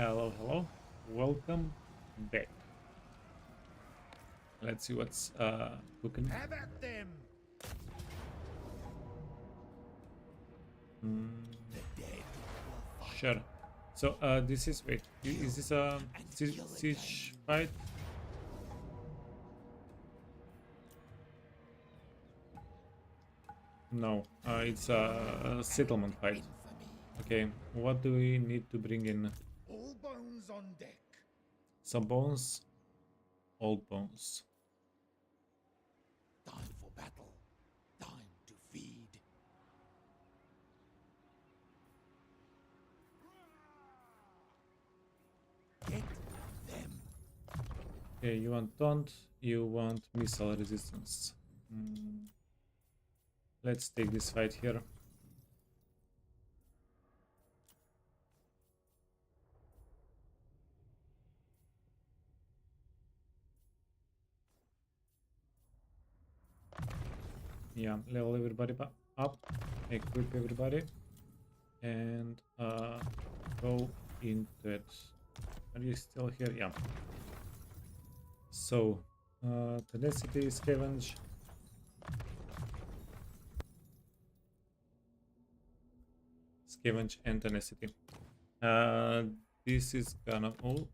Hello, hello. Welcome back. Let's see what's cooking. Have at them! Mm, The dead will fight. sure. So this is wait. Is this a siege fight? No, it's a settlement fight. Infamy. Okay, what do we need to bring in? All bones on deck. Some bones, old bones. Time for battle. Time to feed. Get them. Okay, you want taunt, you want missile resistance. Mm, let's take this fight here. Yeah, level everybody up, equip everybody, and go into it. Are you still here? Yeah. So, tenacity, scavenge. Scavenge and tenacity. Uh, this is gonna... Oh,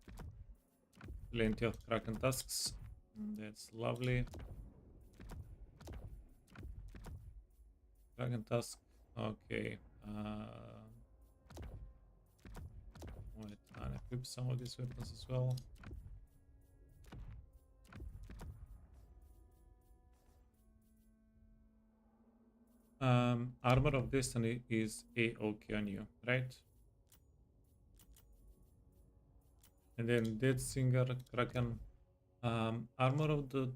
plenty of Kraken tasks. That's lovely. Kraken task. Okay. Wait, unequip some of these weapons as well. Armor of Destiny is A-OK on you, right? And then Dead Singer, Kraken, Armor of the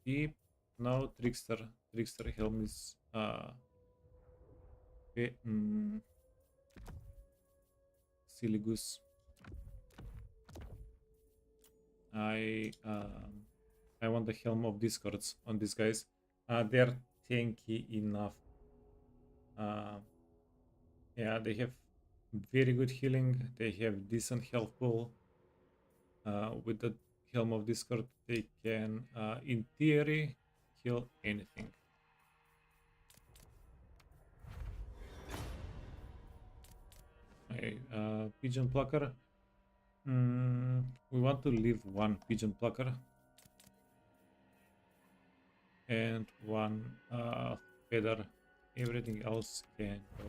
Deep, no, Trickster. Trickster Helm is silly goose. I want the Helm of Discords on these guys. They're tanky enough. Yeah, they have very good healing. They have decent health pool. With the Helm of Discord, they can, in theory, kill anything. Okay, Pigeon Plucker. We want to leave one Pigeon Plucker and one feather. Everything else can go.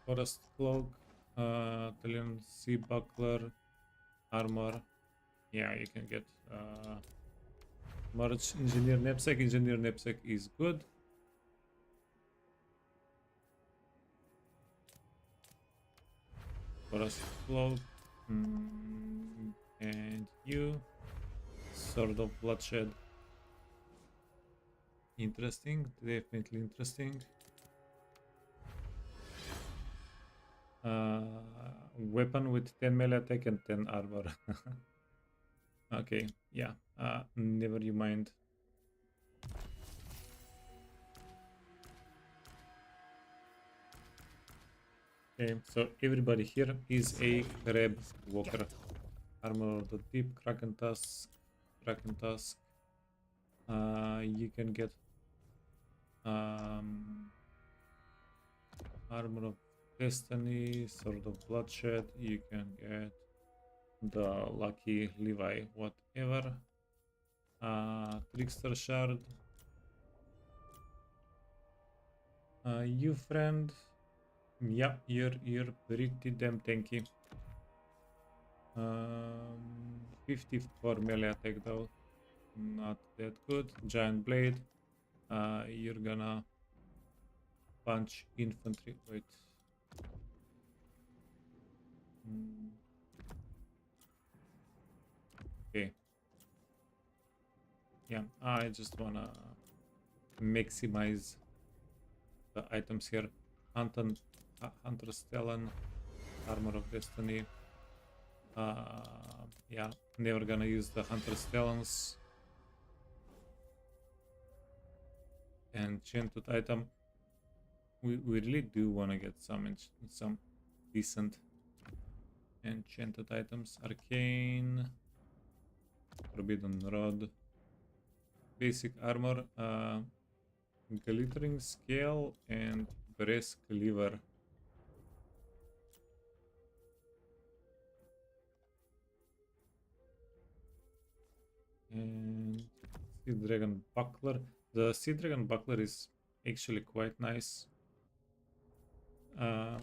Forest Cloak, Italian Sea Buckler, Armor. Yeah, you can get Merge Engineer Knapsack. Engineer Knapsack is good. Forest Cloak. And you. Sword of Bloodshed. Interesting. Definitely interesting. Weapon with 10 melee attack and 10 armor. Okay, yeah. Never you mind. Okay, so everybody here is a crab walker. Armor of the Deep, Kraken Tusk, Kraken Tusk. You can get Armor of Destiny, Sword of Bloodshed. You can get the Lucky Levi, whatever. Trickster Shard. You friend. Yeah, you're pretty damn tanky. 54 melee attack though, not that good. Giant blade. You're gonna punch infantry. Wait. Okay. Yeah, I just wanna maximize the items here. Hunter's Talon, Armor of Destiny. Yeah, never gonna use the Hunter's Talons. Enchanted item. We really do want to get some decent enchanted items. Arcane, Forbidden Rod, basic armor, glittering scale, and brass cleaver. And Sea Dragon Buckler. The Sea Dragon Buckler is actually quite nice. Uh,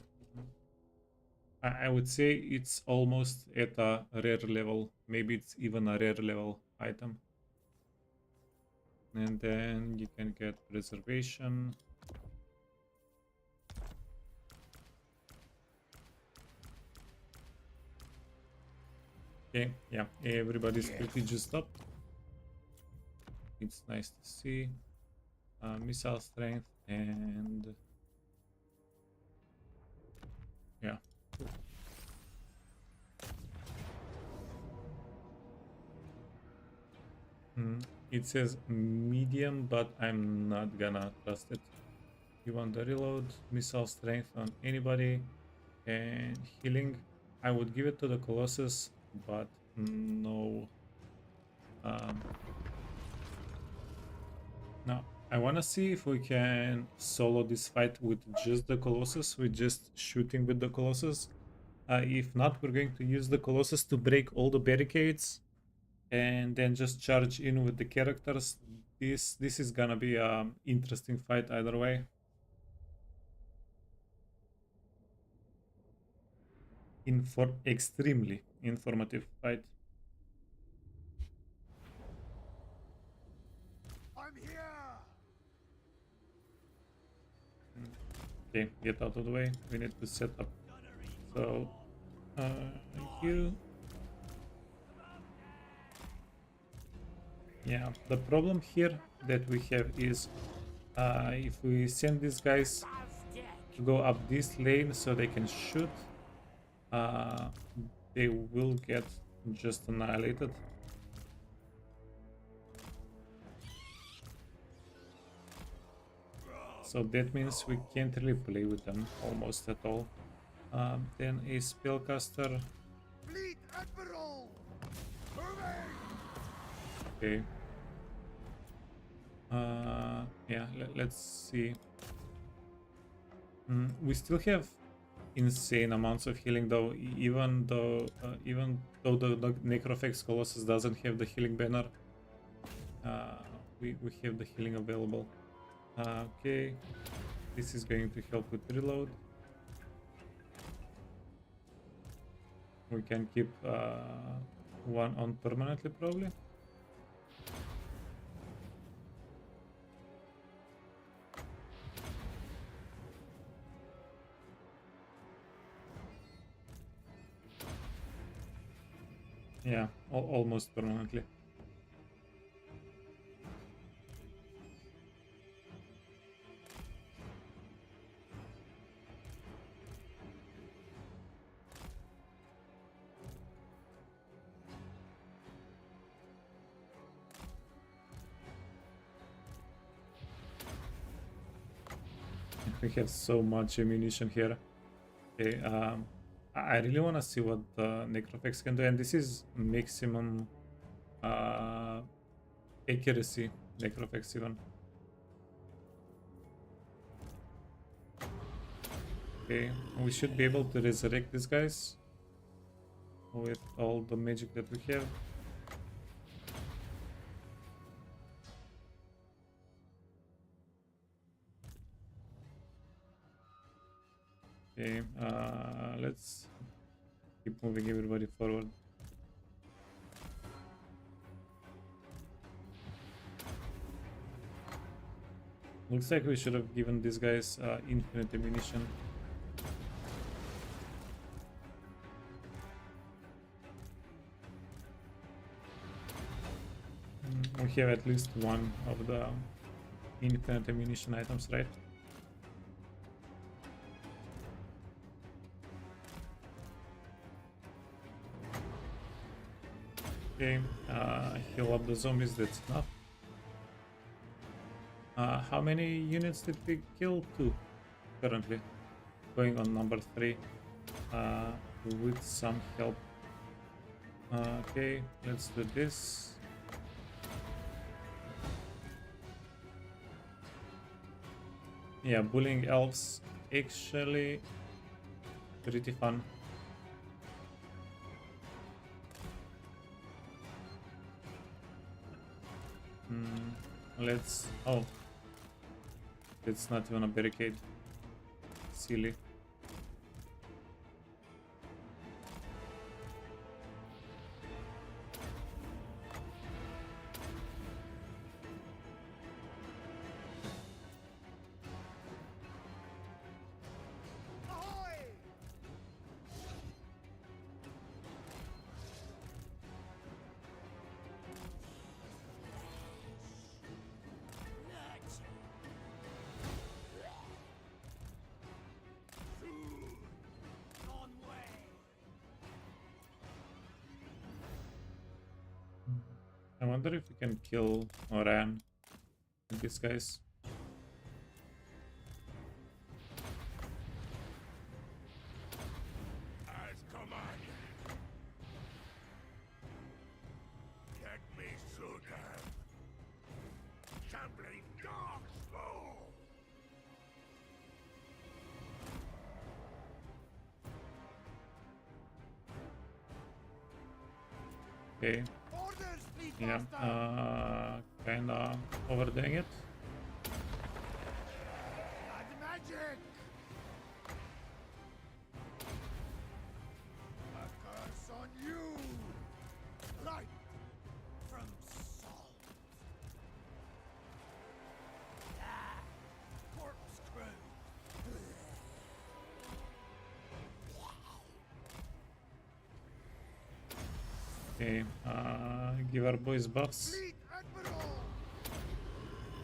I would say it's almost at a rare level. Maybe it's even a rare level item. And then you can get preservation. Okay, yeah, everybody's pretty juiced up. It's nice to see. Missile strength and yeah. It says medium, but I'm not gonna trust it. You want the reload, missile strength on anybody, and healing. I would give it to the Colossus, but no. Um, no, I want to see if we can solo this fight with just the Colossus, with just shooting with the Colossus. If not, we're going to use the Colossus to break all the barricades and then just charge in with the characters. This is gonna be an interesting fight either way. Extremely informative fight. I'm here. Okay, get out of the way. We need to set up. So, you. Yeah, the problem here that we have is if we send these guys to go up this lane so they can shoot, uh, they will get just annihilated. So that means we can't really play with them almost at all. Then a spellcaster. Fleet Admiral. Moving. Okay. Yeah, let's see. We still have insane amounts of healing though, even though the Necrofex Colossus doesn't have the healing banner. We have the healing available. Okay, this is going to help with reload. We can keep one on permanently probably. Yeah, almost permanently. We have so much ammunition here. Okay, I really want to see what the Necrofex can do, and this is maximum accuracy Necrofex even. Okay, we should be able to resurrect these guys with all the magic that we have. Okay, let's keep moving everybody forward. Looks like we should have given these guys infinite ammunition. We have at least one of the infinite ammunition items, right? Okay, heal up the zombies, that's enough. How many units did we kill? 2. currently going on number 3 with some help. Okay, let's do this. Yeah, bullying elves actually pretty fun. Let's... oh, it's not even a barricade. Silly. Ahoy! On way. I wonder if we can kill Orion with these guys. As commanded. Let me shoot them. Shambling dark soul. Okay, Orders, fleet yeah, master. kinda overdoing it. And magic. A curse on you. Light from salt. Ah, corpse crew. Okay, give our boys buffs, Fleet admiral.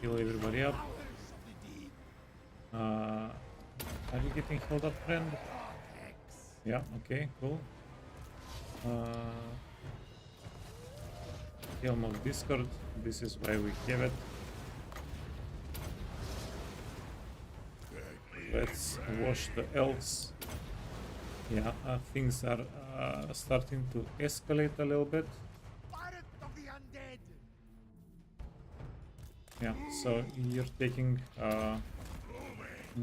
heal everybody up. Powers of the deep. Are you getting healed up, friend? Dark Hex. Yeah, okay, cool. Helm of Discord, this is why we have it. Let's wash the elves. Yeah, things are starting to escalate a little bit. Pirate of the undead. Yeah, so you're taking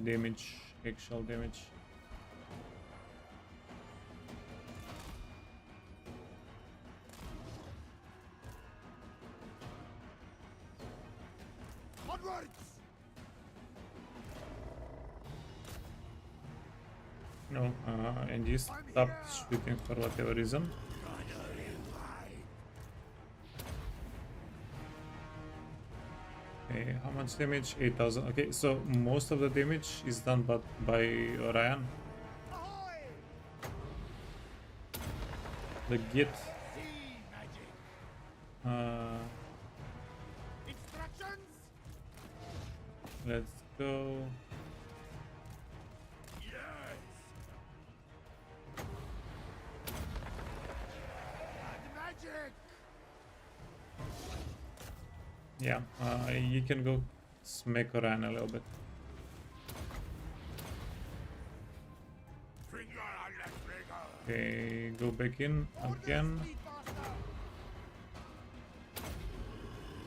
damage, actual damage. Onwards. No, and you stopped shooting for whatever reason. Okay, how much damage? 8,000. Okay, so most of the damage is done by Orion. Ahoy! The git. Sea magic. Uh, Instructions. let's go. Yes. And magic. Yeah, you can go smack Orion a little bit. Finger on the trigger. Okay, go back in Orders, again. fleet master.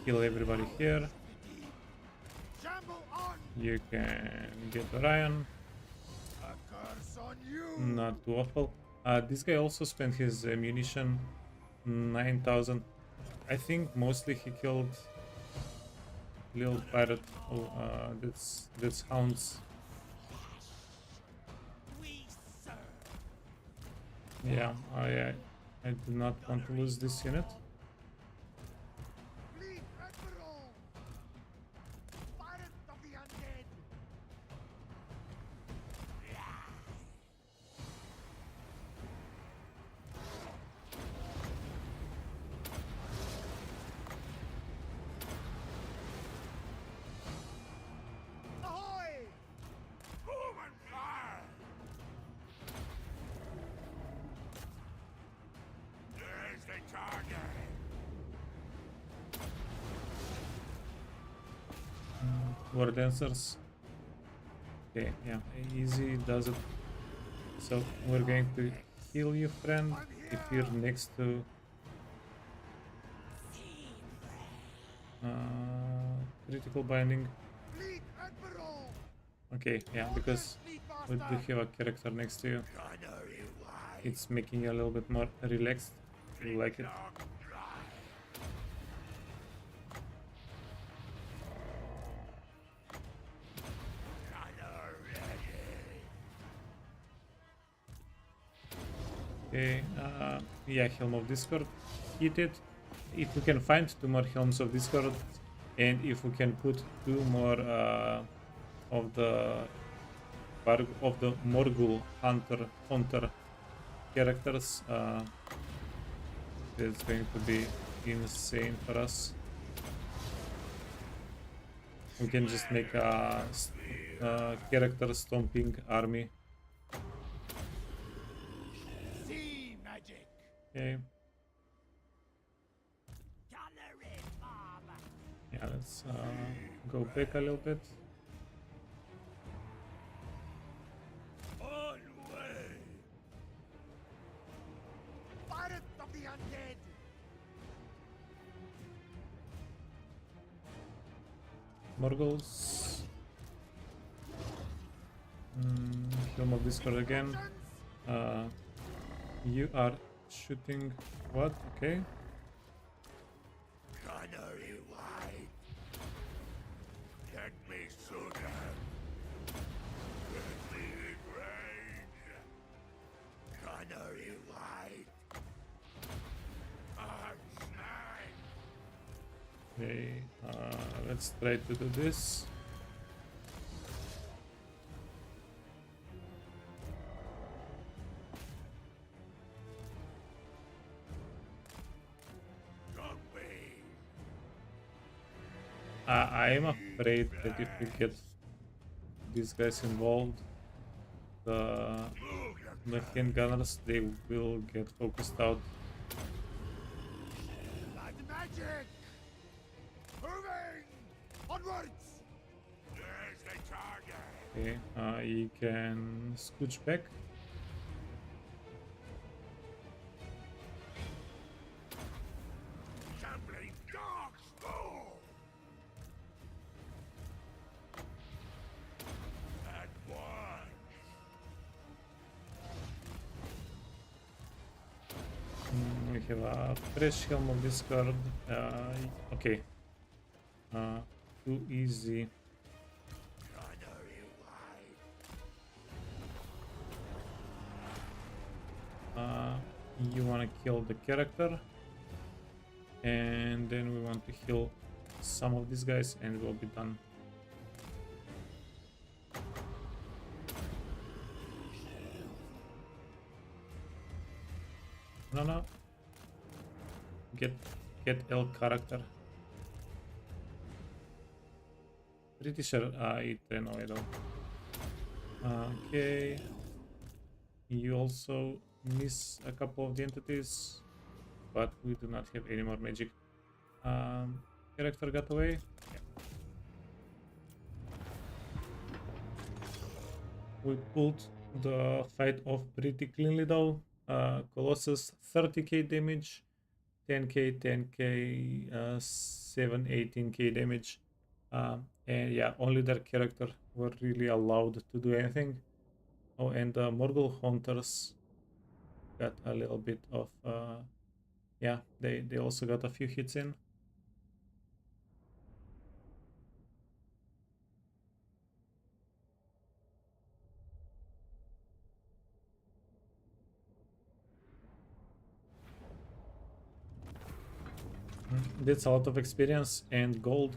Kill everybody here. Shamble on. You can get Orion. A curse on you. Not too awful. This guy also spent his ammunition, 9,000. I think mostly he killed little pirate. Oh, that's hounds. We serve. Yeah, I do not want to lose this unit. Fleet admiral. Pirate of the undead. Ahoy! Human fire! There's the target. War dancers. Okay, yeah, easy does it. So we're going to heal you, friend, I'm if here. you're next to critical binding. Fleet Admiral. Okay, yeah, Orders, because Fleet we do Master. have a character next to you. Gunnery wide. It's making you a little bit more relaxed. You like it? Long drive. Gunner ready. Okay, yeah, Helm of Discord. Hit it. If we can find 2 more Helms of Discord, and if we can put 2 more of the of the Morgul Hunter characters, it's going to be insane for us. We can just make a character stomping army. Sea magic. Okay, Gunnery bomb. yeah, let's go back a little bit. On way. Pirates of the undead. Morgul's Helm of Discord again. You are shooting what? Okay. Gunnery wide. Get me sooner. Get me in range. Gunnery wide. On snide. Okay. Let's try to do this. Zombie. I am afraid that if we get these guys involved, the handgunners, they will get focused out. Blood magic. Moving. Onwards. There's the target. Okay. You can scooch back. Shambling dogs. Go. At once. We have a fresh Helm of Discord. Okay. Too easy. Gunnery wide. You want to kill the character, and then we want to heal some of these guys, and we'll be done. No. Get L character. Pretty sure it ran away though. Okay. You also miss a couple of the entities, but we do not have any more magic. Character got away. Yeah. We pulled the fight off pretty cleanly though. Colossus 30k damage, 10k, 10k, 7, 18k damage. And yeah, only their character were really allowed to do anything. Oh, and the Morgul Hunters got a little bit of yeah, they also got a few hits in. That's a lot of experience and gold,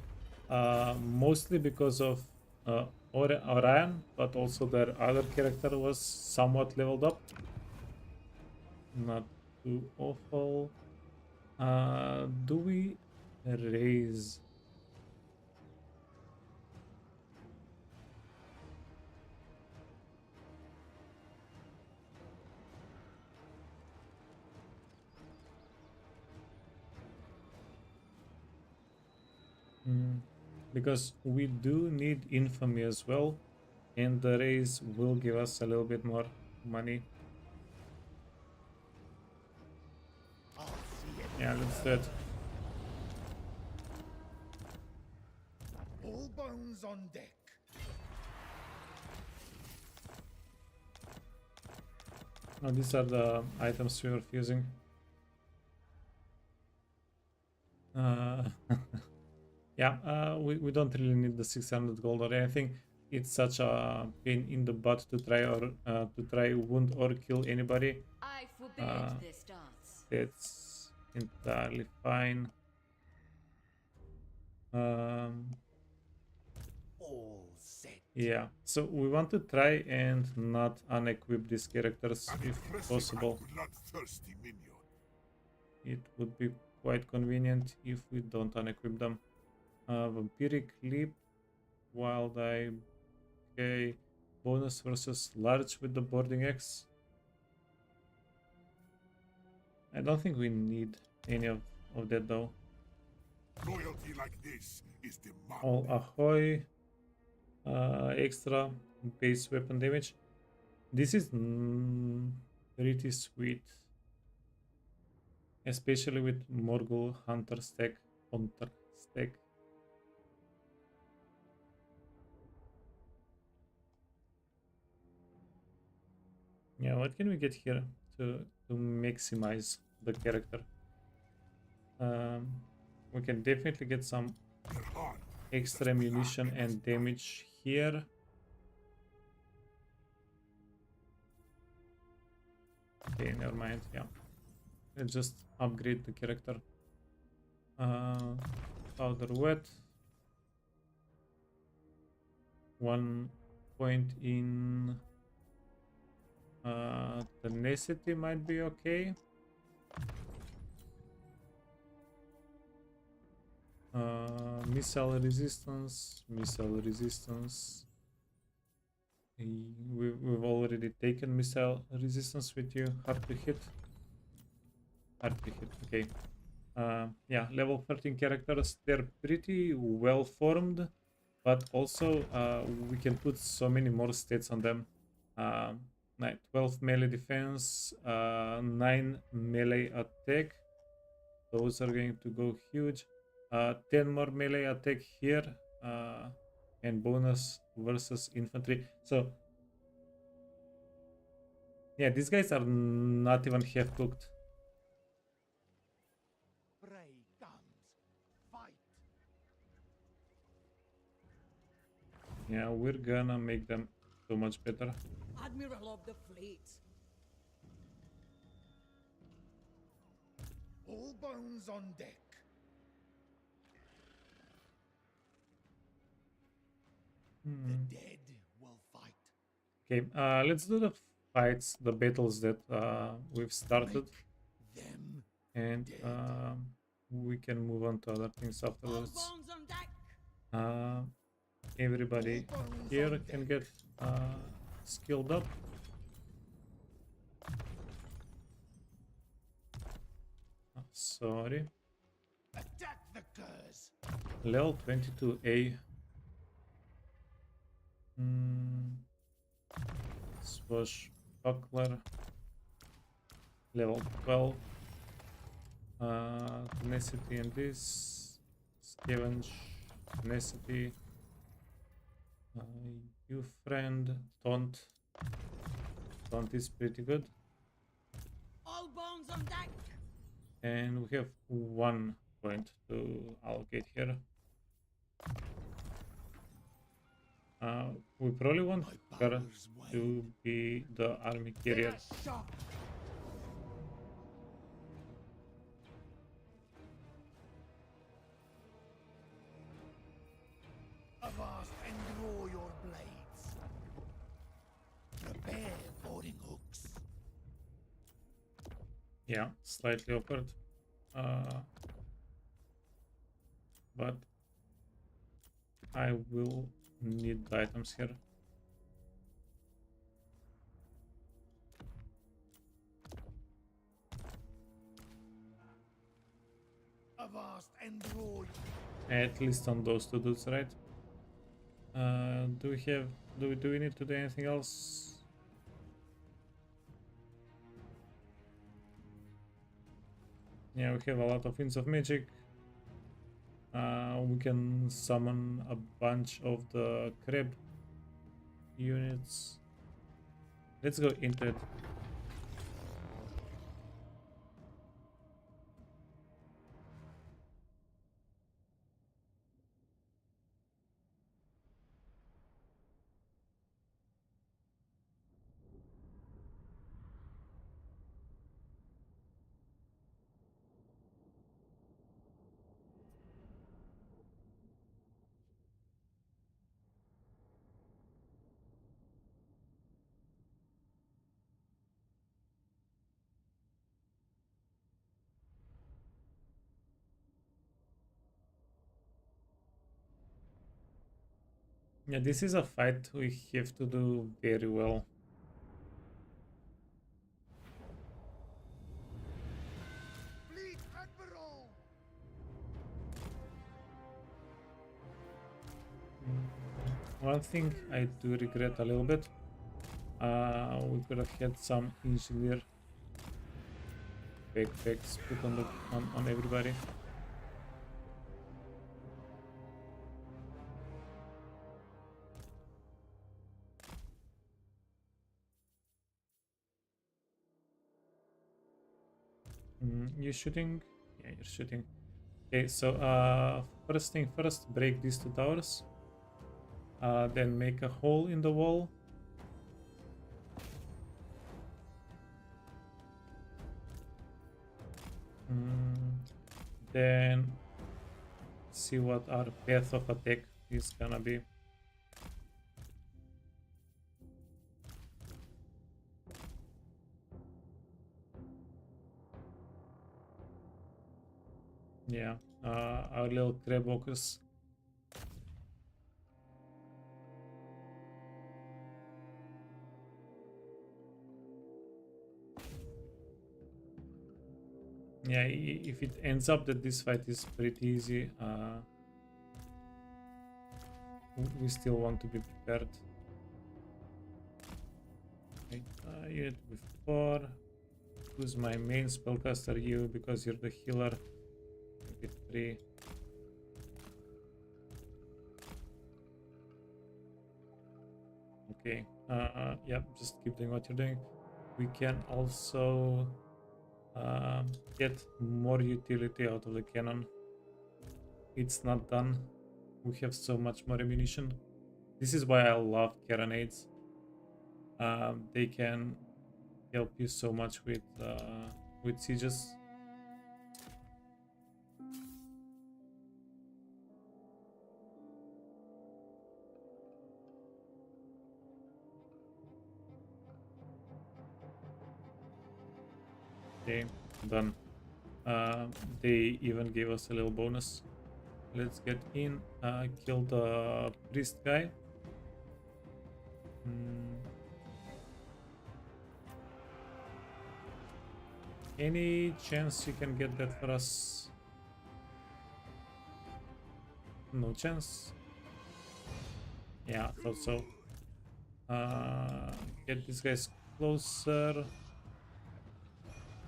mostly because of Orion, but also their other character was somewhat leveled up. Not too awful. Do we raise? Because we do need infamy as well. And the raise will give us a little bit more money. I'll see it. Yeah, let's do it. All bones on deck. Oh, these are the items we were fusing. Yeah, we don't really need the 600 gold or anything. It's such a pain in the butt to try wound or kill anybody. I forbid Uh, this dance. It's entirely fine. Um, All set. yeah, so we want to try and not unequip these characters if possible. Bloodthirsty minion. It would be quite convenient if we don't unequip them. Vampiric Leap, Wild Eye, okay. Bonus versus large with the boarding X. I don't think we need any of that though. Loyalty like this is demanded. All ahoy. Extra base weapon damage. This is pretty sweet. Especially with Morgul Hunter stack. Yeah, what can we get here to maximize the character? We can definitely get some Their heart extra ammunition and damage here. Okay, never mind. Yeah, let's just upgrade the character. Powder wet. 1 point in tenacity might be okay. Missile resistance. We've already taken missile resistance with you. Hard to hit. Okay. Yeah, level 13 characters. They're pretty well formed, but also we can put so many more stats on them. 12 melee defense, 9 melee attack. Those are going to go huge. 10 more melee attack here, and bonus versus infantry. So yeah, these guys are not even half cooked. Prey comes. Fight. Yeah, we're gonna make them so much better. Admiral of the fleet. All bones on deck. The dead will fight. Okay, let's do the fights, the battles that we've started, Them. and we can move on to other things All afterwards. bones on deck. Everybody All bones here on can deck. get skilled up. Sorry. Attack the curse. Level 22A. Swashbuckler. Level 12. Tenacity and this. Scavenge. Tenacity. You friend. Taunt. Taunt is pretty good. All bones on deck. And we have 1 point to allocate here. We probably want My her powers wane. to be the army carrier. Get a shot. Avast and draw your blades. Prepare boarding hooks. Yeah, slightly awkward. But I will need the items here. Avast and draw. At least on those two dudes, right? Do we need to do anything else? Yeah, we have a lot of Winds of Magic. We can summon a bunch of the crab units. Let's go into it. Yeah, this is a fight we have to do very well. Fleet Admiral! One thing I do regret a little bit. We could have had some engineer backpacks put on on everybody. You shooting? Yeah, you're shooting. Okay, so first thing first, break these two towers. Then make a hole in the wall. Then see what our path of attack is gonna be. Yeah, our little crab walkers. Yeah, if it ends up that this fight is pretty easy, we still want to be prepared. Okay, unit before. Who's my main spellcaster? You, because you're the healer. Make it 3. Okay, yeah, just keep doing what you're doing. We can also get more utility out of the cannon. It's not done. We have so much more ammunition. This is why I love carronades. They can help you so much with sieges. Okay, done. They even gave us a little bonus. Let's get in, kill the priest guy. Any chance you can get that for us? No chance. Yeah, I thought so. Get these guys closer.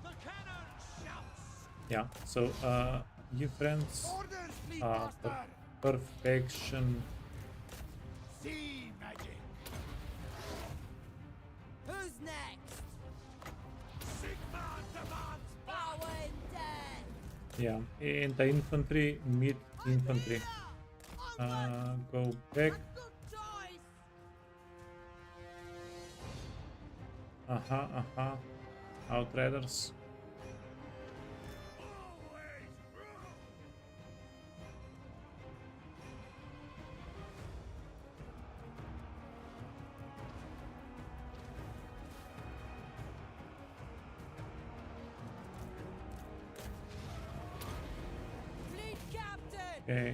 The cannon shouts. Yeah, so you friends, Orders, Fleet per- Master! perfection. Sea magic! Who's next? Sigma demands Power and death. Yeah, and the infantry, mid infantry. Go back. Good choice. Outriders. Fleet captain. Okay,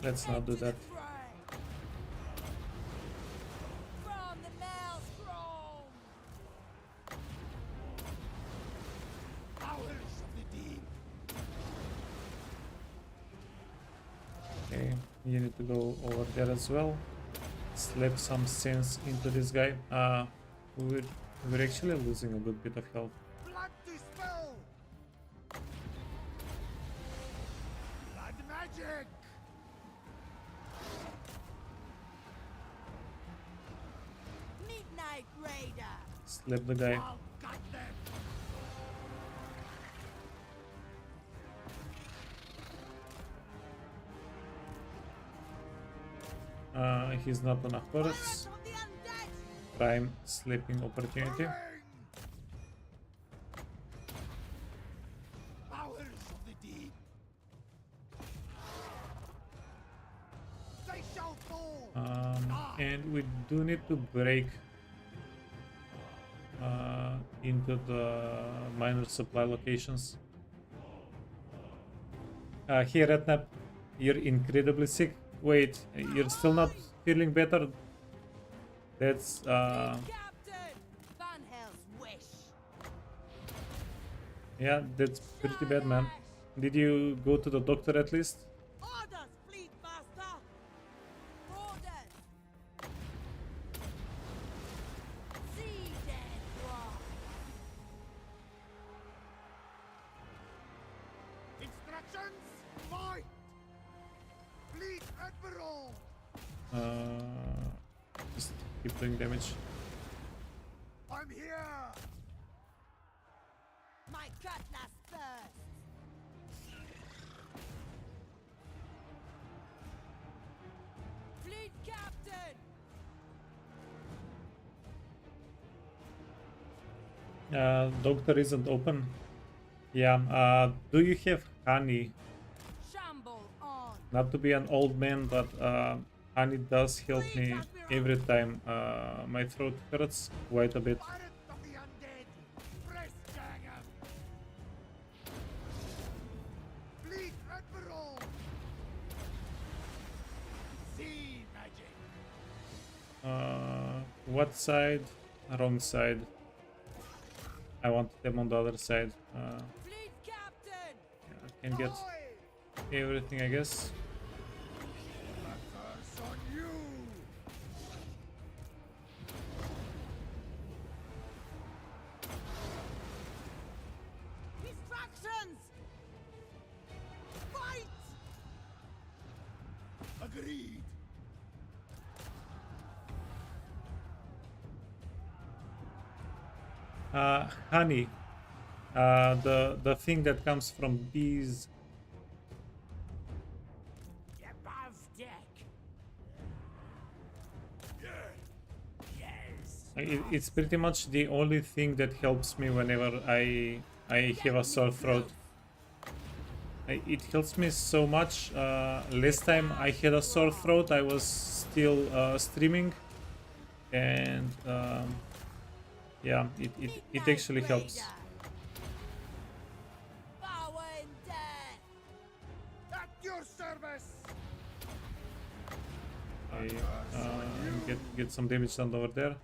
let's not do that. From the maelstrom. powers of the deep! You need to go over there as well. Slap some sense into this guy. We're, we're actually losing a good bit of health. Blood dispel! Blood magic! Midnight Raider. Slap the guy. I'll gut them! He's not on a horse. Pirates of the Undead. Prime sleeping opportunity. Powers of the deep! They shall fall! And we do need to break into the minor supply locations. Here, Rednap, you're incredibly sick. Wait, you're still not feeling better? That's Captain. Van Hell's wish. yeah, that's pretty bad, man. Did you go to the doctor at least? Orders, Fleet Master. Orders. Sea Dead Rock. Instructions! Fight! Fleet Admiral! Just keep doing damage. I'm here! My cutlass first. Fleet Captain. Doctor isn't open. Yeah, do you have honey? Shamble on. Not to be an old man, but honey does help me every time my throat hurts quite a bit. Pirates of the Undead! Press Jagger! Fleet Admiral! Sea magic! What side? Wrong side. I want them on the other side. Fleet Captain. I can get everything, I guess. A curse on you! Distractions. Fight. Agreed! Honey. The thing that comes from bees. Above deck. Yes. It's pretty much the only thing that helps me whenever I have a sore throat. It helps me so much. Last time I had a sore throat, I was still streaming, and yeah, it actually helps. Power and death. At your service! I get some damage done over there,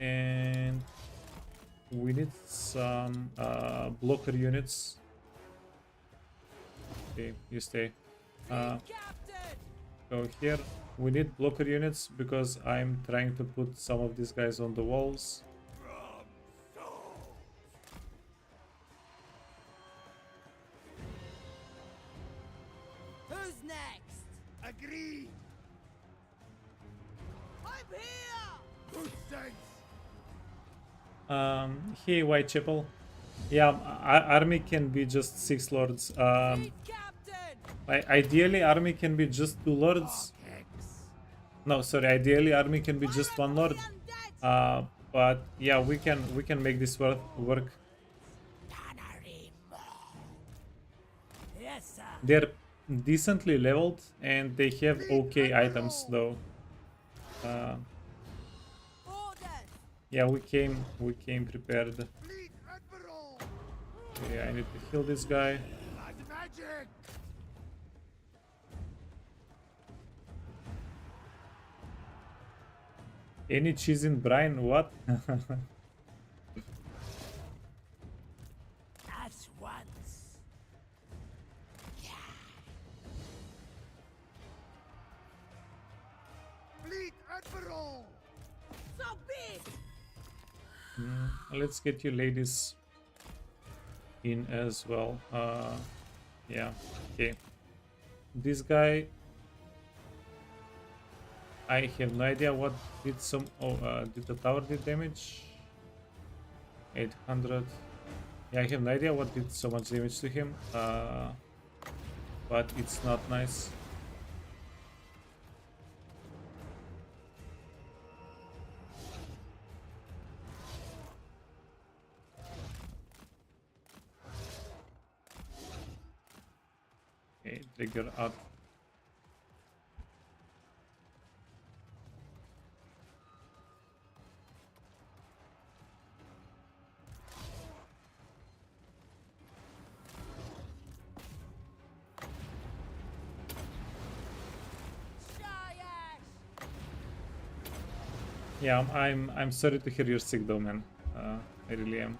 and we need some blocker units. Okay, you stay. Captain. Go here. We need blocker units because I'm trying to put some of these guys on the walls. Who's next? Agreed! I'm here. Good sense! Hey, Whitechapel. Yeah, army can be just 6 lords. Fleet Captain. Ideally, army can be just 2 lords. Hex! No, sorry. Ideally, army can be just 1 lord. Undead. But yeah, we can make this work. Yes, sir. They're decently leveled and they have okay items though. Orders. Yeah, we came prepared. Fleet Admiral! Okay, I need to heal this guy. Blood magic! Any cheese in brine? What? At once. How big? Let's get you ladies in as well. Yeah, okay. This guy, I have no idea what did some. Oh, did the tower did damage? 800. Yeah, I have no idea what did so much damage to him. But it's not nice. Okay, trigger out. Yeah, I'm sorry to hear you're sick though, man. I really am.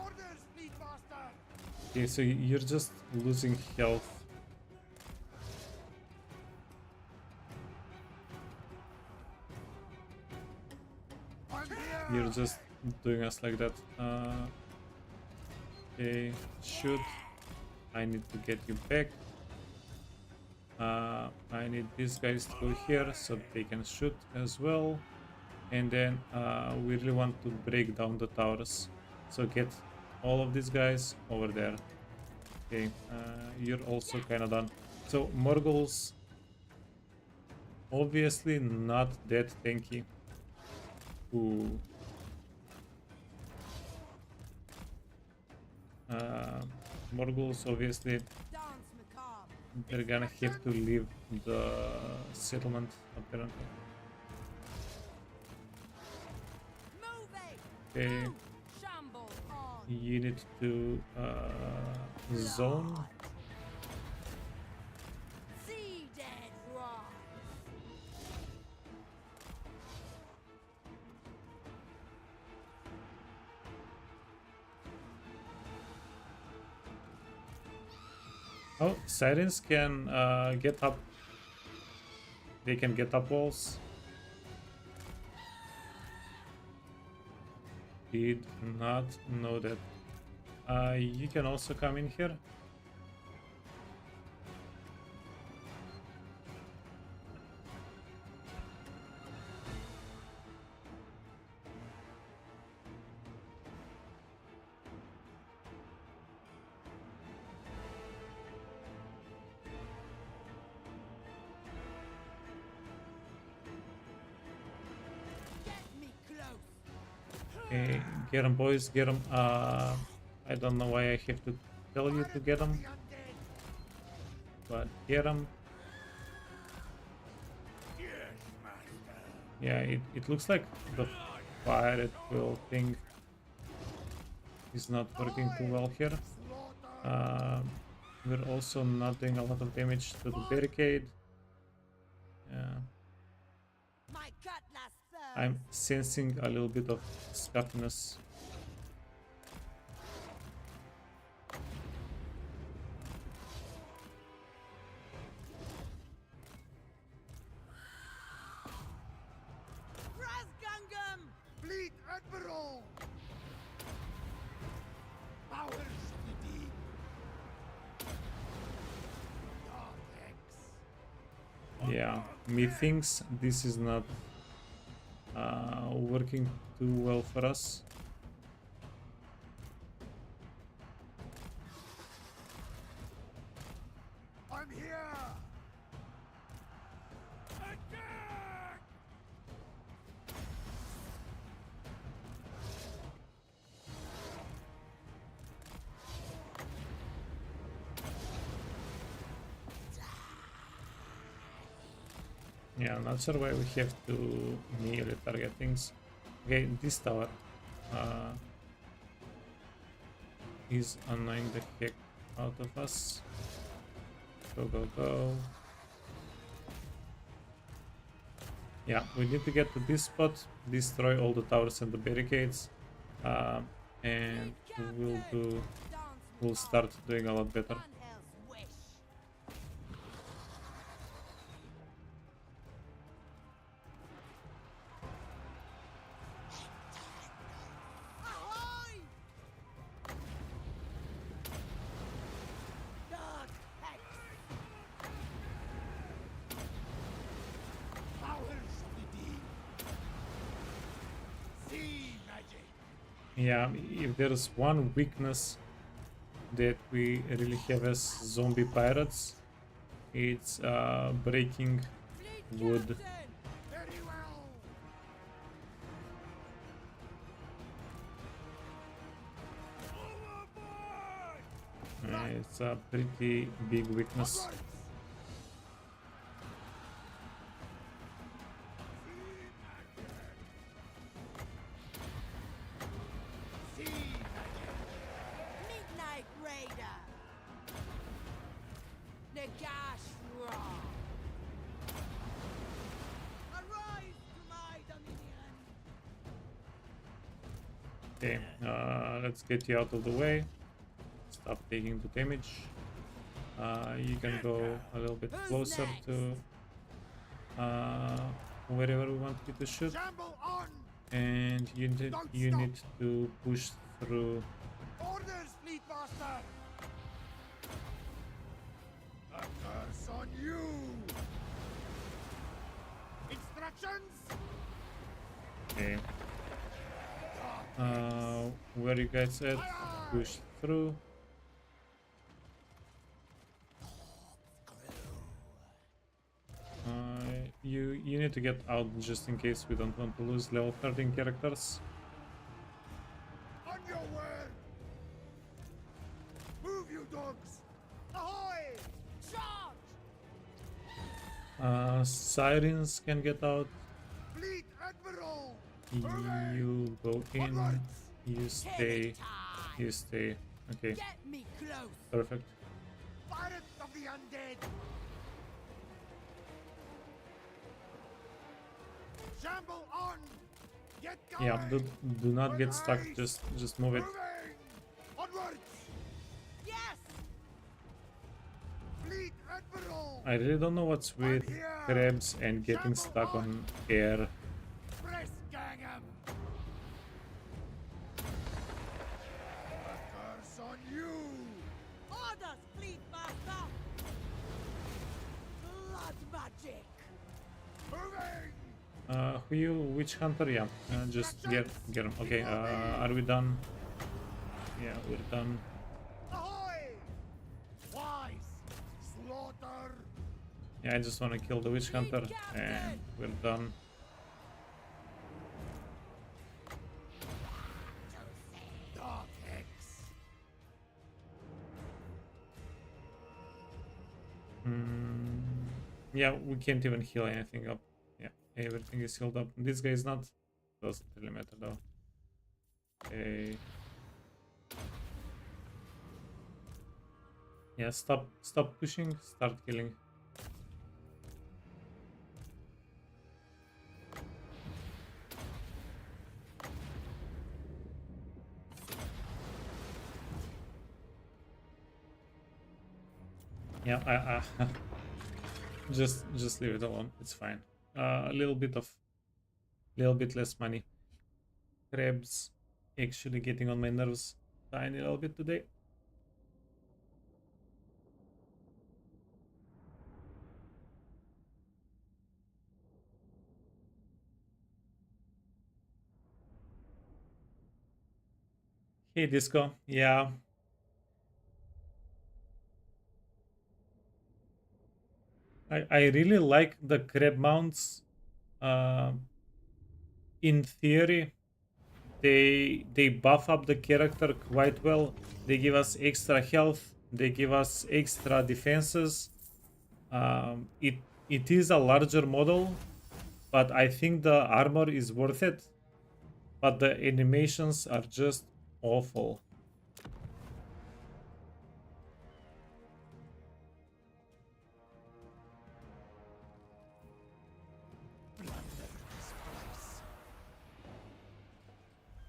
Orders, fleet master! Okay, so you're just losing health. I'm here! You're just doing us like that. Okay, shoot. I need to get you back. I need these guys to go here so they can shoot as well. And then we really want to break down the towers. So get all of these guys over there. Okay, you're also kind of done. So Morgul's obviously not that tanky. Ooh. Morgul's obviously Dance macabre. they're gonna have to leave the settlement apparently. Moving. Okay, Shamble on. you need to zone. See dead rise. Oh, sirens can get up. They can get up walls. Did not know that. You can also come in here. Get me close. Okay, get them, boys, get them. I don't know why I have to tell you to get them, The undead! but get them. Yes, master! Yeah, it looks like the fire at will thing is not working too well here. Slaughter! We're also not doing a lot of damage to the barricade. Yeah, My cutlass thirst. I'm sensing a little bit of scuffiness. Rasgungum. Fleet Admiral! Powers to the deep! Dark X! Yeah, methinks this is not working too well for us. I'm here! Attack! Yeah, I'm not sure why we have to melee target things. Okay, this tower is annoying the heck out of us. Go, go, go. Yeah, we need to get to this spot, destroy all the towers and the barricades, and we'll start doing a lot better. Van Hell's wish. Yeah, if there's one weakness that we really have as zombie pirates, it's breaking Fleet wood. captain! Very well. It's a pretty big weakness. Right. Midnight Raider! Nagash Raw! Arise to my dominion! Okay, let's get you out of the way. Stop taking the damage. You can go a little bit Who's closer next? to wherever we want you to shoot, Shamble on. and you need to push through. Orders, Fleet Master. A curse on you. Instructions. Okay. Where you guys at? Push through. You need to get out just in case we don't want to lose level 13 characters. On your word. Move, you dogs. Ahoy! Charge! Sirens can get out. Fleet Admiral. You go in. Onwards. You stay. Time! You stay. Okay, Get me close! perfect. Pirates of the undead. Shamble on. Get going. Yeah, do not get stuck. Just move it. Moving. Onwards. Yes! Fleet Admiral. I really don't know what's with crabs and getting stuck on air. Press gang 'em. A curse on you. Orders, Fleet Master! Blood magic! Moving. Who you? Witch hunter? Yeah. Just get him. Okay. Are we done? Yeah, we're done. Ahoy! Wise. Slaughter. Yeah, I just want to kill the witch hunter, and we're done. Dark Hex. Yeah, we can't even heal anything up. Yeah, everything is healed up. This guy is not. Doesn't really matter though. Okay. Yeah, stop pushing. Start killing. Yeah, I just leave it alone. It's fine. A little bit less money. Crabs actually getting on my nerves tiny little bit today. Hey Disco, yeah. I really like the crab mounts. In theory, they buff up the character quite well. They give us extra health. They give us extra defenses. It is a larger model, but I think the armor is worth it. But the animations are just awful.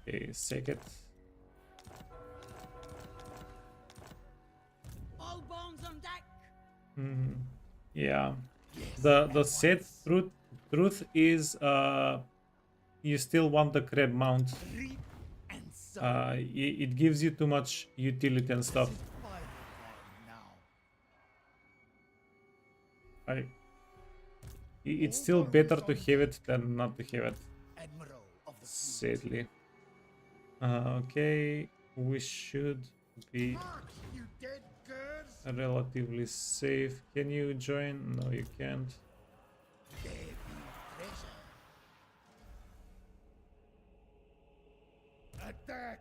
Okay, second. All bones on deck! Yeah. The sad truth is you still want the crab mount. Reap and sow. It gives you too much utility and stuff. Fire now. It's still better to have it than not to have it, Admiral of the sadly. Okay, we should be March, you dead curs! relatively safe. Can you join? No, you can't. There be treasure. Attack!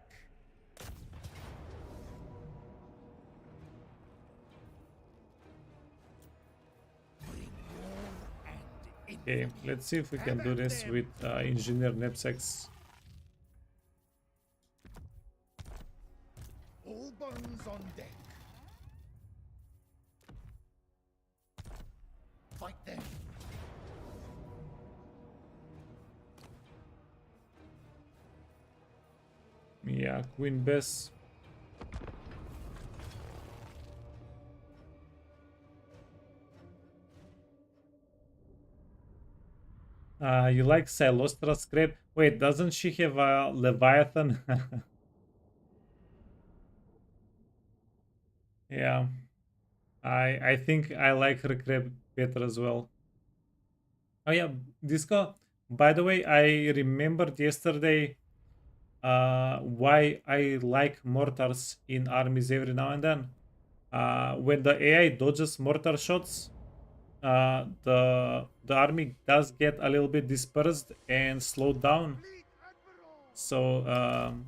Bring war and Okay, infamy. let's see if we can Have do at this them. with engineer knapsacks. All guns on deck. Fight them. Yeah, Queen Bess. You like Silostra's crab? Wait, doesn't she have a Leviathan? Yeah, I think I like her crab better as well. Oh yeah, Disco. By the way, I remembered yesterday why I like mortars in armies every now and then. When the AI dodges mortar shots, the army does get a little bit dispersed and slowed down. Fleet Admiral! So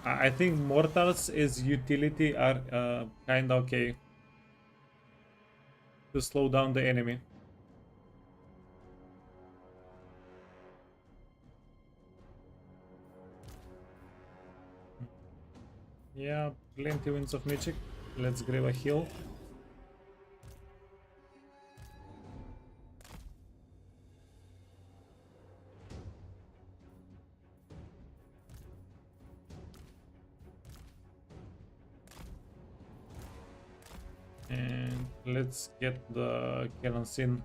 I think mortars as utility are kind of okay to slow down the enemy. Yeah, plenty winds of magic. Let's grab a heal. And let's get the cannons in.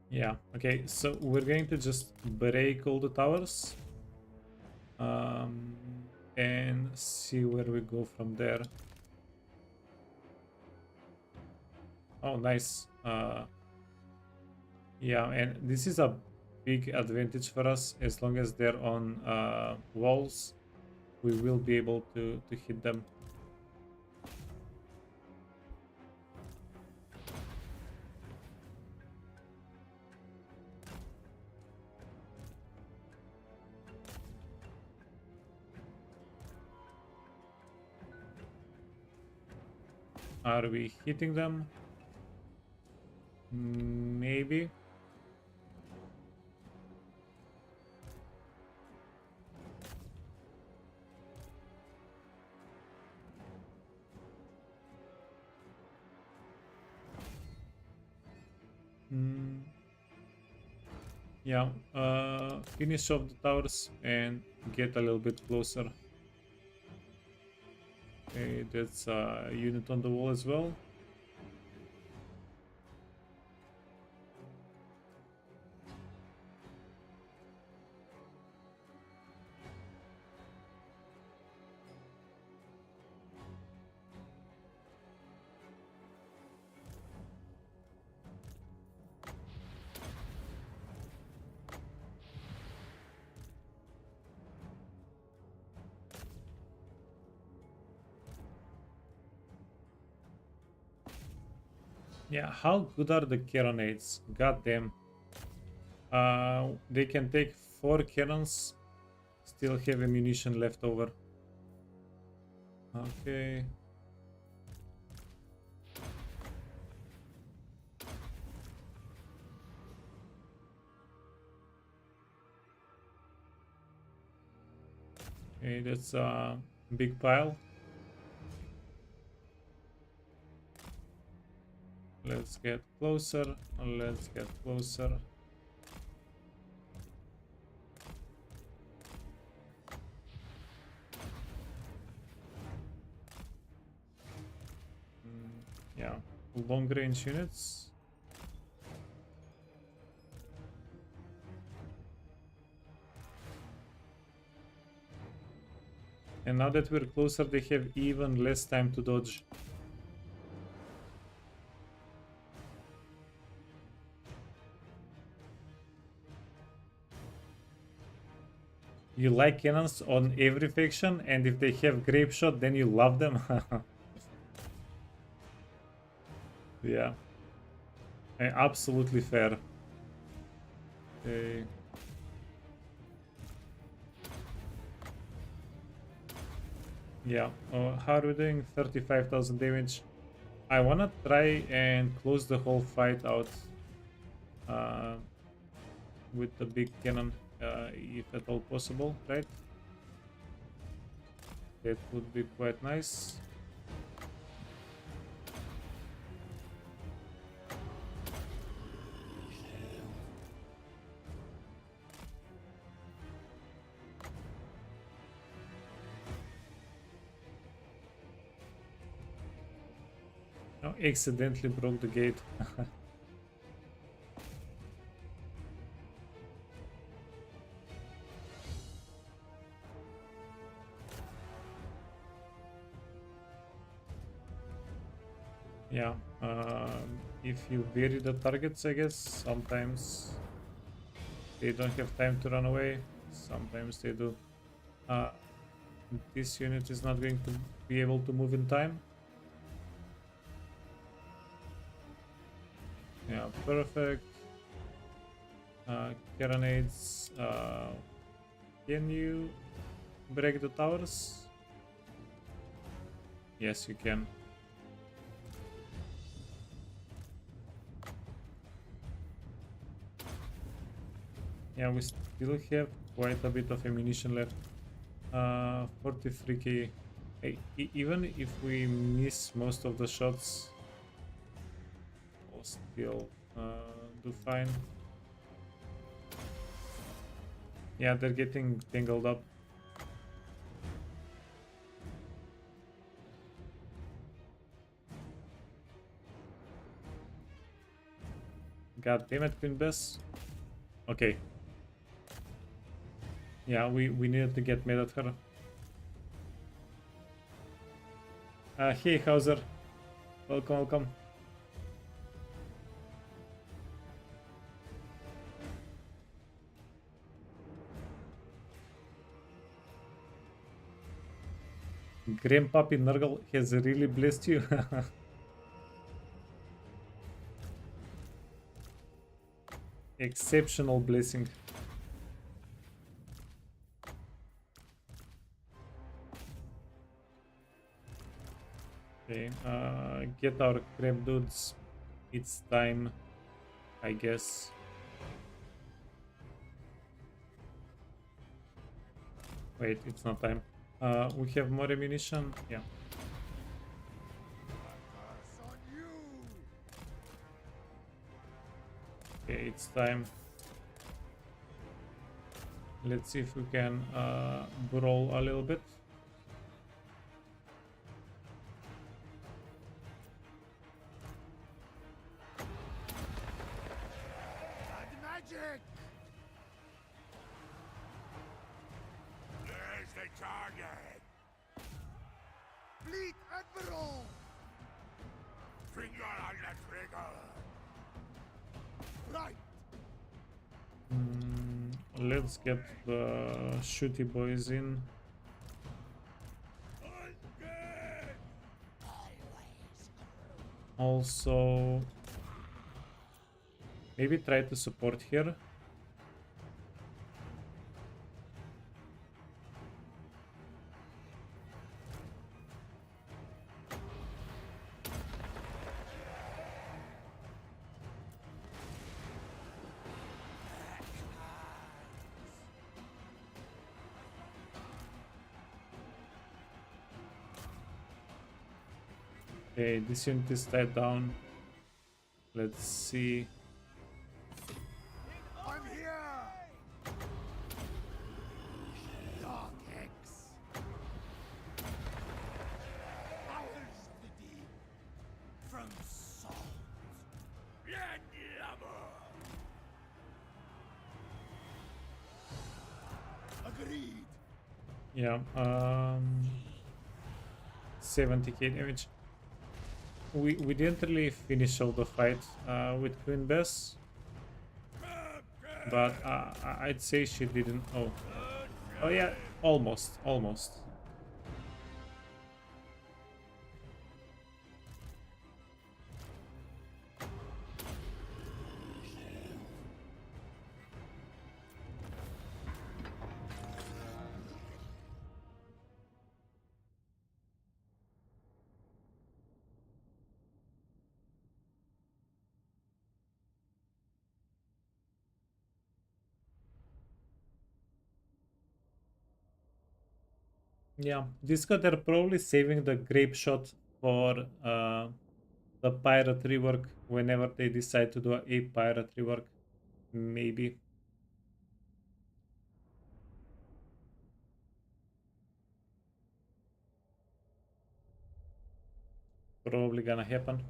Yeah, okay, so we're going to just break all the towers um, and see where we go from there. Oh, nice. Yeah, and this is a big advantage for us. As long as they're on walls, we will be able to hit them. Are we hitting them? Maybe. Mm, yeah, finish off the towers and get a little bit closer. Okay, that's a unit on the wall as well. Yeah, how good are the cannonades? God damn. They can take 4 cannons, still have ammunition left over. Okay. Okay, that's a big pile. Let's get closer. Let's get closer. Yeah, long range units. And now that we're closer, they have even less time to dodge. You like cannons on every faction, and if they have grape shot, then you love them. Yeah, absolutely fair. Okay. Yeah, how are we doing? 35,000 damage. I wanna try and close the whole fight out uh, with the big cannon, if at all possible, right? That would be quite nice. Oh, accidentally broke the gate. Yeah, if you vary the targets, I guess, sometimes they don't have time to run away, sometimes they do. This unit is not going to be able to move in time. Yeah, perfect. Carronades, can you break the towers? Yes, you can. Yeah, we still have quite a bit of ammunition left. 43k. Even if we miss most of the shots, we'll still do fine. Yeah, they're getting tangled up. God damn it, Queen Bess. Okay. Yeah, we needed to get mad at her. Hey, Hauser. Welcome, welcome. Grandpappy Nurgle has really blessed you. Exceptional blessing. Okay, get our crab dudes. It's time, I guess. Wait, it's not time. We have more ammunition. Yeah. Okay, it's time. Let's see if we can brawl a little bit. Magic! There's the target! Fleet Admiral! Finger on the trigger! Right! Let's get the shooty boys in. Also, maybe try to support here. Okay, this unit is tied down. Let's see. I'm here! Dark Hex! Powers of the deep! From salt! Landlubber! Agreed! Yeah, 70k damage. We didn't really finish all the fight with Queen Bess, but I'd say she didn't. Oh yeah, almost. Yeah, Disco, they're probably saving the grape shot for the pirate rework whenever they decide to do a pirate rework. Maybe. Probably gonna happen.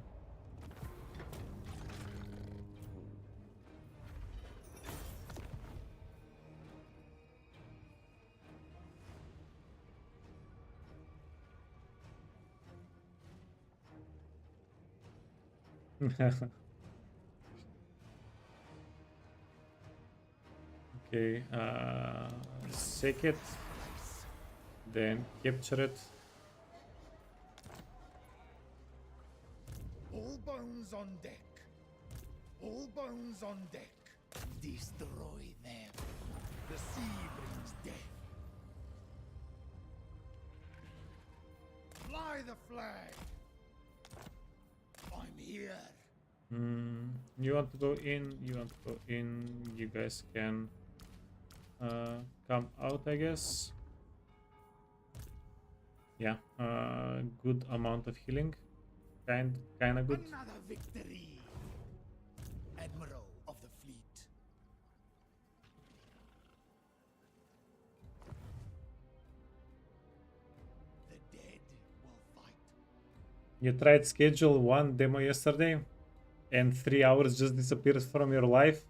Okay, sake it, then capture it. All bones on deck. All bones on deck. Destroy them. The sea brings death. Fly the flag. I'm here. You want to go in? You want to go in? You guys can come out, I guess. Yeah, good amount of healing. Kinda good. Another victory. Admiral of the fleet. The dead will fight. You tried schedule one demo yesterday, and 3 hours just disappears from your life.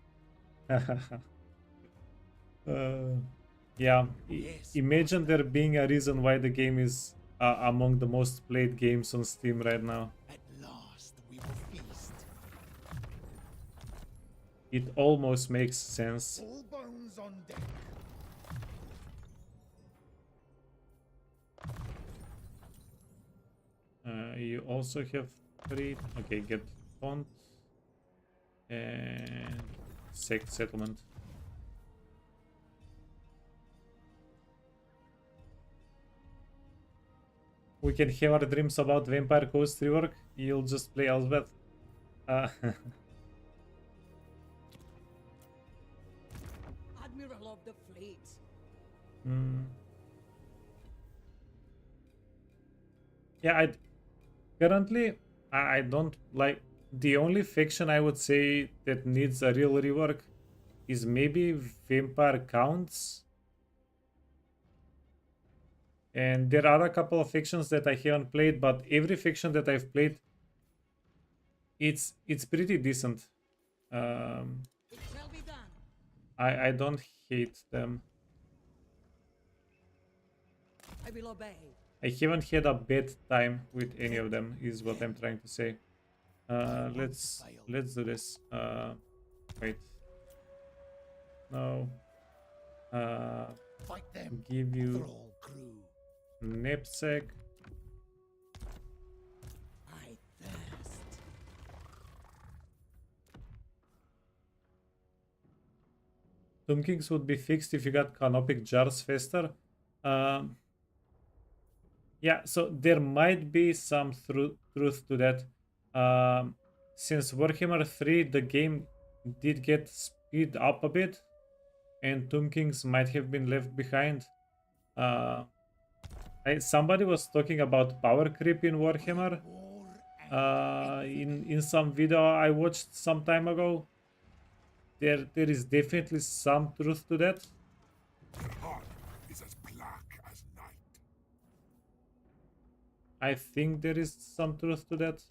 Yeah, Yes, imagine there being a reason why the game is among the most played games on Steam right now. At last we will feast. It almost makes sense. All bones on deck. You also have 3. Okay, get font and sect settlement. We can have our dreams about Vampire Coast rework. You'll just play Elsbeth. Admiral of the fleet. Yeah, currently I don't like the only faction I would say that needs a real rework is maybe Vampire Counts. And there are a couple of factions that I haven't played, but every faction that I've played, it's pretty decent. It shall be done. I don't hate them. I will obey. I haven't had a bad time with any of them, is what I'm trying to say. Let's do this. Wait. No. Fight them. Give you Thrall crew. knapsack. I thirst. Tomb Kings would be fixed if you got canopic jars faster. Yeah, so there might be some truth to that. Since Warhammer 3, the game did get speed up a bit, and Tomb Kings might have been left behind. Somebody was talking about power creep in Warhammer War and in some video I watched some time ago. There is definitely some truth to that. Heart is as black as night. I think there is some truth to that.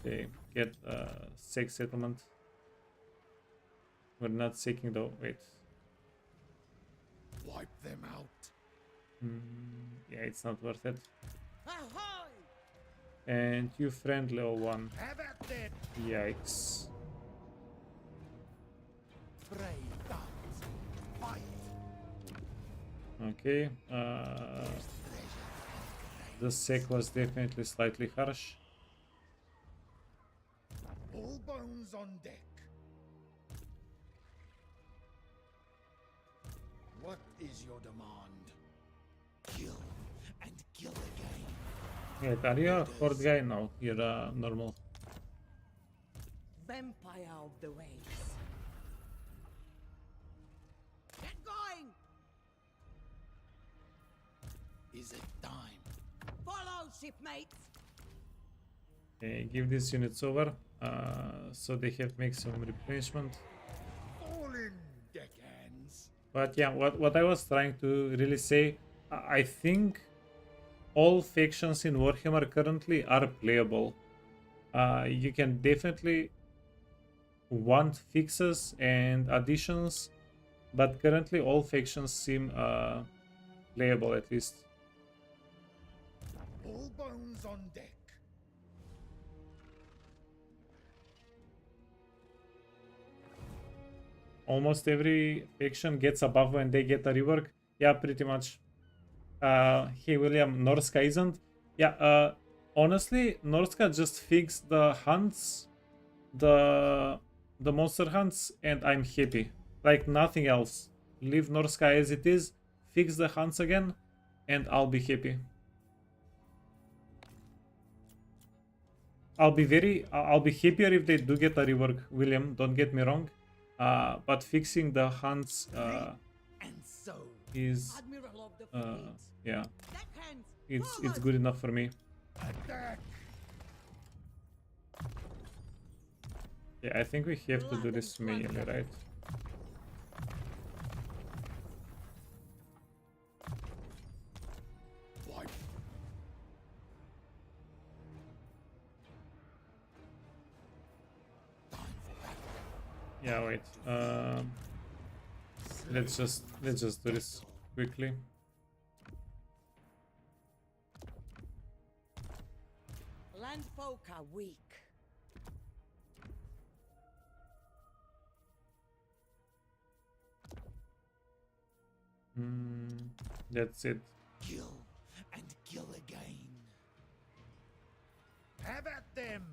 Okay, get sex settlement. We're not seeking though. Wait. why Yeah, it's not worth it. Ahoy! And you friend level 1. Have at them. Yikes. Brave guns. Fight. Okay. The sec was definitely slightly harsh. All bones on deck. What is your demand? Kill and kill again. Wait, are you a horde guy? No, you're a normal. Vampire of the waves. Get going! Is it time? Follow, shipmates! Okay, give these units over. So they have maximum replenishment. Fallen deckhands. But yeah, what I was trying to really say, I think all factions in Warhammer currently are playable. You can definitely want fixes and additions, but currently all factions seem playable at least. All bones on deck. Almost every faction gets a buff when they get a rework. Yeah, pretty much. Hey William, Norska isn't. Yeah, honestly, Norska just fixed the hunts, the monster hunts, and I'm happy. Like nothing else. Leave Norska as it is, fix the hunts again, and I'll be happy. I'll be happier if they do get a rework, William. Don't get me wrong. But fixing the hunts And so. is Admiral of the fleet. yeah, Deckhands, it's forward! good enough for me. Attack. Yeah, I think we have to do this manually, right? Wipe. Time for battle. Yeah, wait. Let's just do this quickly. Landfolk are weak. That's it. Kill and kill again. Have at them.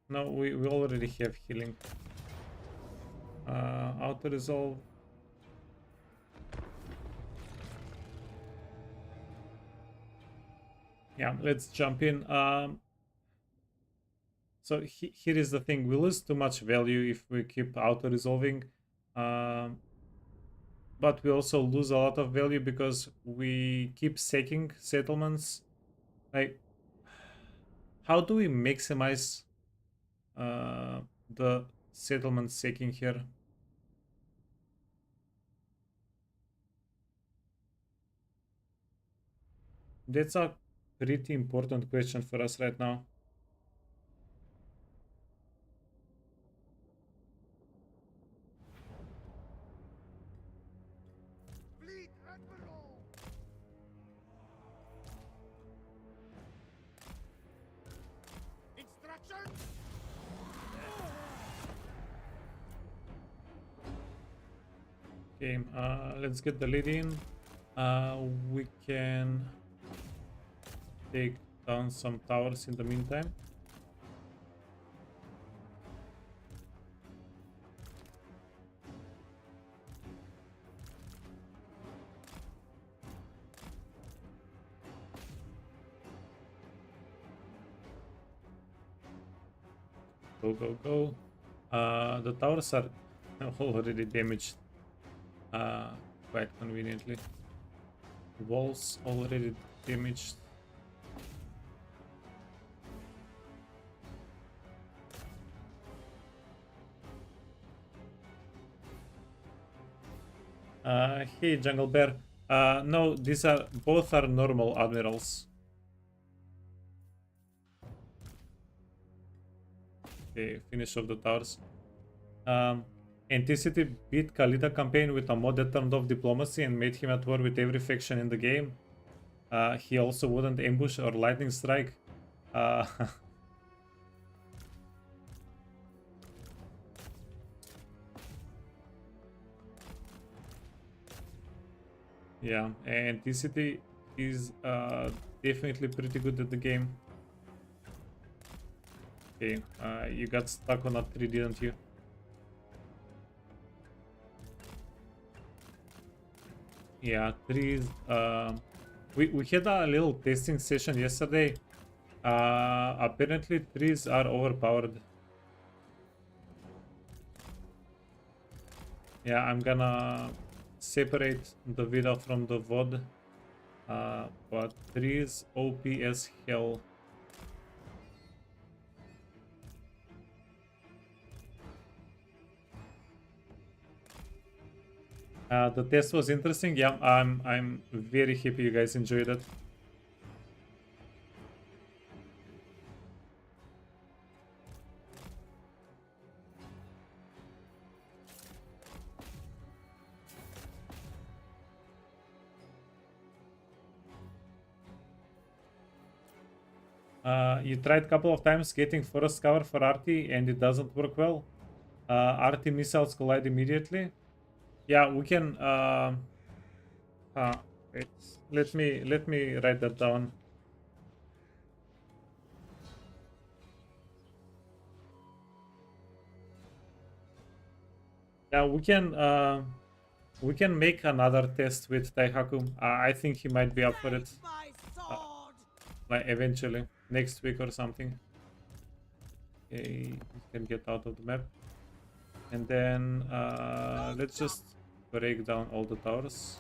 No, we already have healing. Auto resolve. Yeah, let's jump in. So here is the thing: we lose too much value if we keep auto resolving, but we also lose a lot of value because we keep sacking settlements. Like, how do we maximize the settlement sacking here? That's a pretty important question for us right now. Fleet Admiral. Instructions. Okay, let's get the lead in. We can take down some towers in the meantime. Go, go, go. The towers are already damaged quite conveniently. Walls already damaged. Hey, Jungle Bear. No, these are both are normal admirals. Okay, finish off the towers. Anticity beat Kalita campaign with a mod that turned off diplomacy and made him at war with every faction in the game. He also wouldn't ambush or lightning strike. Uh, yeah, Anticity is definitely pretty good at the game. Okay, you got stuck on a tree, didn't you? Yeah, trees. We had a little testing session yesterday. Apparently trees are overpowered. Yeah, I'm gonna separate the video from the VOD. But trees OP as hell. The test was interesting. Yeah, I'm very happy you guys enjoyed it. You tried a couple of times getting forest cover for Arty and it doesn't work well. Arty missiles collide immediately. Yeah, we can. Wait, let me write that down. Yeah, we can make another test with Daihaku. I think he might be up for it. Take my sword! Like eventually next week or something. Okay, you can get out of the map. And then let's just break down all the towers.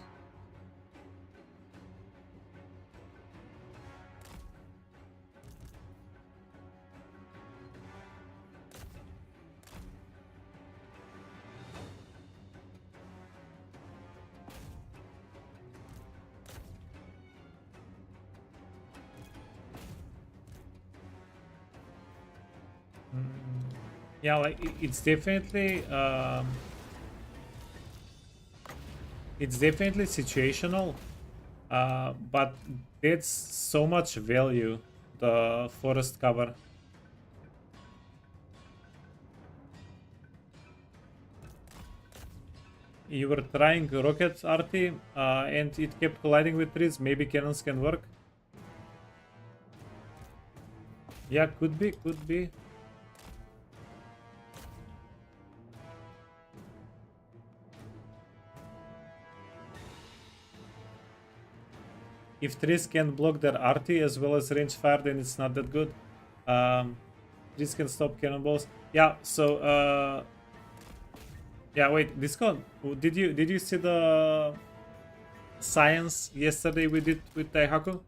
Yeah, like it's definitely situational, but it's so much value, the forest cover. You were trying rocket arty and it kept colliding with trees. Maybe cannons can work. Yeah, could be, could be. If trees can block their arty as well as range fire, then it's not that good. Trees can stop cannonballs. Yeah, so yeah, wait, Discord, did you see the science yesterday we did with Daihaku?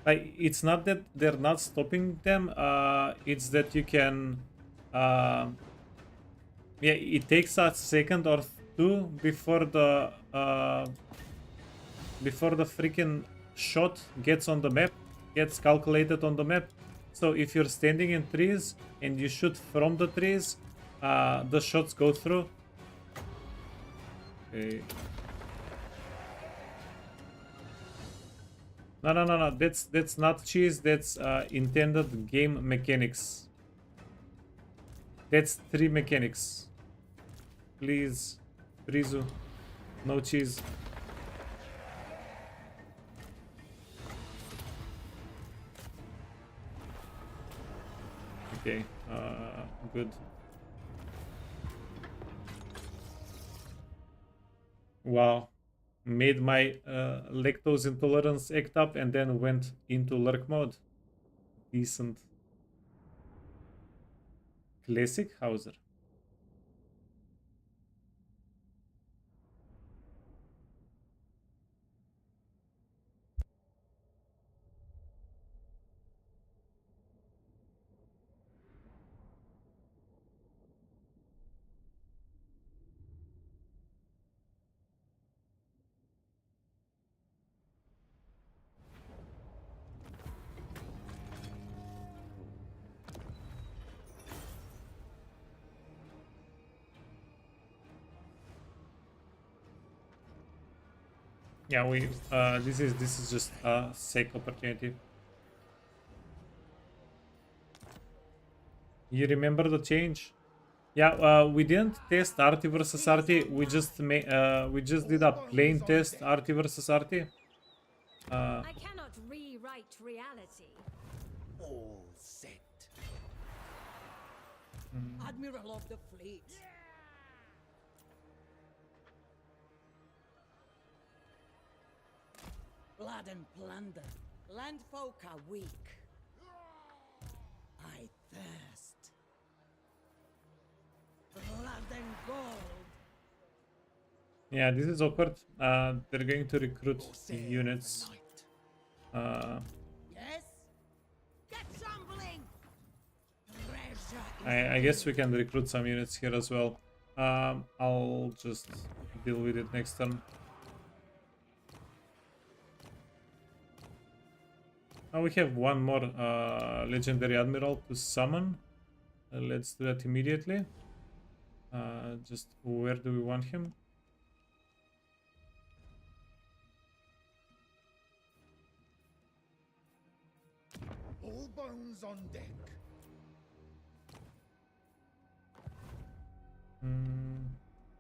Like, it's not that they're not stopping them, it's that you can yeah, it takes a second or two before the freaking shot gets on the map, gets calculated on the map. So if you're standing in trees and you shoot from the trees, the shots go through. Okay. No. That's not cheese. That's intended game mechanics. That's three mechanics. Please, Rizu, no cheese. Okay, good. Wow, made my lactose intolerance act up and then went into lurk mode. Decent. Classic Hauser. Yeah, we this is just a sake opportunity. You remember the change? Yeah, we didn't test RT versus RT. We just did All a bones plain on test deck. RT versus RT. I cannot rewrite reality. All set. Admiral of the fleet. Blood and plunder. Landfolk are weak. I thirst. Blood and gold. Yeah, this is awkward. They're going to recruit Go sail units. the night. Yes? Get shambling! Treasure is I guess we can recruit some units here as well. I'll just deal with it next turn. Now we have one more legendary admiral to summon. Let's do that immediately. Just where do we want him? All bones on deck.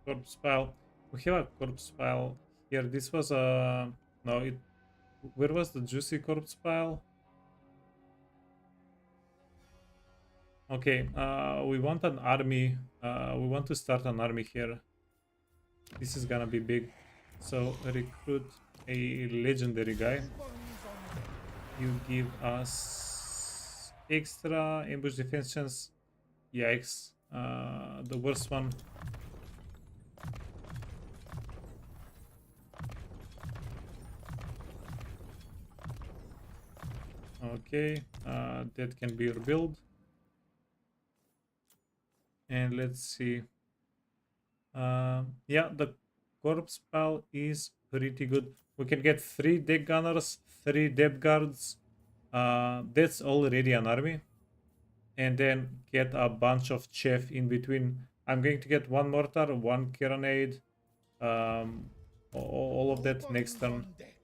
Corpse pile. We have a corpse pile here. This was a no. It where was the juicy corpse pile? Okay. We want an army. We want to start an army here. This is gonna be big. So recruit a legendary guy. All bones on deck. You give us extra ambush defense chance. Yikes. The worst one. Okay, that can be your build. And let's see. Yeah, the corpse pile is pretty good. We can get 3 deck gunners, 3 depth guards. That's already an army. And then get a bunch of chef in between. I'm going to get 1 mortar, 1 carronade, all of that next turn. On deck.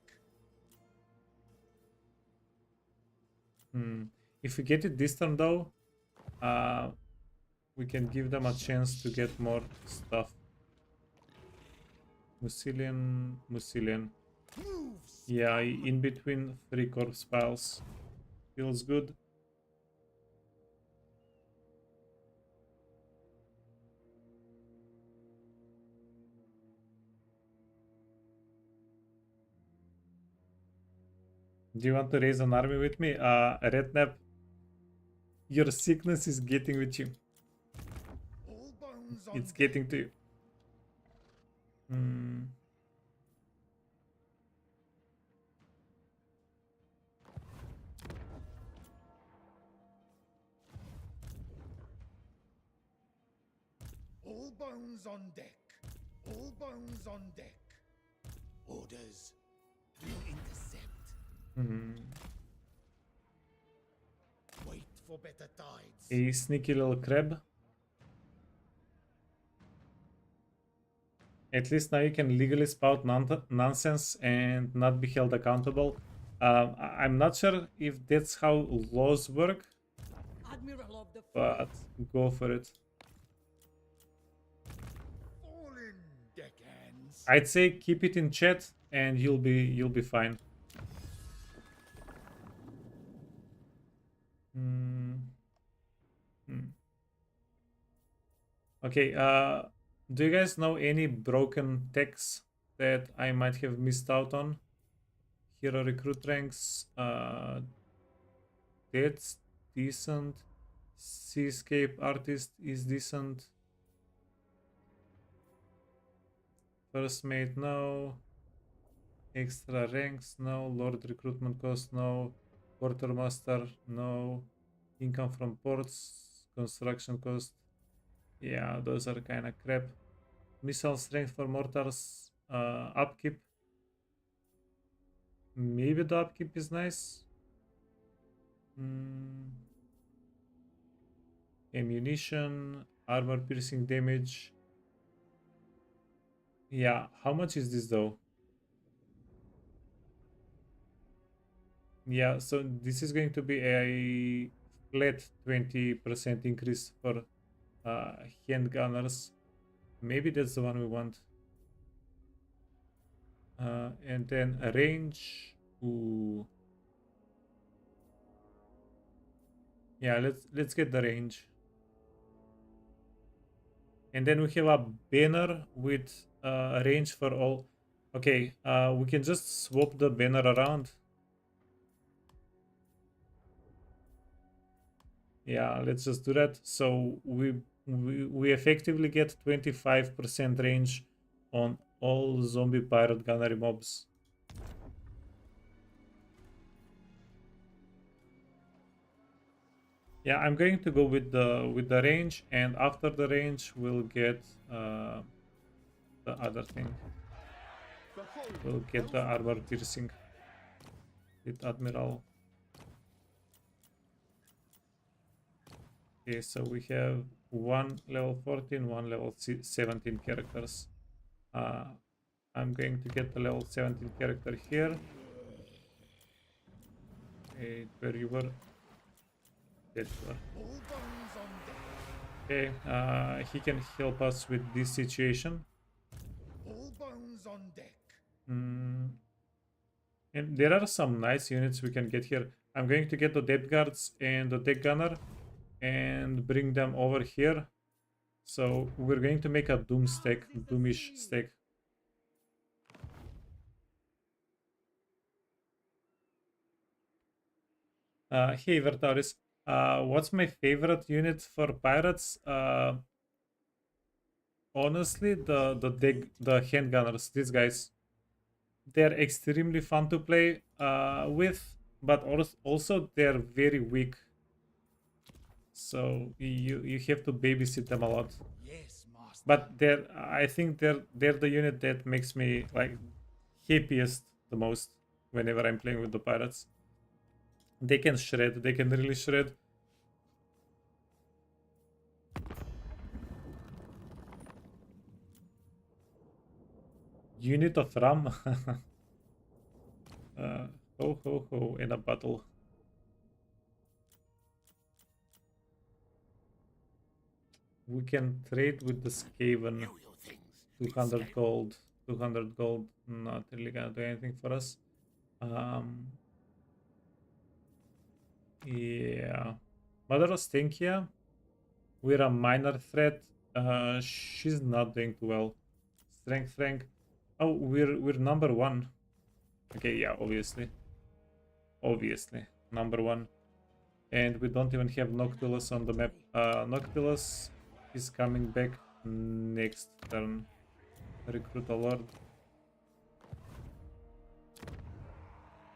If we get it this turn though, we can give them a chance to get more stuff. Mucilian. Moves. Yeah, in between 3 corpse piles. Feels good. Do you want to raise an army with me? Rednap, your sickness is getting with you. All bones on It's deck. getting to you. All bones on deck. All bones on deck. Orders. We'll intercept. Wait for better tides. A sneaky little crab. At least now you can legally spout nonsense and not be held accountable. I'm not sure if that's how laws work, Admiral of the fleet. but go for it. All in, deckhands. I'd say keep it in chat and you'll be fine. Okay, do you guys know any broken techs that I might have missed out on? Hero recruit ranks, that's decent. Seascape artist is decent. First mate, no. Extra ranks, no. Lord recruitment cost, no. Quartermaster, no. Income from ports, construction cost. Yeah, those are kind of crap. Missile strength for mortars, upkeep. Maybe the upkeep is nice. Ammunition, armor piercing damage. Yeah, how much is this though? Yeah, so this is going to be a flat 20% increase for handgunners. Maybe that's the one we want. And then a range. Ooh. Yeah, let's get the range. And then we have a banner with a range for all. Okay, we can just swap the banner around. Yeah, let's just do that. So we effectively get 25% range on all zombie pirate gunnery mobs. Yeah, I'm going to go with the range, and after the range we'll get the other thing. We'll get the armor piercing with Admiral. Okay, so we have one level 14, one level 17 characters. I'm going to get the level 17 character here. Okay, where you were? There you were. All bones on deck. Okay, he can help us with this situation. All bones on deck. Mm, and there are some nice units we can get here. I'm going to get the depth guards and the deck gunner and bring them over here. So we're going to make a doom stack, doomish stack. Hey Vertaris, what's my favorite unit for pirates? Honestly, the handgunners, these guys, they're extremely fun to play with, but also they're very weak. So you have to babysit them a lot. Yes, master. But I think they're the unit that makes me like happiest the most whenever I'm playing with the pirates. They can shred, they can really shred. Unit of rum. Ho ho ho in a battle. We can trade with the Skaven. Know your things. 200 gold. 200 gold. Not really gonna do anything for us. Yeah. Mother Ostenkia. We're a minor threat. She's not doing too well. Strength. Oh, we're number one. Okay, yeah, obviously. Obviously. Number one. And we don't even have Noctilus on the map. Noctilus is coming back next turn. Recruit a lord.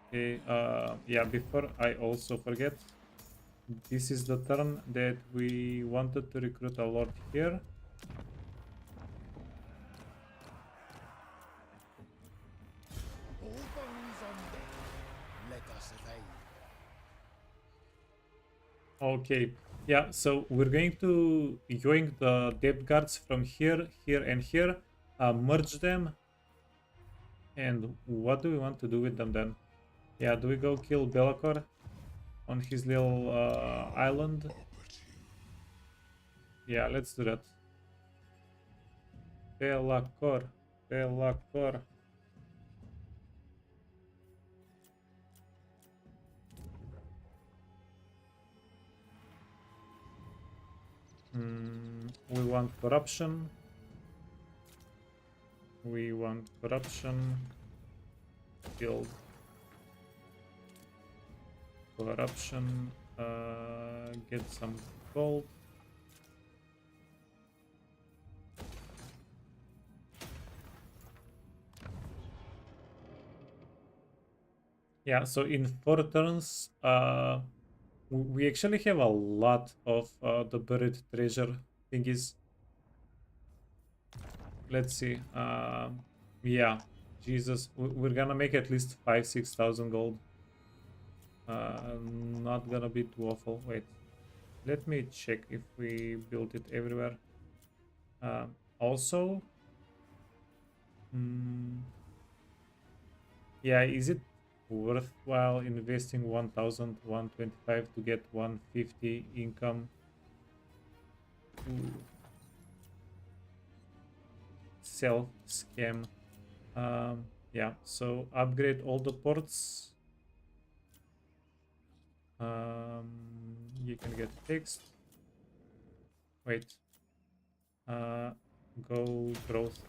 Okay, yeah, before I also forget, this is the turn that we wanted to recruit a lord here. All bones on deck. Let us evade. Okay, yeah, so we're going to yoink the depth guards from here, here, and here, merge them. And what do we want to do with them then? Yeah, do we go kill Belacor on his little island? Yeah, let's do that. Belacor. We want corruption. Build corruption. Get some gold. Yeah, so in 4 turns, we actually have a lot of the buried treasure thingies. Let's see. Yeah, Jesus, we're gonna make at least 5,000-6,000 gold. Not gonna be too awful. Wait, let me check if we built it everywhere. Also, yeah, is it worthwhile investing 1,125 to get 150 income. Ooh. Self scam. Yeah, so upgrade all the ports. You can get fixed. Wait. Go growth.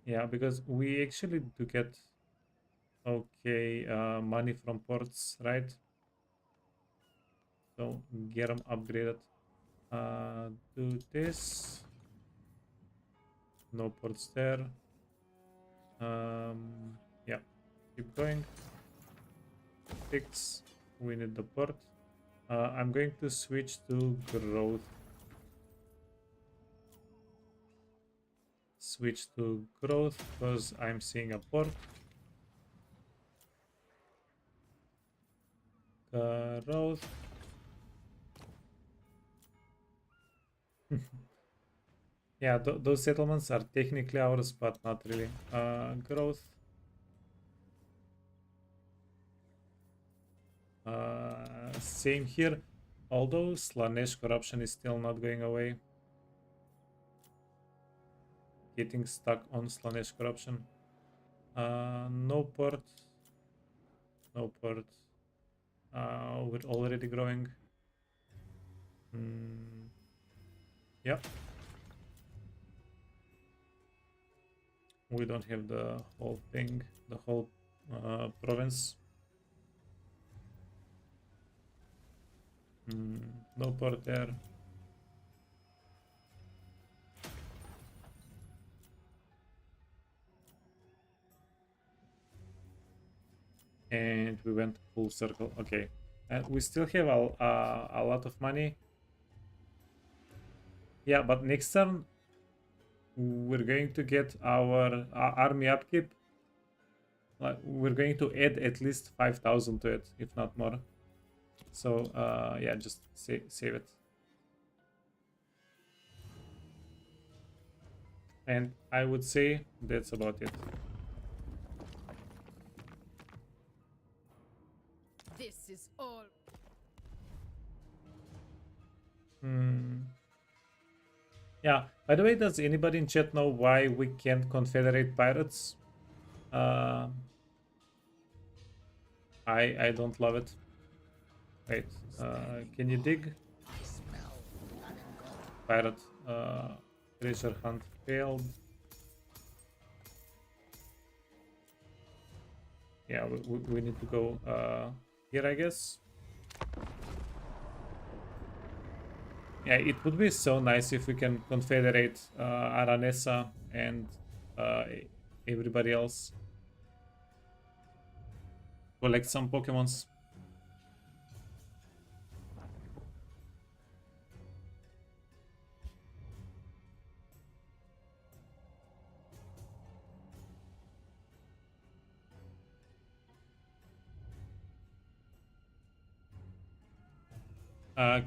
Yeah, because we actually do get okay money from ports, right? So get them upgraded. Do this. No ports there. Yeah, keep going. Fix. We need the port. I'm going to switch to growth. Switch to growth because I'm seeing a port. Growth. Yeah, those settlements are technically ours, but not really. Growth. Same here. Although Slanesh corruption is still not going away. Getting stuck on Slanesh corruption. No port. No port. We're already growing. Yep. We don't have the whole thing, the whole province. No port there. And we went full circle. Okay. We still have a lot of money. Yeah, but next turn we're going to get our army upkeep. We're going to add at least 5,000 to it, if not more. So yeah, just save it. And I would say that's about it. This is all. Yeah, by the way, does anybody in chat know why we can't confederate pirates? I don't love it. Wait, can you dig? I smell blood and gore. Pirate treasure hunt failed. Yeah, we need to go here, I guess. Yeah, it would be so nice if we can confederate Aranesa and everybody else. Collect some Pokemons.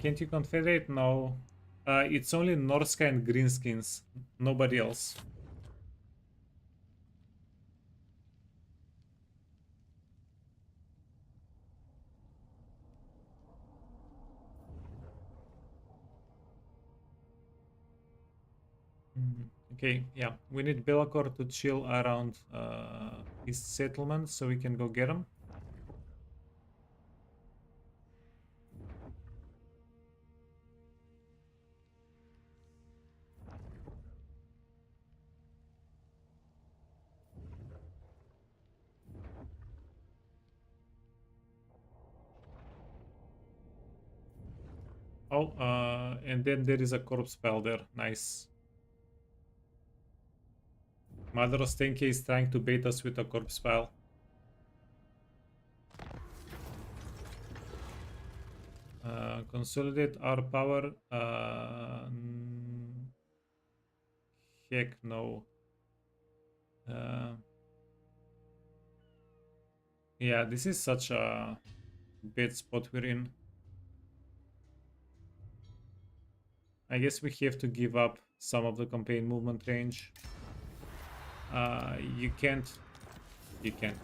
Can't you confederate? No. It's only Norska and Greenskins. Nobody else. Okay, yeah. We need Belacor to chill around his settlement so we can go get him. Oh, and then there is a corpse pile there. Nice. Mother Ostenke is trying to bait us with a corpse pile. Consolidate our power. Heck no. Yeah, this is such a bad spot we're in. I guess we have to give up some of the campaign movement range. You can't You can.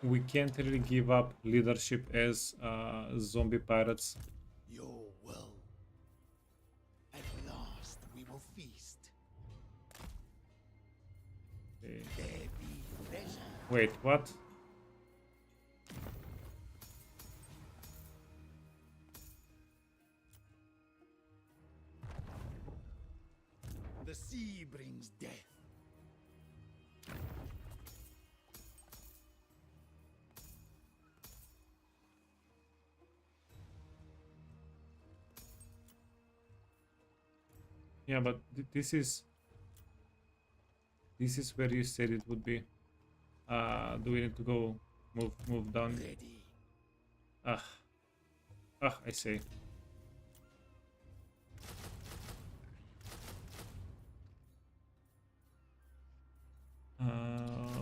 We can't really give up leadership as zombie pirates. Your will. At last we will feast. Okay. There be pleasure. Wait, what? The sea brings death. Yeah, but this is where you said it would be. Do we need to go move down? Ready. Ah, I say.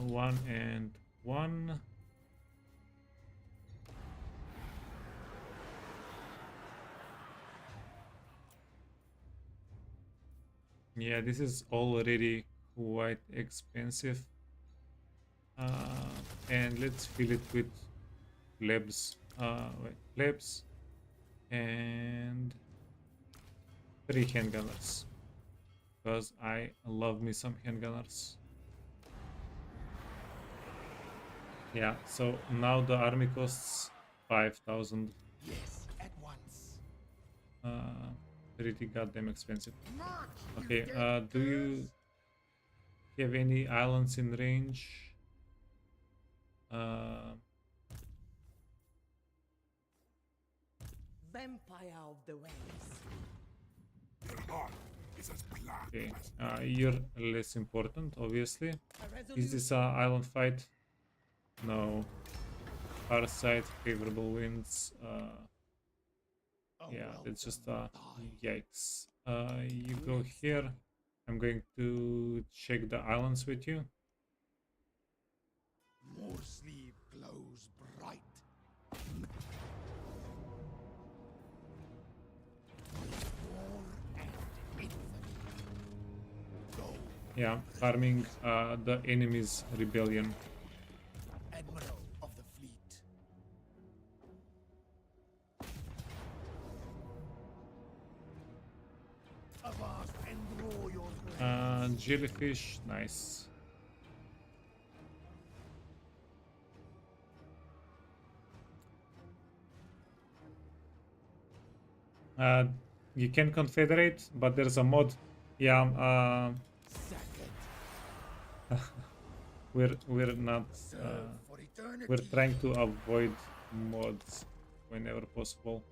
One and one. Yeah, this is already quite expensive. And let's fill it with plebs. Wait, plebs and 3 handgunners. Because I love me some handgunners. Yeah, so now the army costs 5,000. Yes, at once. Pretty goddamn expensive. March, Okay, dead do you have any islands in range? Vampire of the waves. Your heart is as black Okay, as you're less important, obviously. A Is this an island fight? No. Far side, favorable winds. A Yeah, that's just welcome tide. yikes. You go here. I'm going to check the islands with you. More sleeve glows bright. War and infamy. Go, Yeah, farming the enemy's rebellion. Admiral of the fleet. Avast and draw your blades. Jellyfish, nice. You can confederate, but there's a mod. Yeah, Sack it. we're not. Serve for eternity. We're trying to avoid mods whenever possible.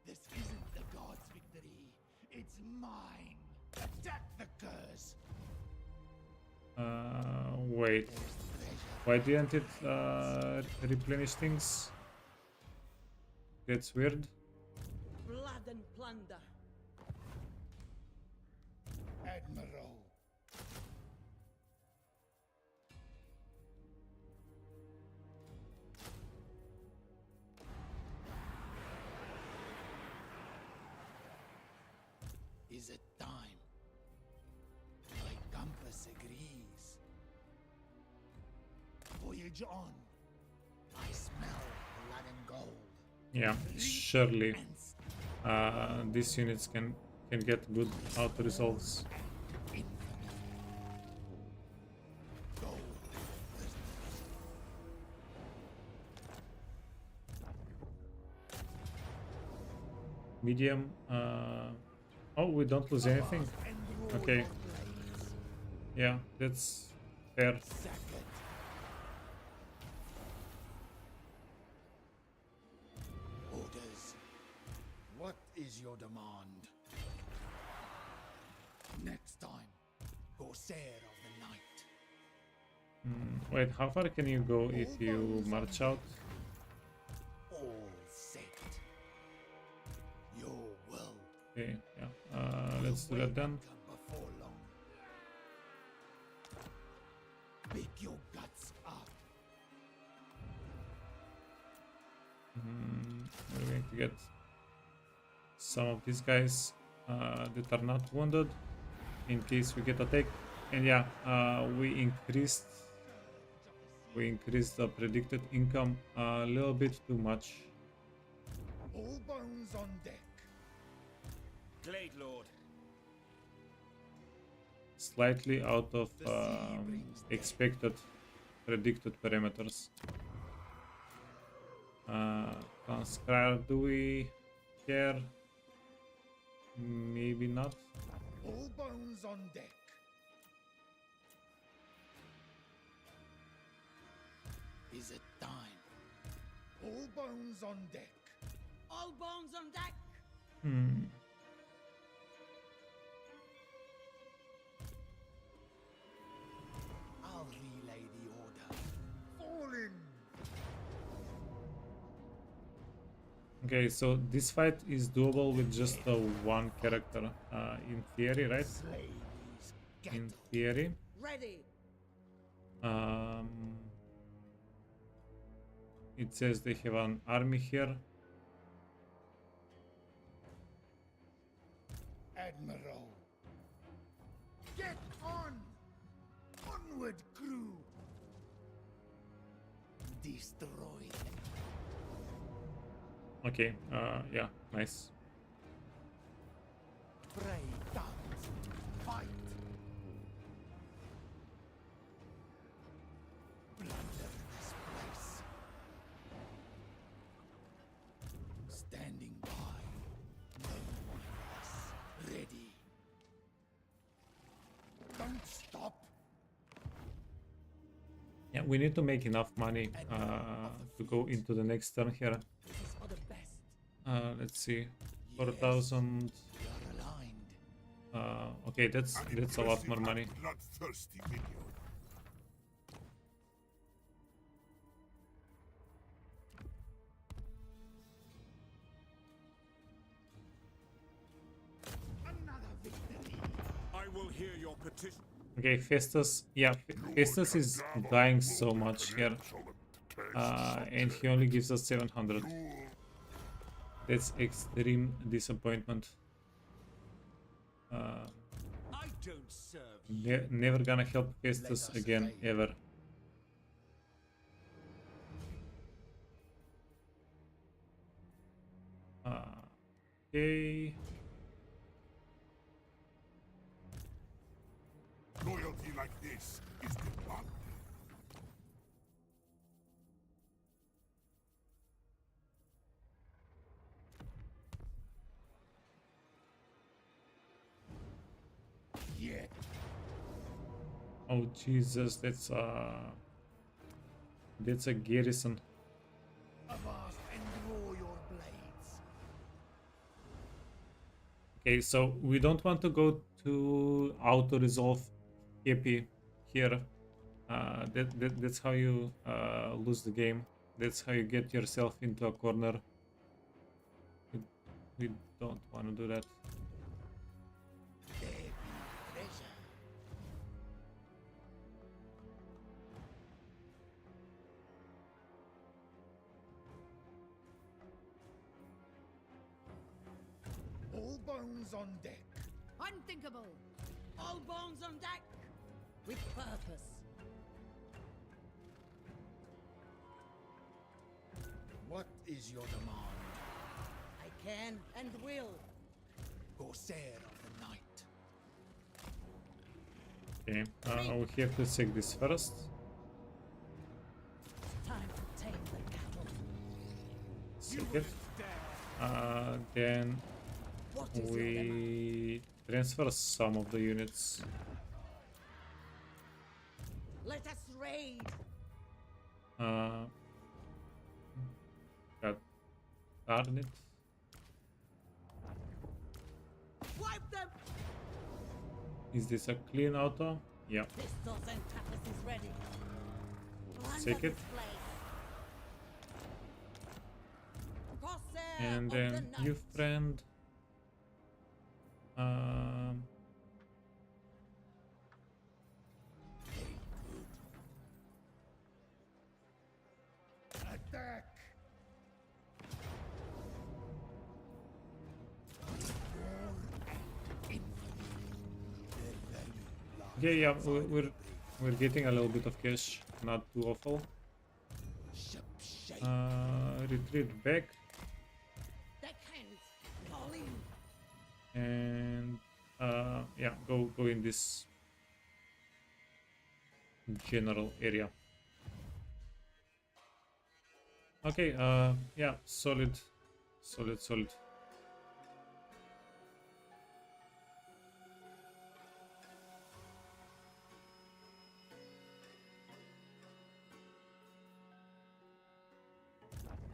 This isn't the god's victory. It's mine. Attack the curse. Wait. There's treasure. Why didn't it replenish things? That's weird. blood and plunder. Admiral. Is it time? My compass agrees. Voyage on. I smell blood and gold. Yeah, surely And these units can get good auto resolves. infamy. Gold. Medium. Oh, we don't lose anything. And draw Okay. your blades. Yeah, that's fair. Sack it. Orders. What is your demand? Next time, Corsair of the Night. Wait, how far can you go if you march out? All set. Your will. Okay, yeah. Let's do that then. Come before long. Pick your guts up. We're going to get some of these guys that are not wounded in case we get attacked. And yeah, we increased the predicted income a little bit too much. All bones on deck. Glade Lord. Slightly out of The sea brings death. expected predicted parameters. Transcribe, do we care? Maybe not. All bones on deck. Is it time? All bones on deck. All bones on deck. Hmm. I'll relay the order. Fall in. Okay, so this fight is doable with just one character, in theory, right? Slay these In cattle. theory. Ready. Um, it says they have an army here. Admiral. Get on! Onward, crew! Destroy them. Okay, yeah, nice. Fray tongues. Fight! Plunder this place. Standing by. No one else. Ready. Don't stop. Yeah, we need to make enough money to go into the next turn here. This is for the best. Let's see, 4,000. We are aligned. Okay, that's a lot more money. Bloodthirsty minion. Another victory. I will hear your petition. Okay, Festus. Yeah, Festus is dying so much here, and he only gives us 700. That's extreme disappointment. I don't serve. Never gonna help Festus us again, fail. ever. Okay. Loyalty like this is demanded. Yet. Oh Jesus, that's a garrison. Avast and draw your blades. Okay, so we don't want to go to auto resolve happy here. That's how you lose the game. That's how you get yourself into a corner. We don't want to do that. There be treasure. All bones on deck. Unthinkable. All bones on deck. With purpose. What is your demand? I can and will. Corsair of the night. Okay, we have to check this first. It's time to tame the cattle. Check it. Then What is your demand? we transfer some of the units. Let us raid. God darn it. Wipe them. Is this a clean auto? Yeah. Pistols and cutlass is ready. Plunder Take it. this place. Corsair And of then the you night. friend. Very good. Attack! War and infamy. Their value lies Okay, yeah, we're getting a little bit of cash, not too awful. Ship shape. Retreat back Deckhands, calling. and yeah, go in this general area. Okay, yeah, solid.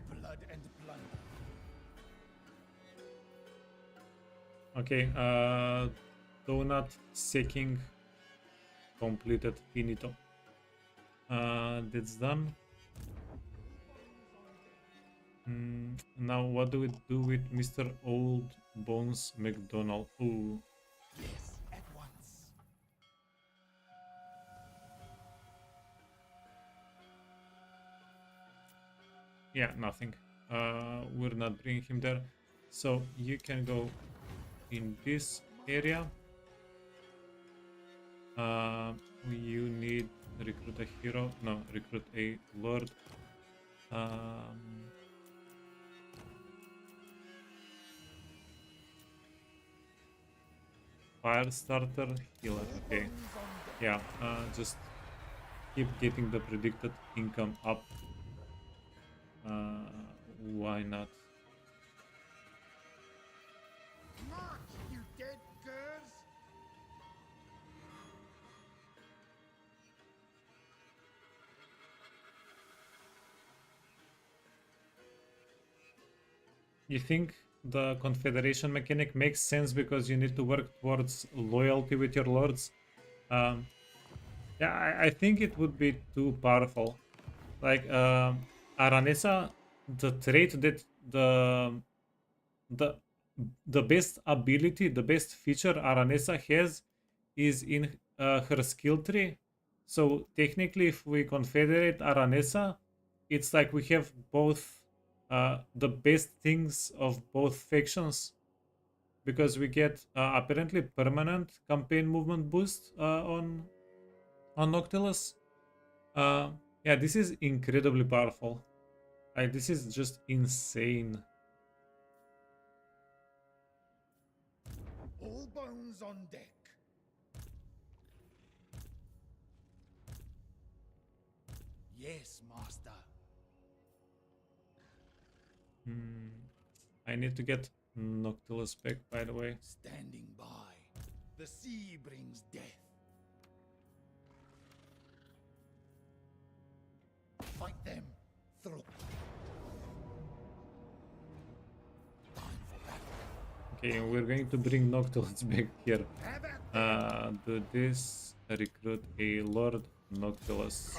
Blood and plunder. Okay, donut sacking completed, finito. That's done. Now what do we do with Mr. Old Bones McDonald? Ooh, Yes, at once. yeah, nothing. We're not bringing him there. So you can go in this area. You need recruit a hero. No, recruit a lord. Fire starter, healer. Okay. Yeah, just keep getting the predicted income up. Why not? March, you dead curs! You think the confederation mechanic makes sense because you need to work towards loyalty with your lords? Um, yeah, I think it would be too powerful. Like Aranesa, the trait that the the best ability, the best feature Aranesa has is in her skill tree. So technically, if we confederate Aranesa, it's like we have both the best things of both factions because we get apparently permanent campaign movement boost on Noctilus. Uh, yeah, this is incredibly powerful. Like this is just insane. All bones on deck. Yes, master. Hmm. I need to get Noctilus back, by the way. Standing by. The sea brings death. Fight them. Through. Time for battle. Okay, and we're going to bring Noctilus back here. Have at them. Do this, recruit a Lord Noctilus.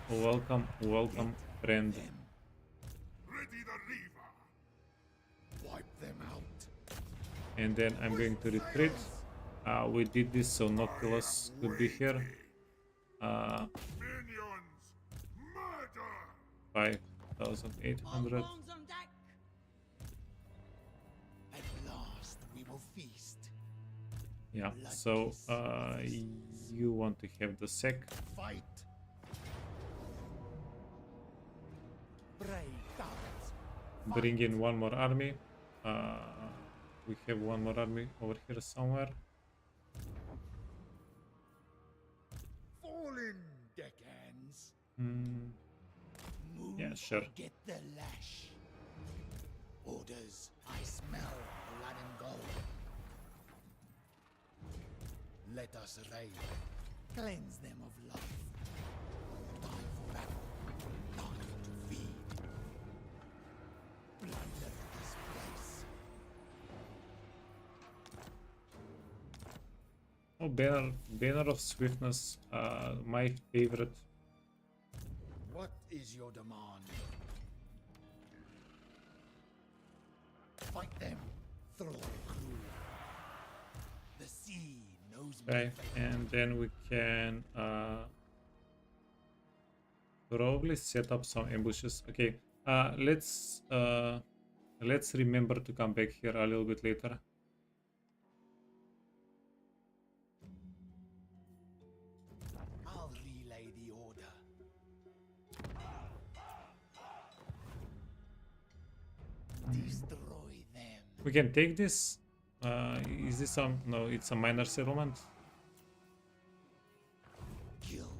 Welcome, friend. Them. Ready the lever. Wipe them out. And then I'm going to retreat. We did this so Noctilus could be here. Minions, murder. 5,800. All bones on deck. At last we will feast. Yeah, so you want to have the sec. Fight. Brave cowards. Bring in one more army. We have one more army over here somewhere. Fallen deckhands. Hmm. Move Yeah, sure. or get the lash. Orders. I smell blood and gold. Let us raid. Cleanse them of love. Time for battle. Time to feed. Plunder this place. Oh, banner of swiftness. My favorite. What is your demand? Fight them. Throw crew. The sea knows me. Okay, and then we can probably set up some ambushes. Okay, let's remember to come back here a little bit later. We can take this. Is this some? No, it's a minor settlement. Kill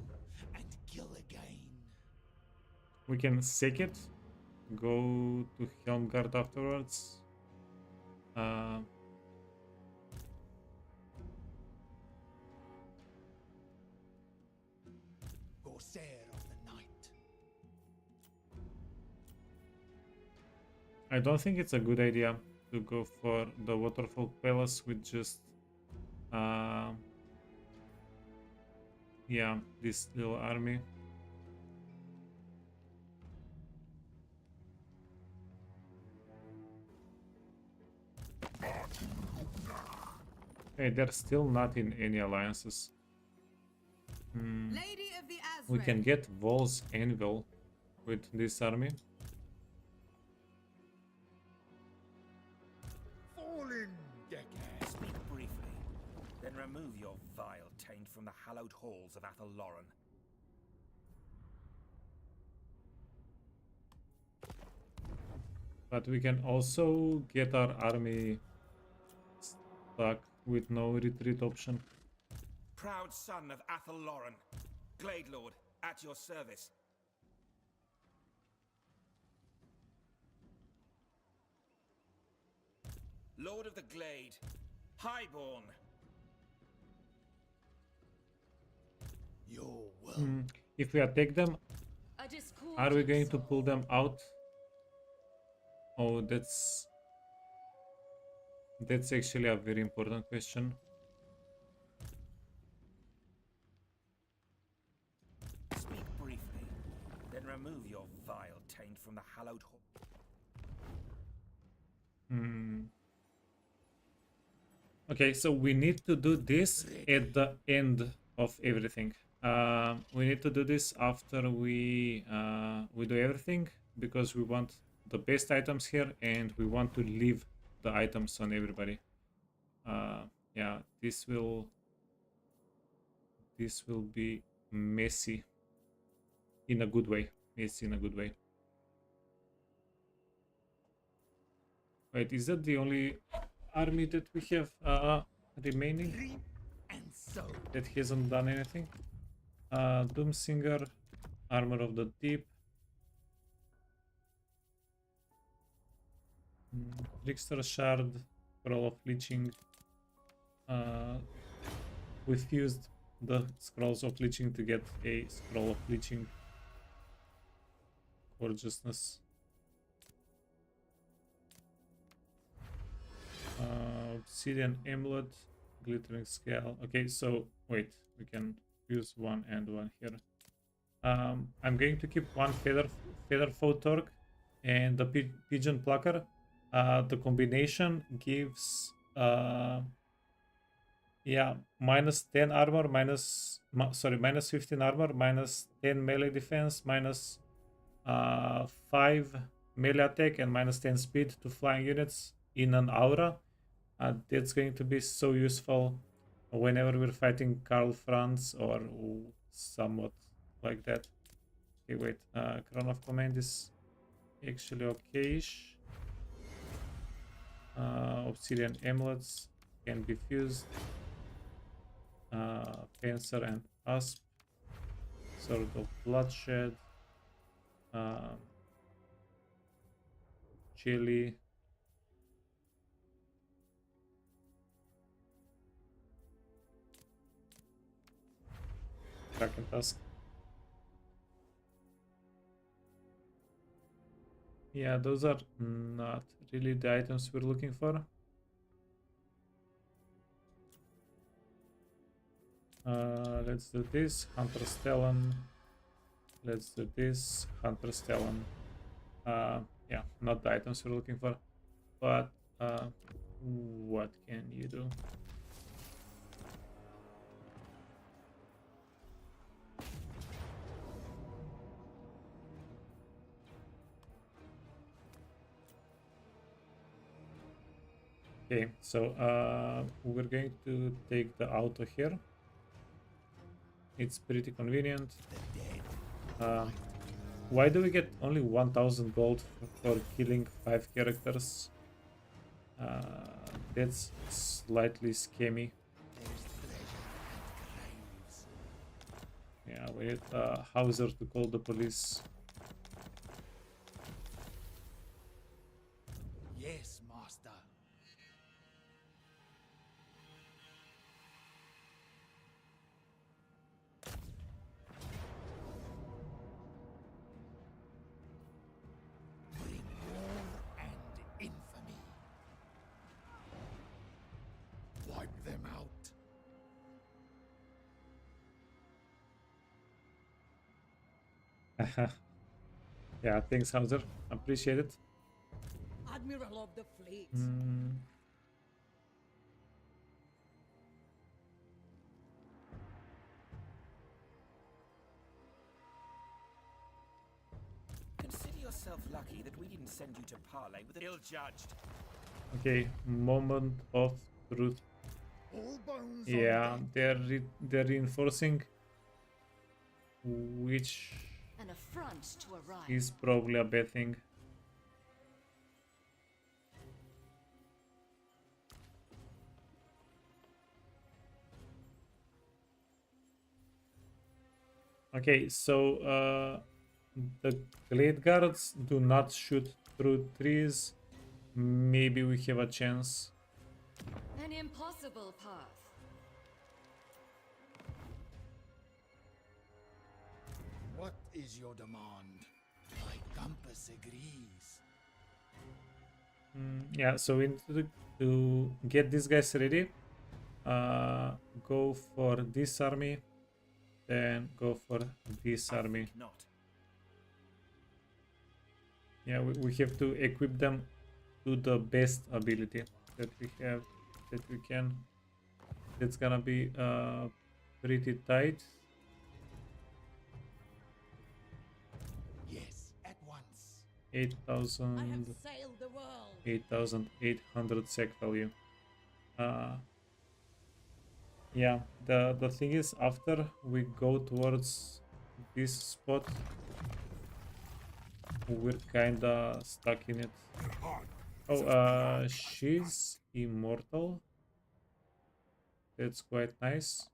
and kill again. We can sack it. Go to Helmgard afterwards. Corsair of the night. I don't think it's a good idea to go for the Waterfall Palace with just yeah, this little army. Hey, they're still not in any alliances. Lady of the We Azrael. can get Vol's Anvil with this army. Fall in, deckhand. Speak briefly, then remove your vile taint from the hallowed halls of Athelloren. But we can also get our army stuck with no retreat option. Proud son of Athelloren, Glade Lord, at your service. Lord of the Glade, Highborn. Your will. If we attack them, A discord are we going to pull them out? Oh, that's actually a very important question. Speak briefly, then remove your vile taint from the hallowed hall. Okay, so we need to do this at the end of everything. We need to do this after we do everything because we want the best items here and we want to leave the items on everybody. Yeah, this will be messy in a good way. Messy in a good way. Wait, is that the only army that we have remaining Reap and sow. that hasn't done anything? Doomsinger, Armor of the Deep, Trickster Shard, Scroll of Leeching. We fused the Scrolls of Leeching to get a Scroll of Leeching. Gorgeousness. Obsidian Amulet, Glittering Scale. Okay, so wait, we can use one and one here. I'm going to keep one Feather Foe Torque and the Pigeon Plucker. The combination gives yeah, minus 10 armor, minus 15 armor, minus 10 melee defense, minus 5 melee attack, and minus 10 speed to flying units in an aura. That's going to be so useful whenever we're fighting Karl Franz or somewhat like that. Okay, wait. Crown of Command is actually okay-ish. Obsidian Amulets can be fused. Fencer and Asp. Sword of Bloodshed. Chili. Kraken Tusk. Yeah, those are not really the items we're looking for. Let's do this, Hunter's Talon. Let's do this, Hunter's Talon. Yeah, not the items we're looking for. But what can you do? Okay, so we're going to take the auto here. It's pretty convenient. Why do we get only 1000 gold for killing 5 characters? That's slightly scammy. There's treasure and graves. Yeah, we need Hauser to call the police. Yes, master. Bring war and infamy. Wipe them out. Yeah, thanks, Hauser. Appreciate it. Admiral of the fleet. Mm, Consider yourself lucky that we didn't send you to parley with an ill-judged. okay, moment of truth. All bones Yeah, on deck. they're reinforcing, which An affront to arrive. is probably a bad thing. Okay, so the Glade Guards do not shoot through trees. Maybe we have a chance. An impossible path. What is your demand? My compass agrees. Yeah, so we need to get these guys ready. Go for this army, then go for this army. Not. Yeah, we have to equip them to the best ability that we have, that we can. It's gonna be pretty tight. Yes, at once. I have 8,000, sailed the world. 8,800 sec value. Yeah, the thing is, after we go towards this spot, we're kinda stuck in it. Their heart Oh, she's immortal. That's quite nice.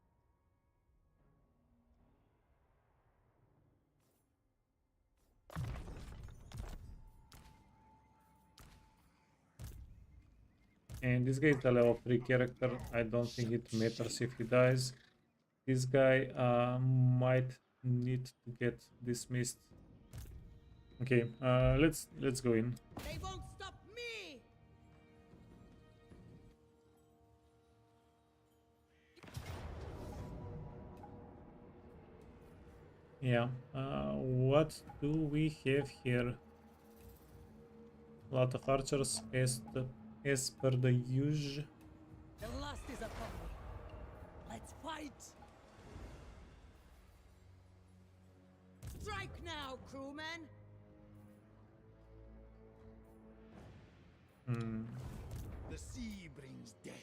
And this guy is a level 3 character. I don't think it matters if he dies. This guy might need to get dismissed. Okay, let's go in. They won't stop me. Yeah. What do we have here? A lot of archers as per the usual. The last is upon me. Let's fight. Strike now, crewmen. The sea brings death.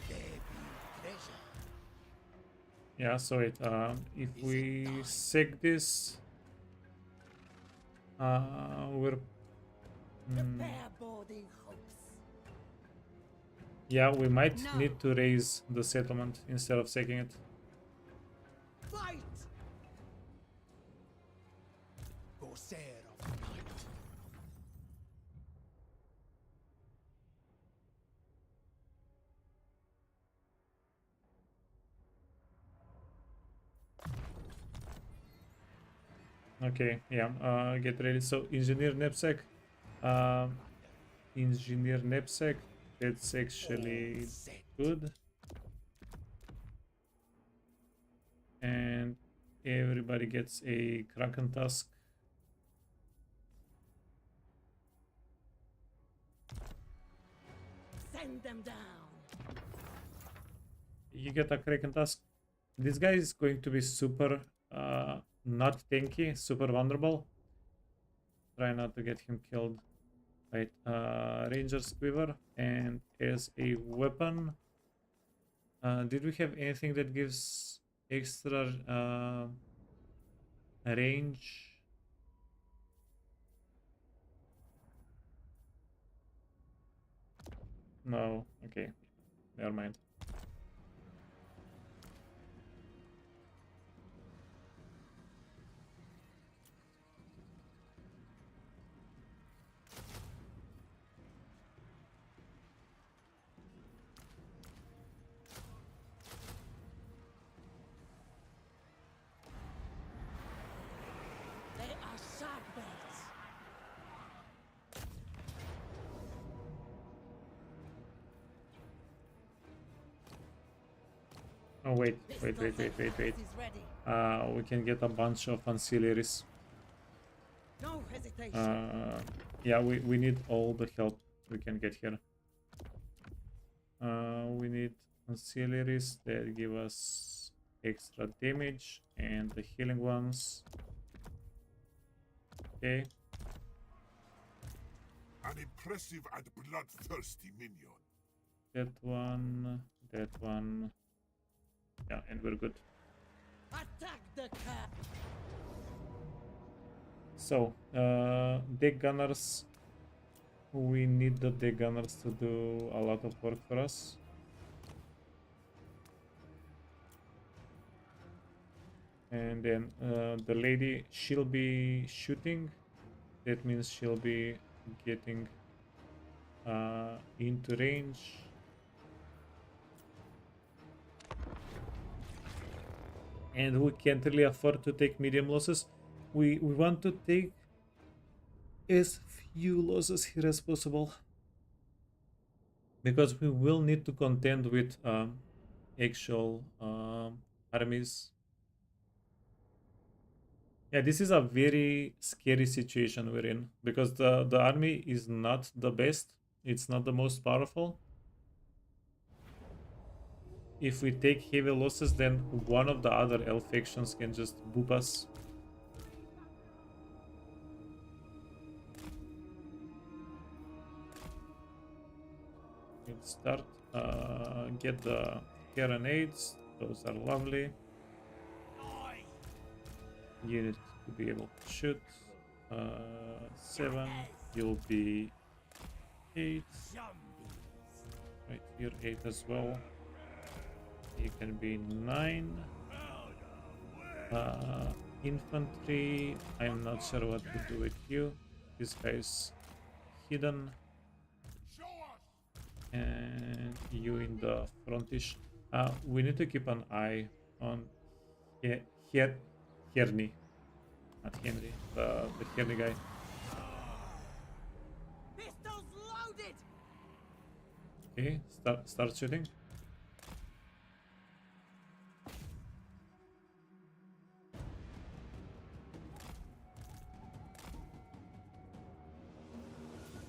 There be treasure. Yeah, so if we sec this, we're Prepare boarding hopes. yeah, we might No. need to raise the settlement instead of sacking it. Fight. Corsair of the night. Okay, yeah, get ready. So engineer knapsack, engineer knapsack. That's actually All set. good. And everybody gets a Kraken tusk. Send them down. You get a Kraken tusk. This guy is going to be super not tanky, super vulnerable. Try not to get him killed. Right, Ranger's Quiver, and as a weapon, did we have anything that gives extra range? No, okay, never mind. They are sharpbells. Oh wait, wait. Is ready. We can get a bunch of ancillaries. No hesitation. Yeah, we need all the help we can get here. We need ancillaries that give us extra damage and the healing ones. Okay. An impressive and bloodthirsty minion. That one. Yeah, and we're good. Attack the cat. So, deck gunners. We need the deck gunners to do a lot of work for us. And then the lady, she'll be shooting. That means she'll be getting into range. And we can't really afford to take medium losses. We want to take as few losses here as possible, because we will need to contend with actual armies. Yeah, this is a very scary situation we're in, because the army is not the best. It's not the most powerful. If we take heavy losses, then one of the other elf factions can just boop us. Let's start. Get the carronades. Those are lovely. Unit to be able to shoot. 7. You'll be 8. Right, you're 8 as well. You can be 9. Infantry, I'm not sure what to do with you. This guy's hidden. And you in the frontish. We need to keep an eye on Herney. Not Henry, the Herney guy. Pistols loaded. Okay, start shooting.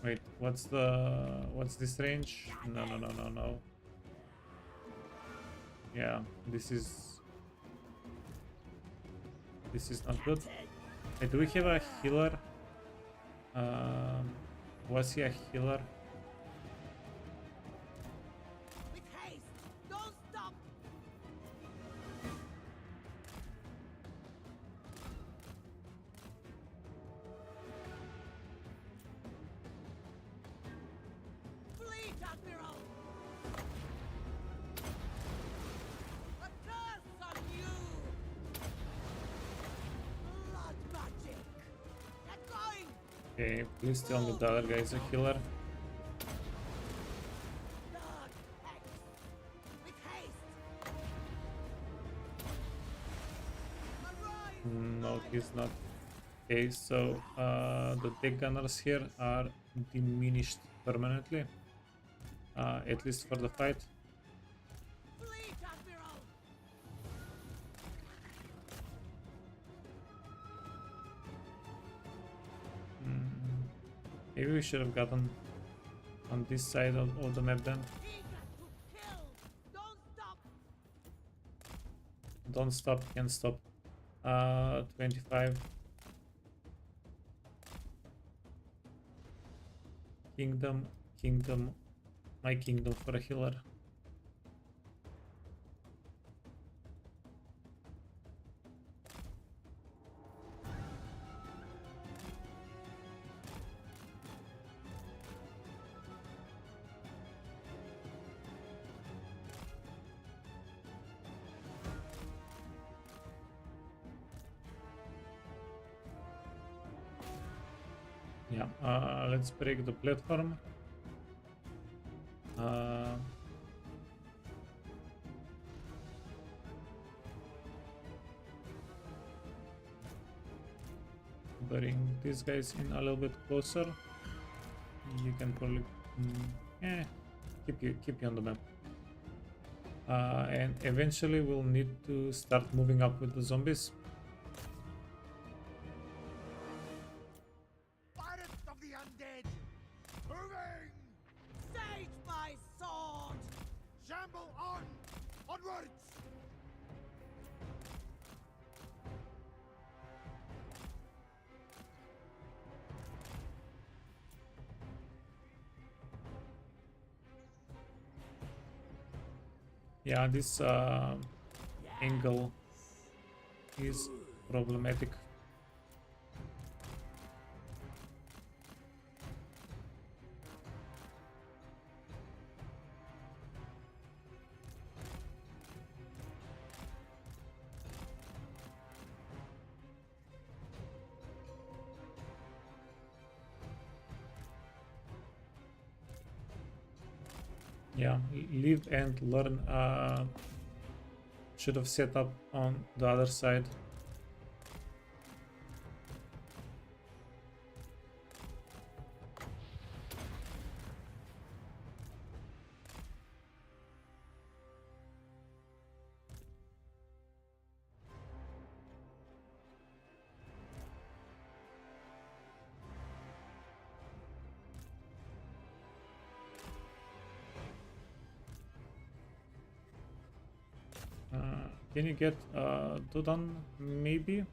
Wait, what's this range? No. Yeah, this is not good. Wait, do we have a healer? Was he a healer? With haste. Don't stop. Fleet Admiral. A curse on you. Blood magic. Get going. Okay, please tell me the other guy is a healer. Dark Hex. With haste. Arise. No, he's not. Okay, so the deck gunners here are diminished permanently, at least for the fight. Fleet Admiral. Maybe we should have gotten on this side of the map then. Eager to kill. Don't stop. Don't stop, can't stop. 25. kingdom, my kingdom for a healer. Yeah, let's break the platform. Bring these guys in a little bit closer. You can probably keep you on the map. And eventually we'll need to start moving up with the zombies. Pirates of the undead! Moving! Sage my sword! Shamble on! Onwards! Yeah, this angle is problematic. Yeah, live and learn should have set up on the other side. Can you get Dodon maybe?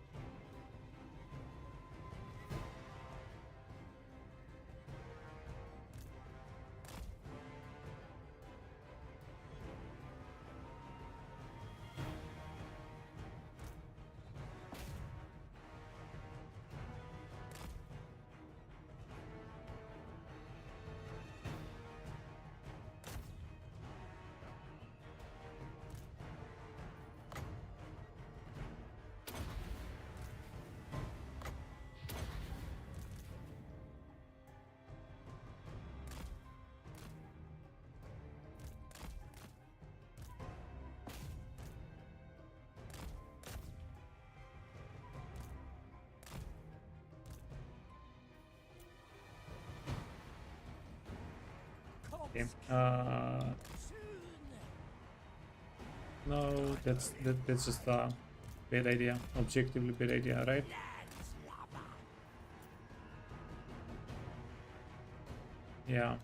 Okay. No, that's just a bad idea. Objectively bad idea, right? Yeah.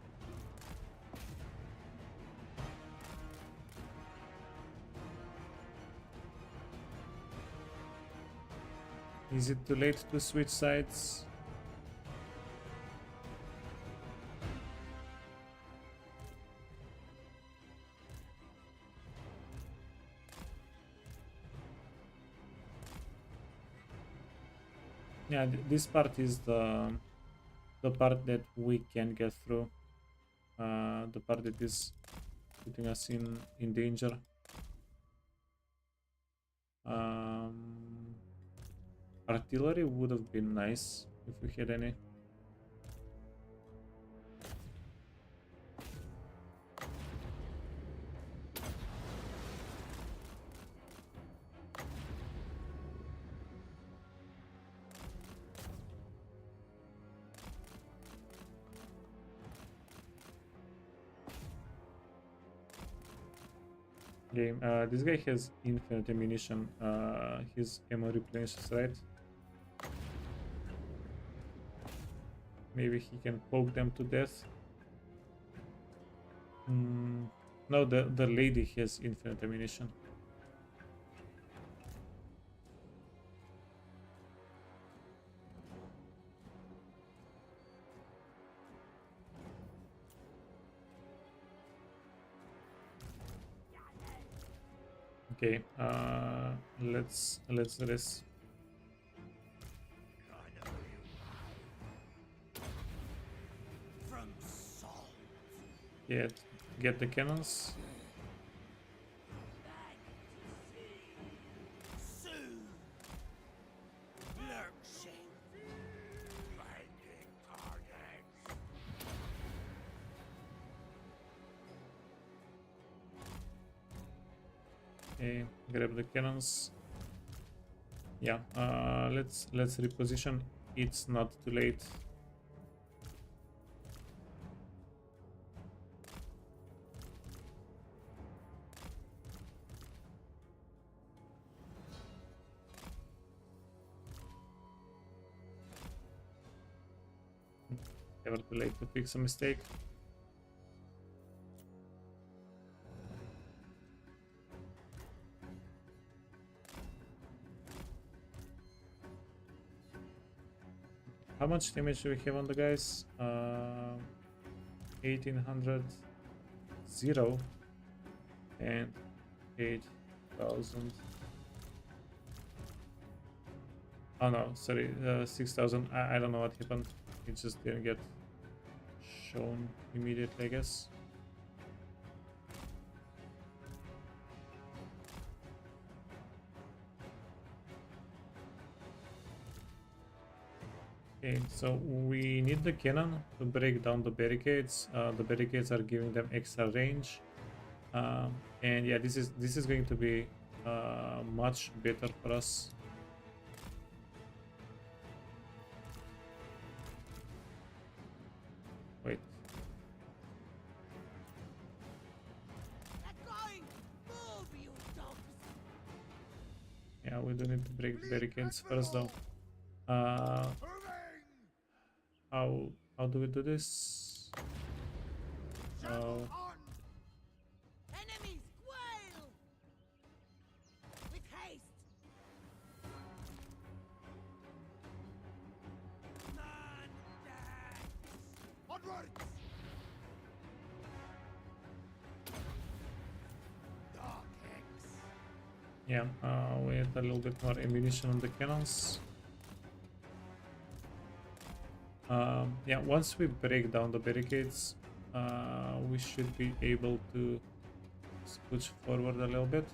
Is it too late to switch sides? Yeah, this part is the part that we can get through. The part that is putting us in danger. Artillery would have been nice if we had any. Game. This guy has infinite ammunition. His ammo replenishes, right? Maybe he can poke them to death. No, the lady has infinite ammunition. Okay, let's do this. From salt. Get the cannons. Soon. Lurching. Flanking targets. Okay, grab the cannons. Yeah, let's reposition. It's not too late. Never too late to fix a mistake. How much damage do we have on the guys? 1800, 0, and 8000. Oh no, sorry, 6000. I don't know what happened. It just didn't get shown immediately, I guess. Okay, so we need the cannon to break down the barricades. The barricades are giving them extra range, and yeah, this is going to be much better for us. Wait, They're going. Move, you dogs. yeah, we do need to break the barricades first, though. Moving. How do we do this? Shuttle on. Enemies quail. With haste. Man down. Onwards. Dark Hex. Yeah, we need a little bit more ammunition on the cannons. Yeah, once we break down the barricades, we should be able to push forward a little bit.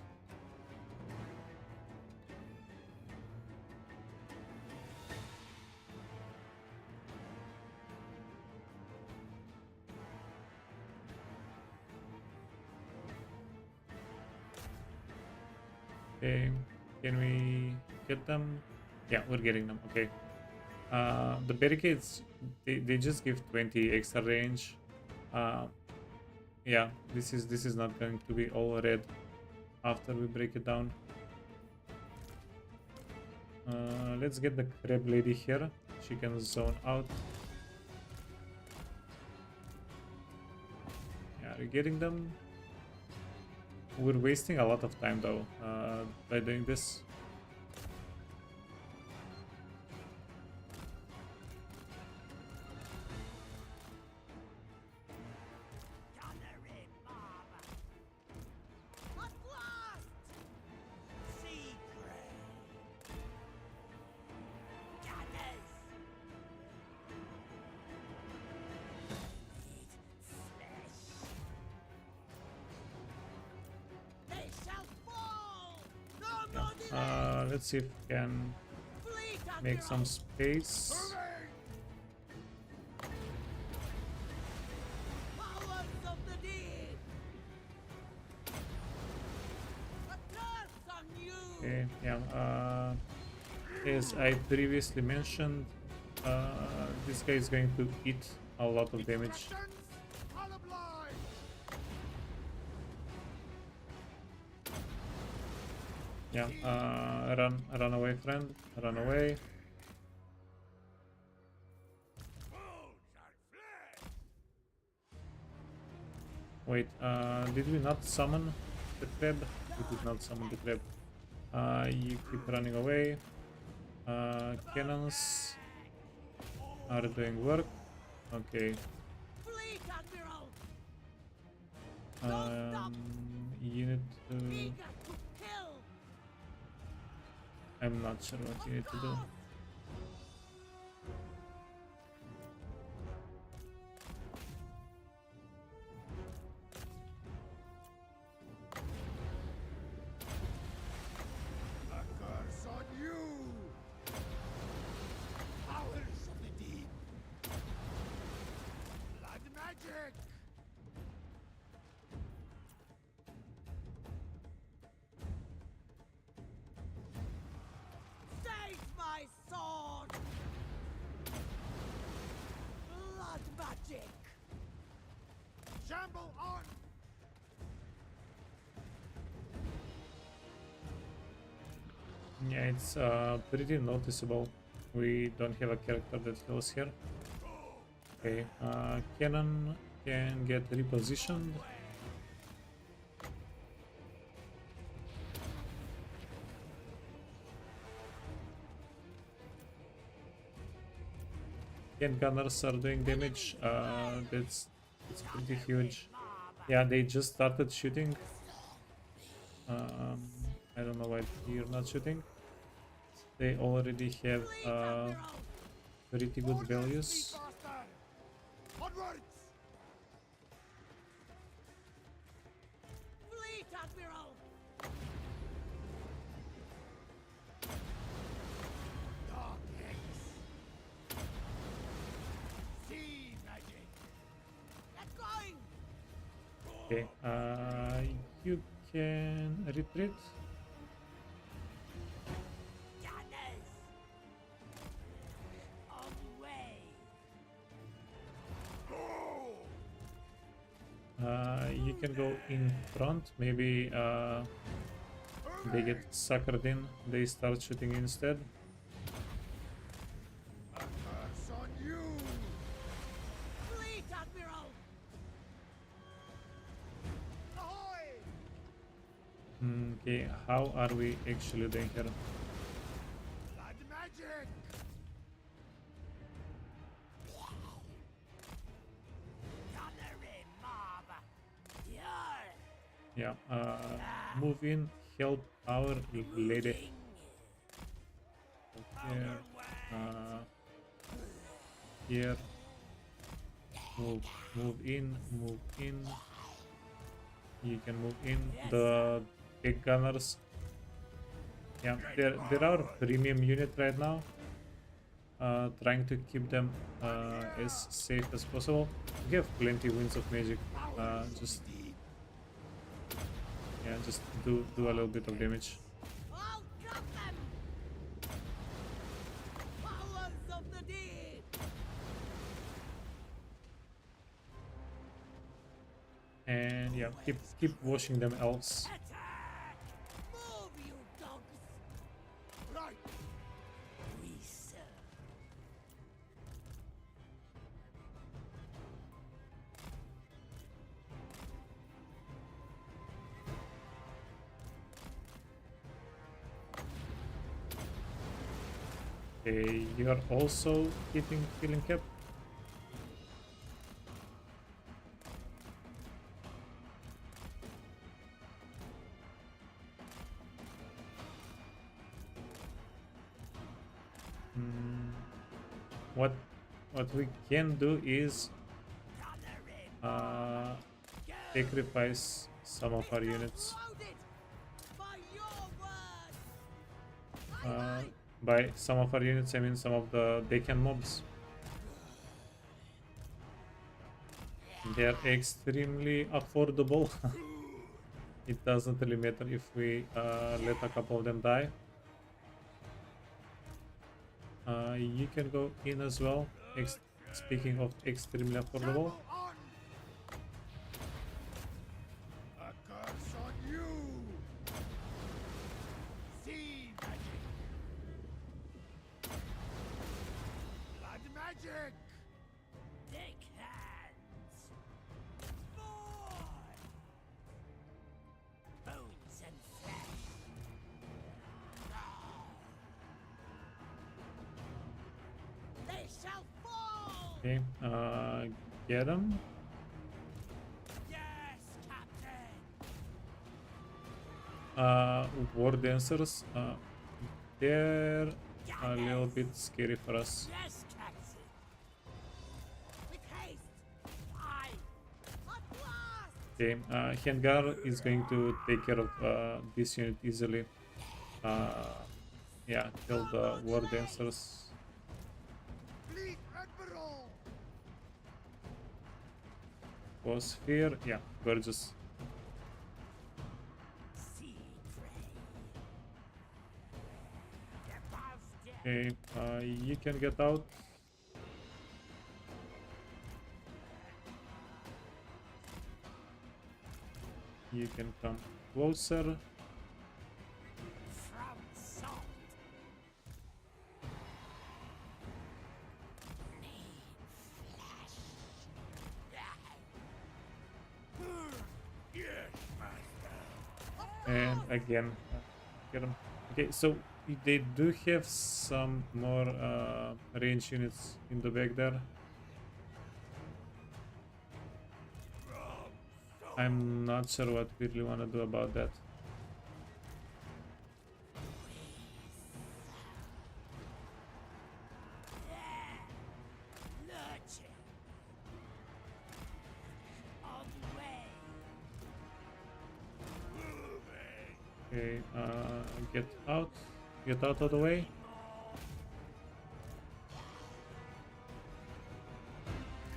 Okay, can we get them? Yeah, we're getting them. Okay. The barricades, they just give 20 extra range. Yeah, this is not going to be all red after we break it down. Let's get the crab lady here. She can zone out. Yeah, are you getting them? We're wasting a lot of time though by doing this. Gunnery mob. At last. Sea prey. Gunners. Eat flesh. They shall fall. No more delay. Let's see if we can Fleet make some admiral. space. Powers of the deed. A curse on you. Okay, yeah, as I previously mentioned, this guy is going to eat a lot of damage. Instructions, I'll oblige. Yeah, run away, friend, run away. Wait, did we not summon the crab? We did not summon the crab. You keep running away. Cannons are doing work. Okay. Fleet admiral. You need to Eager to kill. I'm not sure what you need to do. A curse on you! Powers of the deep! Blood magic! Save my sword! Blood magic! Shamble on! Yeah, it's pretty noticeable. We don't have a character that heals here. Okay, cannon can get repositioned. Can gunners are doing damage. That's pretty huge. Yeah, they just started shooting. I don't know why you're not shooting. They already have pretty good values. Bastard! Onwards! Fleet Admiral! Dark Hex! Sea magic! Get going! Okay, you can retreat. Gunners! On way! You can go in front. Maybe they get suckered in. They start shooting instead. A curse on you! Fleet Admiral! Ahoy! Okay, how are we actually doing here? Blood magic! Gunnery mob! Yar! Yeah, move in, help our lady. Here, here. Move in, move in. You can move in. The big gunners. Yeah, they're our premium unit right now. Trying to keep them as safe as possible. We have plenty winds of magic. Just do a little bit of damage. I'll cut them! Powers of the deep! And yeah, keep washing them, elves. Attack! Move, you dogs! Right! We serve. Okay, you are also hitting healing cap. What we can do is sacrifice some of our units. Loaded! By your word! By some of our units, I mean some of the Decan mobs. They're extremely affordable. It doesn't really matter if we let a couple of them die. You can go in as well. Speaking of extremely affordable. On! A curse on you! Sea magic! Blood magic! Take hands! Boy! Bones and flesh! They shall fall! Okay, get them. Yes, Captain! War dancers. they're a little bit scary for us. Yes, Captain. With haste. Aye. At last. Okay, Hengar is going to take care of this unit easily. Yeah, kill the war dancers. Fleet Admiral! Sphere, yeah, gorgeous. Sea prey. Okay, you can get out. You can come closer. From salt. And again, get them. Okay, so they do have some more range units in the back there. I'm not sure what we really want to do about that. Lurching. On the way. Okay, get out of the way.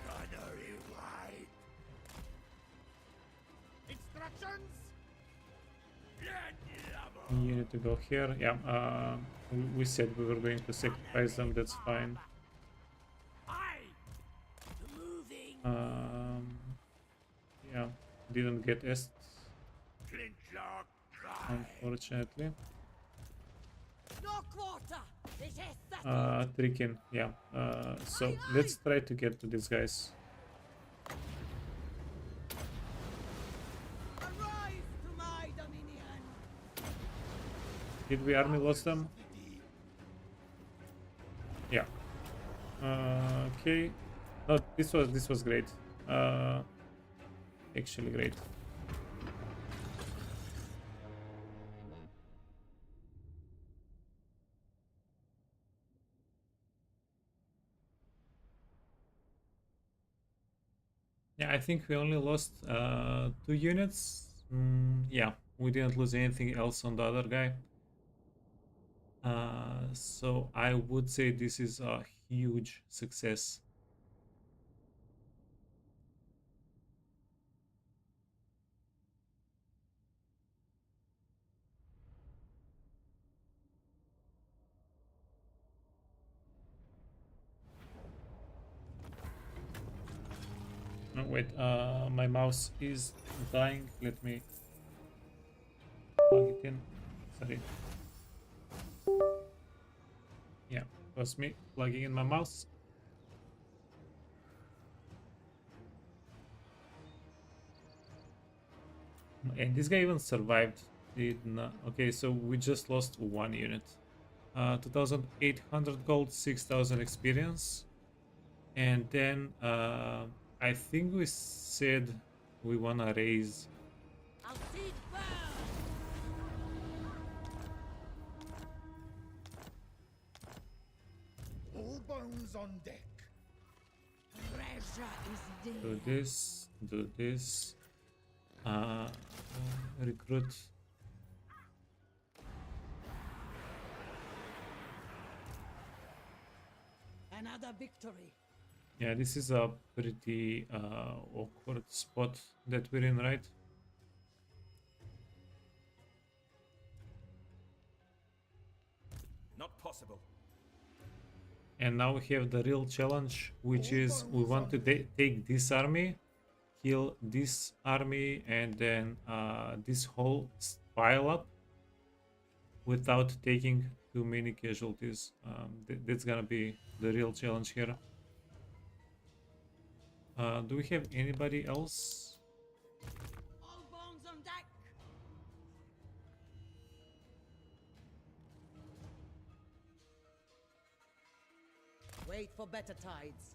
Gunnery right. Instructions? Landlubber! You need to go here. Yeah, we said we were going to sacrifice them. That's fine. Aye. Moving. Yeah, didn't get est, Flintlock dry. unfortunately. No quarter. It is settled. Tricking. Yeah. So let's try to get to these guys. Arise to my dominion. Did we army lost them? Yeah. Okay. No, this was great. Actually great. Yeah, I think we only lost 2 units. Yeah, we didn't lose anything else on the other guy. So I would say this is a huge success. No, wait, my mouse is dying. Let me plug it in. Sorry. Yeah, was me plugging in my mouse. And this guy even survived. Did not. Okay, so we just lost 1 unit. 2,800 gold, 6,000 experience. And then I think we said we wanna raise. I'll see it burn. All bones on deck. Treasure is Do dead. this. Do this. Recruit. Another victory. Yeah, this is a pretty awkward spot that we're in, right? Not possible. And now we have the real challenge, which is we want to take this army, kill this army, and then this whole pile up without taking too many casualties. That's gonna be the real challenge here. Do we have anybody else? All bones on deck. Wait for better tides.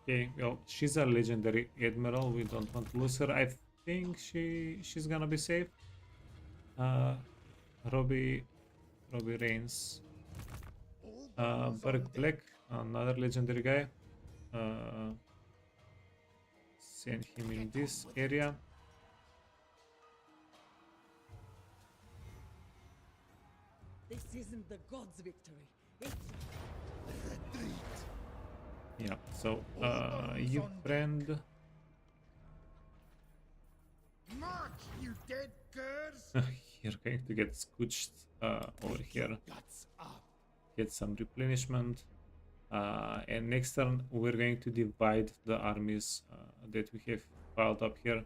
Okay, well, she's a legendary admiral. We don't want to lose her. I think she's gonna be safe. Robbie Robbie Reigns. All bones on Berg deck. Black, another legendary guy. Send him in this area. This isn't the gods' victory. It's Retreat. Yeah, so you friend. March, you dead curs! You're going to get scooched over here. Guts up. Get some replenishment. And next turn we're going to divide the armies that we have piled up here.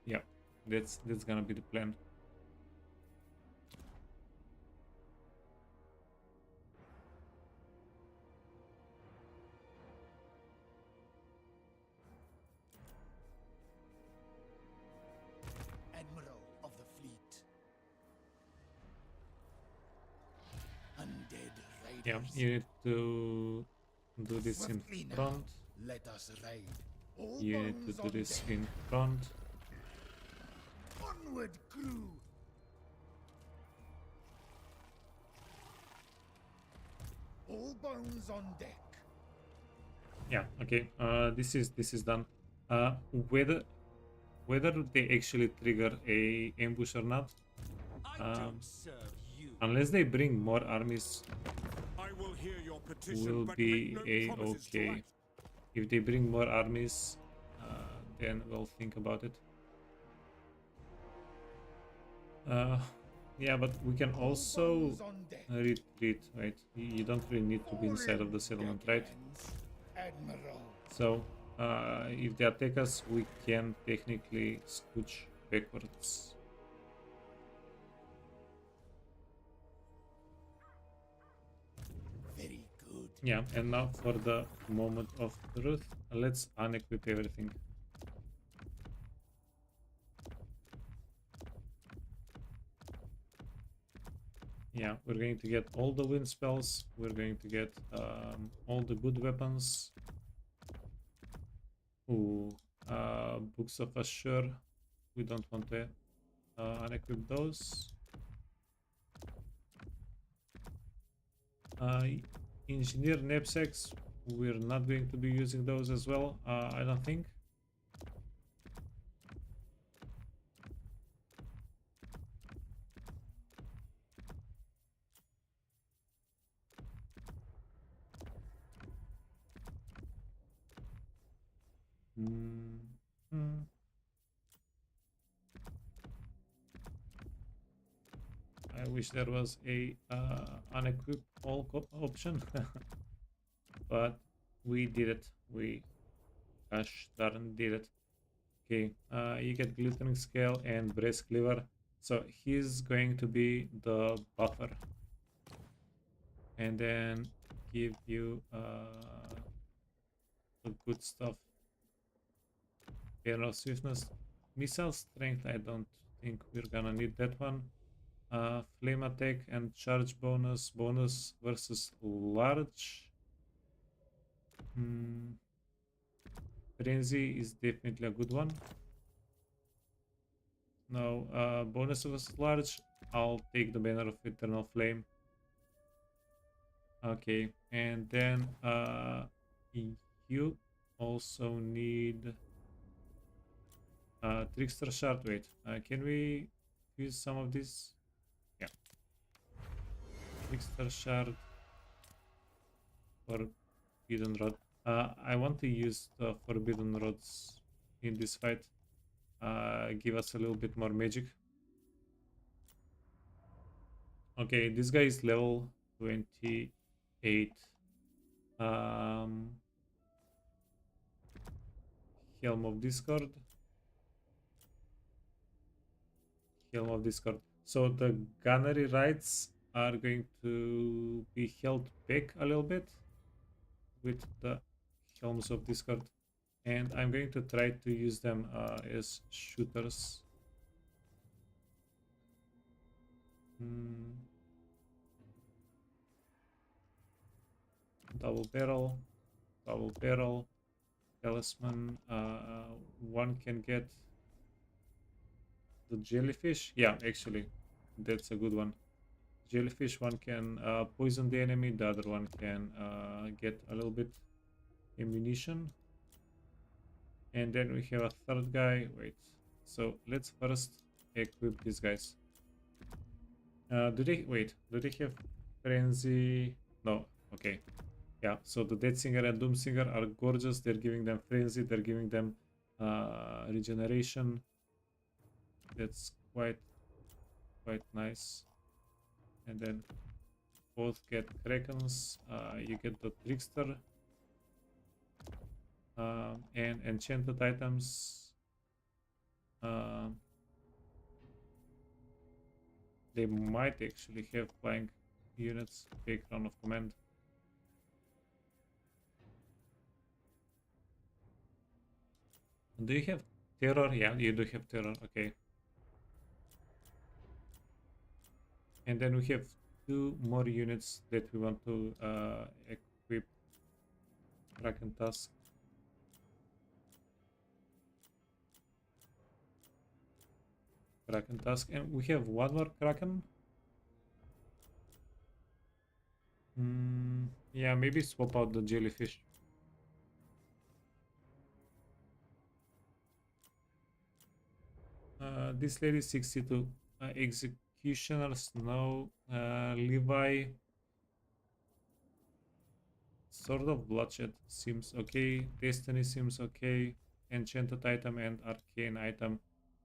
Yeah, that's gonna be the plan. Admiral of the fleet. Undead raiders. Yeah, you need to do this in Swiftly now, front. let us raid. All You need to bones do on this deck. in front. Onward, crew. All bones on deck. Yeah, okay. This is done. Whether they actually trigger a ambush or not, unless they bring more armies, I will hear your petition, will but be make no promises to okay. act. If they bring more armies, then we'll think about it. Yeah, but we can All also bones on deck. retreat, right? You don't really need to be inside of the settlement, right? Deckhands. Admiral. So, if they attack us, we can technically scooch backwards. Very good. Yeah, and now for the moment of truth, let's unequip everything. Yeah, we're going to get all the wind spells, we're going to get all the good weapons. Ooh, Books of Assure, we don't want to unequip those. Engineer knapsacks, we're not going to be using those as well, I don't think. I wish there was a unequip all option, but we did it. We gosh darn did it. Okay, you get glittering scale and brace cleaver, so he's going to be the buffer, and then give you the good stuff. General swiftness, missile strength. I don't think we're gonna need that one. Flame attack and charge bonus versus large. Frenzy is definitely a good one. No, bonus versus large. I'll take the banner of eternal flame. Okay, and then you also need trickster shard. Wait, can we use some of these? Yeah, trickster shard for forbidden rod. I want to use the forbidden rods in this fight. Give us a little bit more magic. Okay, this guy is level 28. Helm of Discord. Helm of Discord. So the gunnery rights are going to be held back a little bit with the Helms of Discord, and I'm going to try to use them as shooters. Double barrel, talisman. One can get the jellyfish. Yeah, actually, that's a good one. Jellyfish one can poison the enemy, the other one can get a little bit ammunition. And then we have a third guy. Wait, so let's first equip these guys. Do they have frenzy? No. Okay. Yeah, so the Death Singer and Doom Singer are gorgeous. They're giving them frenzy, they're giving them regeneration. That's quite nice. And then both get Krakens. You get the Trickster and enchanted items. They might actually have flying units. Take Round of Command. Do you have terror? Yeah, you do have terror. Okay. And then we have 2 more units that we want to equip. Kraken Tusk. Kraken Tusk. And we have 1 more Kraken. Yeah, maybe swap out the jellyfish. This lady 62. Executioners, no. Levi. Sword of Bloodshed seems okay. Destiny seems okay. Enchanted item and arcane item.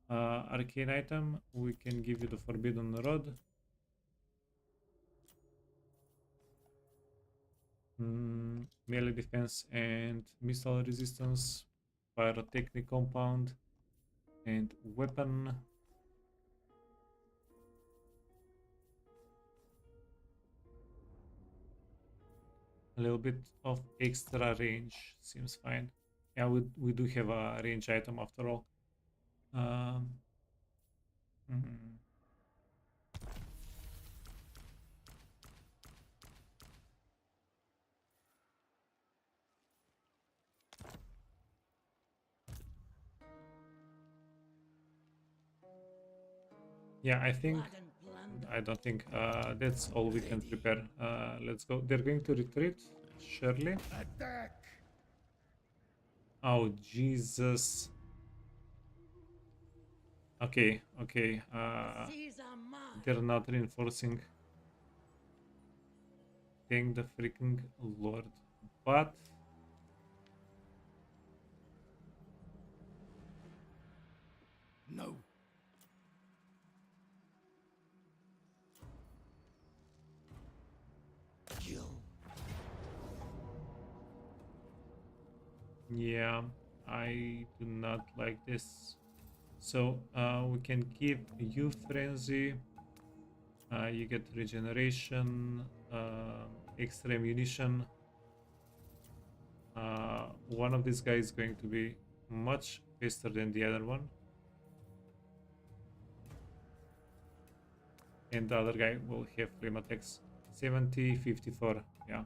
Arcane item, we can give you the Forbidden Rod. Melee defense and missile resistance. Pyrotechnic compound. And weapon. A little bit of extra range seems fine. Yeah, we do have a range item after all. Hmm. Yeah, I think Blood and plunder. I don't think that's all we can prepare. Let's go. They're going to retreat, surely. Attack! Oh, Jesus. Okay, okay. These are mine. They're not reinforcing. Thank the freaking Lord. But No. Kill. yeah, I do not like this. So we can give you frenzy. You get regeneration, extra ammunition. One of these guys is going to be much faster than the other one. And the other guy will have flame attacks. 70, 54. Yeah,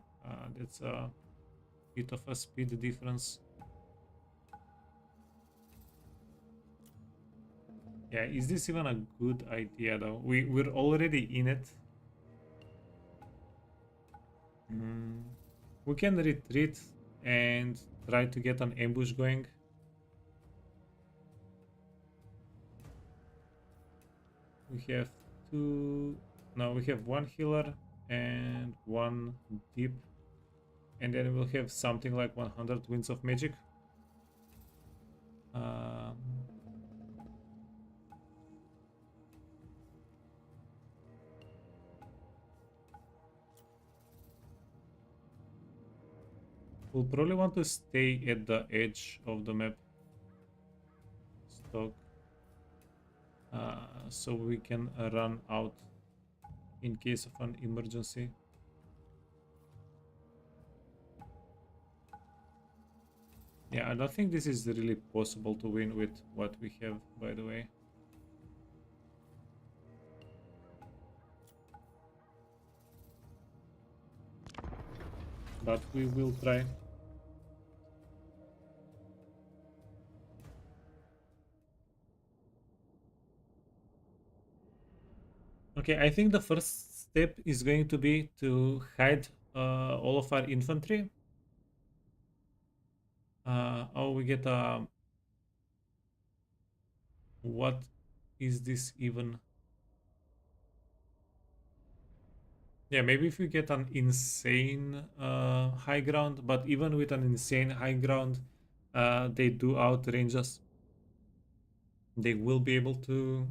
that's a bit of a speed difference. Yeah, is this even a good idea though? We're already in it. We can retreat and try to get an ambush going. We have 2. No, we have 1 healer and 1 deep. And then we'll have something like 100 winds of magic. We'll probably want to stay at the edge of the map. Stock. So we can run out in case of an emergency. Yeah, I don't think this is really possible to win with what we have, by the way. But we will try. Okay, I think the first step is going to be to hide all of our infantry. Oh, we get a... What is this even? Yeah, maybe if we get an insane high ground, but even with an insane high ground, they do outrange us. They will be able to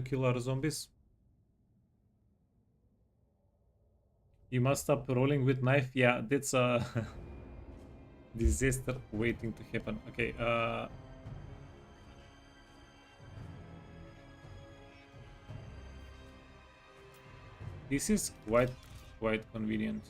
kill our zombies. You must stop rolling with knife. Yeah, that's a disaster waiting to happen. Okay, this is quite convenient.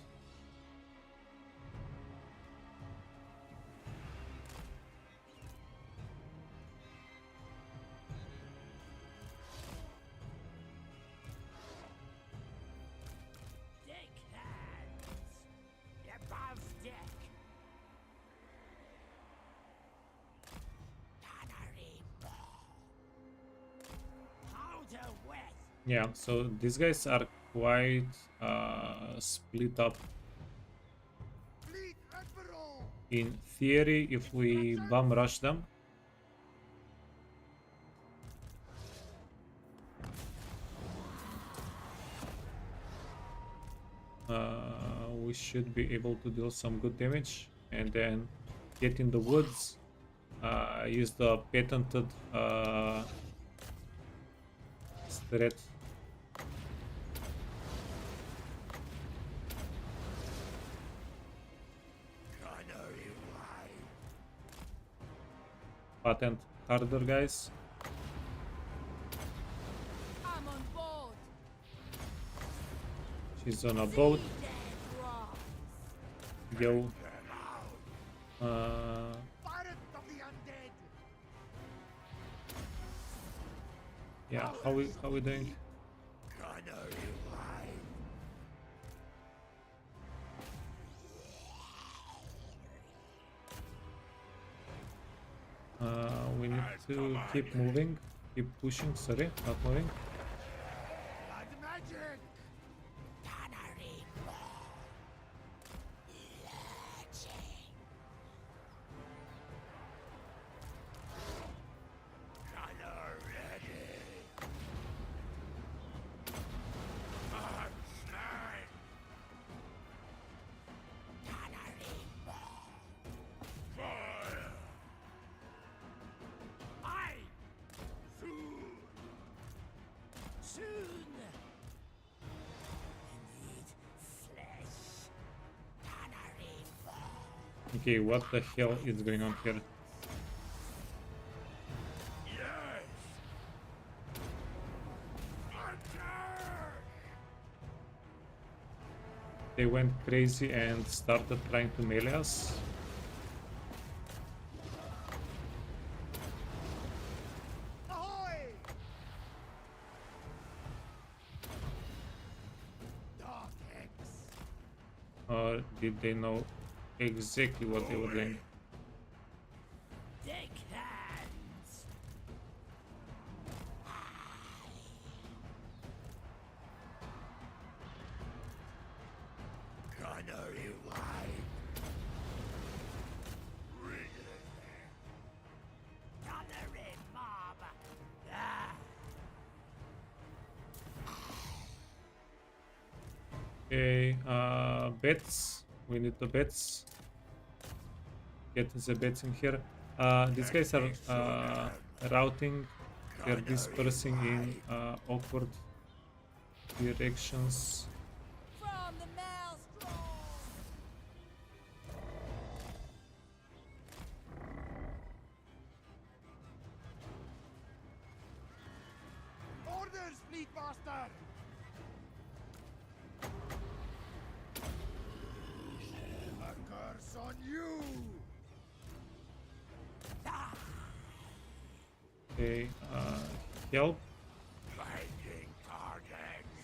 Yeah, so these guys are quite split up. Fleet Admiral! In theory, if we bomb rush them, we should be able to deal some good damage and then get in the woods, use the patented strat. Patent harder, guys. I'm on board. She's on a boat. Yo. Pirate of the undead! Yeah, how we doing? We need to keep moving, keep pushing. Sorry, not moving. Blood magic! Okay, what the hell is going on here? They went crazy and started trying to melee us. Ahoy! Dark X! Or did they know exactly what they were doing? Okay, bets. We need the bets. Get the bets in here. These guys are routing. They're dispersing in awkward directions. From the maelstrom. Orders, Fleet Master! A curse on you! Okay, help. Blinding targets!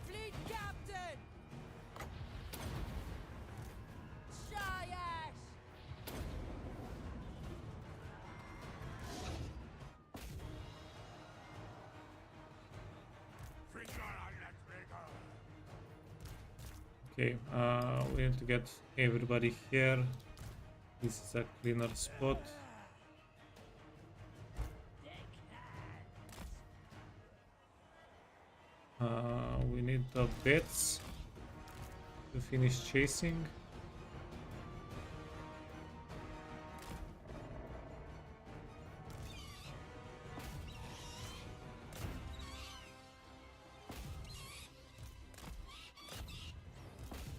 Fleet captain. Shayash. Okay, we need to get everybody here. This is a cleaner spot. We need the bets to finish chasing.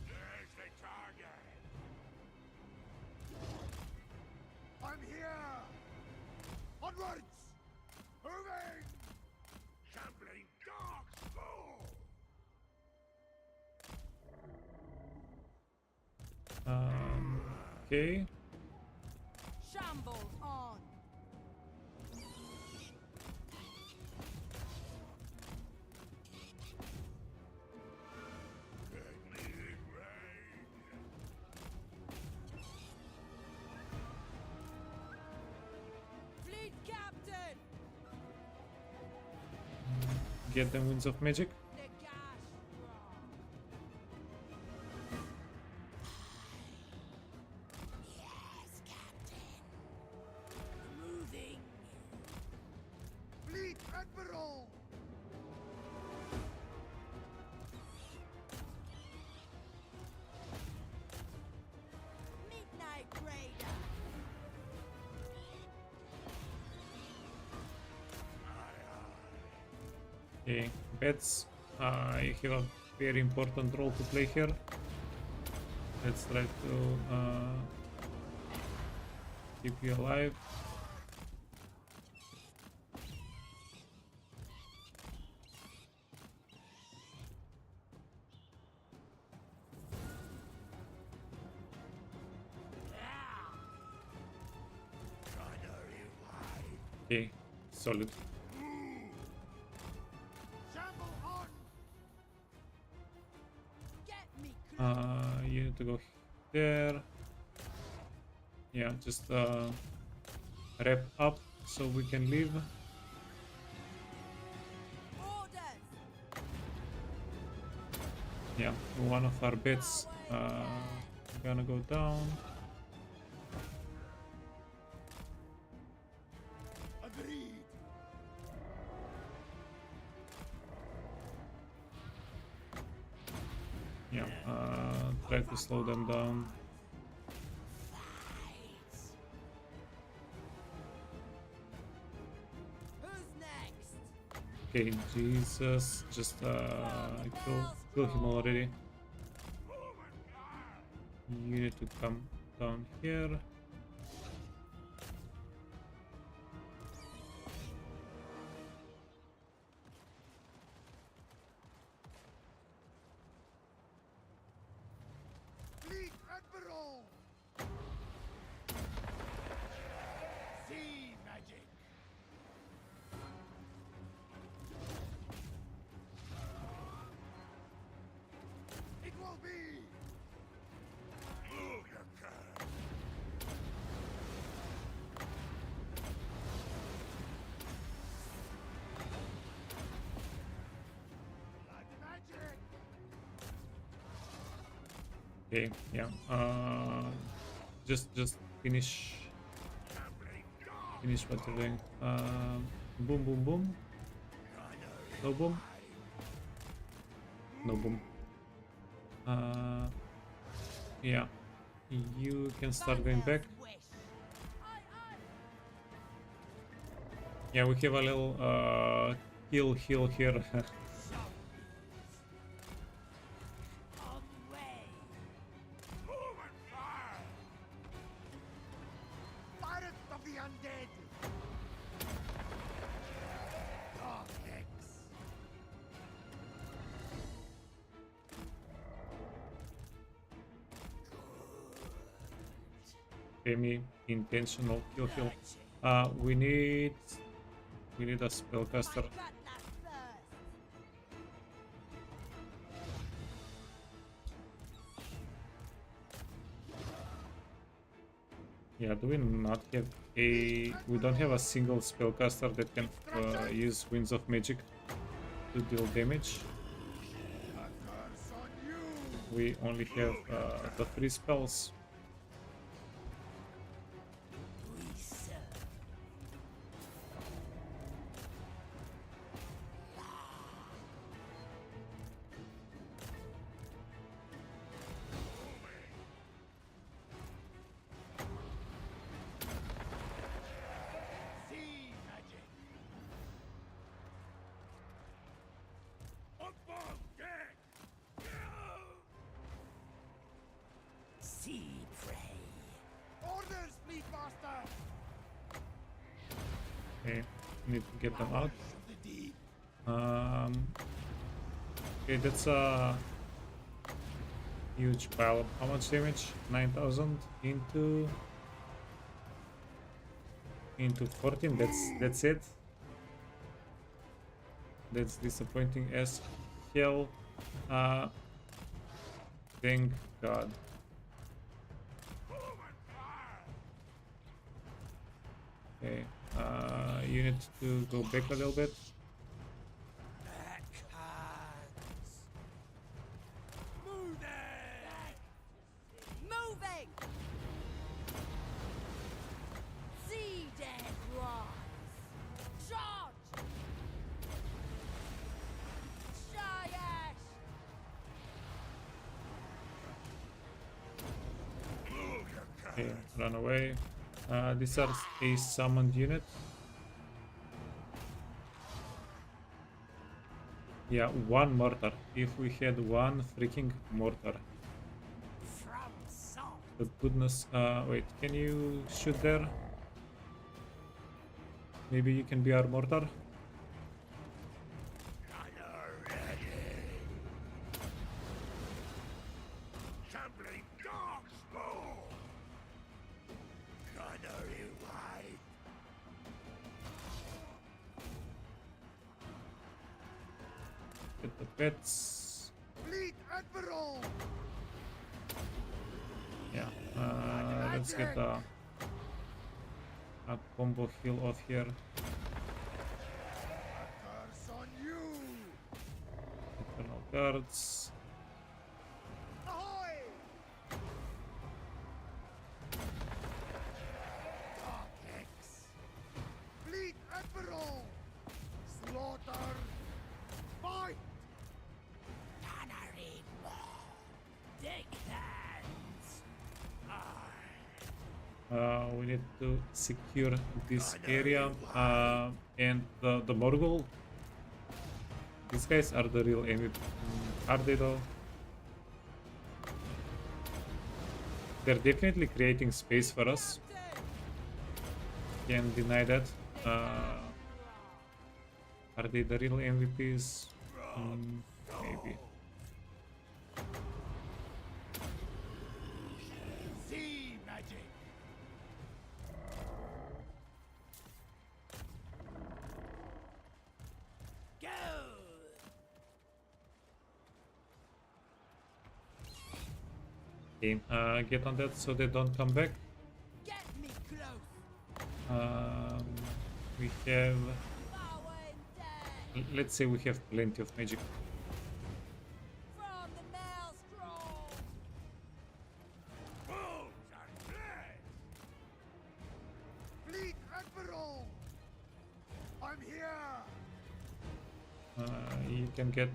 There's the target. I'm here! Onwards! Moving! Shambling dogs, go! Okay. Shambles on. Magnetic rain. Fleet captain. Get them winds of magic. The gas strong. Moving. Fleet Admiral! Midnight Raider. Okay, bets. I have a very important role to play here. Let's try to keep you alive. Okay, solid. Shamble on! Get me close. You need to go there. Yeah, just wrap up so we can leave. Orders. Yeah, one of our bets gonna go down. Agreed! Yeah, try to slow them down. Who's next? Okay, Jesus, just kill him already. You need to come down here. Fleet Admiral! Sea magic! It will be! Move your can. Blood magic! Okay, yeah. Just finish what you're doing. Boom, boom, boom. No boom. No boom. Yeah. You can start going back. Wish. Yeah, we have a little heal here. On way. Move and fire. Pirates of the Undead! Dark Hex! Semi-intentional heal. We need a spellcaster. Cutlass first. Yeah, do we not have a... We don't have a single spellcaster that can use Winds of Magic to deal damage. A curse on you! we only have the 3 spells. We serve. Sea magic. Up on deck. Sea prey. Orders, fleet master. Okay, need to get them out. Of the deep. Okay, that's a huge pile of how much damage? 9,000 into 14. That's it. That's disappointing as hell. Thank God. Okay, you need to go back a little bit. Backhands. Moving. Sea dead rise. Charge. Giant. Okay, run away. These are a summoned unit. Yeah, 1 mortar. If we had 1 freaking mortar. From salt. But goodness, wait, can you shoot there? Maybe you can be our mortar? Trembling dog spawn. Gunnery wide. Get the pets. Fleet admiral. Yeah, let's get a combo heal off here. Curse on you. Eternal guards. Ahoy. Dark X. Fleet admiral. Slaughter. Fight. Gunnery more. Dig hands. We need to secure this area and the Morgul. These guys are the real enemy. Are they though? They're definitely creating space for us. Can't deny that. Are they the real MVPs? Maybe. Sea magic. Go. Okay, get on that so they don't come back. Get me close. We have, Power and death. let's say we have plenty of magic. From the maelstrom. Bones and blood. Fleet admiral. I'm here. You can get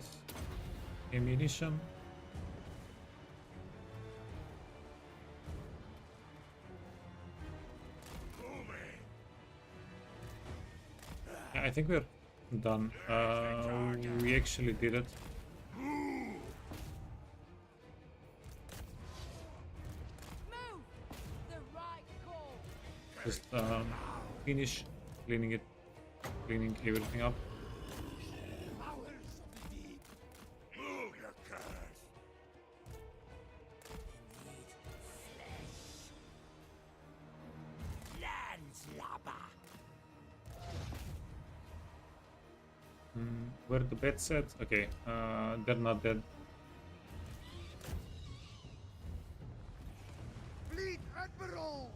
ammunition. Yeah, I think we're done. We actually did it. Move. The right call. Just finish cleaning everything up. Powers of the deep. Move your curse. Landlubber. Where the beds at? Okay, they're not dead. Fleet admiral.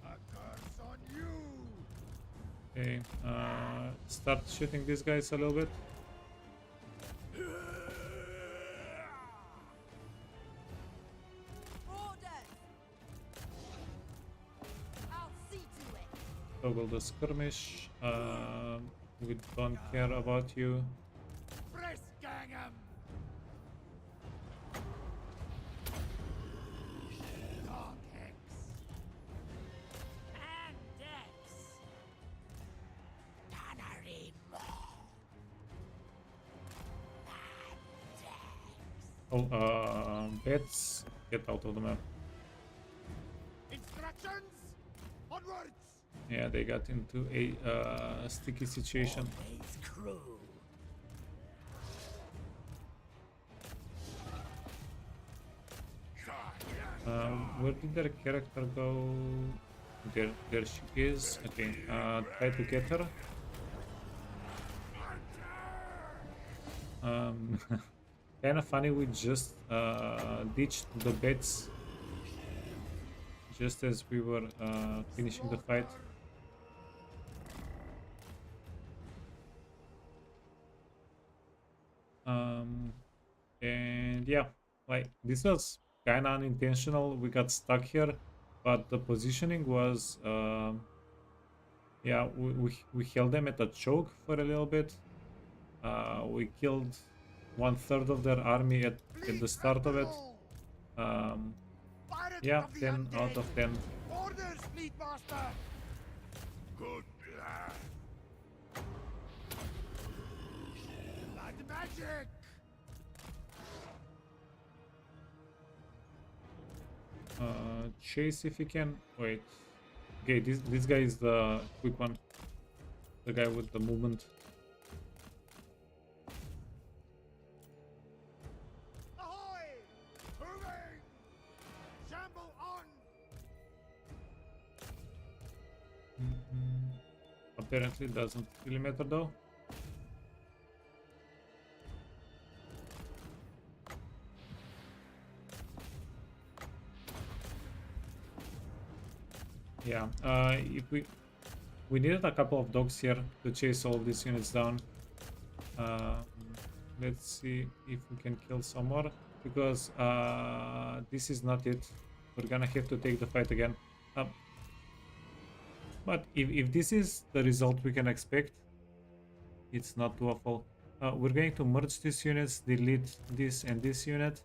A curse on you. Okay, start shooting these guys a little bit. toggle the skirmish. We don't care about you. Briskgang 'em! Dark Hex! Pandex. Tannery Oh, bats, get out of the map. Instructions! Onwards! Yeah, they got into a sticky situation. Always cruel. Where did their character go? There she is. Okay, try to get her. Kind of funny, we just ditched the bets just as we were finishing the fight. And yeah, like this was kind of unintentional. We got stuck here, but the positioning was yeah, we held them at a choke for a little bit. We killed 1/3 of their army at the start of it. Pirates Yeah, of the 10 out Undead! of 10. Orders, Fleet Master! Good lad. Blood magic! Chase if you can. Wait. Okay, this guy is the quick one. The guy with the movement. Ahoy! Moving! Shamble on! Apparently it doesn't really matter though. Yeah, if we needed a couple of dogs here to chase all these units down. Let's see if we can kill some more, because this is not it. We're gonna have to take the fight again. But if this is the result we can expect, it's not too awful. We're going to merge these units, delete this and this unit,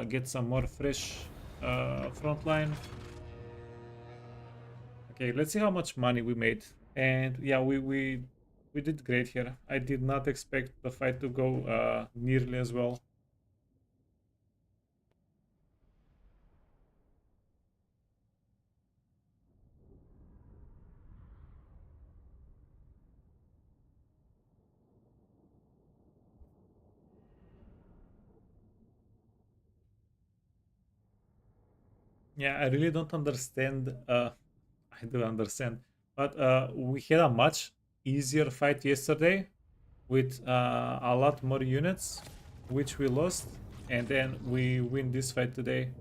get some more fresh frontline. Okay, let's see how much money we made. And yeah, we did great here. I did not expect the fight to go nearly as well. Yeah, I really don't understand. I do understand, but we had a much easier fight yesterday with a lot more units, which we lost, and then we win this fight today.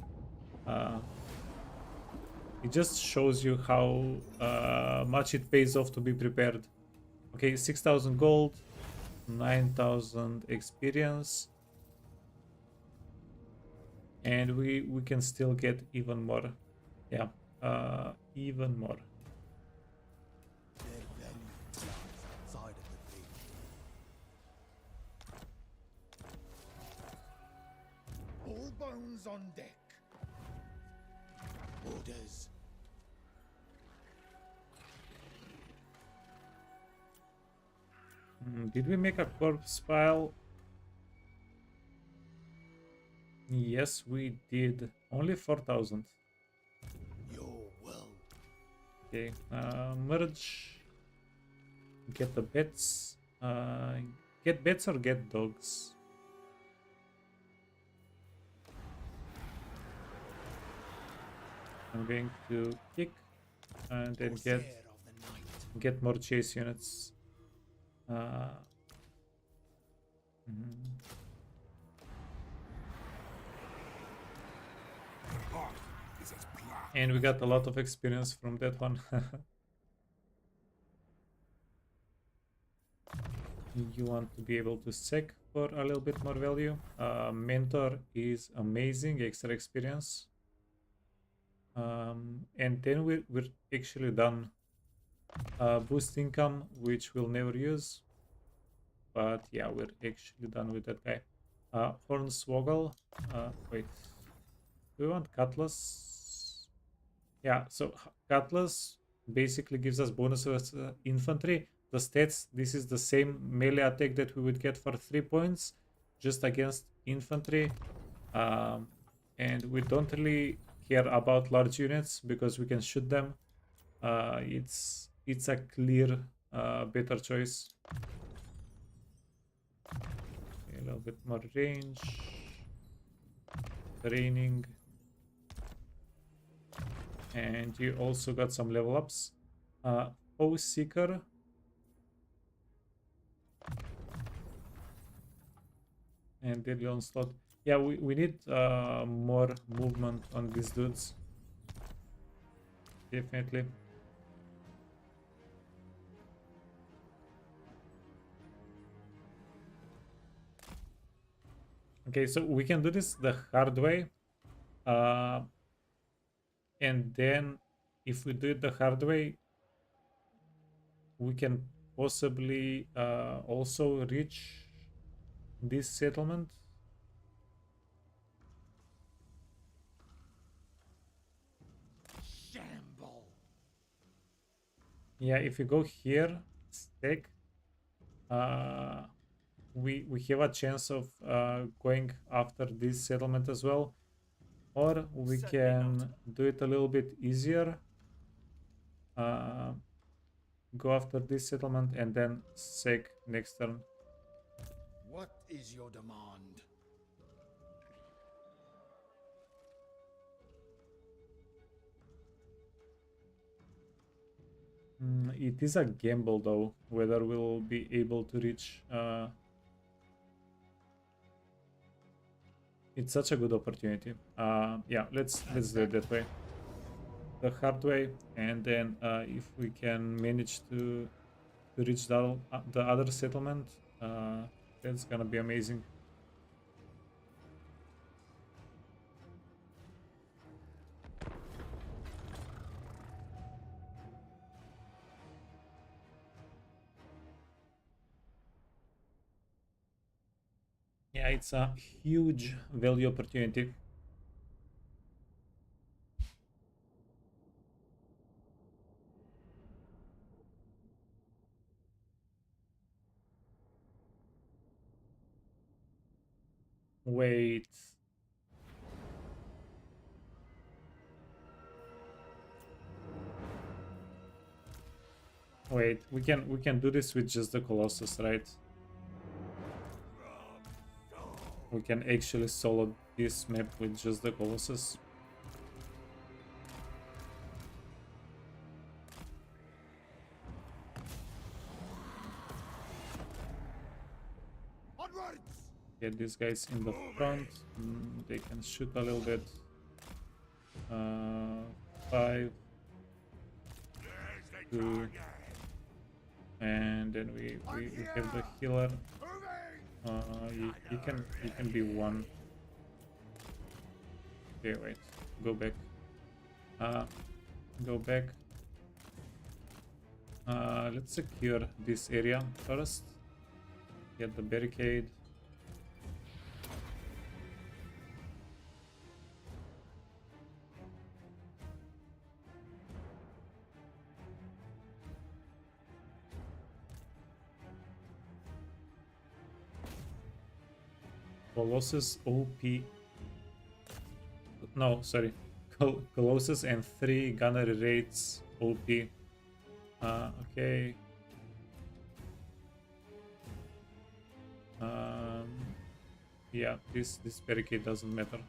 It just shows you how much it pays off to be prepared. Okay, 6,000 gold, 9,000 experience, and we can still get even more. Yeah, even more. Their value lies outside of the page. All bones on deck. Orders. Did we make a corpse pile? Yes, we did. Only 4,000. Your will. Okay, merge. Get the bets. Get bets or get dogs? I'm going to kick and then Corsair of the night. get more chase units. Mhm. The heart is as black. And we got a lot of experience from that one. You want to be able to sec for a little bit more value. Mentor is amazing, extra experience. And then we're actually done. boost income, which we'll never use. But yeah, we're actually done with that guy. Hornswoggle. Wait. Do we want Cutlass? Yeah, so Cutlass basically gives us bonuses infantry. The stats, this is the same melee attack that we would get for 3 points, just against infantry. And we don't really care about large units because we can shoot them. It's a clear better choice. Okay, a little bit more range. Training. And you also got some level ups. Foe Seeker. And Deadly Onslaught. Yeah, we need more movement on these dudes. Definitely. Okay, so we can do this the hard way. And then if we do it the hard way, we can possibly also reach this settlement. Shamble. Yeah, if you go here, stack, we have a chance of going after this settlement as well, or we Certainly can do it a little bit easier. Go after this settlement and then sack next turn. What is your demand? It is a gamble though, whether we'll be able to reach. It's such a good opportunity. Yeah, let's do it that way, the hard way, and then if we can manage to reach the other settlement, that's gonna be amazing. Yeah, it's a huge value opportunity. Wait. Wait, we can do this with just the Colossus, right? We can actually solo this map with just the Colossus. Onwards! Get these guys in the front. They can shoot a little bit. 5, 2, and then we have the healer. You can be 1. Okay, wait. Go back. Go back. Let's secure this area first. Get the barricade. Colossus OP. No, sorry. Colossus and 3 gunnery rates OP. Okay. Yeah, this barricade doesn't matter.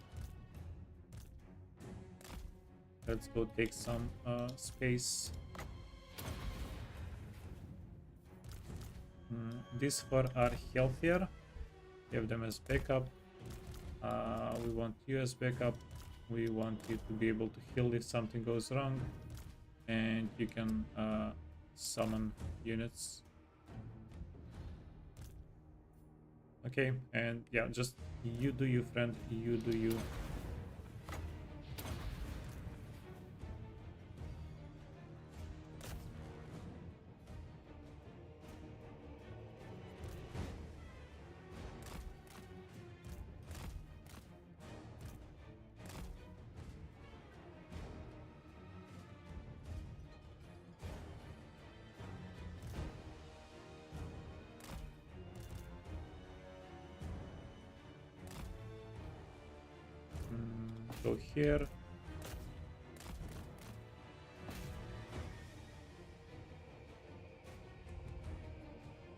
Let's go take some space. These 4 are healthier. Have them as backup. We want you as backup. We want you to be able to heal if something goes wrong, and you can summon units. Okay, and yeah, just you do you, friend. You do you. go here.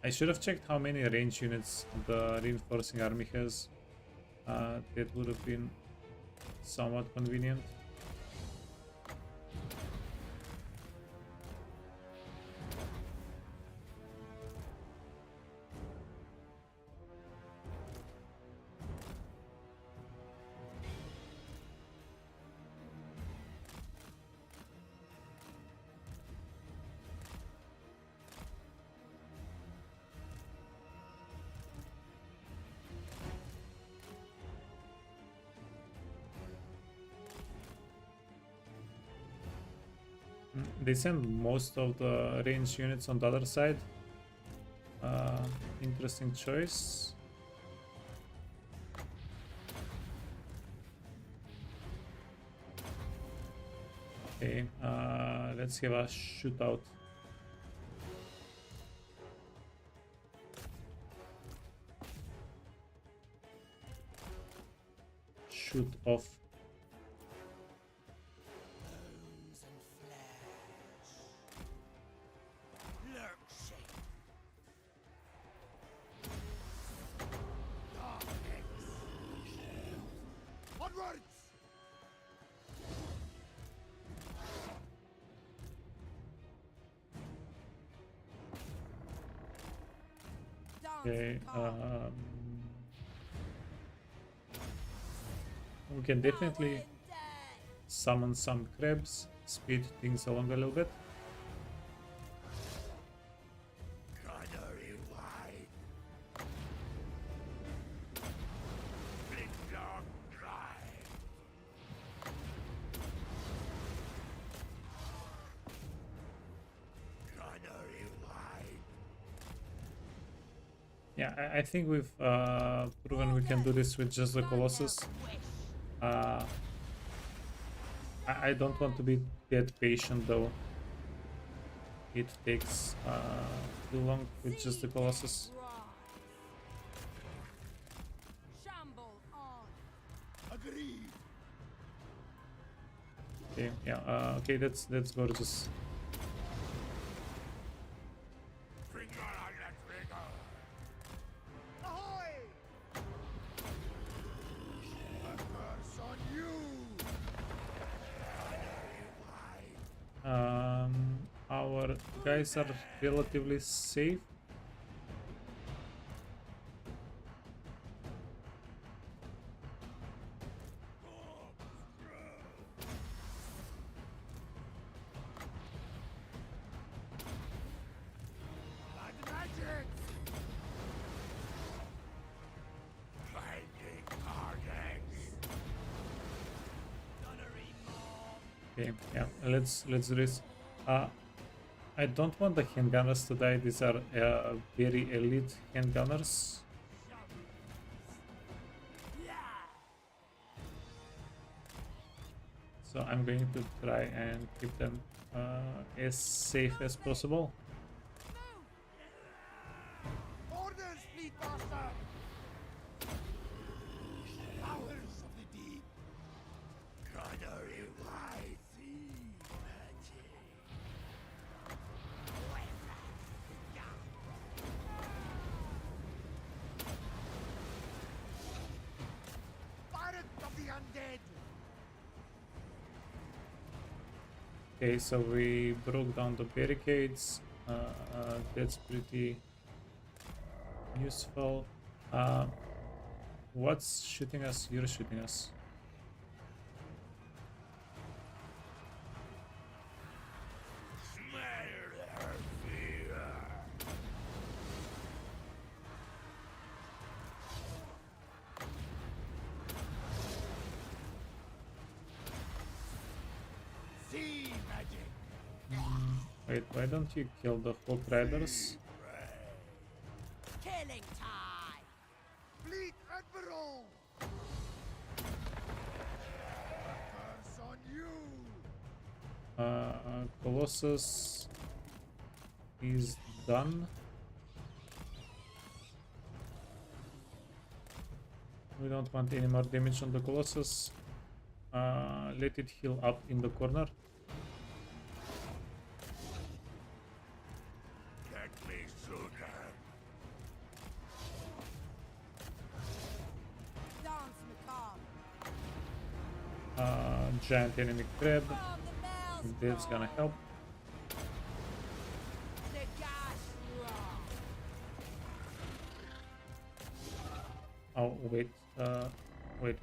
I should have checked how many range units the reinforcing army has. That would have been somewhat convenient. They send most of the range units on the other side. Interesting choice. Okay, let's have a shootout. Shoot off. Bones and flesh. Lurk shape. Onwards! Okay, we can definitely summon some crabs, speed things along a little bit. Gunnery wide. Flintlock dry. Gunnery wide. Yeah, I think we've proven we can do this with just the Colossus. I don't want to be that patient though. It takes too long with just the Colossus. Shamble on. Agreed. Okay, yeah, okay, that's gorgeous. Finger on the trigger. Ahoy! A curse on you. Our guys are relatively safe. Blood magic. Finding targets. Gunnery mob. Okay, yeah, let's do this. I don't want the handgunners to die. These are very elite handgunners. So I'm going to try and keep them as safe as possible. Orders, fleet master. Powers of the deep. Gunnery wide. Sea magic. Pirate of the undead. Okay, so we broke down the barricades. That's pretty useful. What's shooting us? You're shooting us. Smell her fear. Sea magic. Wait, why don't you kill the Hawk Riders? Killing time. Fleet Admiral. Curse on you. Colossus is done. We don't want any more damage on the Colossus. let it heal up in the corner. Let me sugar. Dance macabre. Giant enemy crab. From the bells. That's gonna help. The gas rock. Oh, wait. Wait.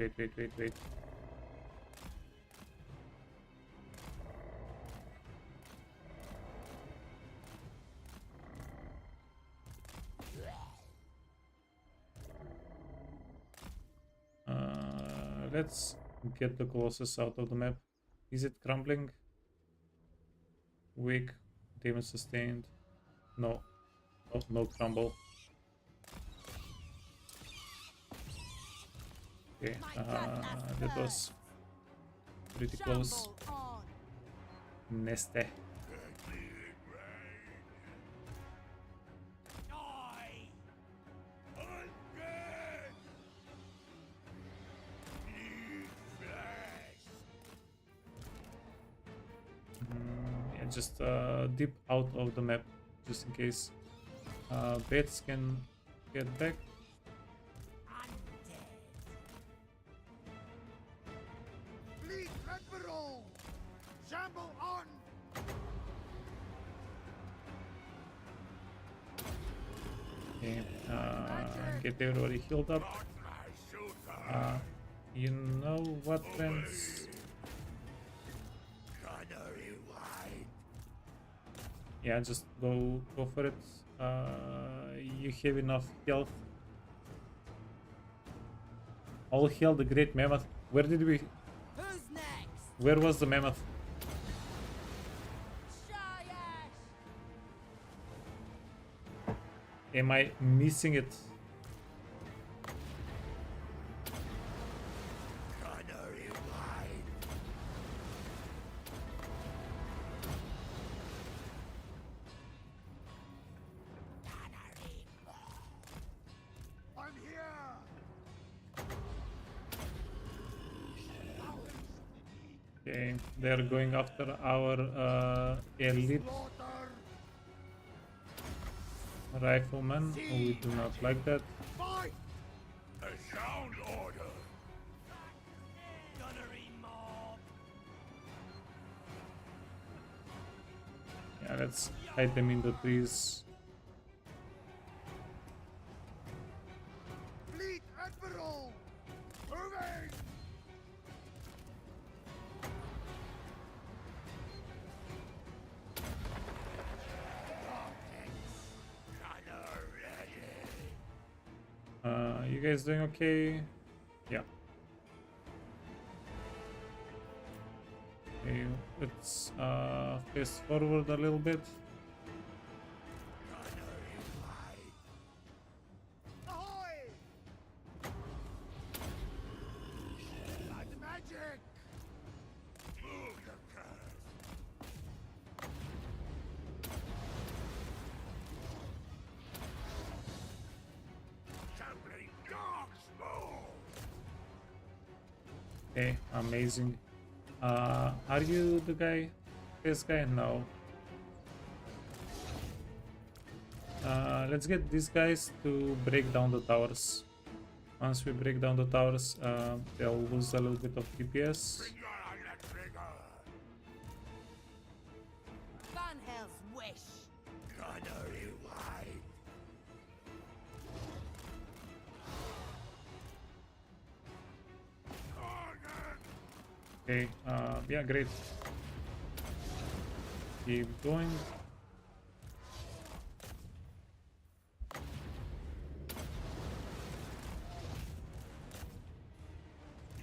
Let's get the Colossus out of the map. Is it crumbling? Weak. Damage sustained. No. Oh, no crumble. Okay, that was pretty close. Shamble on. Neste. Die. Yeah, just dip out of the map, just in case bats can get back. Undead. Fleet Admiral! Shamble on! Okay, get everybody healed up. Not my shooter. You know what, friends? Canary wine. Yeah, just go for it. You have enough health. All hail the great mammoth. Where did we? Who's next? Where was the mammoth? Shayash. Am I missing it? Canary wine. I'm here! Okay, they're going after our elite Slaughter! rifleman. We do not like that. Fight! A sound order. Gunnery mob. Yeah, let's hide them in the trees. Fleet Admiral! Moving! Gunner ready. You guys doing okay? Yeah. Okay, let's fast forward a little bit. Canary wine. Ahoy! Blood magic! Move the curse. Shambling dark smoke. Okay, amazing. Are you the guy? This guy? No. Let's get these guys to break down the towers. Once we break down the towers, they'll lose a little bit of DPS. Finger on the trigger. Van Hell's wish. Canary wine. Target. Okay, yeah, great. Keep going.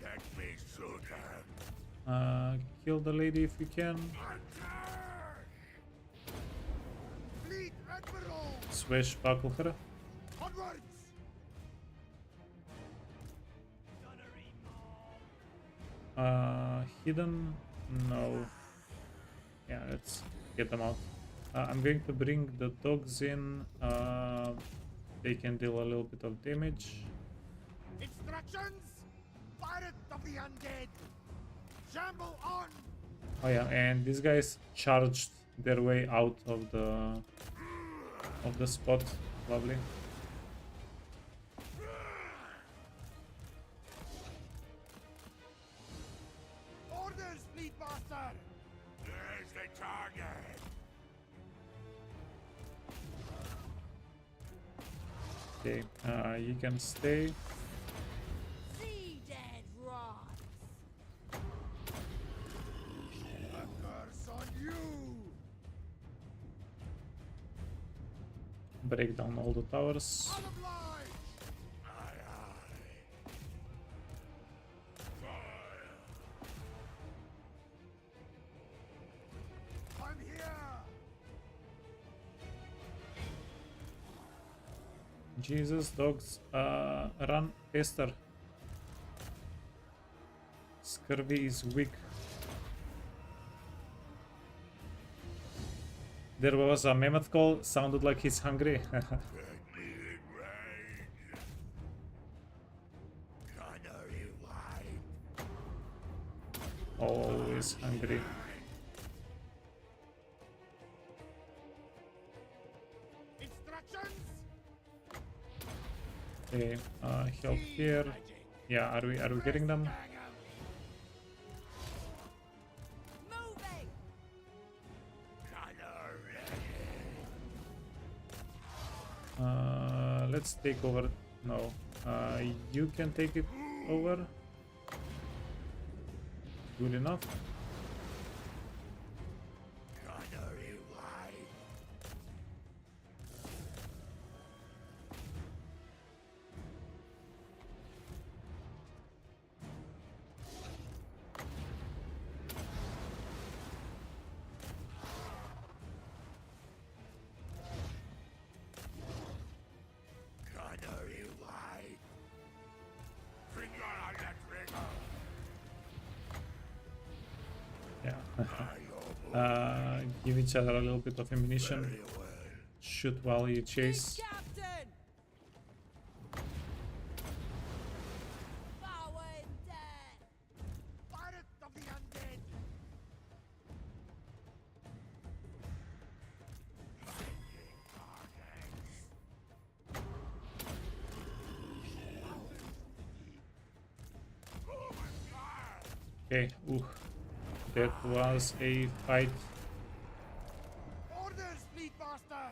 Let me shoot her. Kill the lady if you can. Attack! Fleet Admiral! Swashbuckle her. Onwards! Hidden? No. Yeah, let's get them out. I'm going to bring the dogs in. They can deal a little bit of damage. Instructions! Pirate of the Undead! Shamble on! Oh yeah, and these guys charged their way out of the spot. Lovely. Orders, fleet master! There's the target. Okay, you can stay. See dead rots. A curse on you! Break down all the towers. Unobliged! Aye, aye. Fire. I'm here! Jesus, dogs, run faster. Scurvy is weak. There was a mammoth call, sounded like he's hungry. Let me in range. Canary white. Always hungry. Instructions? Okay, help here. Yeah, are we getting them? Moving. Let's take over. No, you can take it over. Good enough. Canary white. Canary white. Finger on the trigger. Yeah. Give each other a little bit of ammunition. Very well. Shoot while you chase. Captain. Forward death. Pirate of the undead! Okay. Ooh. That was a fight. Orders, fleet master!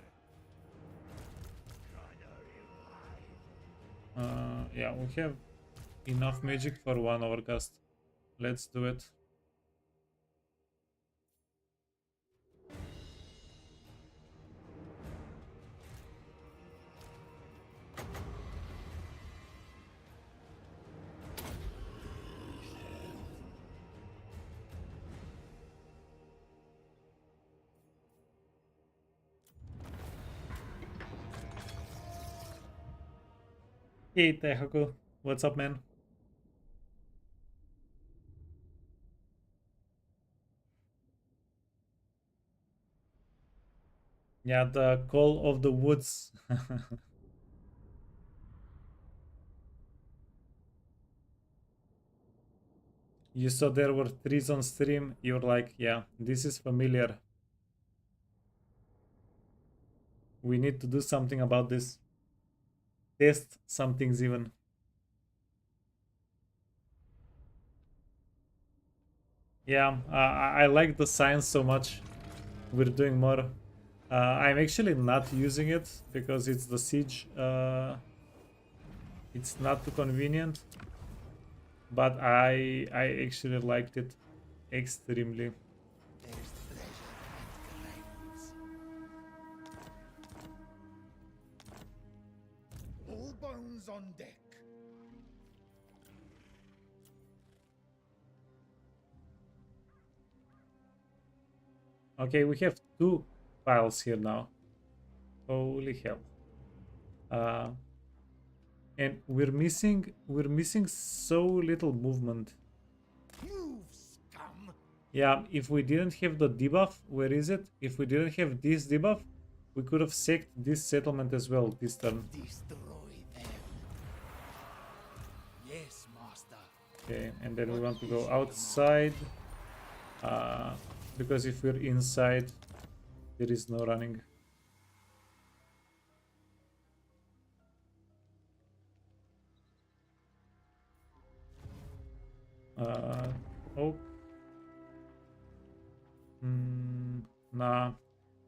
Yeah, we have enough magic for one overcast. Let's do it. Hey Tehaku, what's up, man? Yeah, the call of the woods. You saw there were trees on stream. You're like, yeah, this is familiar. We need to do something about this. Test some things even. Yeah, I like the science so much. We're doing more. I'm actually not using it because it's the siege. It's not too convenient. But I actually liked it extremely. There's pleasure and guidance. All bones on deck. Okay, we have 2 files here now. Holy hell. And we're missing so little movement. Move, scum! Yeah, if we didn't have the debuff, where is it? If we didn't have this debuff, we could have sacked this settlement as well this turn. Destroy them. Yes, master. Okay, and then we want to go outside. Because if we're inside, there is no running. Oh. Nah,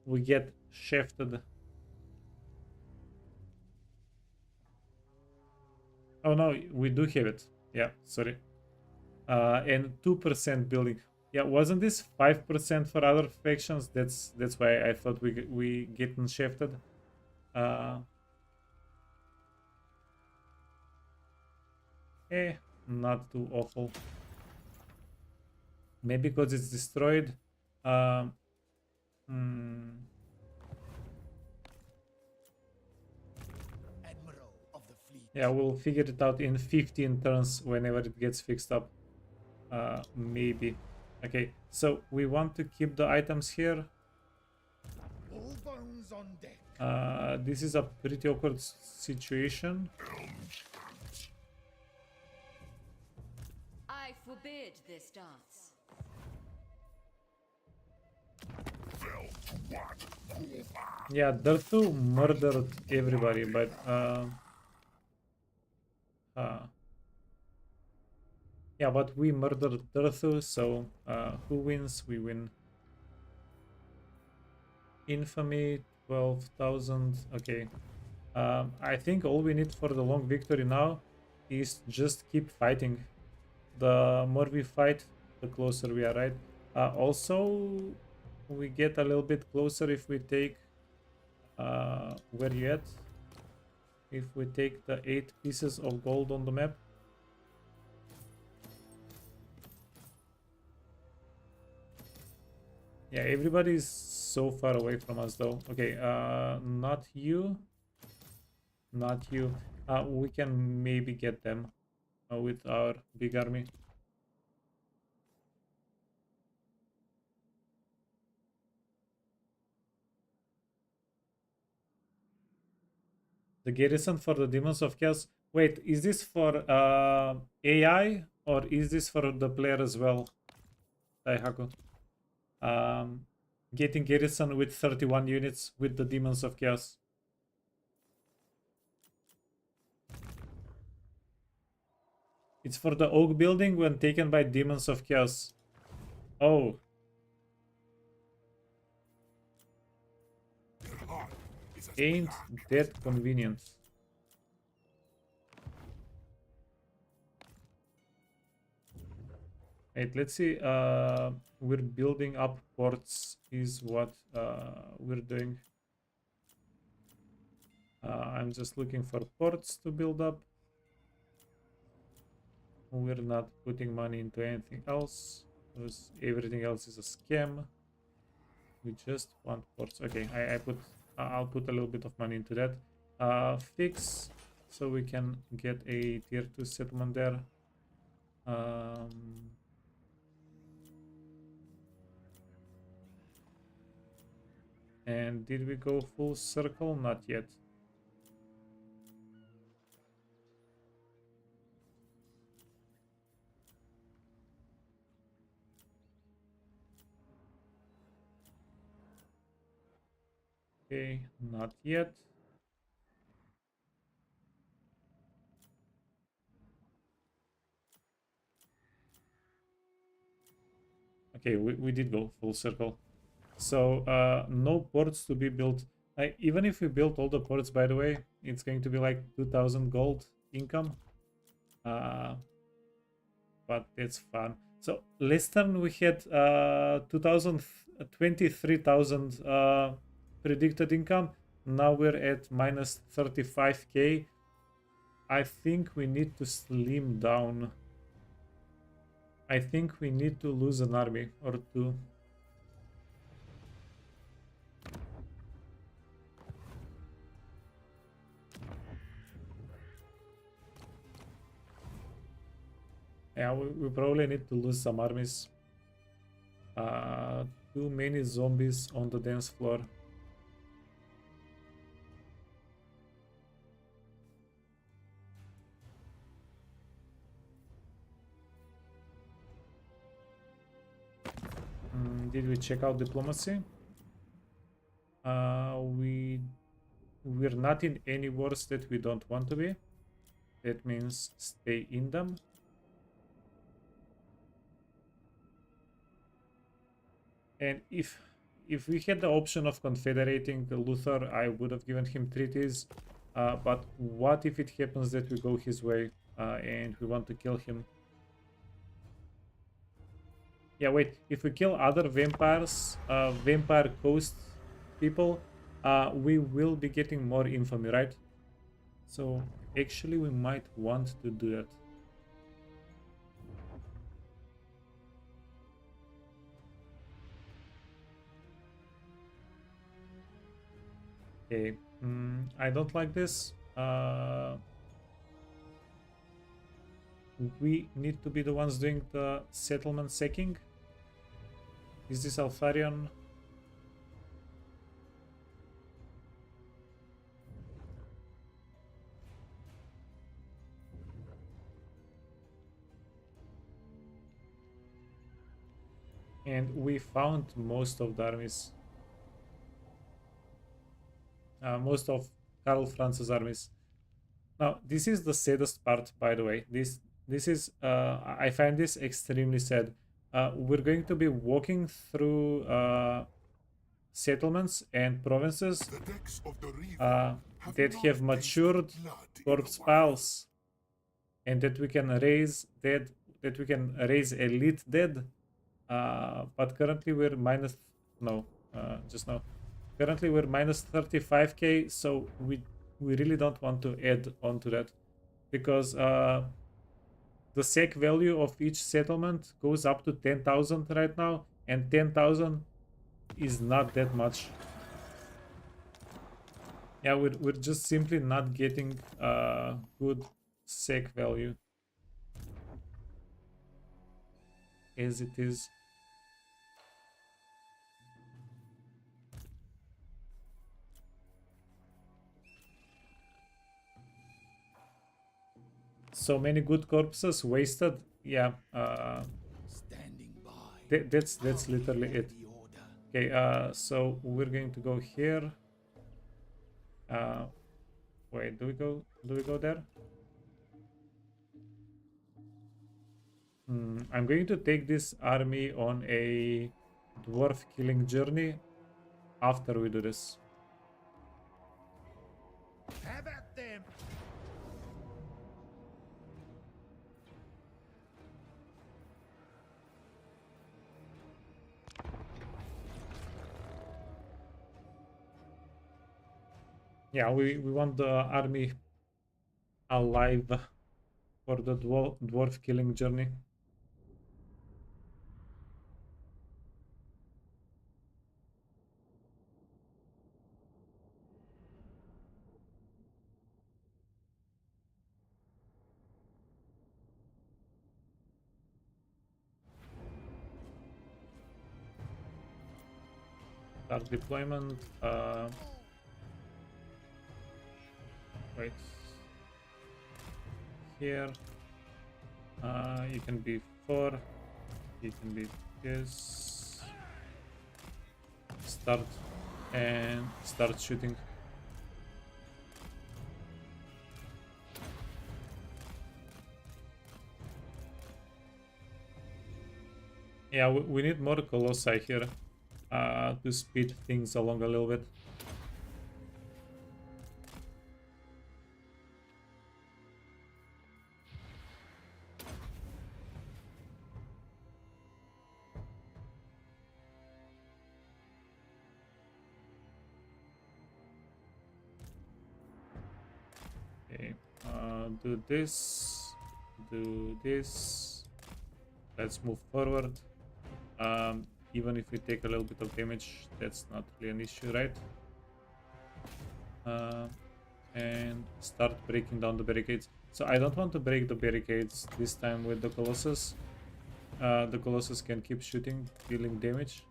we get shafted. Oh no, we do have it. Yeah, sorry. And 2% building. Yeah, wasn't this 5% for other factions? That's why I thought we getting shafted. Not too awful. Maybe because it's destroyed. Um, hmm, Admiral of the fleet. yeah, we'll figure it out in 15 turns whenever it gets fixed up. Maybe. Okay, so we want to keep the items here. All bones on deck. This is a pretty awkward situation. I forbid this dance. Yeah, Darthu murdered everybody, but yeah, but we murdered Darthu, so who wins? We win. Infamy 12,000. Okay. I think all we need for the long victory now is just keep fighting. The more we fight, the closer we are, right? Also, we get a little bit closer if we take where you at? If we take the 8 pieces of gold on the map. Yeah, everybody is so far away from us though. Okay, not you. Not you. We can maybe get them with our big army. The garrison for the Demons of Chaos. Wait, is this for AI or is this for the player as well? Daihaku. Getting garrison with 31 units with the Demons of Chaos. It's for the Oak Building when taken by Demons of Chaos. Oh. Ain't that convenient. Wait, let's see. We're building up ports is what we're doing. I'm just looking for ports to build up. We're not putting money into anything else because everything else is a scam. We just want ports. Okay, I'll put a little bit of money into that. Fix so we can get a tier 2 settlement there. And did we go full circle? Not yet. Okay, not yet. Okay, we did go full circle. So no ports to be built. Even if we build all the ports, by the way, it's going to be like 2,000 gold income. But it's fun. So last turn we had 23,000 predicted income. Now we're at minus 35k. I think we need to slim down. I think we need to lose an army or two. Yeah, we probably need to lose some armies. Too many zombies on the dance floor. Did we check out diplomacy? We're not in any wars that we don't want to be. That means stay in them. And if we had the option of confederating Luther, I would have given him treaties. But what if it happens that we go his way and we want to kill him? Yeah, wait. If we kill other vampires, vampire coast people, we will be getting more infamy, right? So actually, we might want to do that. Okay, I don't like this. We need to be the ones doing the settlement sacking. Is this Alfarian? And we found most of the armies. Most of Karl Franz's armies. Now, this is the saddest part, by the way. This is I find this extremely sad. We're going to be walking through settlements and provinces The decks of the river that not have matured tasted blood in a corpse while. piles, and that we can raise dead, that we can raise elite dead. But currently we're minus just now. Currently we're minus 35k, so we really don't want to add on to that, because the sec value of each settlement goes up to 10,000 right now, and 10,000 is not that much. Yeah, we're just simply not getting good sec value as it is. So many good corpses wasted. Yeah, Standing by. that's literally it. The order. Okay, so we're going to go here. Wait, do we go there? I'm going to take this army on a dwarf killing journey after we do this. Have at them. Yeah, we want the army alive for the dwarf killing journey. Start deployment. Wait. Here. You can be 4. You can be this. Start and start shooting. Yeah, we need more colossi here to speed things along a little bit. Okay, do this, do this. Let's move forward. Even if we take a little bit of damage, that's not really an issue, right? And start breaking down the barricades. So I don't want to break the barricades this time with the Colossus. The Colossus can keep shooting, dealing damage.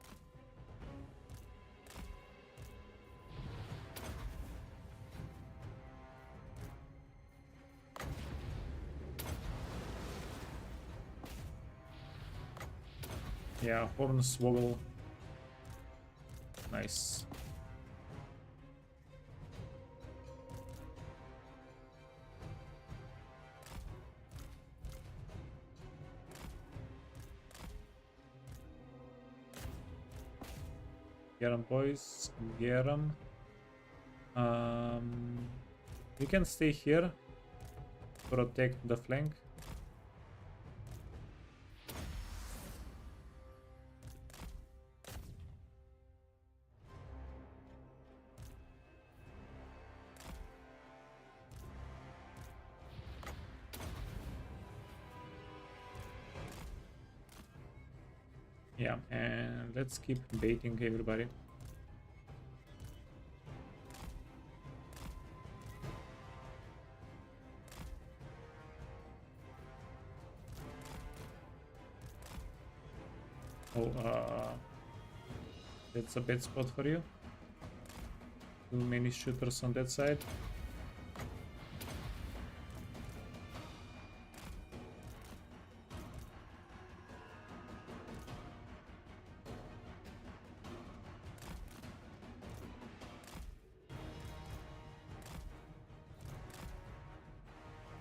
Yeah, Hornswoggle Nice. Get 'em, boys. Get 'em. You can stay here. Protect the flank. Yeah, and let's keep baiting everybody. Oh, that's a bad spot for you. Too many shooters on that side.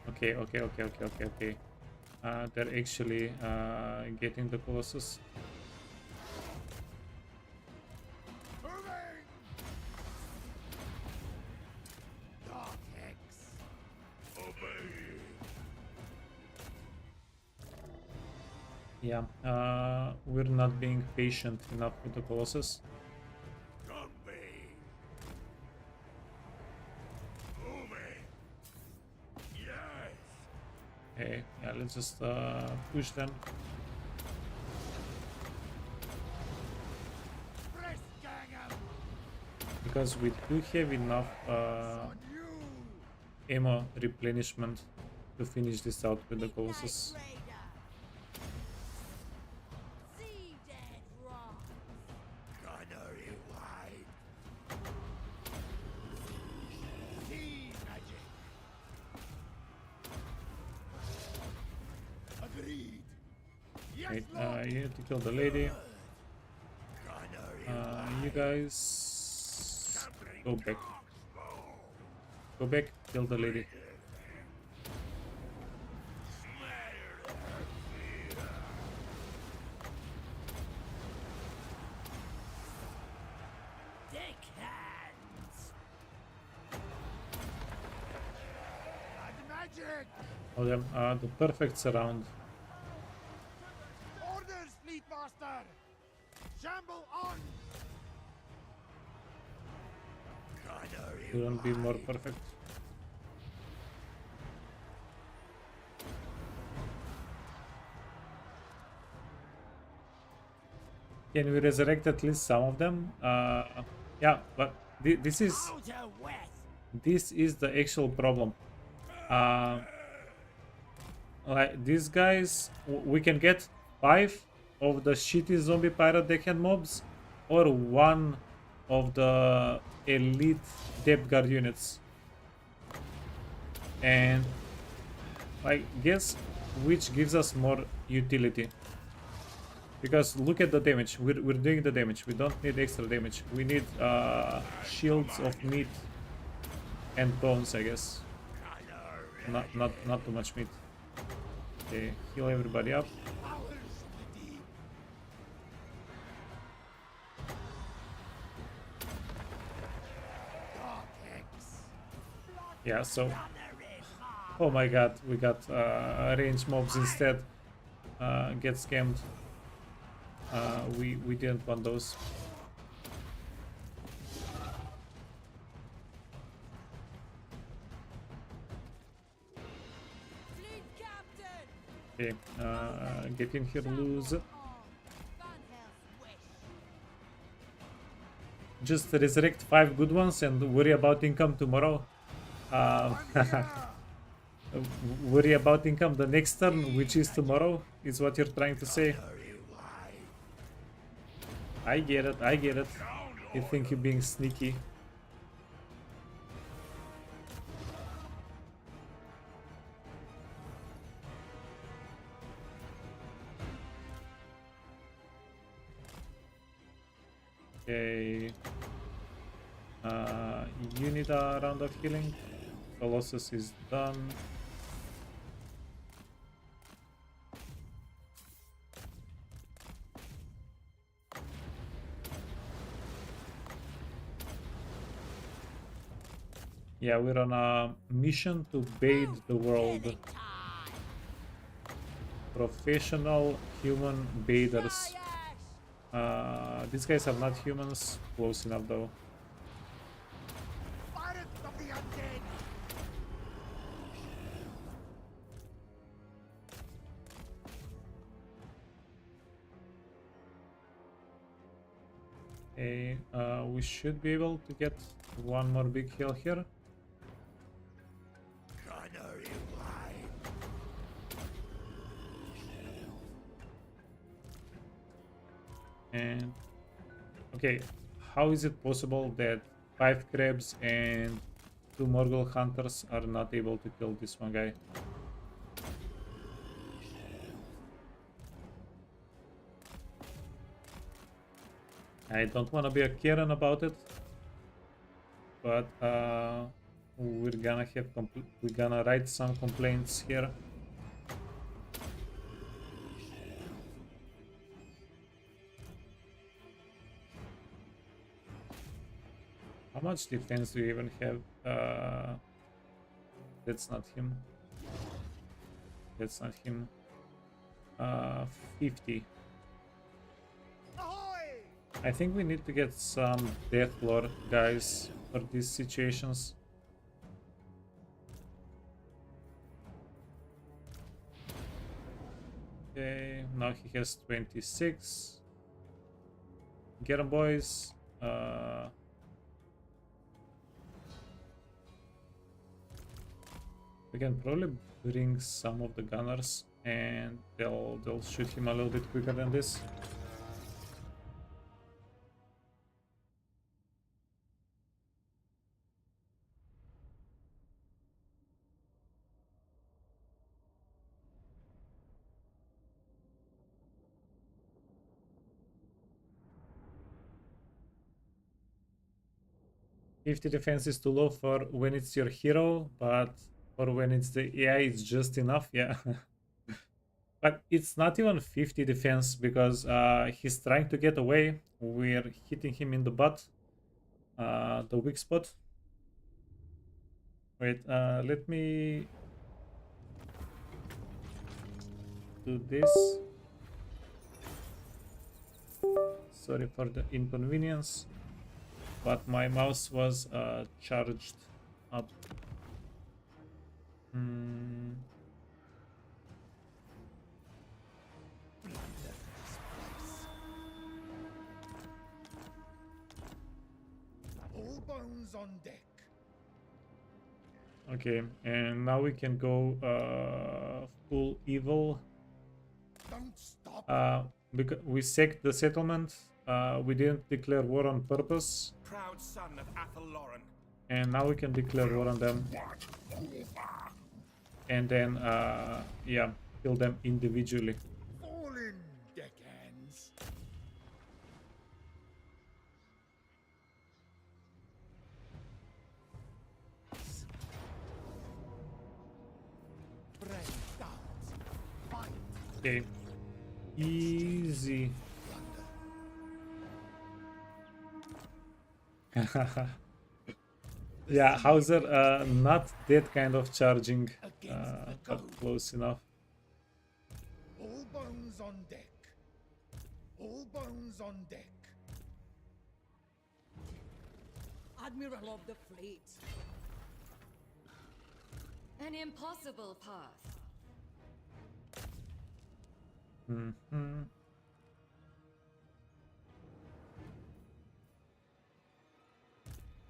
Okay. They're actually getting the Colossus. Moving! Dark Hex. Yeah, we're not being patient enough with the Colossus. Okay, yeah, let's just push them. Press gang 'em. Because we do have enough On you. ammo replenishment to finish this out with the Midnight Colossus. Raider. Sea Dead Rod. Gunnery wide. Sea magic. Agreed. Yes, Wait, Lord. you need to kill the lady. Gunnery You guys go back. Go back, kill the lady. Deckhands. And magic. Oh, them, the perfect surround. Orders, Fleet Master. Shamble on. Gunnery Couldn't be more perfect. Can we resurrect at least some of them? Yeah, but this is Outer West. this is the actual problem. Like these guys, we can get 5 of the shitty zombie pirate deckhand mobs, or 1 of the elite depth guard units. And like, guess which gives us more utility? Because look at the damage. We're doing the damage. We don't need extra damage. We need shields of meat and bones, I guess. Not too much meat. Okay, heal everybody up. Powers of the deep. Dark Hex. Yeah, so oh my god, we got range mobs instead. Get scammed. We didn't want those. Fleet Captain. Okay, get in here, lose. On. Van Hels's wish. Just resurrect 5 good ones and worry about income tomorrow. Worry about income the next turn, which is tomorrow, is what you're trying to say. I get it. You think you're being sneaky. Okay. You need a round of healing. Colossus is done. Yeah, we're on a mission to bathe the world. Anytime. Professional human bathers. Yes. These guys are not humans. Close enough though. Pirates of the undead! Okay, we should be able to get one more big heal here. Gunnery line! And okay, how is it possible that 5 crabs and 2 Morgul hunters are not able to kill this one guy? I don't want to be a Karen about it, but we're gonna write some complaints here. How much defense do you even have? That's not him. That's not him. 50. Ahoy! I think we need to get some Death Lord guys for these situations. Okay, now he has 26. Get 'em, boys. We can probably bring some of the gunners, and they'll shoot him a little bit quicker than this. If the defense is too low for when it's your hero, but for when it's the AI, it's just enough, yeah. But it's not even 50 defense because he's trying to get away. We're hitting him in the butt, the weak spot. Wait, let me do this. Sorry for the inconvenience, but my mouse was charged up. All bones on deck. Okay, and now we can go full evil. Don't stop. Because we sacked the settlement. We didn't declare war on purpose, Proud son of Athalloran. and now we can declare war on them. And then, yeah, kill them individually. Fall in, deckhands. Break out. Fight. Okay, easy. Yeah, Hauser, not that kind of charging, but close enough. All bones on deck. All bones on deck. Admiral of the fleet. An impossible path. Mhm.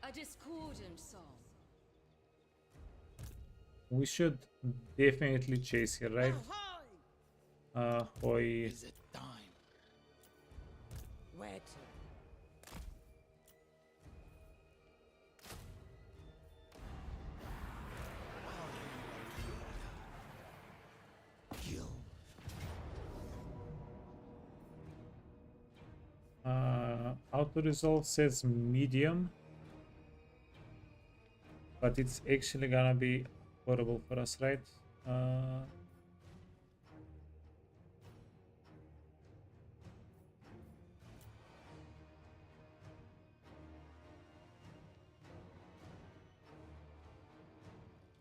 A discordant song. We should definitely chase here, right? Hoy. Is it time? Where to? Kill. How auto resolve says medium, but it's actually gonna be horrible for us, right?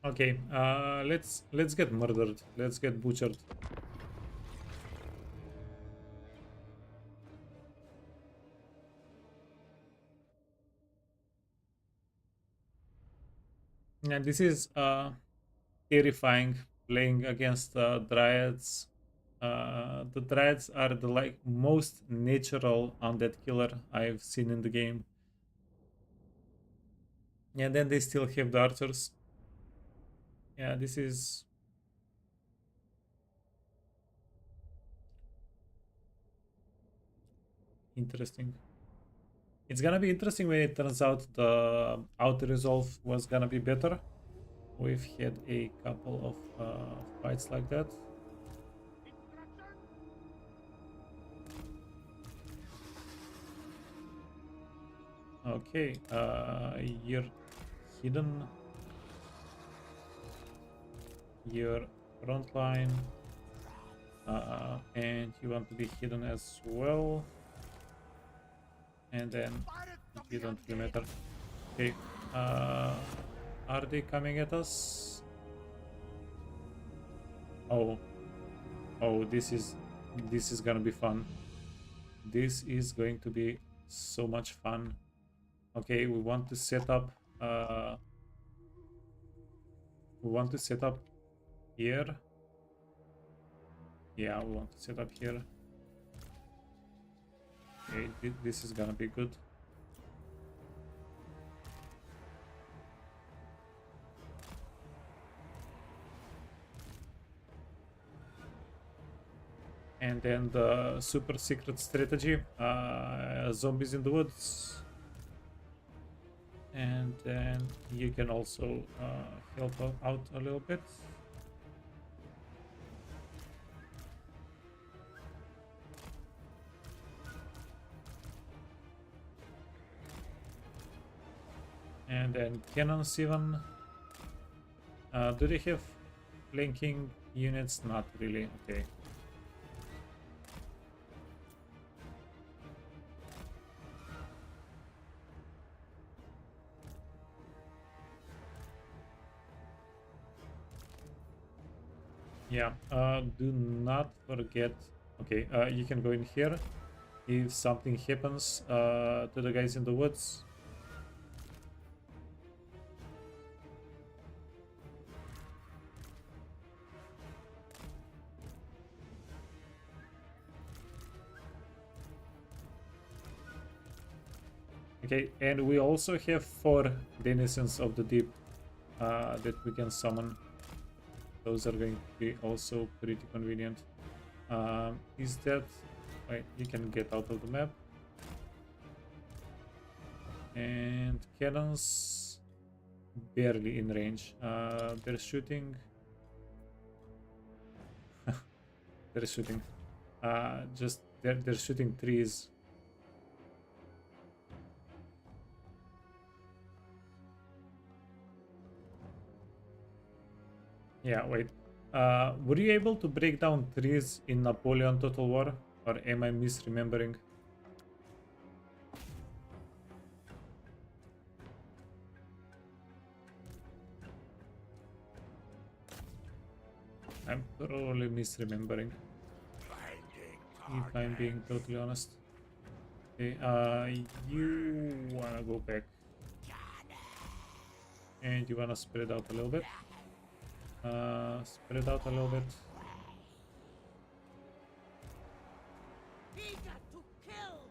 Okay, let's get murdered. Let's get butchered. Yeah, this is terrifying playing against dryads. The dryads are the like most natural undead killer I've seen in the game. And then they still have the archers. Yeah, this is interesting. It's gonna be interesting when it turns out the auto resolve was gonna be better. We've had a couple of fights like that. Okay, you're hidden. Your front line. And you want to be hidden as well. And then you don't really matter. Okay. Are they coming at us? Oh. Oh, this is gonna be fun. This is going to be so much fun. Okay, we want to set up here. Yeah, we want to set up here. Okay, this is gonna be good. And then the super secret strategy, zombies in the woods. And then you can also help out a little bit. And then cannons even. Do they have flanking units? Not really. Okay. Yeah, do not forget. Okay, you can go in here. If something happens to the guys in the woods. Okay, and we also have 4 denizens of the deep that we can summon. Those are going to be also pretty convenient. Is that... Wait, you can get out of the map. And cannons barely in range. They're shooting... they're shooting. Just they're shooting trees. Yeah, wait. Were you able to break down trees in Napoleon Total War? Or am I misremembering? I'm probably misremembering. If I'm being totally honest. Okay, you wanna go back. And you wanna spread out a little bit. Spread out a little bit.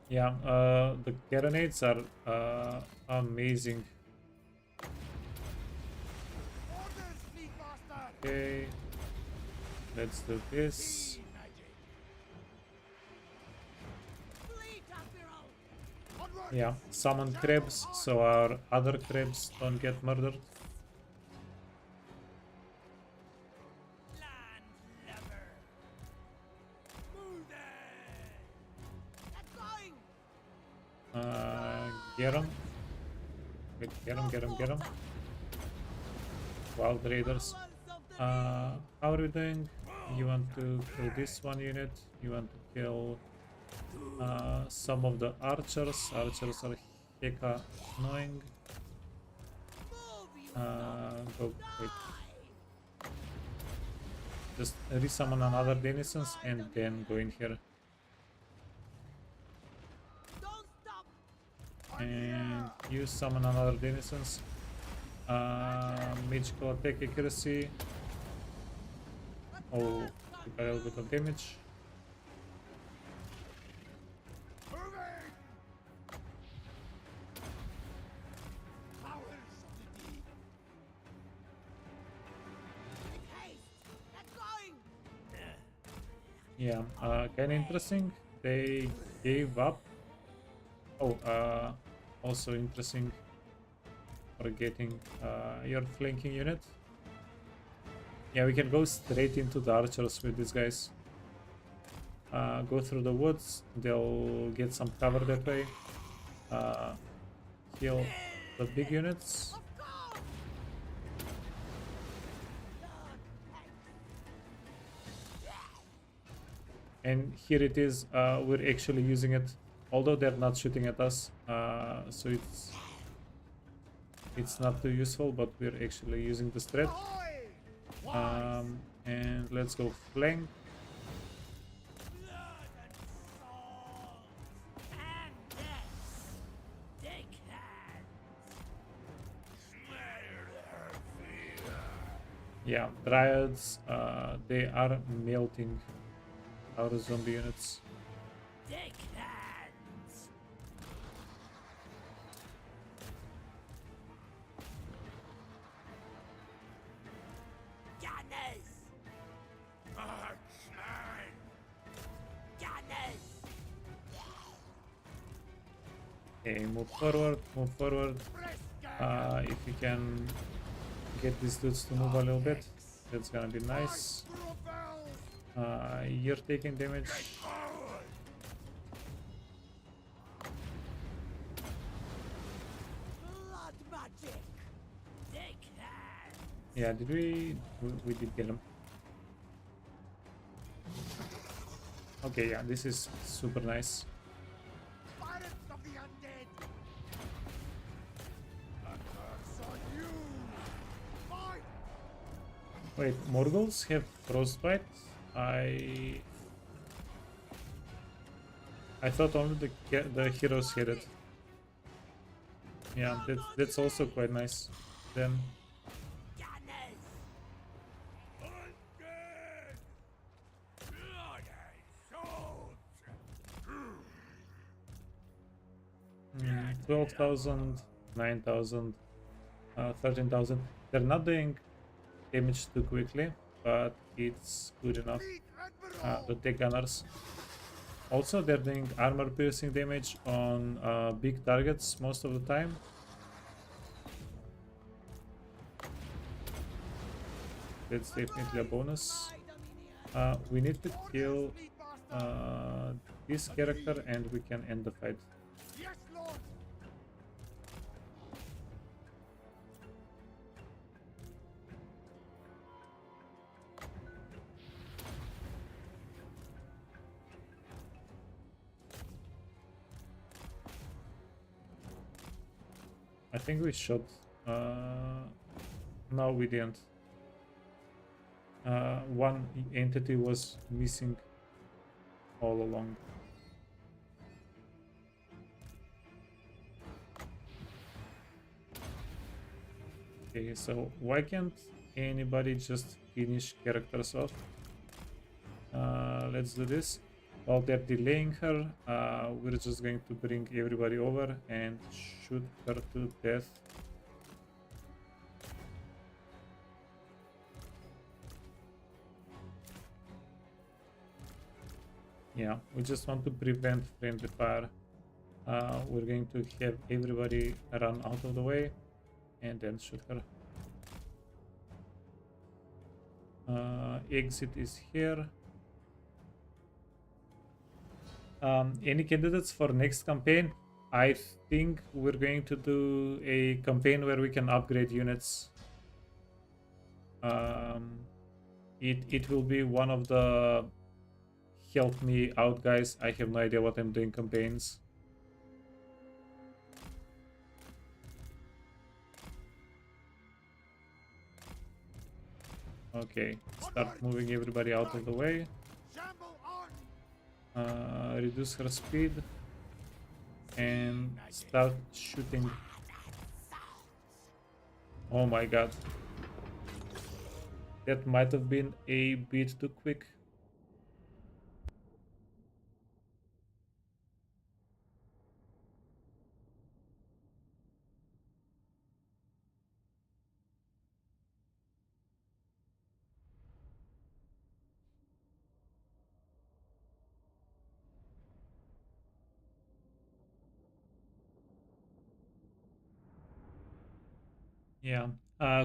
Yeah, the carronades are amazing. Okay, let's do this. Yeah, summon crabs so our other crabs don't get murdered. Landlubber. Move there. That's going. Get him. Wait, get him. Wild Raiders. How are we doing? You want to kill this one unit. You want to kill some of the archers. Archers are hecka annoying. Go, wait. Just resummon another denizens and then go in here. And you summon another denizens. Magical attack accuracy. Oh, took a little bit of damage. Yeah, kind of interesting. They gave up. Oh, also interesting for getting your flanking unit. Yeah, we can go straight into the archers with these guys. Go through the woods. They'll get some cover that way. Kill the big units. And here it is, we're actually using it, although they're not shooting at us, so it's not too useful, but we're actually using the threat. And let's go flank. Yeah, dryads, they are melting our zombie units. Okay, move forward, move forward. If you can get these dudes to move a little bit, that's gonna be nice. You're taking damage. Yeah, did we did get him. Okay, yeah, this is super nice. Wait, Morgals have frostbite? I thought only the heroes had it. Yeah, that's also quite nice. Then mm, 12,000, 9,000, 13,000. They're not doing damage too quickly, but it's good enough. The tech gunners. Also, they're doing armor piercing damage on big targets most of the time. That's definitely a bonus. We need to kill this character and we can end the fight. I think we shot. No, we didn't. One entity was missing all along. Okay, so why can't anybody just finish characters off? Let's do this. While they're delaying her, we're just going to bring everybody over and shoot her to death. Yeah, we just want to prevent friendly fire. We're going to have everybody run out of the way and then shoot her. Exit is here. Any candidates for next campaign? I think we're going to do a campaign where we can upgrade units. It will be one of the help me out guys. I have no idea what I'm doing campaigns. Okay, start moving everybody out of the way. Shamble on! Reduce her speed and start shooting. Oh my god. That might have been a bit too quick. Yeah.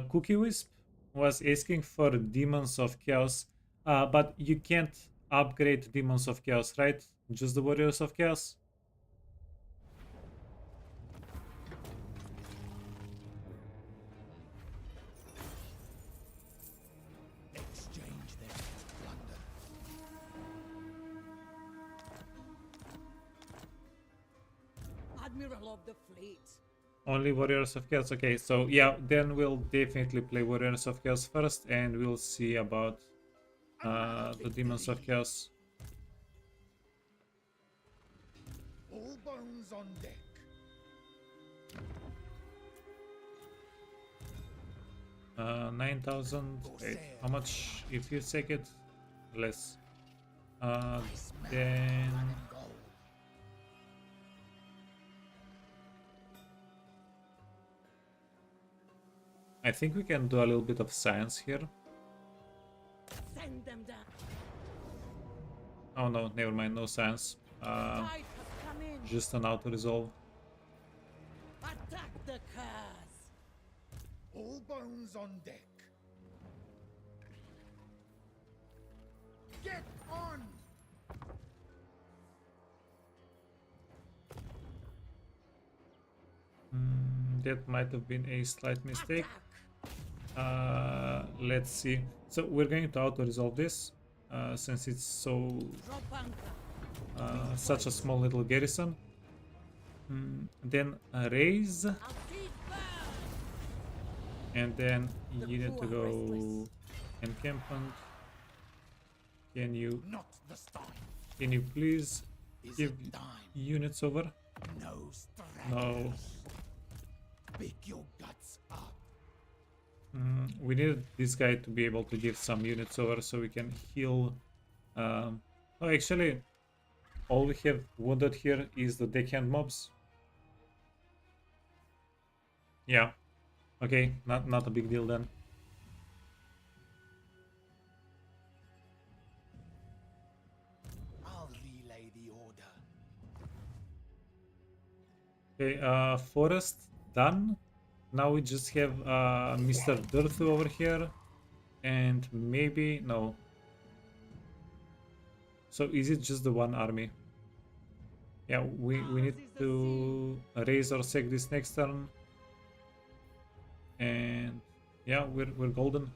Cookie Wisp was asking for Demons of Chaos, but you can't upgrade Demons of Chaos, right? Just the Warriors of Chaos? Exchange their plunder. Admiral of the fleet. Only Warriors of Chaos. Okay, so yeah, then we'll definitely play Warriors of Chaos first, and we'll see about the Demons of Chaos. All bones on deck. 9,000. Wait, how much if you take it? Less. Then Blood and gold. I think we can do a little bit of science here. Send them down. Oh no, never mind, no science. Tide has come in. Just an auto resolve. Attack the cars. All bones on deck. Get on! That might have been a slight mistake. Attack. Let's see. So we're going to auto resolve this since it's so Drop anchor. such a small little garrison. Then raise, Our feet burn. and then you need to go encampment. Can you please Is give it time? units over? No stragglers. No. Pick your guts up. We need this guy to be able to give some units over so we can heal. Oh, actually, all we have wounded here is the deckhand mobs. Yeah. Okay, not a big deal then. I'll relay the order. Okay, forest done. Now we just have Mr. Dirthu over here, and maybe no. So is it just the one army? Yeah, we need to raise or sack this next turn, and yeah, we're golden.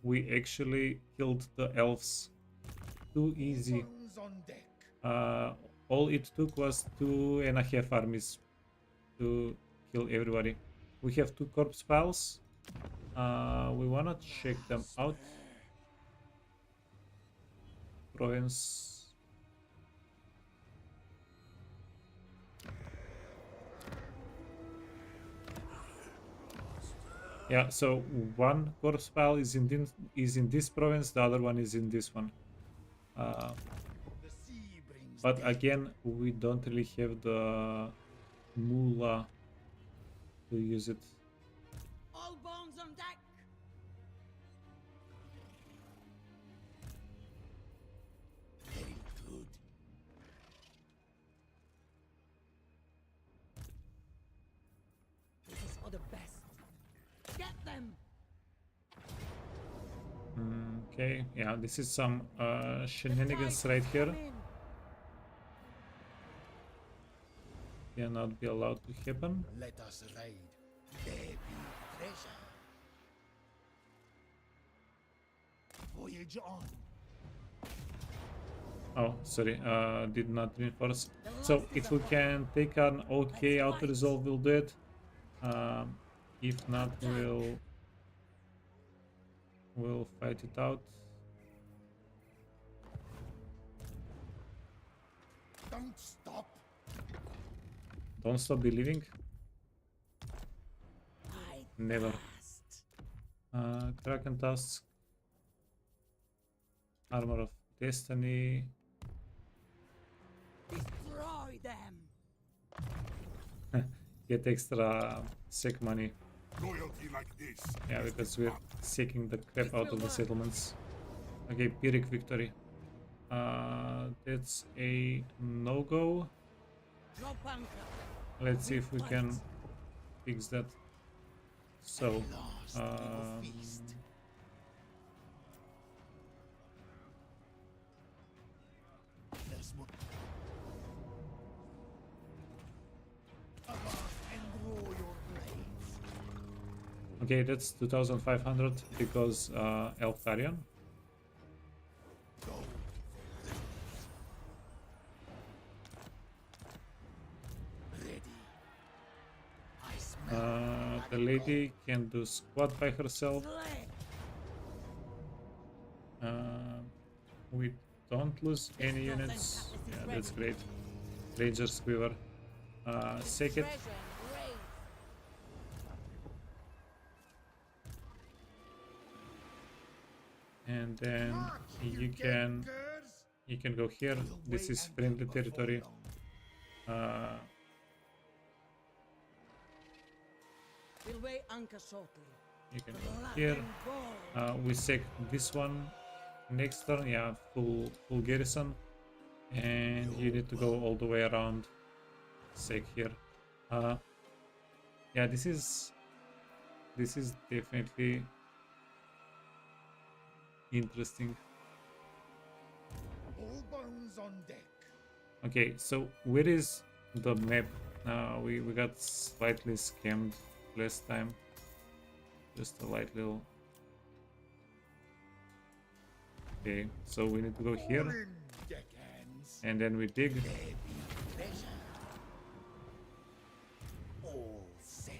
We actually killed the elves. Too easy. Bones on deck. All it took was 2.5 armies to kill everybody. We have 2 corpse piles. We wanna check them out. Province. Yeah, so one corpse pile is in this province, the other one is in this one. The sea brings But death. again, we don't really have the moolah to use it. All bones on deck. Very good. This is for the best. Get them. Okay, yeah, this is some shenanigans right here. Come in. cannot be allowed to happen. Let us ride. There be treasure. Voyage on. Oh, sorry, did not reinforce. So if we can take an okay auto resolve, we'll do it. If not, we'll fight it out. Don't stop. Don't stop believing. I Never. fast. Kraken task. Armor of Destiny. Destroy them. Get extra sec money. Loyalty like this. Yeah, because we're seeking the crap out of the settlements. Okay, Pyrrhic victory. That's a no-go. Drop anchor. Let's see if we can fix that. So, Lost we will feast. There's more. Avast and grow your blades. okay, that's 2,500 because Elftarion. Go. Ready. I smell The lady can do squat by herself. Slay. We don't lose any units. Yeah, that's great. Ranger Squiver. Sec it. Treasure and grace. And then March, you gangers. can go here. We'll This wait is until friendly before territory. long. We'll weigh anchor shortly. You can go Blood here. and gold. We sec this one next turn. Yeah, full garrison, and you need to go all the way around. Sec here. Yeah, this is definitely interesting. All bones on deck. Okay, so where is the map? We got slightly scammed last time. Just a light little. Okay, so we need to go All here, in, deckhands. and then we dig. There be treasure. All set.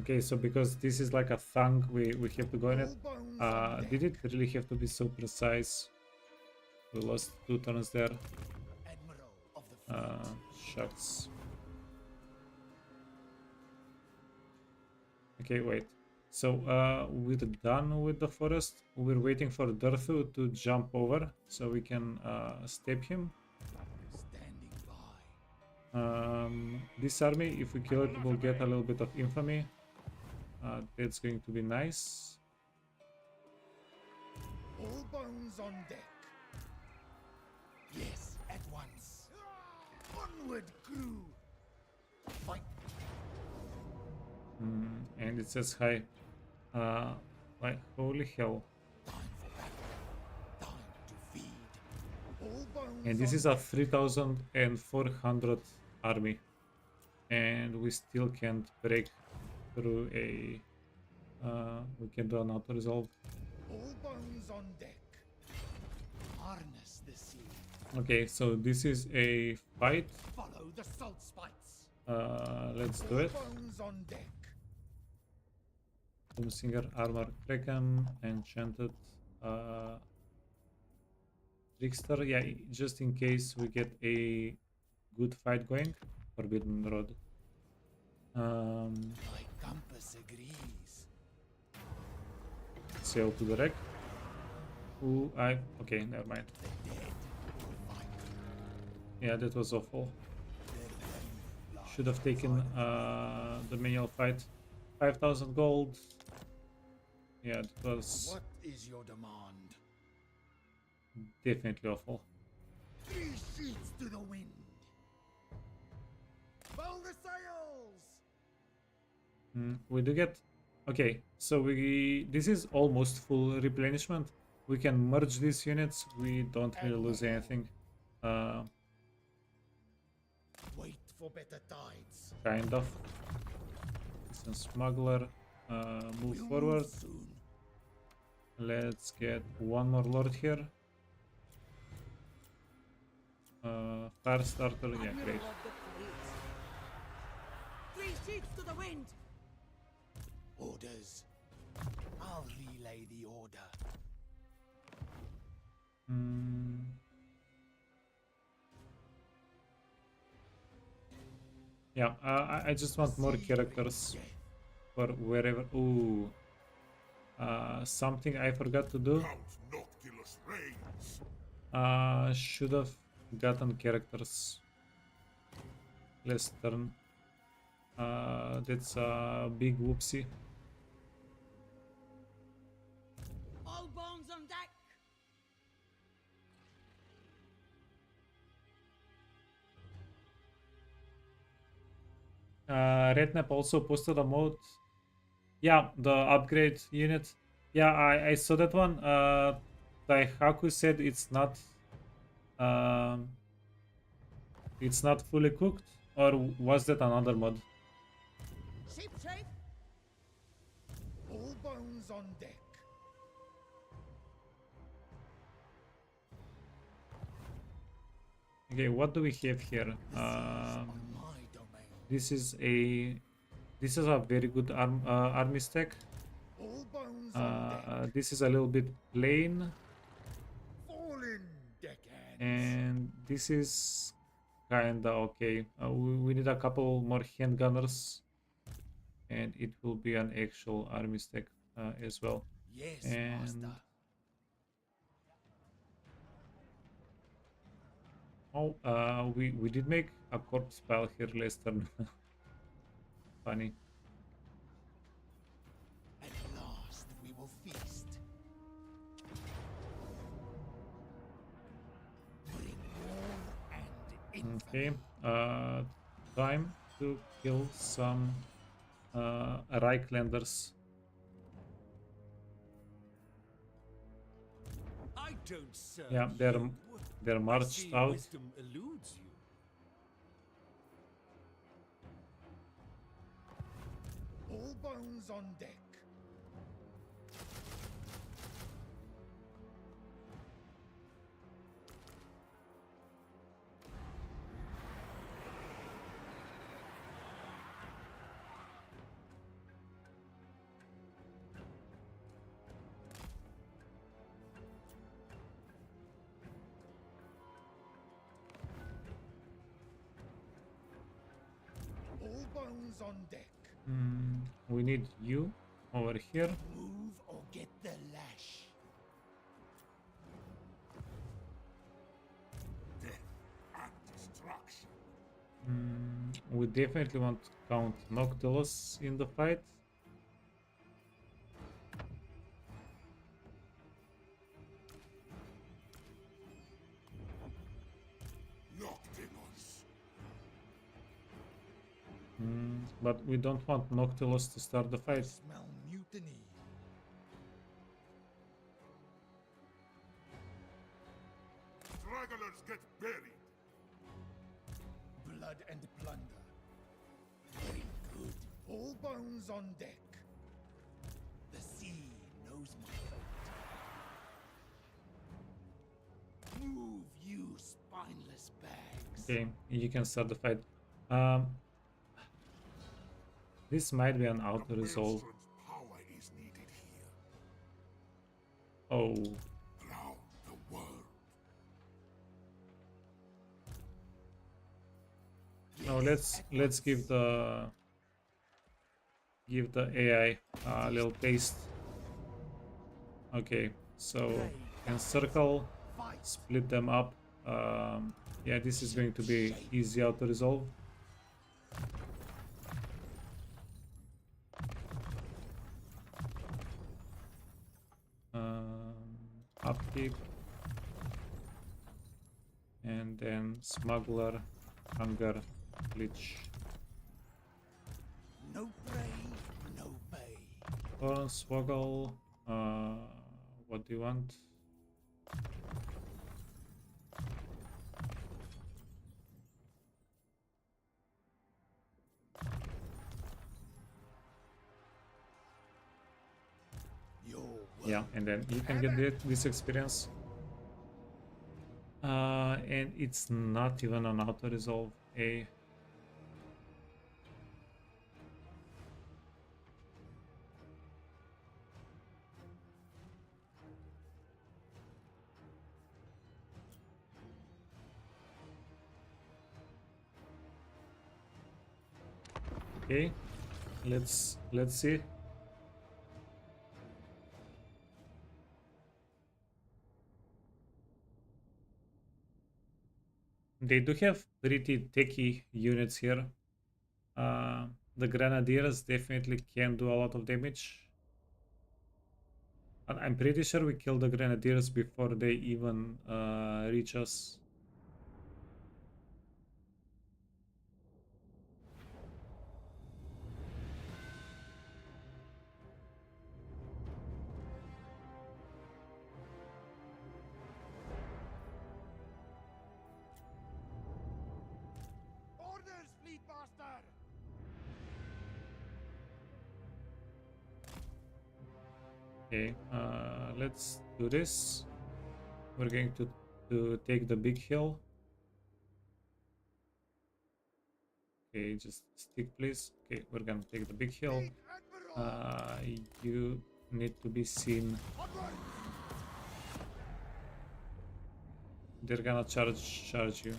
Okay, so because this is like a thunk, we have to go in it. All bones on deck. Did it really have to be so precise? We lost 2 turns there. Admiral of the fleet. Shucks. Okay, wait. So we're done with the forest. We're waiting for Durthu to jump over so we can step him. Standing by. This army, if we kill it, we'll get a little bit of infamy. That's going to be nice. All bones on deck. Yes, at once. Onward, crew. Fight. And it says hi. Like, holy hell. Time for battle. Time to feed. All bones And this on is a deck. 3,400 army. And we still can't break through a... we can do an auto resolve. All bones on deck. Harness the sea. Okay, so this is a fight. Follow the salt spikes. Let's do All it. bones on deck. Doomsinger Armor Kraken, Enchanted Trickster. Yeah, just in case we get a good fight going. Forbidden Road. My compass agrees. Sail to the wreck. Ooh, okay, never mind. The dead will fight. Yeah, that was awful. Their lifeblood Should have taken the manual fight. 5,000 gold. Yeah, it was What is your demand? definitely awful. 3 sheets to the wind. We do get... Okay, so this is almost full replenishment. We can merge these units. We don't really lose anything. Wait for better tides. Kind of. Listen, smuggler, move We'll forward. move soon. Let's get one more lord here. Fire starter, yeah, Admiral great. of the fleet. Three sheets to the wind. Orders. I'll relay the order. Yeah, I just want more characters for wherever. Ooh, something I forgot to do. Count Noctilus reigns. Should have gotten characters last turn. That's a big whoopsie. All bones on deck. Rednap also posted a mode. Yeah, the upgrade unit. Yeah, I saw that one. Daihaku said it's not fully cooked, or was that another mod? Ship shape. All bones on deck. Okay, what do we have here? On my domain. This is a very good army stack. All bones on deck. This is a little bit plain, Fall in, deckhands. and this is kinda okay. We need a couple more handgunners, and it will be an actual army stack as well. Yes, And master. oh, we did make a corpse pile here last turn. Funny. At last we will feast. Bring war and infamy. Okay, time to kill some Reichlanders. I don't serve Yeah, they're I marched see out. wisdom eludes you. All bones on deck. All bones on deck. We need you over here. Move or get the lash. Death and destruction. We definitely want to count Noctilus in the fight. Noctilus. But we don't want Noctilus to start the I fight. smell mutiny. Stragglers get buried. Blood and plunder. Very good. All bones on deck. The sea knows my fate. Move, you spineless bags. Okay, you can start the fight. This might be an auto resolve. Maelstrom's power is needed here. Oh, Round the world. no, let's give the AI a little taste. Okay, so encircle, split them up. Yeah, this is going to be easy auto resolve. Upkeep, and then smuggler, hunger, glitch. No brave Hornswoggle, what do you want? Yeah, and then you can get this experience. And it's not even an auto resolve. A okay, let's see. They do have pretty techy units here. The Grenadiers definitely can do a lot of damage. And I'm pretty sure we kill the Grenadiers before they even reach us. Orders, fleet bastard! Okay, let's do this. We're going to take the big hill. Okay, just stick, please. Okay, we're gonna take the big hill. You need to be seen. They're gonna charge you.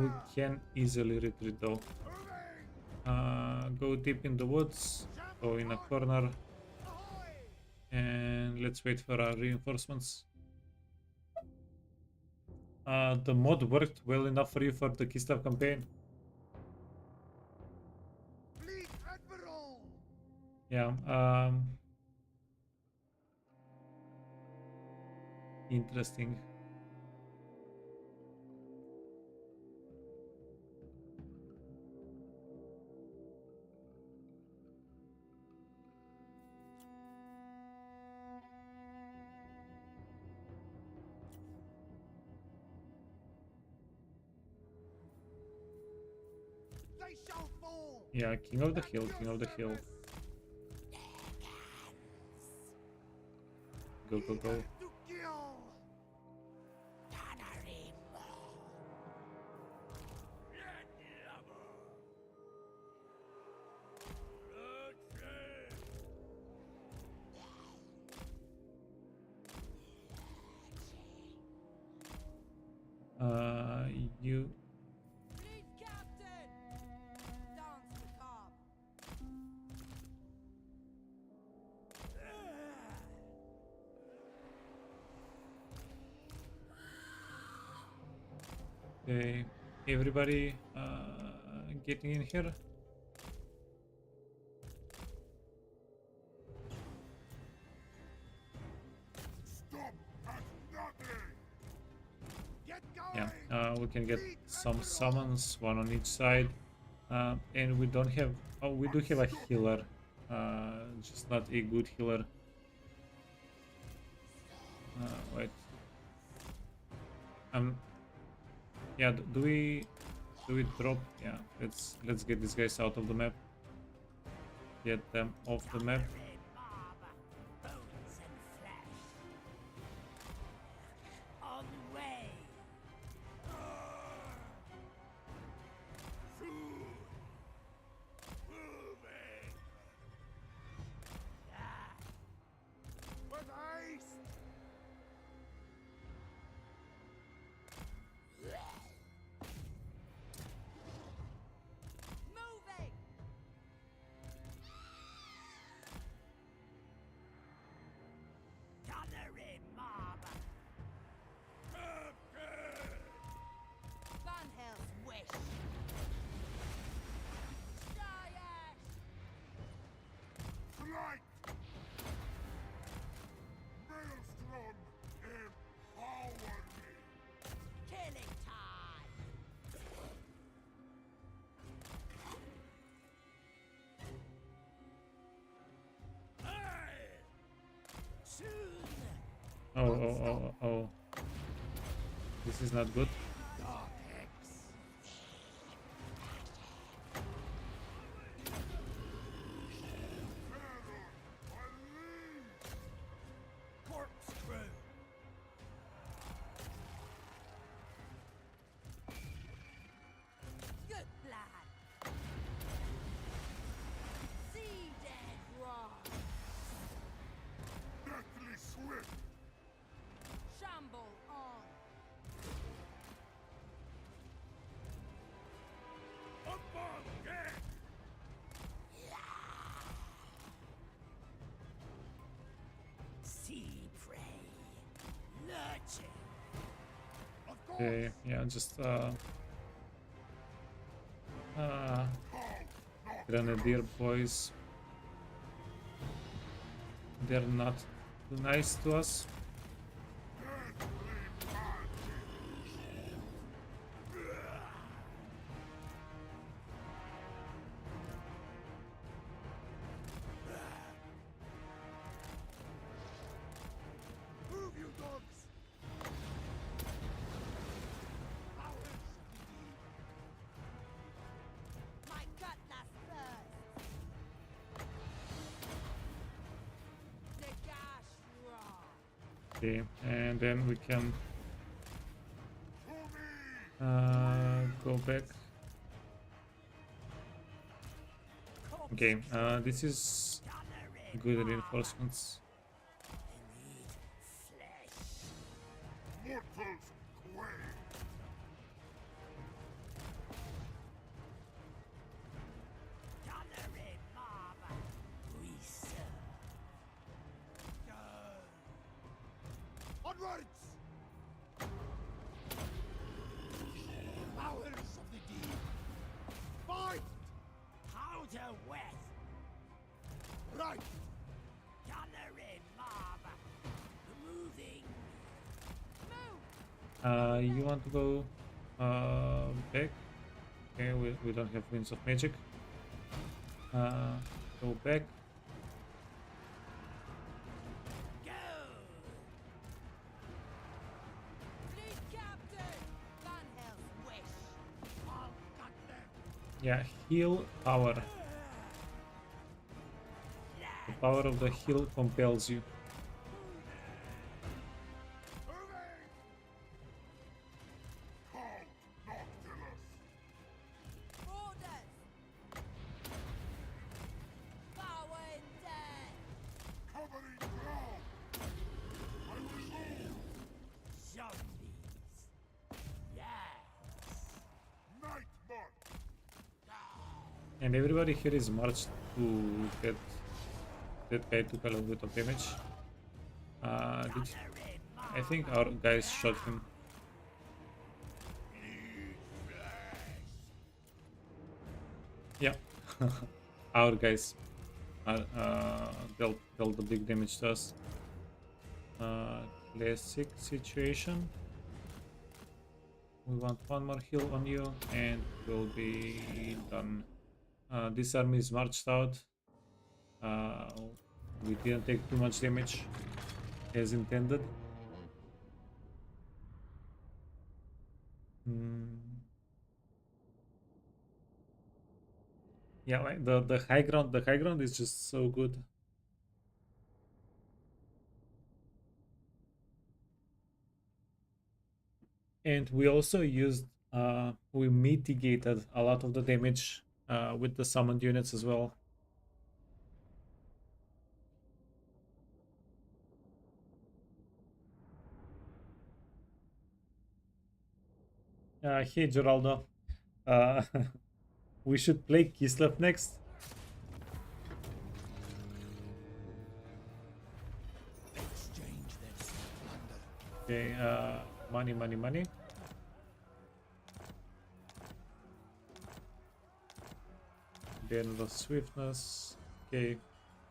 We can easily retreat though. Go deep in the woods, go in a corner, and let's wait for our reinforcements. The mod worked well enough for you for the Kislev campaign. Fleet Admiral! Yeah. Interesting. They shall fall! Yeah, king of the hill, king of the hill. Go, go, go. To kill! You. Fleet captain! Dance macabre. Okay, everybody getting in here. Stop at nothing! Get going! Yeah, we can get some summons, one on each side, and we don't have. Oh, we do have a healer, just not a good healer. Wait. Yeah. Do we drop? Yeah. Let's get these guys out of the map. Get them off the map. Bones and flesh. On the way. With haste! Moving! Oh, oh, oh, oh. This is not good. Dark Hex. Corpse crew. Good lad. Sea dead rock. Deathly swift. Shamble on. Up on deck. Sea prey. Lurching. Of course. Okay, yeah, just Grenadier boys. They're not too nice to us. Move, you dogs. Powers of the deep. My cutlass bursts. The gash raw. Okay, and then we can go back. Okay, this is good reinforcements. Mortals quail. Onwards. Powers of the deep. Fight. Powder wet. Right. Gunnery mob. Moving. Move. You want to go back? Okay, we don't have Winds of Magic. Go back. Go. Fleet captain. Van Hell's wish. I'll cut them. Yeah, heal power. The power of the heal compels you. Moving. Count Noctilus. Orders. Power in death. Covering ground. I will move. Zombies. Yes. Night march. And everybody here is marched to get that guy took a little bit of damage. I think our guys shot him. Yeah, our guys dealt the big damage to us. Classic situation. We want one more heal on you and we'll be done. This army is marched out. We didn't take too much damage as intended. Yeah, like the high ground is just so good. And we also used we mitigated a lot of the damage with the summoned units as well. Hey Geraldo, we should play Kislev next. Exchange this plunder. Okay, money. Then the swiftness. Okay,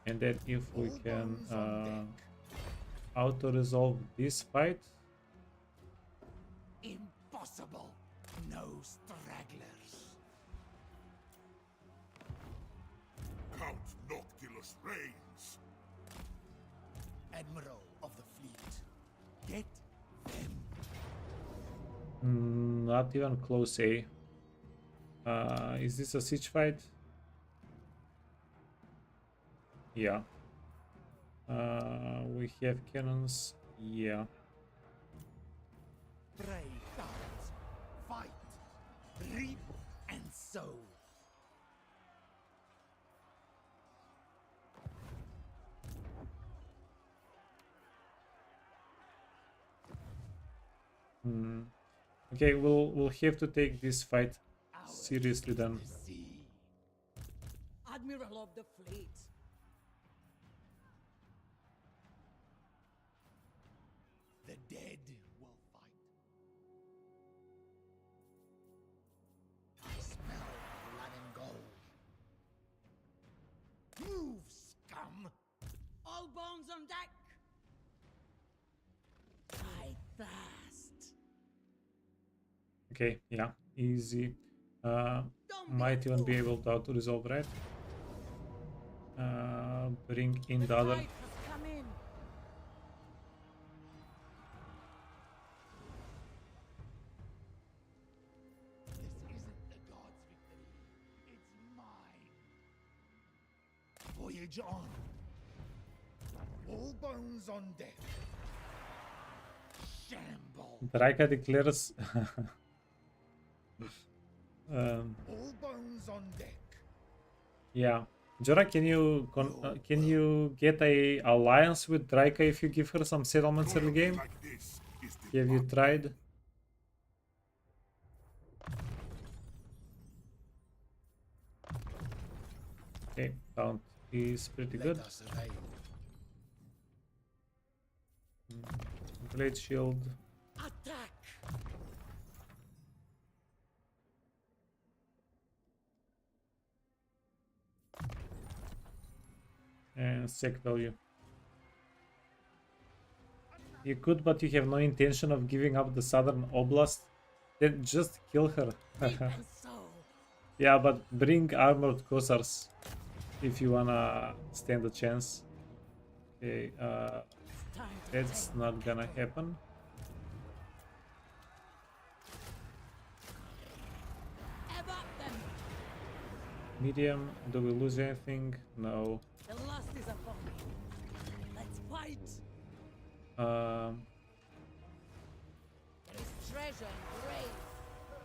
and then if we can auto resolve this fight. Impossible. No stragglers. Count Noctilus reigns. Admiral of the fleet. Get them. Not even close, eh? Is this a siege fight? Yeah. We have cannons. Yeah. Brave guards, fight, reap, and sow. Okay, we'll have to take this fight Ours seriously is then. the sea. Admiral of the fleet. The dead will fight. I smell blood and gold. Move, scum! All bones on deck. I thirst. Okay, yeah, easy. Don't be Might a even be fool. able to auto resolve, right? Bring in the other. tide has come in. This isn't the god's victory. It's mine. Voyage on. All bones on deck. Shamble. Draika declares. All bones on deck. Yeah, Jora, can you get a alliance with Draika if you give her some settlements early game? Like this is the Have you tried? Okay, count is pretty Let good. us avail. Blade shield. Attack. And sec value. You could, but you have no intention of giving up the southern oblast. Then just kill her. Reap and sow. Yeah, but bring armored Kossars if you wanna stand a chance. Okay, It's time to that's take not gonna happen. Ever them. Medium, do we lose anything? No. The lust is upon me. Let's fight. Um, There is treasure in grave.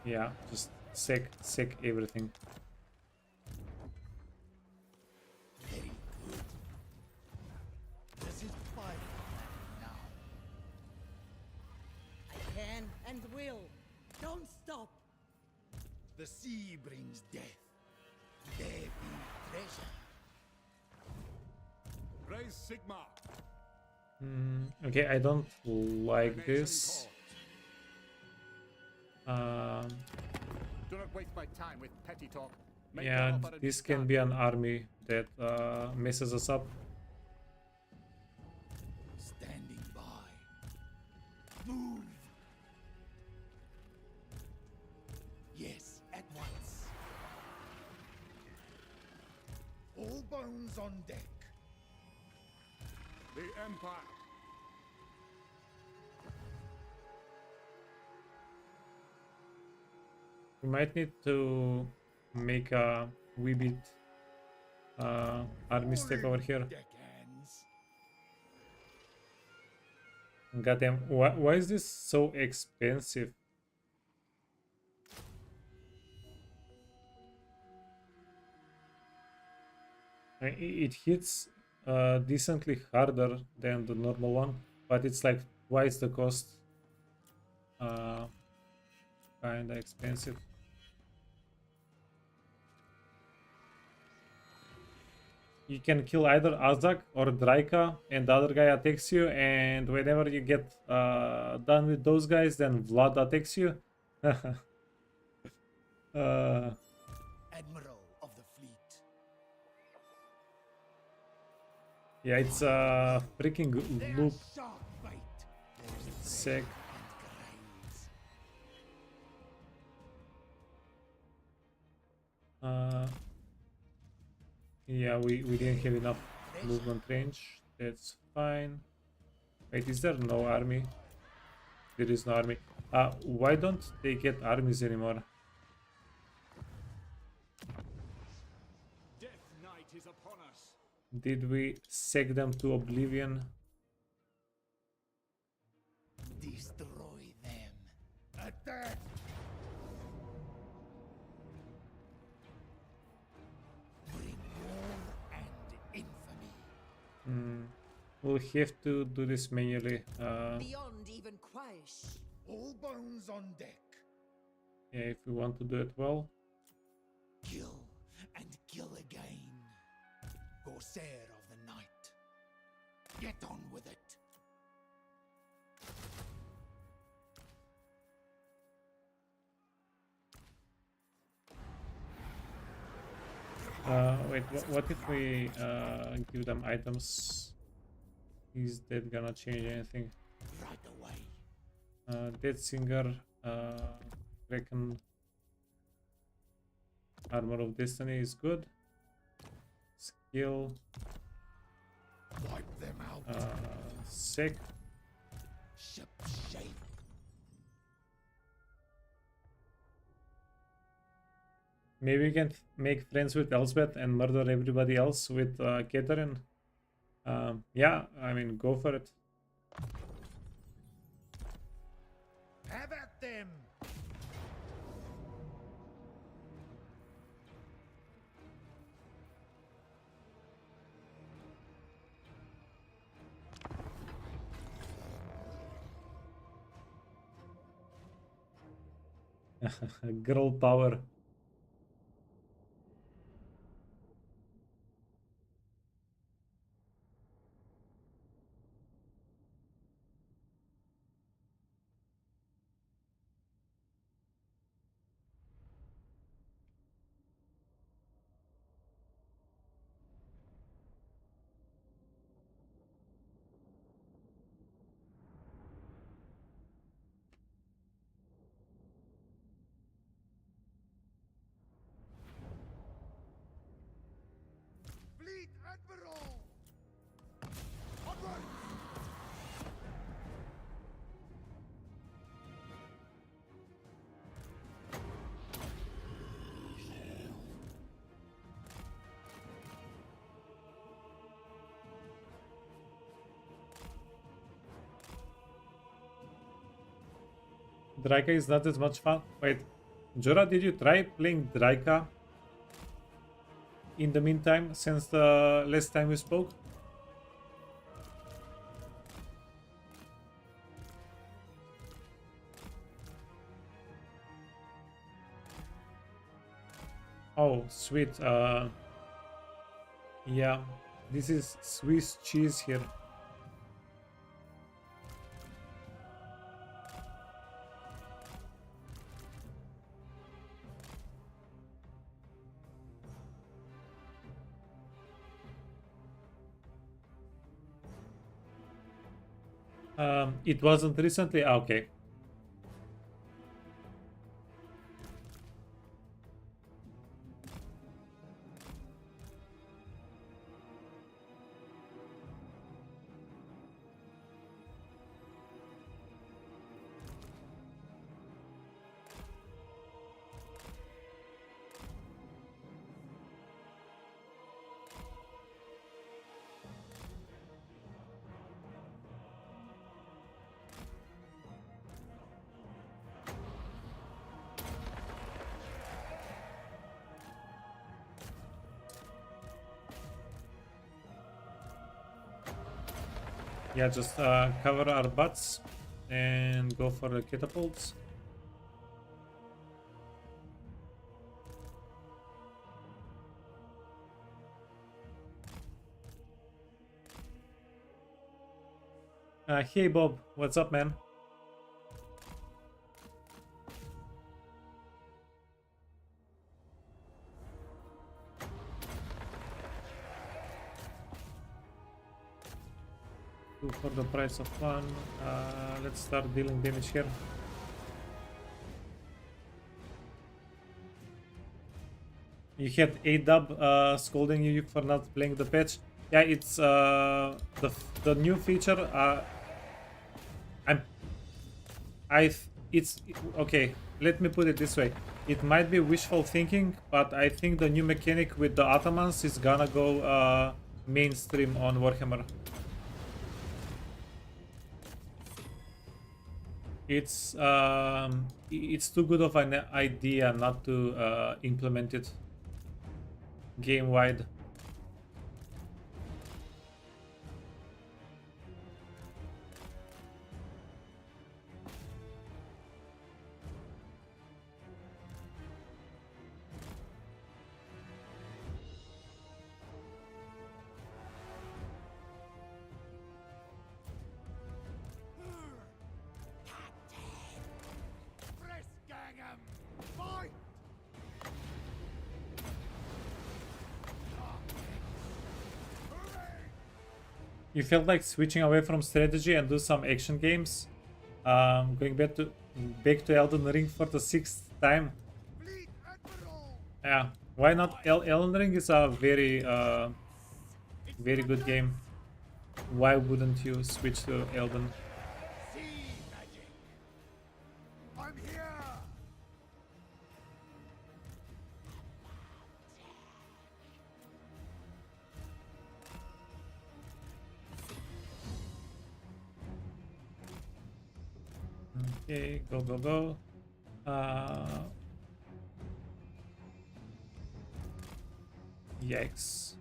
yeah, just sec everything. Very good. This is fight now. I can and will. Don't stop. The sea brings death. There be treasure. Raise Sigma. Okay, I don't like Nation this. calls. Do not waste my time with petty talk. Make Yeah, the offer and this be can done. be an army that messes us up. Standing by. Move. Yes, at once. All bones on deck. The Empire. We might need to make a wee bit army stack over here. Deckhands. Goddamn, why is this so expensive? It hits decently harder than the normal one, but it's like twice the cost. Kinda expensive. You can kill either Azak or Draika, and the other guy attacks you, and whenever you get done with those guys, then Vlad attacks you. Admiral of the fleet. Yeah, it's a freaking Their loop. sharp bait. There's Sick. and graves. Yeah, we didn't have enough movement range. That's fine. Wait, is there no army? There is no army. Why don't they get armies anymore? Death Knight is upon us. Did we sack them to oblivion? Destroy them. Attack! Bring war and infamy. We'll have to do this manually. Beyond even Quaish. All bones on deck. Yeah, if we want to do it well. Kill and kill again. Corsair of the night. Get on with it. Wait, what if we give them items? Is that gonna change anything? Right away. Dead Singer, Kraken, Armor of Destiny is good. Skill, Wipe them out. Sick. Ship shape. Maybe we can make friends with Elsbeth and murder everybody else with Catherine. Yeah, I mean, go for it. Have at them. Girl power. Fleet Admiral. Onward. Draika is not as much fun. Wait, Jora, did you try playing Draika in the meantime since the last time we spoke? Oh, sweet. Yeah, this is Swiss cheese here. It wasn't recently. Okay. Yeah, just cover our butts and go for the catapults. Hey Bob, what's up, man? Two for the price of one. Let's start dealing damage here. You had A-Dub scolding you for not playing the patch. Yeah, it's the new feature I'm it's okay. Let me put it this way. It might be wishful thinking, but I think the new mechanic with the Ottomans is gonna go mainstream on Warhammer. It's too good of an idea not to implement it game wide. Friskang'em! Fight! You felt like switching away from strategy and do some action games? Going back to Elden Ring for the 6th time. Fleet Admiral! Yeah, why not? Elden Ring is a very good game. Why wouldn't you switch to Elden? Sea magic! I'm here! Okay, go. Yikes.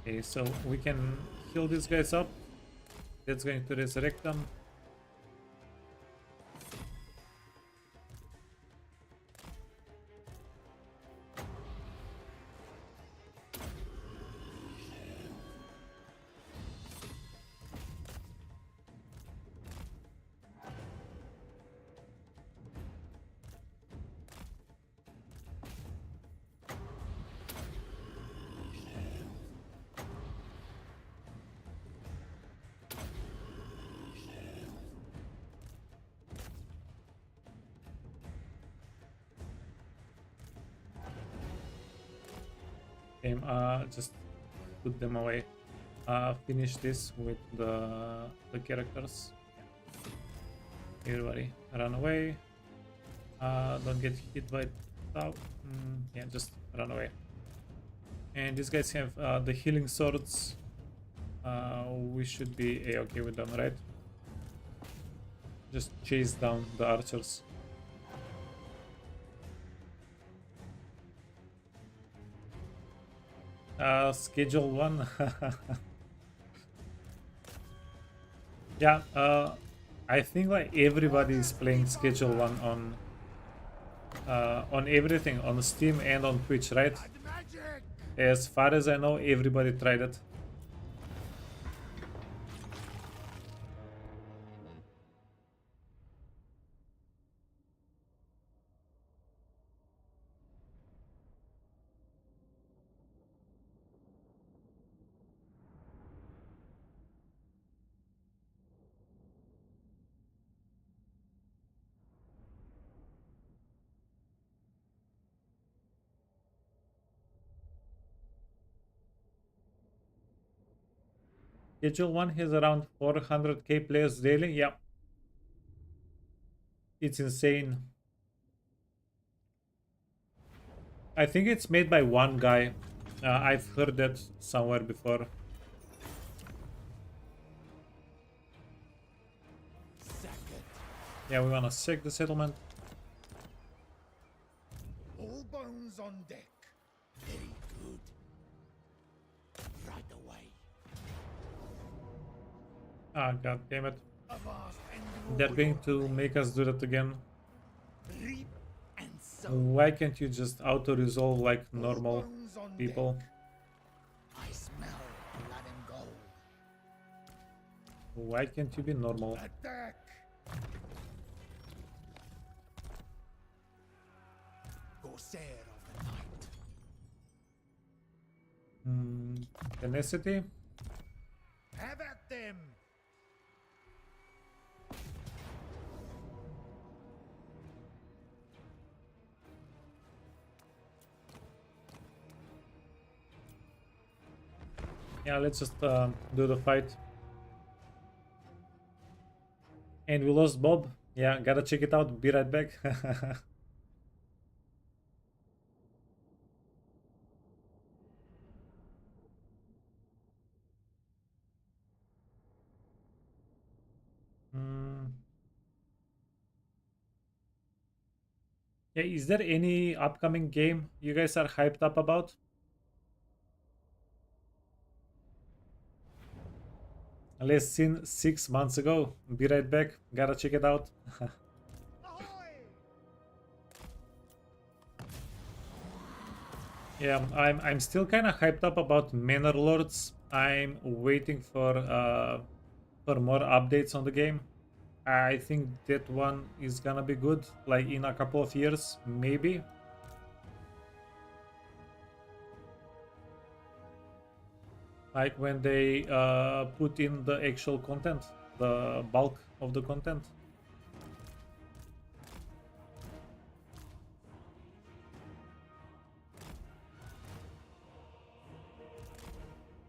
Okay, so we can heal these guys up. That's going to resurrect them. Okay, just put them away. Finish this with the characters. Everybody run away. Don't get hit by stuff. Yeah, just run away. And these guys have the healing swords. We should be a-okay with them, right? Just chase down the archers. Schedule 1. Yeah, I think like everybody is playing Schedule 1 on everything, on Steam and on Twitch, right? Magic! As far as I know, everybody tried it. Schedule 1 has around 400k players daily. Yeah. It's insane. I think it's made by one guy. I've heard that somewhere before. Second. Yeah, we wanna sack the settlement. All bones on deck. Very good. Right away. Ah, god damn it. Avast and They're going to make us do that again. reap and sow. Why can't you just auto-resolve like All normal bones on people? deck. I smell blood and gold. Why can't you be normal? Attack! Corsair of the night. Tenacity? Have at them! Yeah, let's just do the fight. And we lost Bob. Yeah, gotta check it out. Be right back. Hmm. Yeah, is there any upcoming game you guys are hyped up about? Last seen 6 months ago. Be right back. Gotta check it out. Yeah, I'm still kind of hyped up about Manor Lords. I'm waiting for more updates on the game. I think that one is gonna be good, like in a couple of years, maybe. Like when they put in the actual content, the bulk of the content.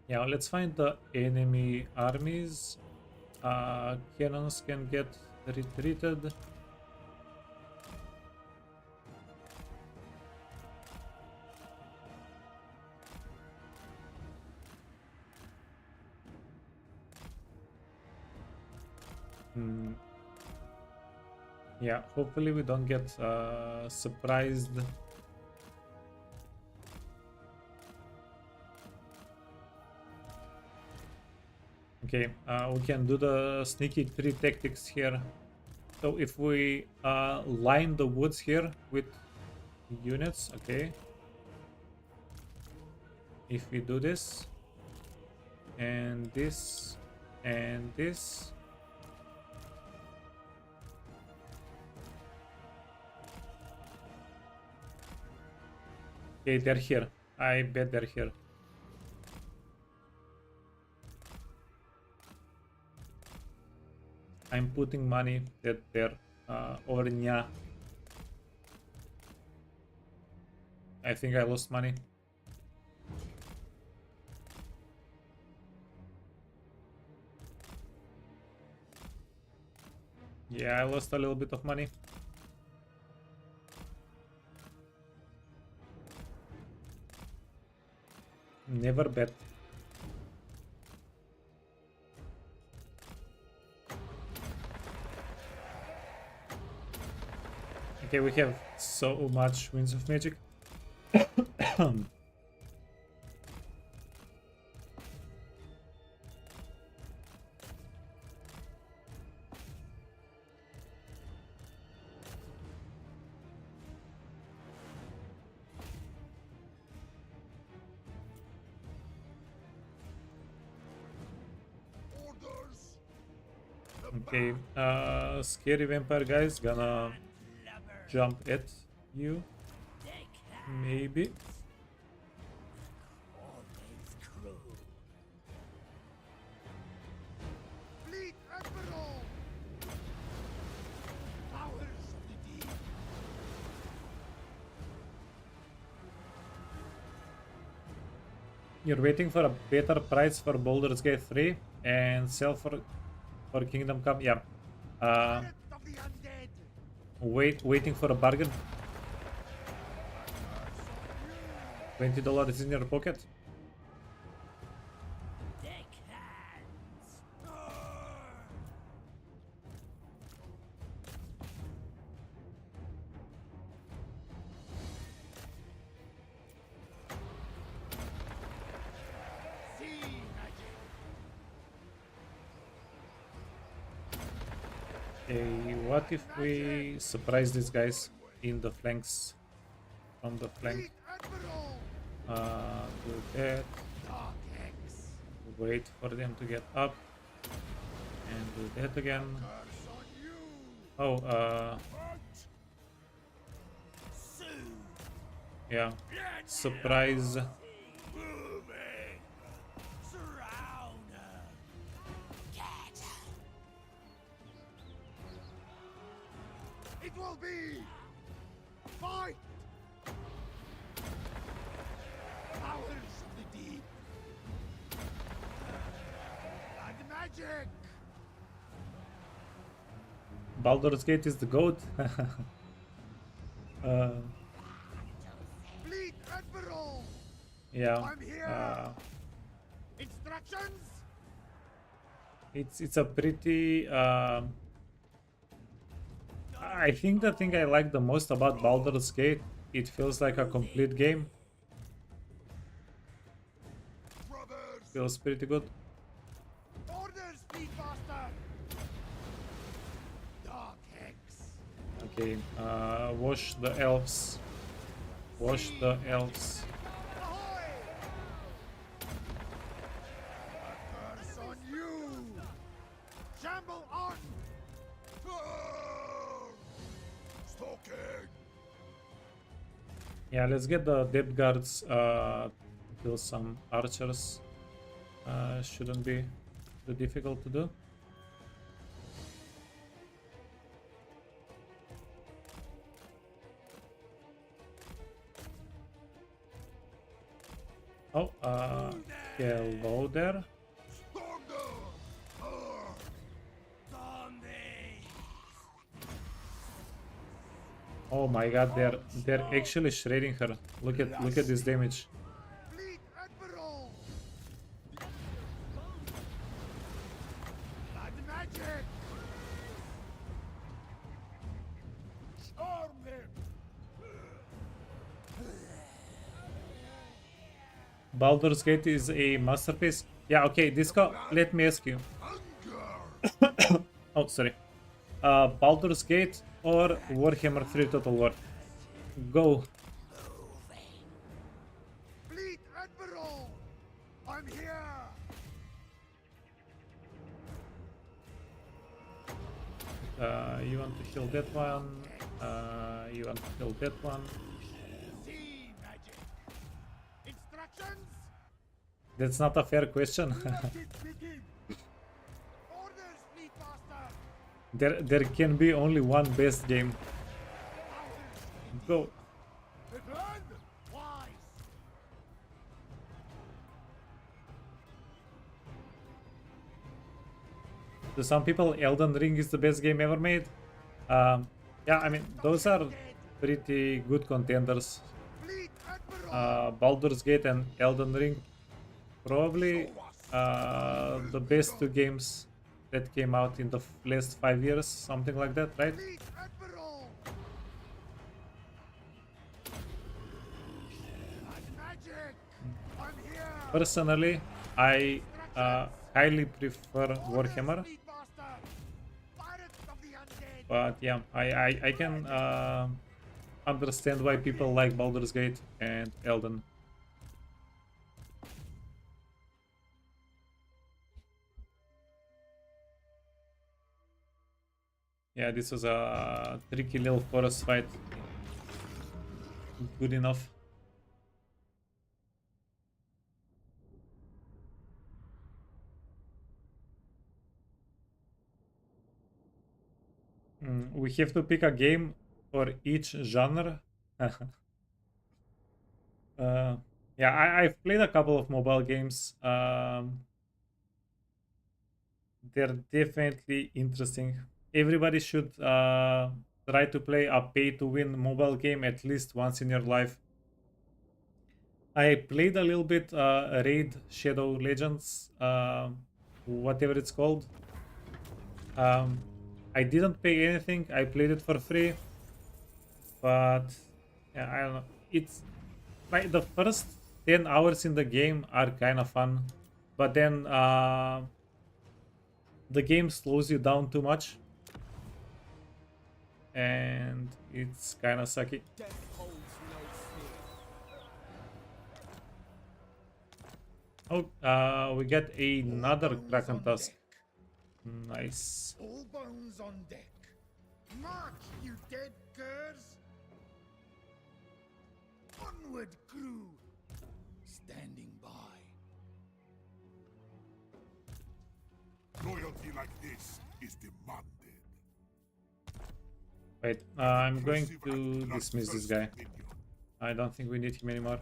Yeah, let's find the enemy armies. Cannons can get retreated. Hmm. Yeah, hopefully we don't get surprised. Okay, we can do the sneaky 3 tactics here. So if we line the woods here with units, okay. If we do this, and this, and this. Okay, they're here. I bet they're here. I'm putting money that they're over nya. I think I lost money. Yeah, I lost a little bit of money. Never bet. Okay, we have so much Winds of Magic. Orders. Okay, scary vampire guys gonna jump at you. Maybe. Fleet Admiral. Powers of the deep. You're waiting for a better price for Baldur's Gate 3 and sell for Kingdom Come. Yeah. Pirates of the undead. Waiting for a bargain. $20 is in your pocket. Sea magic. Okay, what if we surprise these guys in the flanks? From the flank. Fleet Admiral. Do that. Dark Hex. Wait for them to get up. And do that again. Curse on you. Oh, Soon. yeah. Surprise. Moving. Surround her. Get. It will be. Fight. Powers of the deep. Baldur's Gate is the goat. uh, Fleet Admiral! yeah. I'm here! Instructions? It's a pretty. I think the thing I like the most about Baldur's Gate, it feels like a complete game. Brothers! Feels pretty good. Orders, Fleet Master! Dark Hex! Okay, wash the elves. Wash the elves. Ahoy! Curse on you! Shamble on! Stalking! Yeah, let's get the depth guards. Kill some archers. Shouldn't be too difficult to do. Oh, hello there. Oh my god, they're actually shredding her. Look at this damage. Fleet Admiral! Blood magic! Arm him! Baldur's Gate is a masterpiece. Yeah, okay, Disco, let me ask you. Oh, sorry. Baldur's Gate or Warhammer 3 Total War? Go. Fleet Admiral! I'm here! You want to kill that one. You want to kill that one. Sea magic! Instructions? That's not a fair question. Orders, Fleet Master! There can be only one best game. Go. Return! Wise! To some people, Elden Ring is the best game ever made. Yeah, I mean, those are pretty good contenders. Fleet Admiral! Baldur's Gate and Elden Ring, probably the best two games that came out in the last 5 years, something like that, right? Fleet Admiral! Blood magic! I'm here! Personally, I highly prefer Warhammer, Fleet Master! Pirates of the Undead! but yeah, I can understand why people like Baldur's Gate and Elden. Yeah, this was a tricky little forest fight. Good enough. We have to pick a game for each genre. Yeah, I've played a couple of mobile games. They're definitely interesting. Everybody should try to play a pay-to-win mobile game at least once in your life. I played a little bit Raid Shadow Legends, whatever it's called. I didn't pay anything. I played it for free, but yeah, I don't know. It's like the first 10 hours in the game are kind of fun, but then the game slows you down too much, and it's kind of sucky. Oh, we get another Kraken Tusk. Nice. All bones on deck. March, you dead curs! Onward, crew! Standing by. Loyalty like this is demanded. Wait, I'm going to dismiss this guy. I don't think we need him anymore.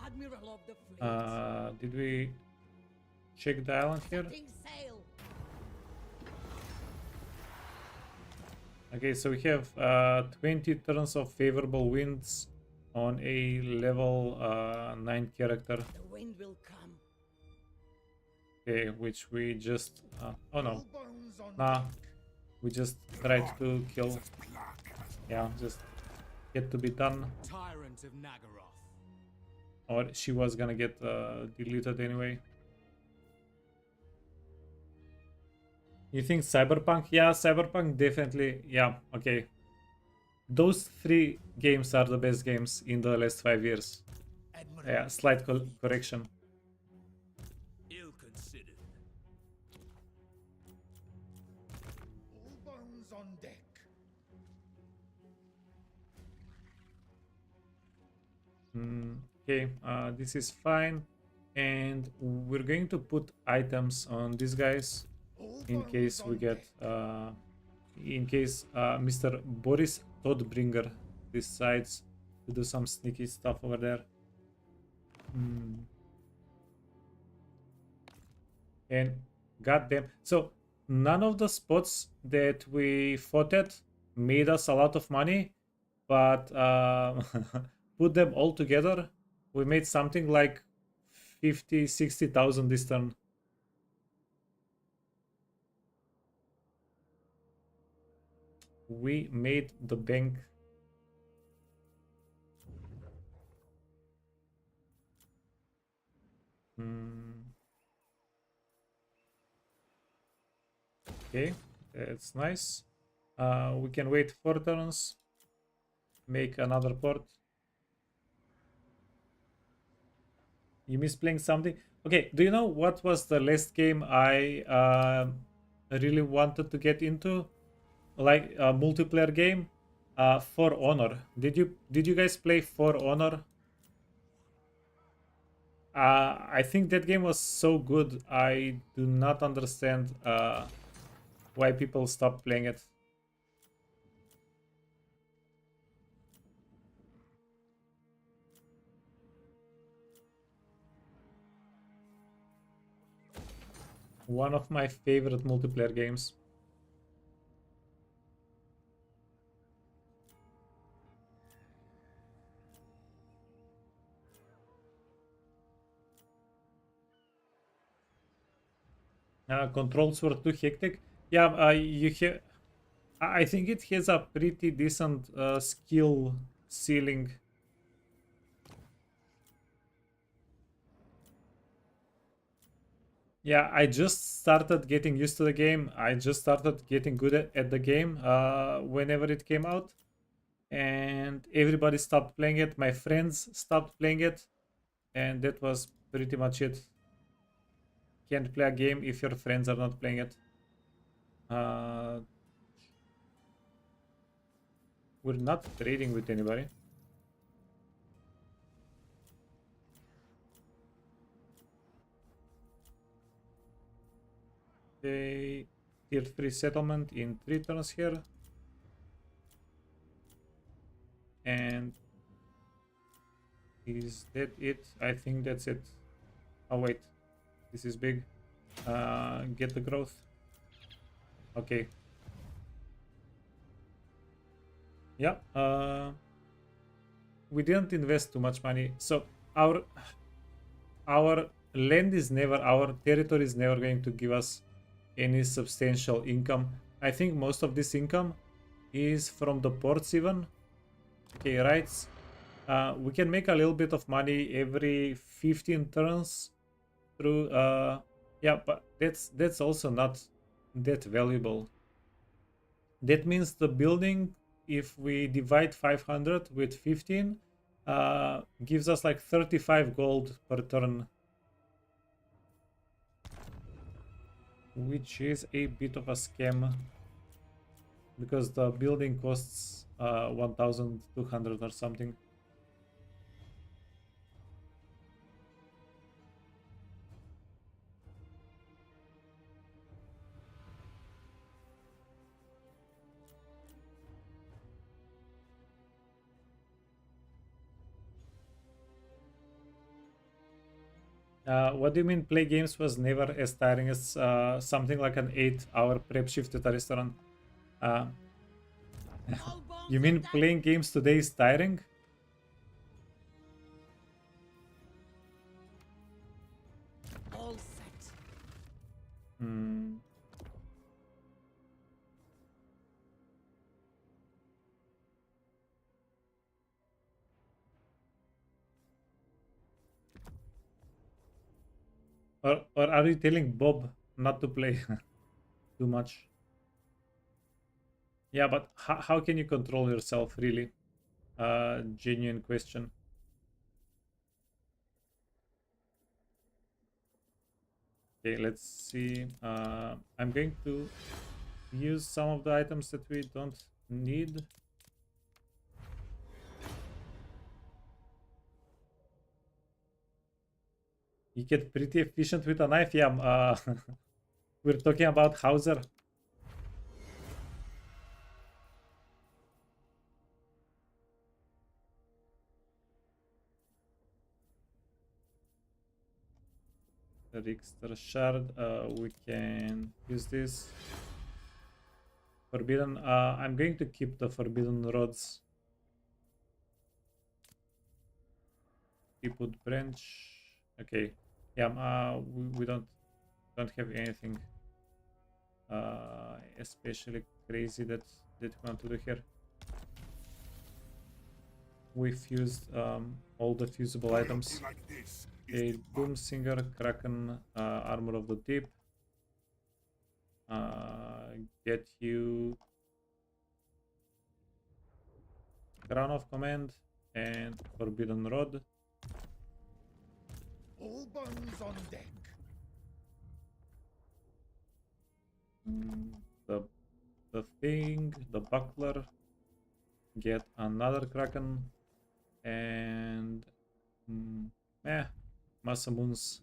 Admiral of the fleet. Did we check the island here? Setting sail. Okay, so we have 20 turns of favorable winds on a level 9 character. The wind will come. Okay, which we just... oh no, All bones on nah, deck. we just tried to kill. Is as black as Yeah, just get to be done. Tyrant of Nagaroth. Or she was gonna get deleted anyway. You think Cyberpunk? Yeah, Cyberpunk definitely. Yeah, okay. Those 3 games are the best games in the last 5 years. Admiral Yeah, slight correction. Ill considered. All bones on deck. Okay, this is fine. And we're going to put items on these guys All in bones case we on get... deck. in case Mr. Boris Todbringer decides to do some sneaky stuff over there. And goddamn, so none of the spots that we fought at made us a lot of money, but put them all together, we made something like 50,000-60,000 this turn. We made the bank. Okay, that's nice. We can wait 4 turns, make another port. You miss playing something? Okay, do you know what was the last game I really wanted to get into? Like a multiplayer game? For Honor. Did you guys play For Honor? I think that game was so good. I do not understand why people stopped playing it. One of my favorite multiplayer games. Controls were too hectic. Yeah, you have. I think it has a pretty decent skill ceiling. Yeah, I just started getting used to the game. I just started getting good at the game whenever it came out. And everybody stopped playing it. My friends stopped playing it. And that was pretty much it. Can't play a game if your friends are not playing it. We're not trading with anybody. Okay, tier 3 settlement in 3 turns here. And is that it? I think that's it. Oh wait, this is big. Get the growth. Okay. Yeah, we didn't invest too much money. So our land is never, our territory is never going to give us any substantial income. I think most of this income is from the ports even. Okay, rights. We can make a little bit of money every 15 turns through yeah, but that's also not that valuable. That means the building, if we divide 500 with 15, gives us like 35 gold per turn, which is a bit of a scam because the building costs 1,200 or something. What do you mean play games was never as tiring as something like an 8-hour prep shift at a restaurant? All bones You on mean deck. playing games today is tiring? All set. Hmm. Or are you telling Bob not to play too much? Yeah, but how can you control yourself, really? Genuine question. Okay, let's see. I'm going to use some of the items that we don't need. You get pretty efficient with a knife. Yeah, we're talking about Hauser. The Richter shard. We can use this. Forbidden. I'm going to keep the forbidden rods. Deepwood branch. Okay. Yeah. We don't have anything especially crazy that we want to do here. We fused all the fusible items. Loyalty like this is A demanded. Doomsinger, Kraken, Armor of the Deep. Get you Crown of Command and Forbidden Rod. All bones on deck. The thing, the buckler. Get another Kraken and Masamuns.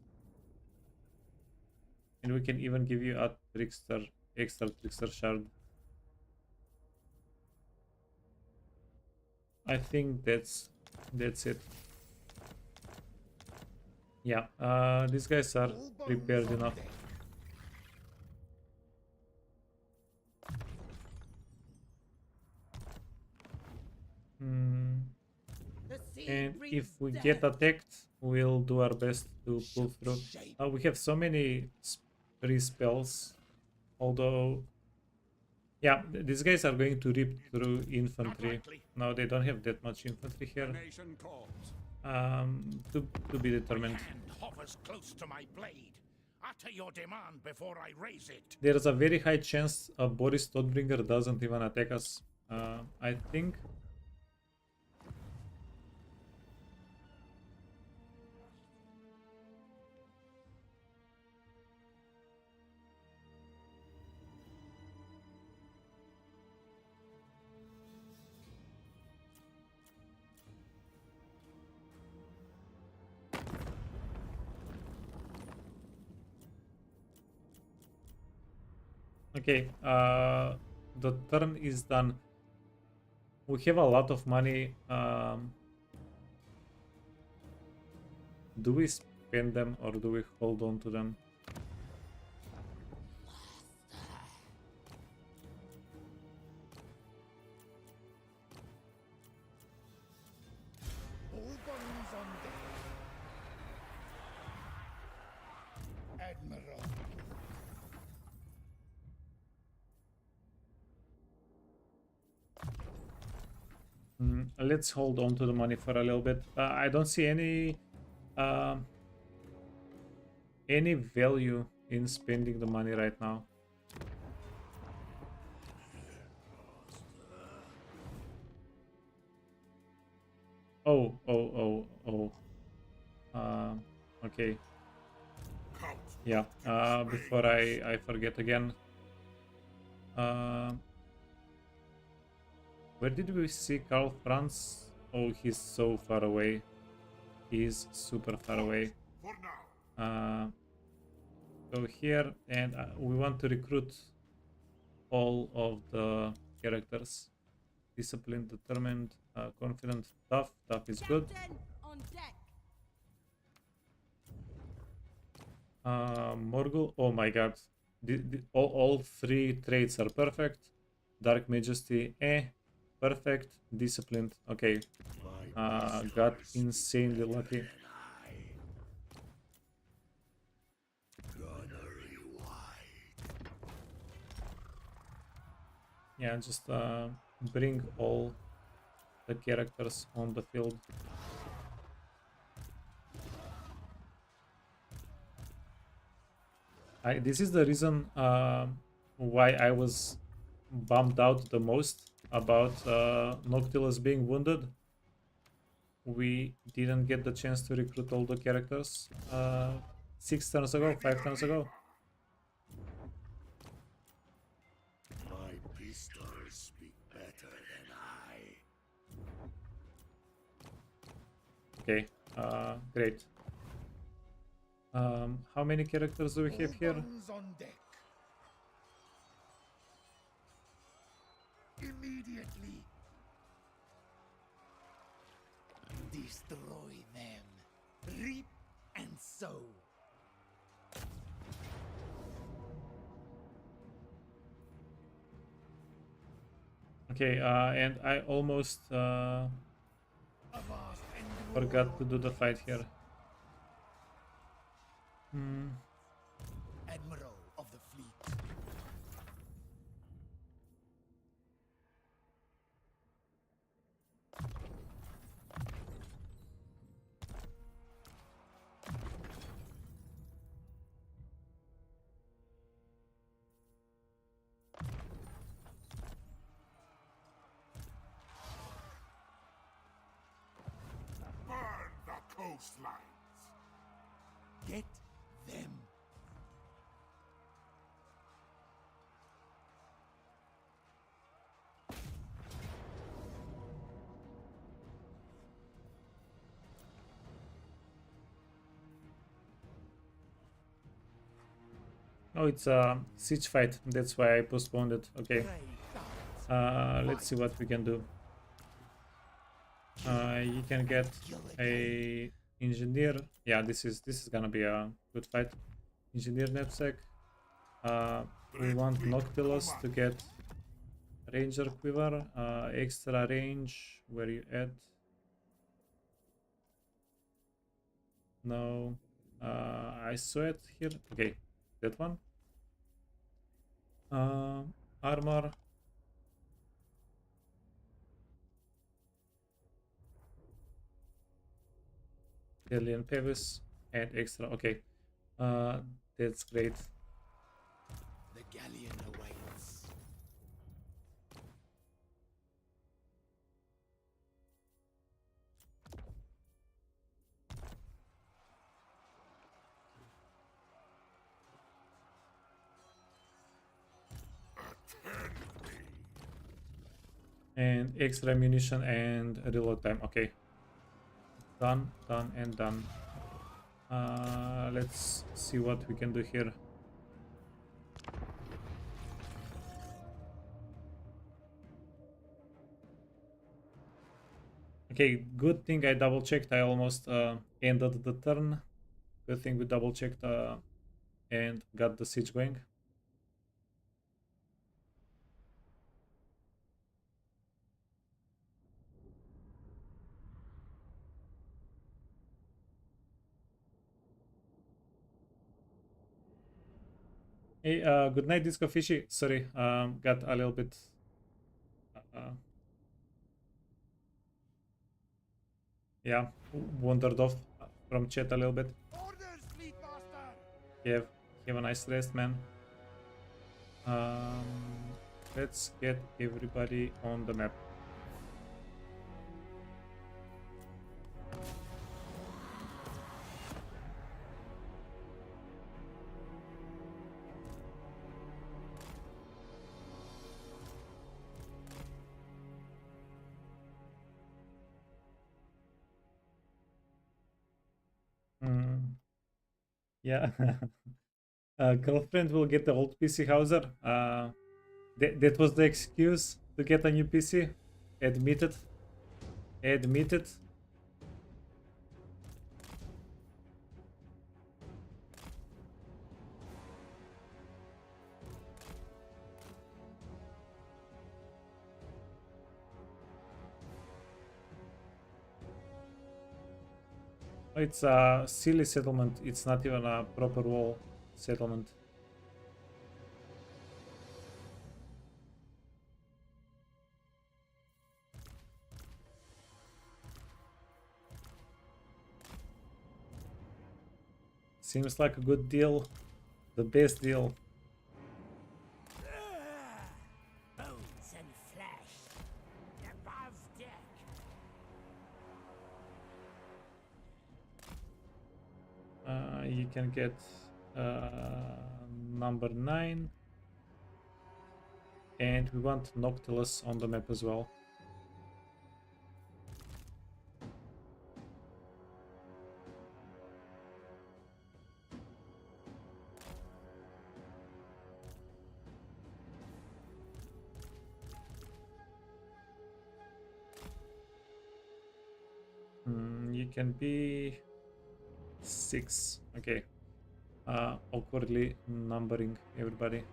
And we can even give you a Trickster, extra Trickster shard. I think that's it. Yeah, these guys are All bones prepared on enough. deck. Hmm. The sea And breeds if we death. get attacked, we'll do our best to pull through. Shape. We have so many free spells, although, yeah, these guys are going to rip through infantry. likely. No, they don't have that much infantry The here. nation calls. To be determined. Hand hovers close to my blade. Utter your demand before I raise it. There's a very high chance Boris Todbringer doesn't even attack us. I think. Okay, the turn is done. We have a lot of money. Do we spend them or do we hold on to them? All bones on deck. Admiral. Let's hold on to the money for a little bit. I don't see any value in spending the money right now. Oh. Okay. Count Yeah. Before I forget again. Where did we see Karl Franz? Oh, he's so far away. He's super far away. for now. Go here, and we want to recruit all of the characters. Disciplined, determined, confident, tough. Tough is good. Captain on deck. Morgul. Oh my god. All three traits are perfect. Dark Majesty, perfect, disciplined. Okay, got insanely lucky. Yeah, just bring all the characters on the field. This is the reason why I was bummed out the most about Noctilus being wounded. We didn't get the chance to recruit all the characters 6 turns ago, 5 turns ago. My pistols speak better than I. Okay, great. How many characters do we have All here? bones on deck. Immediately. Destroy them. Reap and sow. Okay, and I almost Avast and forgot to do the fight here. Admiral of the fleet. Burn the coastlines. Get them. Oh, it's a siege fight. That's why I postponed it. Okay. Pray gods. Let's see what we can do. You can get a engineer. Yeah, this is gonna be a good fight. Engineer knapsack. We want Noctilus to get Ranger quiver. Extra range. Where you at? No. I saw it here. Okay, that one. Armor. Alien Pevis and extra. Okay, that's great. The galleon awaits. And extra ammunition and reload time. Okay, done, done, and done. Let's see what we can do here. Okay, good thing I double checked. I almost ended the turn. Good thing we double checked and got the siege going. Hey, good night, Disco Fishy. Sorry, got a little bit. Yeah, wandered off from chat a little bit. Orders, fleet master. Have a nice rest, man. Let's get everybody on the map. Yeah. Girlfriend will get the old PC Hauser. That was the excuse to get a new PC. Admit it. Admit it. It's a silly settlement. It's not even a proper wall settlement. Seems like a good deal. The best deal. Bones and flesh. Above deck. You can get number 9. And we want Noctilus on the map as well. You can be 6. Okay. Awkwardly numbering everybody.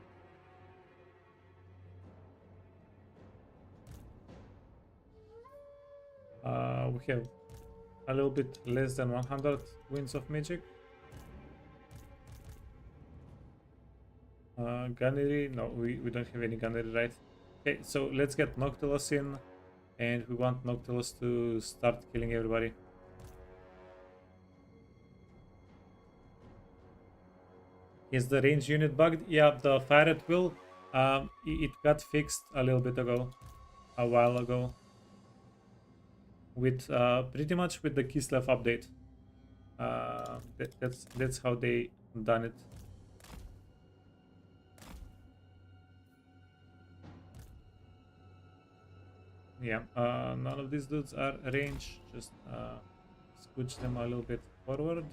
We have a little bit less than 100 winds of magic. Gunnery, no, we don't have any gunnery, right? Okay, so let's get Noctilus in, and we want Noctilus to start killing everybody. Is the range unit bugged? Yeah, the fire at will, it got fixed a little bit ago, a while ago, with pretty much with the Kislev update. That's how they done it. Yeah, none of these dudes are range. Just scooch them a little bit forward.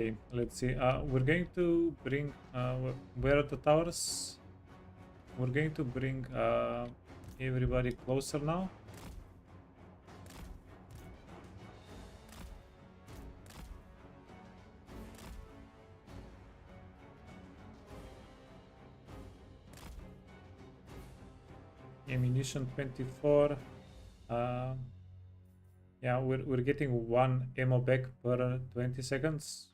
Okay, let's see. We're going to bring. Where are the towers? We're going to bring everybody closer now. Ammunition 24. Yeah, we're getting 1 ammo back per 20 seconds.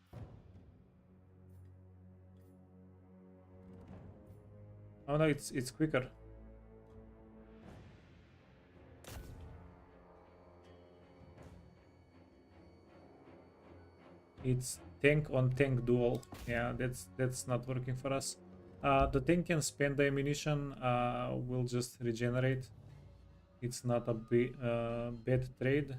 Oh no, it's quicker. It's tank on tank duel. Yeah, that's not working for us. The tank can spend the ammunition. We'll just regenerate. It's not a bad trade.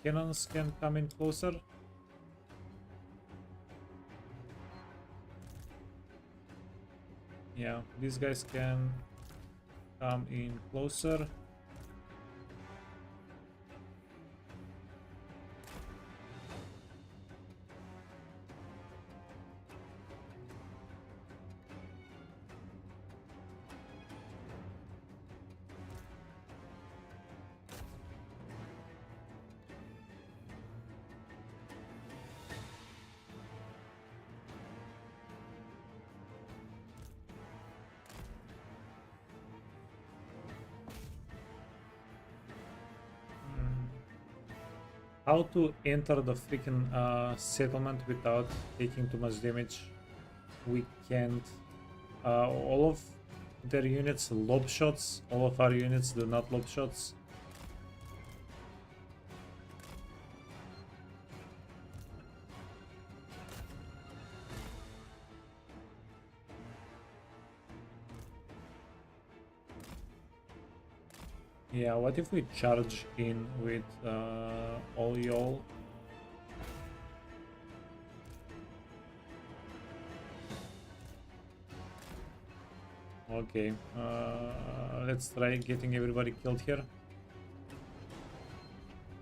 Cannons can come in closer. Yeah, these guys can come in closer. How to enter the freaking settlement without taking too much damage? We can't. All of their units lob shots. All of our units do not lob shots. Yeah, what if we charge in with all y'all? Okay, let's try getting everybody killed here.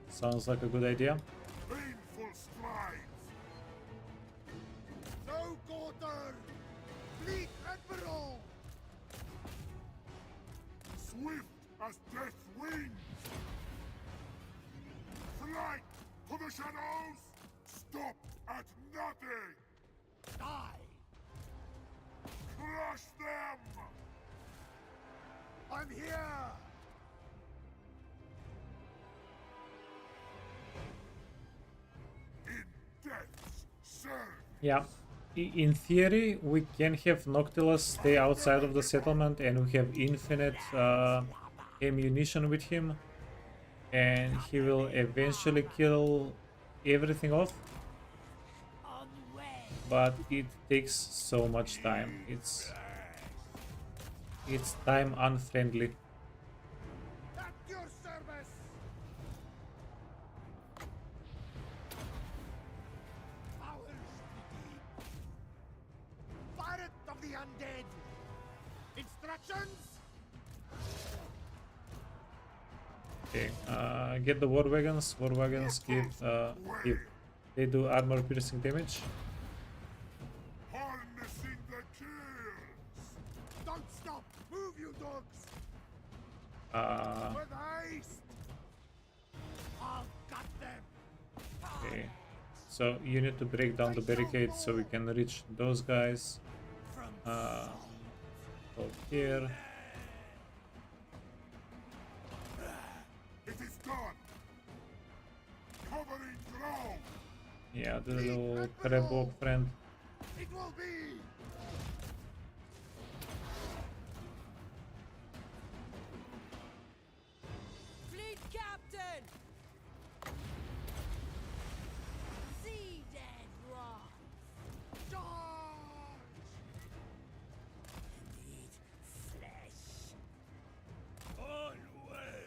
Sounds like a good idea. Painful strides. No quarter! Fleet Admiral! Swift as death's wings! Flight to the shadows! Stop at nothing! Die! Crush them! I'm here! In death's service! Yeah. In theory, we can have Noctilus stay outside of the settlement and we have infinite ammunition with him. And he will eventually kill everything off. On way. But it takes so much time. It's time unfriendly. At your service! Powers the deep! Pirate of the undead! Instructions? Okay, get the war wagons. War wagons they do armor piercing damage. Harnessing the kills! Don't stop! Move, you dogs! Uh, With haste! I'll cut them! okay, so you need to break down the barricades so we can reach those guys. Go here. It is done! Covering ground! Yeah, the little crab walk friend. It will be! Fleet Captain! Sea dead rock. Charge! Eat flesh. On way!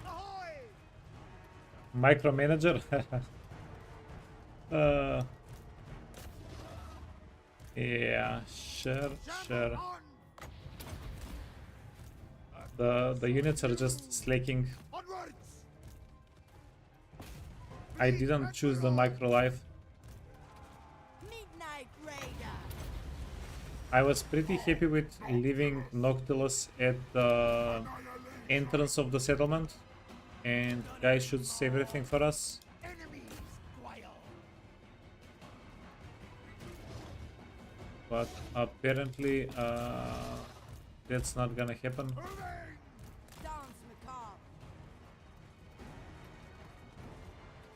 Ahoy! Micromanager. Yeah, sure. On! The units are just slacking. Onwards! I didn't choose the micro life. Midnight Raider! I was pretty happy with leaving Noctilus at the entrance of the settlement, and guys should save everything for us. Enemies, Guile! But apparently that's not gonna happen. Moving! Dance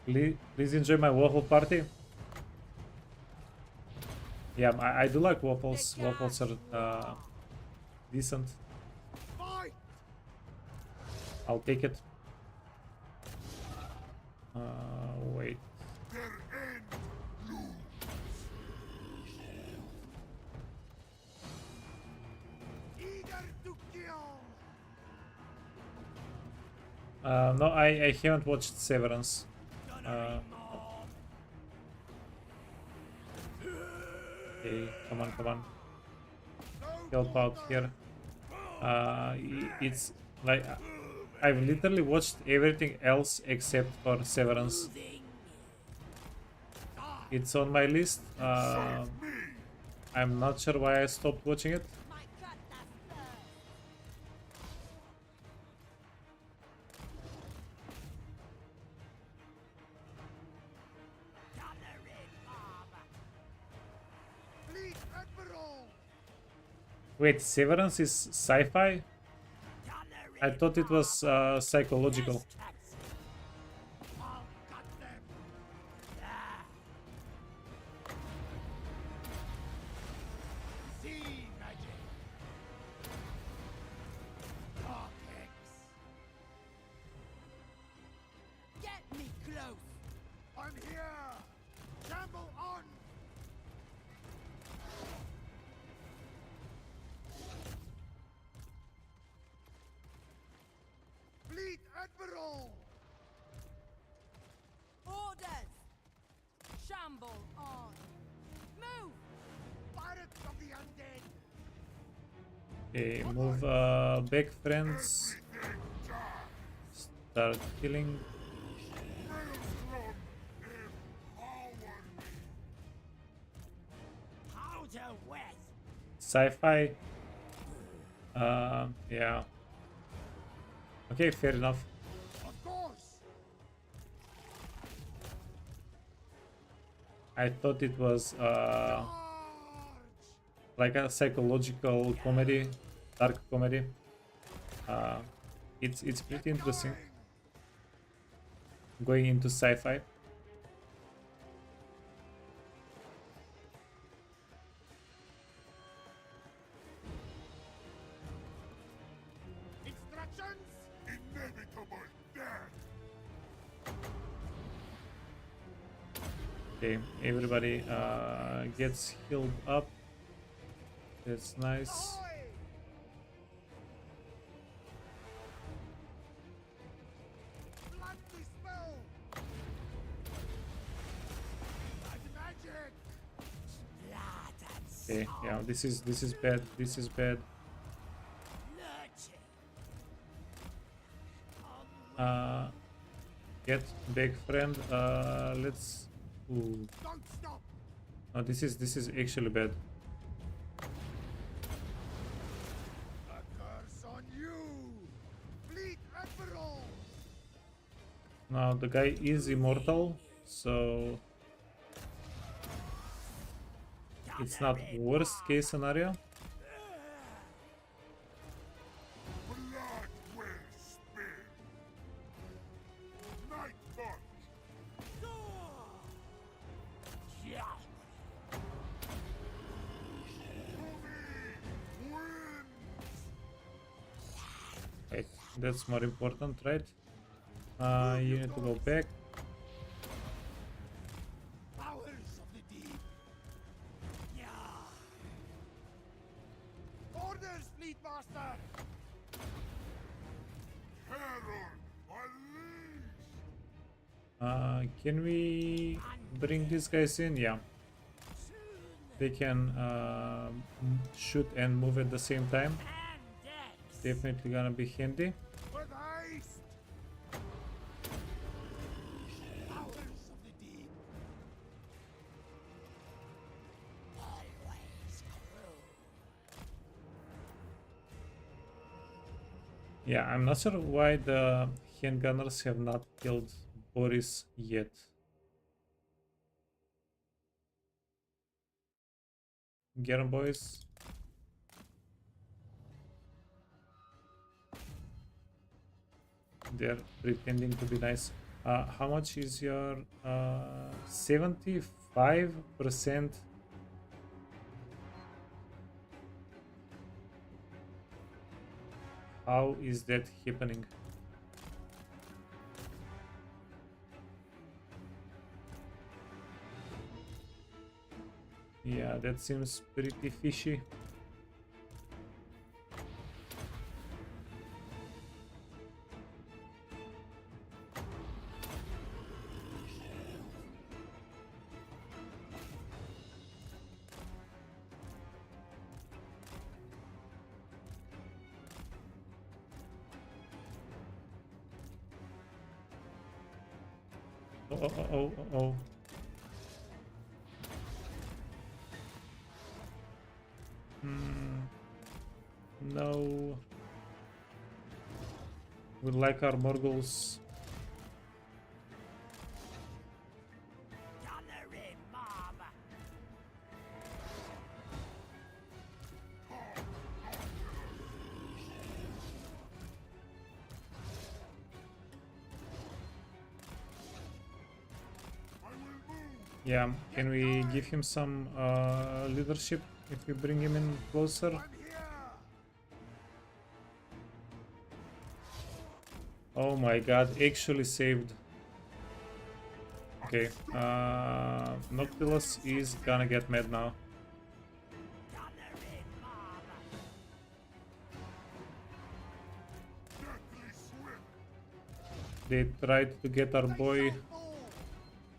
Macabre! Please enjoy my waffle party. Yeah, I do like waffles. Waffles are decent. Fight! I'll take it. Wait. Their end looms! Eager to kill! No, I haven't watched Severance. Okay, come on. Help out here. It's like I've literally watched everything else except for Severance. It's on my list. I'm not sure why I stopped watching it. My cut that's first! Fleet Admiral! Wait, Severance is sci-fi? I thought it was psychological. I'll cut them! Sea magic! Dark Hex! Get me close! I'm here! Shamble on! Fleet Admiral! Orders! Shamble on! Move! Pirates of the undead! Okay, move back, friends. Start killing. Maelstrom sci-fi. Yeah. Okay, fair enough. Of course. I thought it was Charge! like a psychological comedy, dark comedy. Uh, it's pretty interesting going into sci-fi. Instructions? Inevitable death. Okay, everybody gets healed up. That's nice. Ahoy! Blood the spell! Like magic! Blood and Okay, yeah, this is bad. This is bad. lurching. Get back, friend. Let's. Ooh. Don't stop! No, this is actually bad. A curse on you! Fleet Admiral! Now the guy is immortal, so it's not worst case scenario. Blood will spill. Night March. Yeah. Right, that's more important, right? You need to go back. Powers of the deep! Yeah! Orders, Fleet Master! Herald, unleash. Can we bring these guys in? Yeah, they can shoot and move at the same time. Definitely gonna be handy. With haste! Powers of the deep! Always cruel. Yeah, I'm not sure why the handgunners have not killed Boris yet. Get 'em, boys. They're pretending to be nice. How much is your 75%? How is that happening? Yeah, that seems pretty fishy. Oh. No. We like our Morgals. Gunnery mob. Yeah, can we give him some leadership if we bring him in closer? I'm here! Oh my god, actually saved. Okay, Noctilus is gonna get mad now. Gunnery mob. Deathly swift. They tried to get our boy. Full.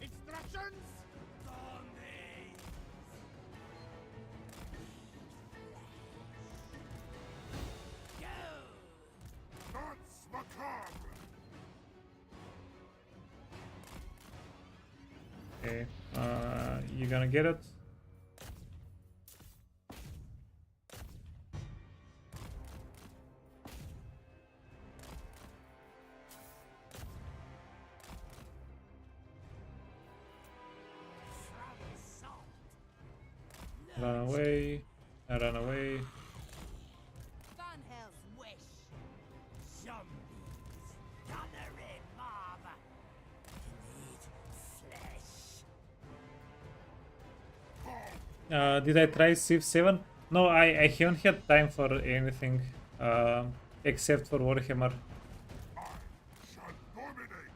Instructions? That's macabre. Okay, you gonna get it? Run away. Run away. Van Hell's wish. Zombies. Gathering mob. Need flesh. Did I try Civ 7? No, I haven't had time for anything except for Warhammer. Shall dominate.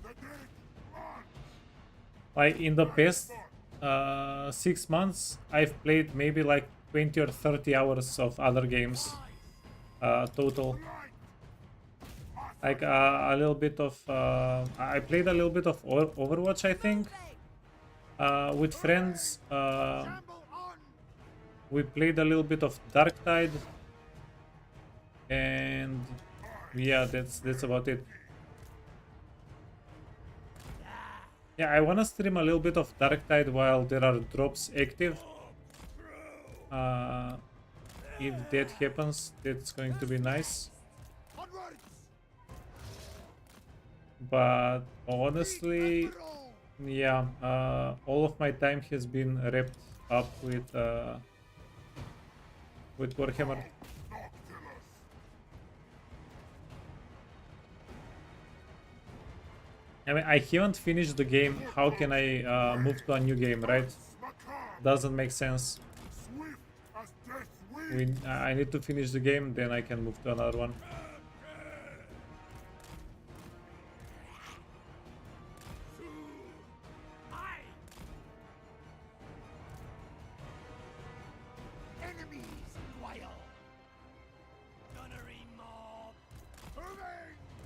The dead march. Like in the past 6 months, I've played maybe like 20 or 30 hours of other games total. Like a little bit of I played a little bit of Overwatch, I think, with friends. We played a little bit of Dark Tide, and yeah, that's about it. Yeah, I wanna stream a little bit of Dark Tide while there are drops active. If that happens, that's going to be nice. But honestly, yeah, all of my time has been wrapped up with Warhammer. I mean, I haven't finished the game. How can I move to a new game, right? Doesn't make sense. Swift as death I need to finish the game, then I can move to another one. Enemies, Guile. Gunnery mob.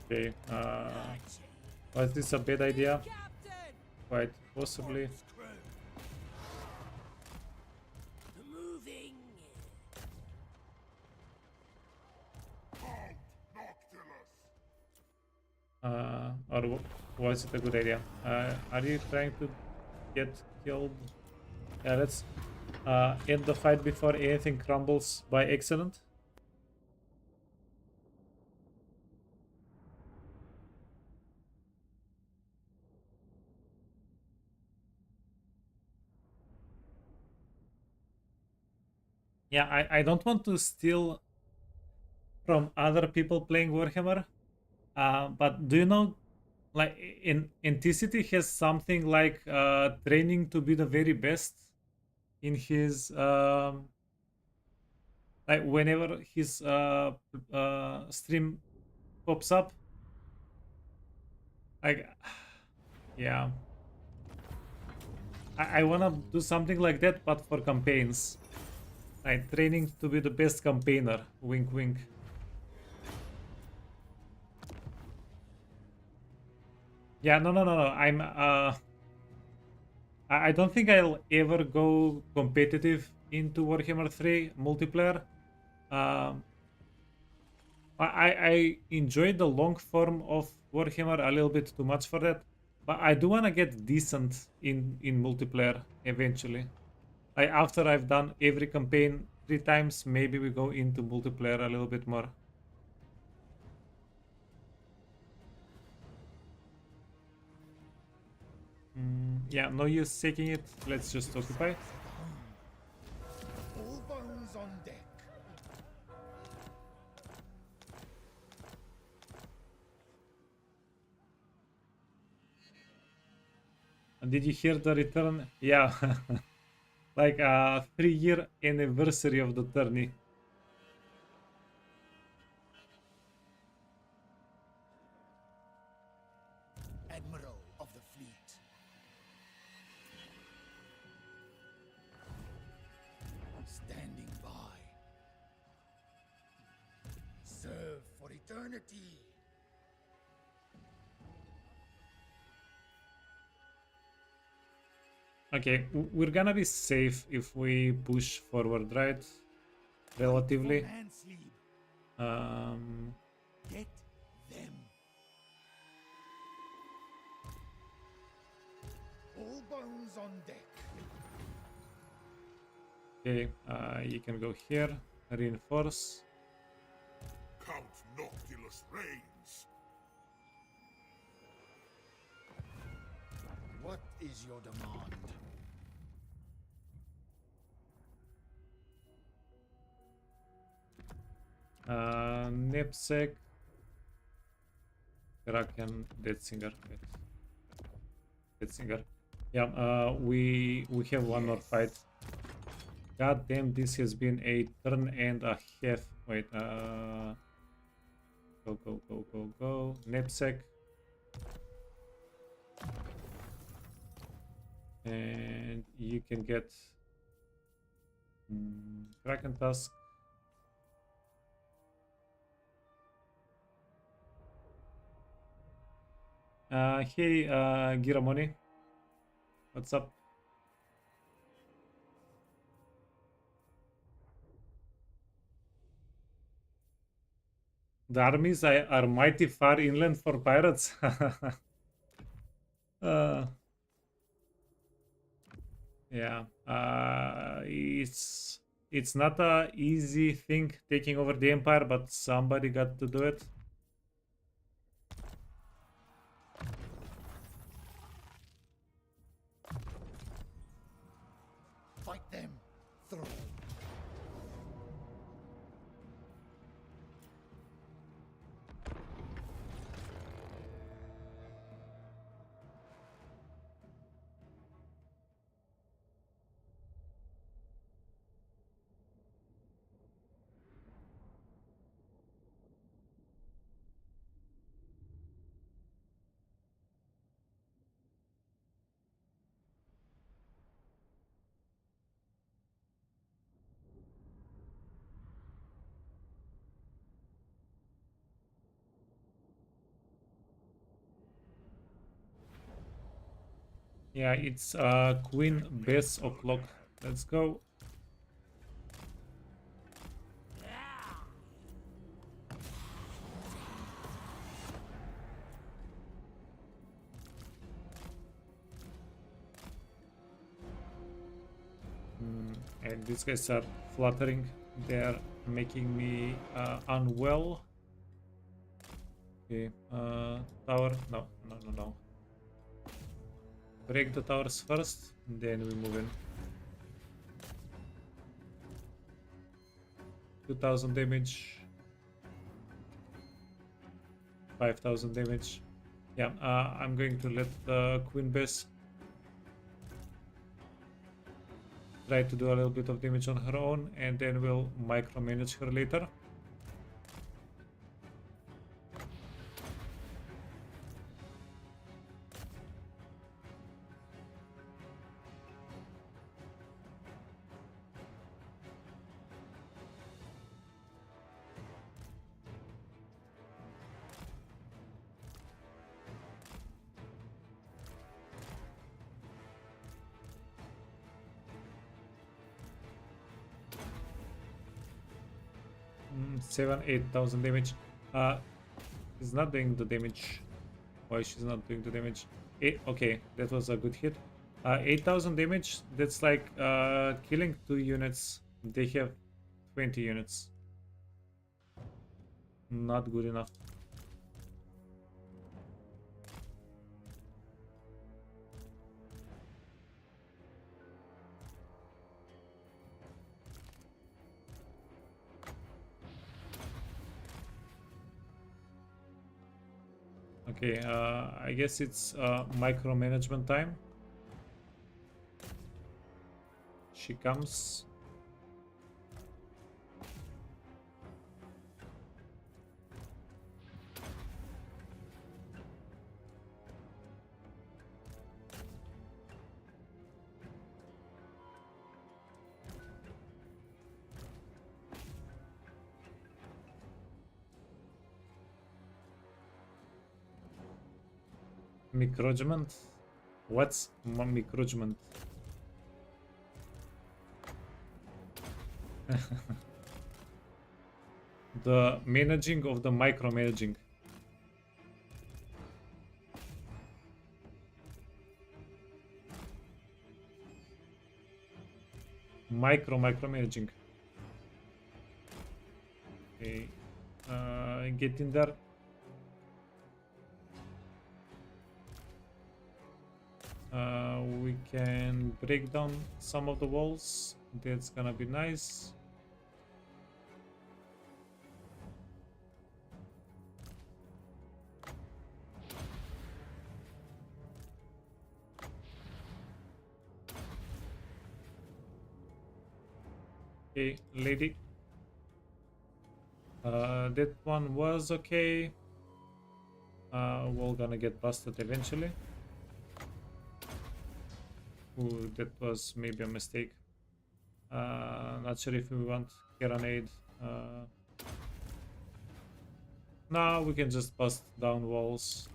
Okay, was this a bad idea? Captain. Quite possibly. Moving. Or was it a good idea? Are you trying to get killed? Yeah, let's end the fight before anything crumbles by accident. Yeah, I don't want to steal from other people playing Warhammer. But do you know, like, in Anticity has something like training to be the very best in his like whenever his stream pops up. Like, yeah, I wanna do something like that, but for campaigns. Like training to be the best campaigner. Wink, wink. Yeah, no. I'm I don't think I'll ever go competitive into Warhammer 3 multiplayer. I enjoy the long form of Warhammer a little bit too much for that, but I do wanna get decent in multiplayer eventually. Like after I've done every campaign 3 times, maybe we go into multiplayer a little bit more. Yeah, no use taking it. Let's just occupy. All bones on deck. Did you hear the return? Yeah, like a 3-year anniversary of the tourney. Admiral of the fleet. Standing by. Serve for eternity. Okay, we're gonna be safe if we push forward, right? Relatively. Man sleep. Get them. All bones on deck. Okay, you can go here, reinforce. Count Noctilus reigns. What is your demand? knapsack. Kraken, Dead Singer. Wait. Dead Singer. Yeah, we have one more fight. God damn, this has been a turn and a half. Wait, go. Knapsack. And you can get Kraken Tusk. Hey, Giramoni. What's up? The armies are mighty far inland for pirates. uh, yeah, it's not a easy thing taking over the empire, but somebody got to do it. Fight them through. Yeah, it's Queen Bess o'clock. Let's go. And these guys are fluttering. They're making me unwell. Okay, tower. No. Break the towers first, then we move in. 2000 damage. 5000 damage. Yeah, I'm going to let the Queen Bess try to do a little bit of damage on her own, and then we'll micromanage her later. Seven, 8,000 damage. He's not doing the damage. Why she's not doing the damage? Okay, that was a good hit. 8,000 damage. That's like killing 2 units. They have 20 units. Not good enough. Okay, I guess it's micromanagement time. She comes. Micromanagement? What's micromanagement? The managing of the micromanaging. Micromanaging. Okay, get in there. We can break down some of the walls. That's gonna be nice. Okay, lady. That one was okay. We're gonna get busted eventually. Ooh, that was maybe a mistake. Not sure if we want Grenade. No, we can just bust down walls.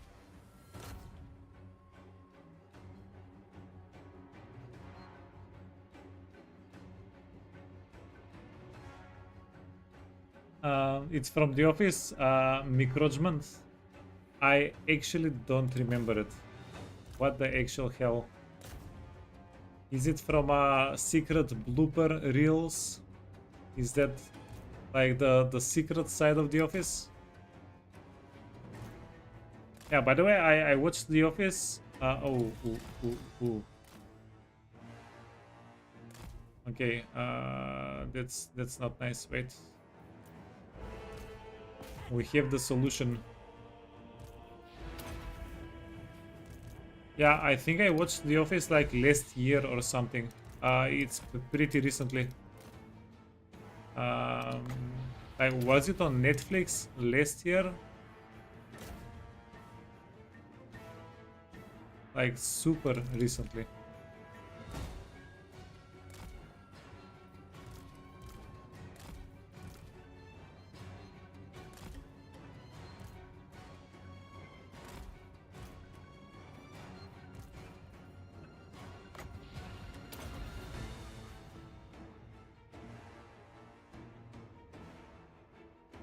It's from The Office. Micromanagement. I actually don't remember it. What the actual hell? Is it from a secret blooper reels? Is that like the secret side of The Office? Yeah, by the way, I watched The Office. Okay, that's not nice. Wait. We have the solution. Yeah, I think I watched The Office like last year or something. It's pretty recently. Like, was it on Netflix last year? Like super recently.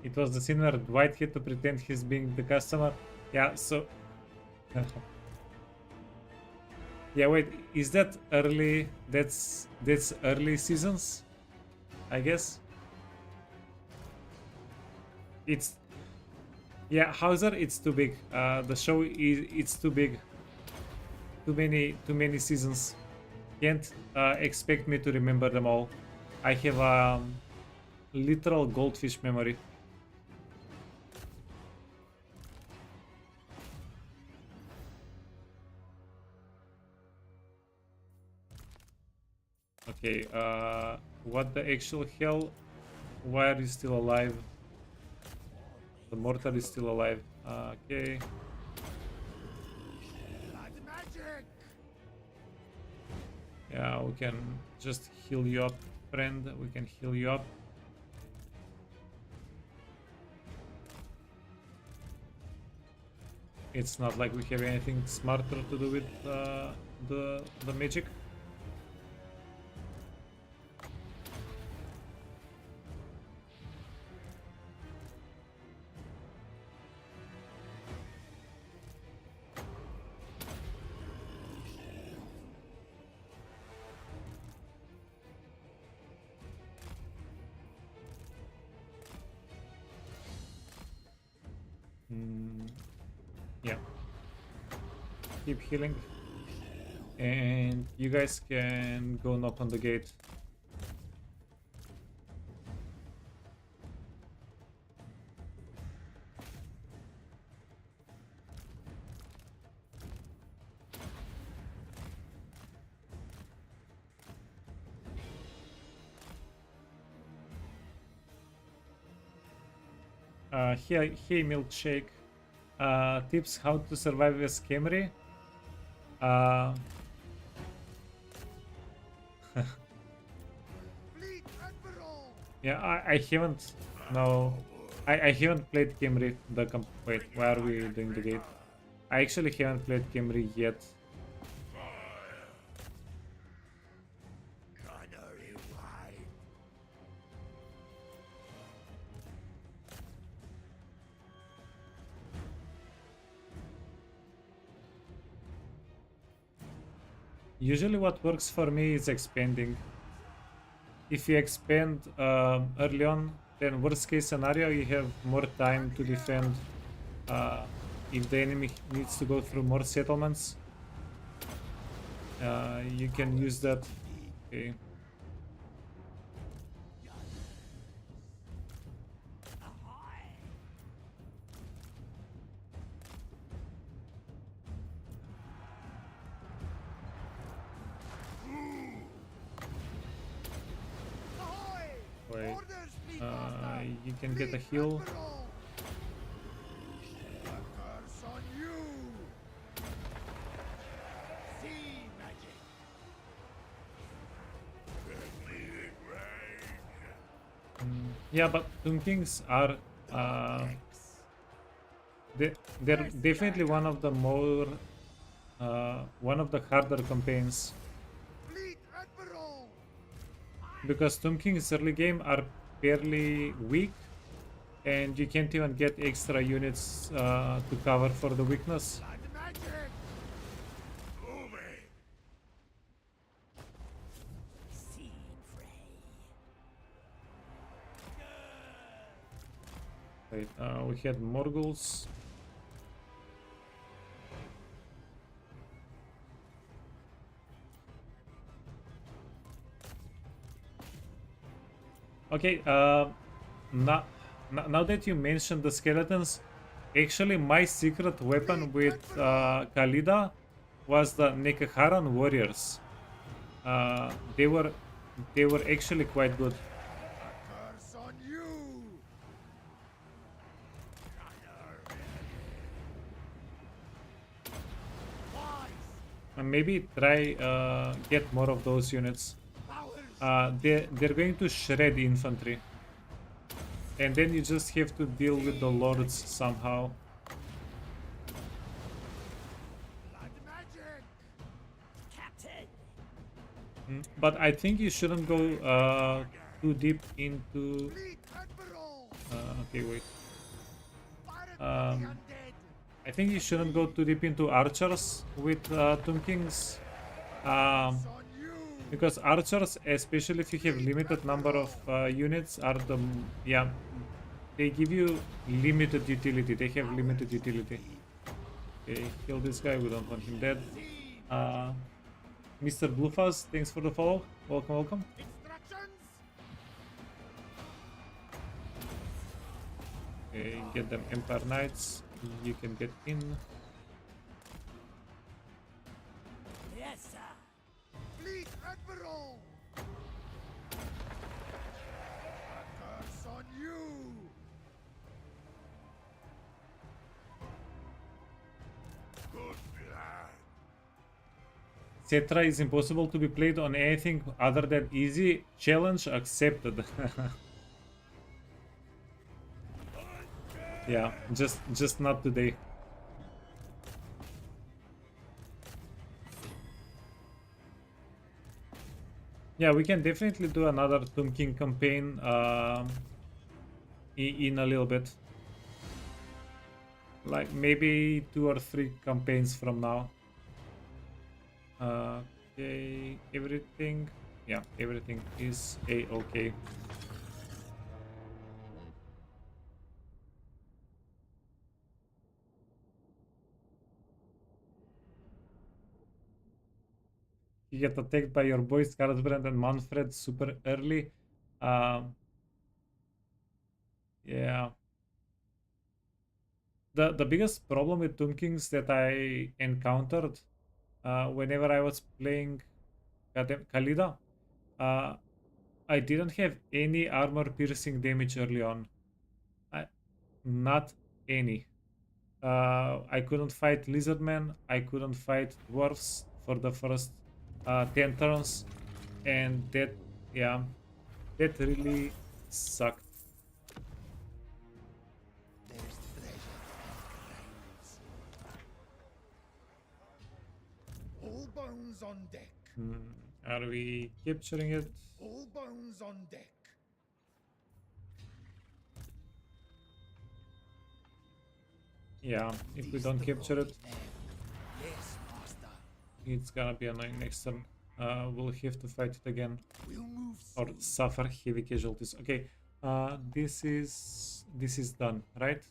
It was the scene where Dwight had to pretend he's being the customer. Yeah, so... yeah, wait, is that early? That's early seasons, I guess. It's... yeah, Hauser, it's too big. The show is... it's too big. Too many seasons. Can't expect me to remember them all. I have literal goldfish memory. Okay, what the actual hell? Why are you still alive? The mortar is still alive. Okay. Blood magic! Yeah, we can just heal you up, friend. We can heal you up. It's not like we have anything smarter to do with the magic. Yeah. Keep healing. And you guys can go knock on the gate. Hey milkshake. Tips how to survive as Camry. Fleet Admiral! Yeah, I haven't. No, I haven't played Camry. Wait, why are we doing the gate? I actually haven't played Camry yet. Gunnery wine. Usually what works for me is expanding. If you expand early on, then worst case scenario, you have more time to defend if the enemy needs to go through more settlements. You can use that. Okay. Ahoy! you can get a heal. Admiral! A curse on you! Sea magic! Yeah, but Tomb Kings are they're definitely one of the more one of the harder campaigns, Fleet Admiral! because Tomb Kings early game are fairly weak, and you can't even get extra units to cover for the weakness. Blood magic! Moving. Sea prey. Wait, we had Morgul's. Okay, now that you mentioned the skeletons, actually my secret weapon with Khalida was the Nekaharan warriors. They were actually quite good. Curse on you! Wise! And maybe try get more of those units. Powers! They're going to shred infantry, and then you just have to deal with the lords somehow. Blood magic! Captain. But I think you shouldn't go too deep into. Fleet Admiral! Okay, wait. Fire Um, the undead! I think you shouldn't go too deep into archers with Tomb Kings. On you! Because archers, especially if you have limited number of units, are the yeah, they give you limited utility. They have limited utility. Okay, kill this guy. We don't want him dead. Mr. Bluefuzz, thanks for the follow. Welcome, welcome. Instructions! Okay, get them Empire Knights. You can get in. Yes, sir. Fleet Admiral! A curse on you! Good plan. Cetra is impossible to be played on anything other than easy. Challenge accepted. Yeah, just not today. Yeah, we can definitely do another Tomb King campaign in a little bit. Like maybe 2 or 3 campaigns from now. Okay, everything. Yeah, everything is a-okay. You get attacked by your boys, Karlsbrand and Manfred, super early. Yeah. The biggest problem with Tomb Kings that I encountered whenever I was playing Khalida, I didn't have any armor piercing damage early on. Not any. I couldn't fight lizardmen. I couldn't fight dwarfs for the first 10 turns, and that, yeah, that really sucked. There's treasure and crimes. All bones on deck. Are we capturing it? All bones on deck. Yeah, if we don't capture it, Yes, master. it's gonna be annoying next turn. We'll have to fight it again We'll move or soon. suffer heavy casualties. Okay, this is done, right?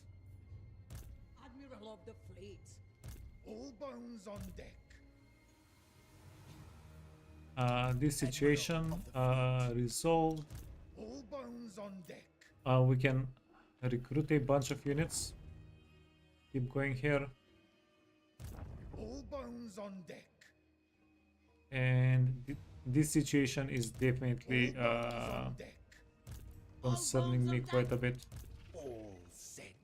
Admiral of the fleet. All bones on deck. This situation resolved. All bones on deck. We can recruit a bunch of units. Keep going here, All bones on deck. and this situation is definitely All bones on deck. concerning me quite a bit. All set.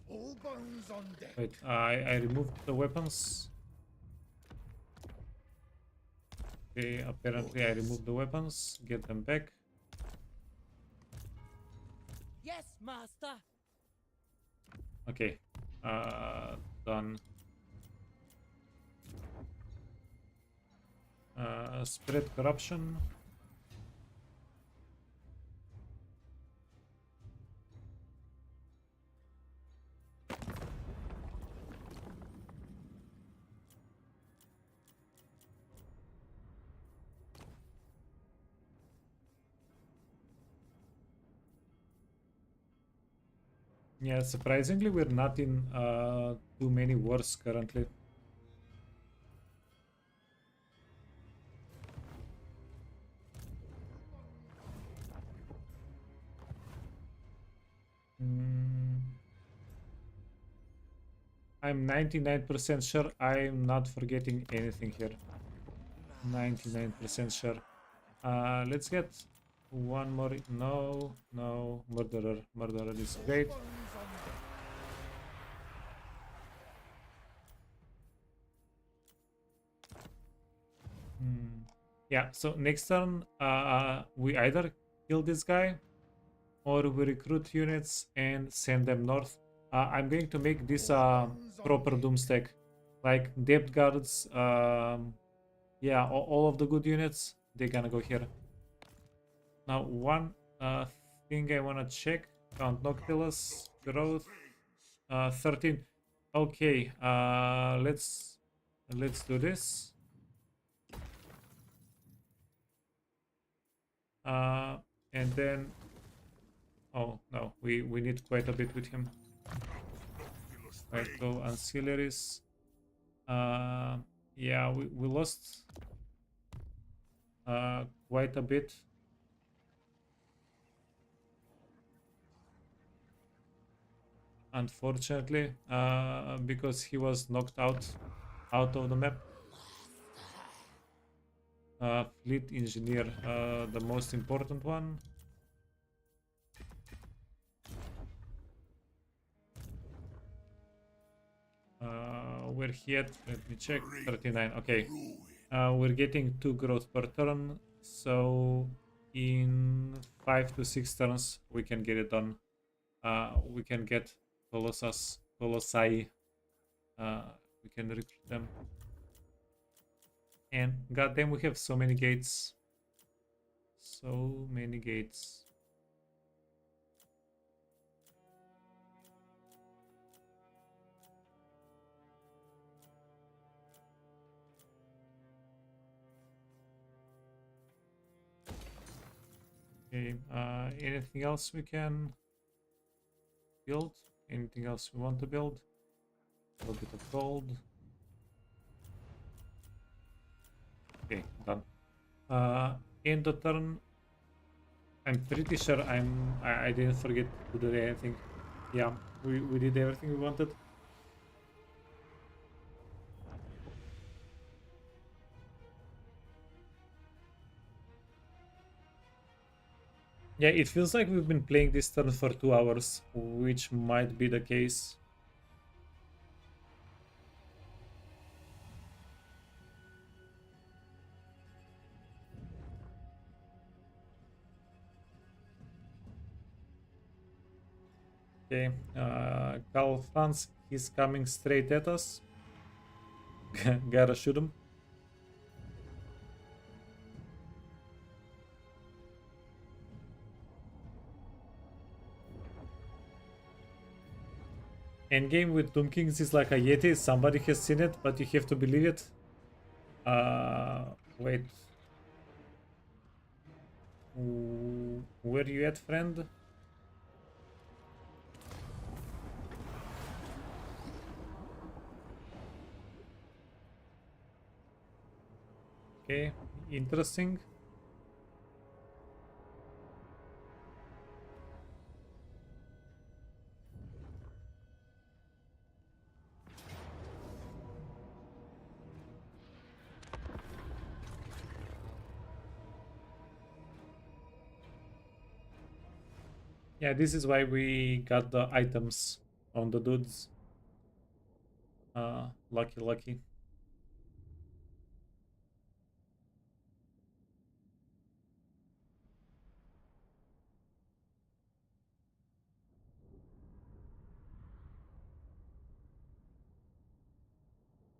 All bones on deck. Wait, I removed the weapons. Okay, apparently I removed the weapons. Get them back. Yes, master. Okay, done. Spread corruption. Yeah, surprisingly, we're not in too many wars currently. I'm 99% sure I'm not forgetting anything here. 99% sure. Let's get one more. No, no, murderer. Murderer is great. Bones on deck. Yeah, so next turn, we either kill this guy or we recruit units and send them north. I'm going to make this proper doomstack, like depth guards. Yeah, all of the good units, they're gonna go here. Now, one thing I wanna check: Count Noctilus growth, 13. Okay, let's do this. And then, oh no, we need quite a bit with him. Right, so ancillaries. Yeah, we lost quite a bit. Unfortunately, because he was knocked out of the map. Fleet engineer, the most important one. We're here. Let me check. 39. Okay. We're getting 2 growth per turn, so in 5 to 6 turns we can get it done. We can get Colossi. We can recruit them. And goddamn, we have so many gates. So many gates. Okay, anything else we can build? Anything else we want to build? A little bit of gold. Okay, done. End the turn. I'm pretty sure I didn't forget to do anything. Yeah, we did everything we wanted. Yeah, it feels like we've been playing this turn for 2 hours, which might be the case. Okay, Karl Franz, he's coming straight at us. Gotta shoot him. Endgame with Doom Kings is like a Yeti. Somebody has seen it, but you have to believe it. Wait. Where you at, friend? Okay, interesting. Yeah, this is why we got the items on the dudes. Lucky, lucky.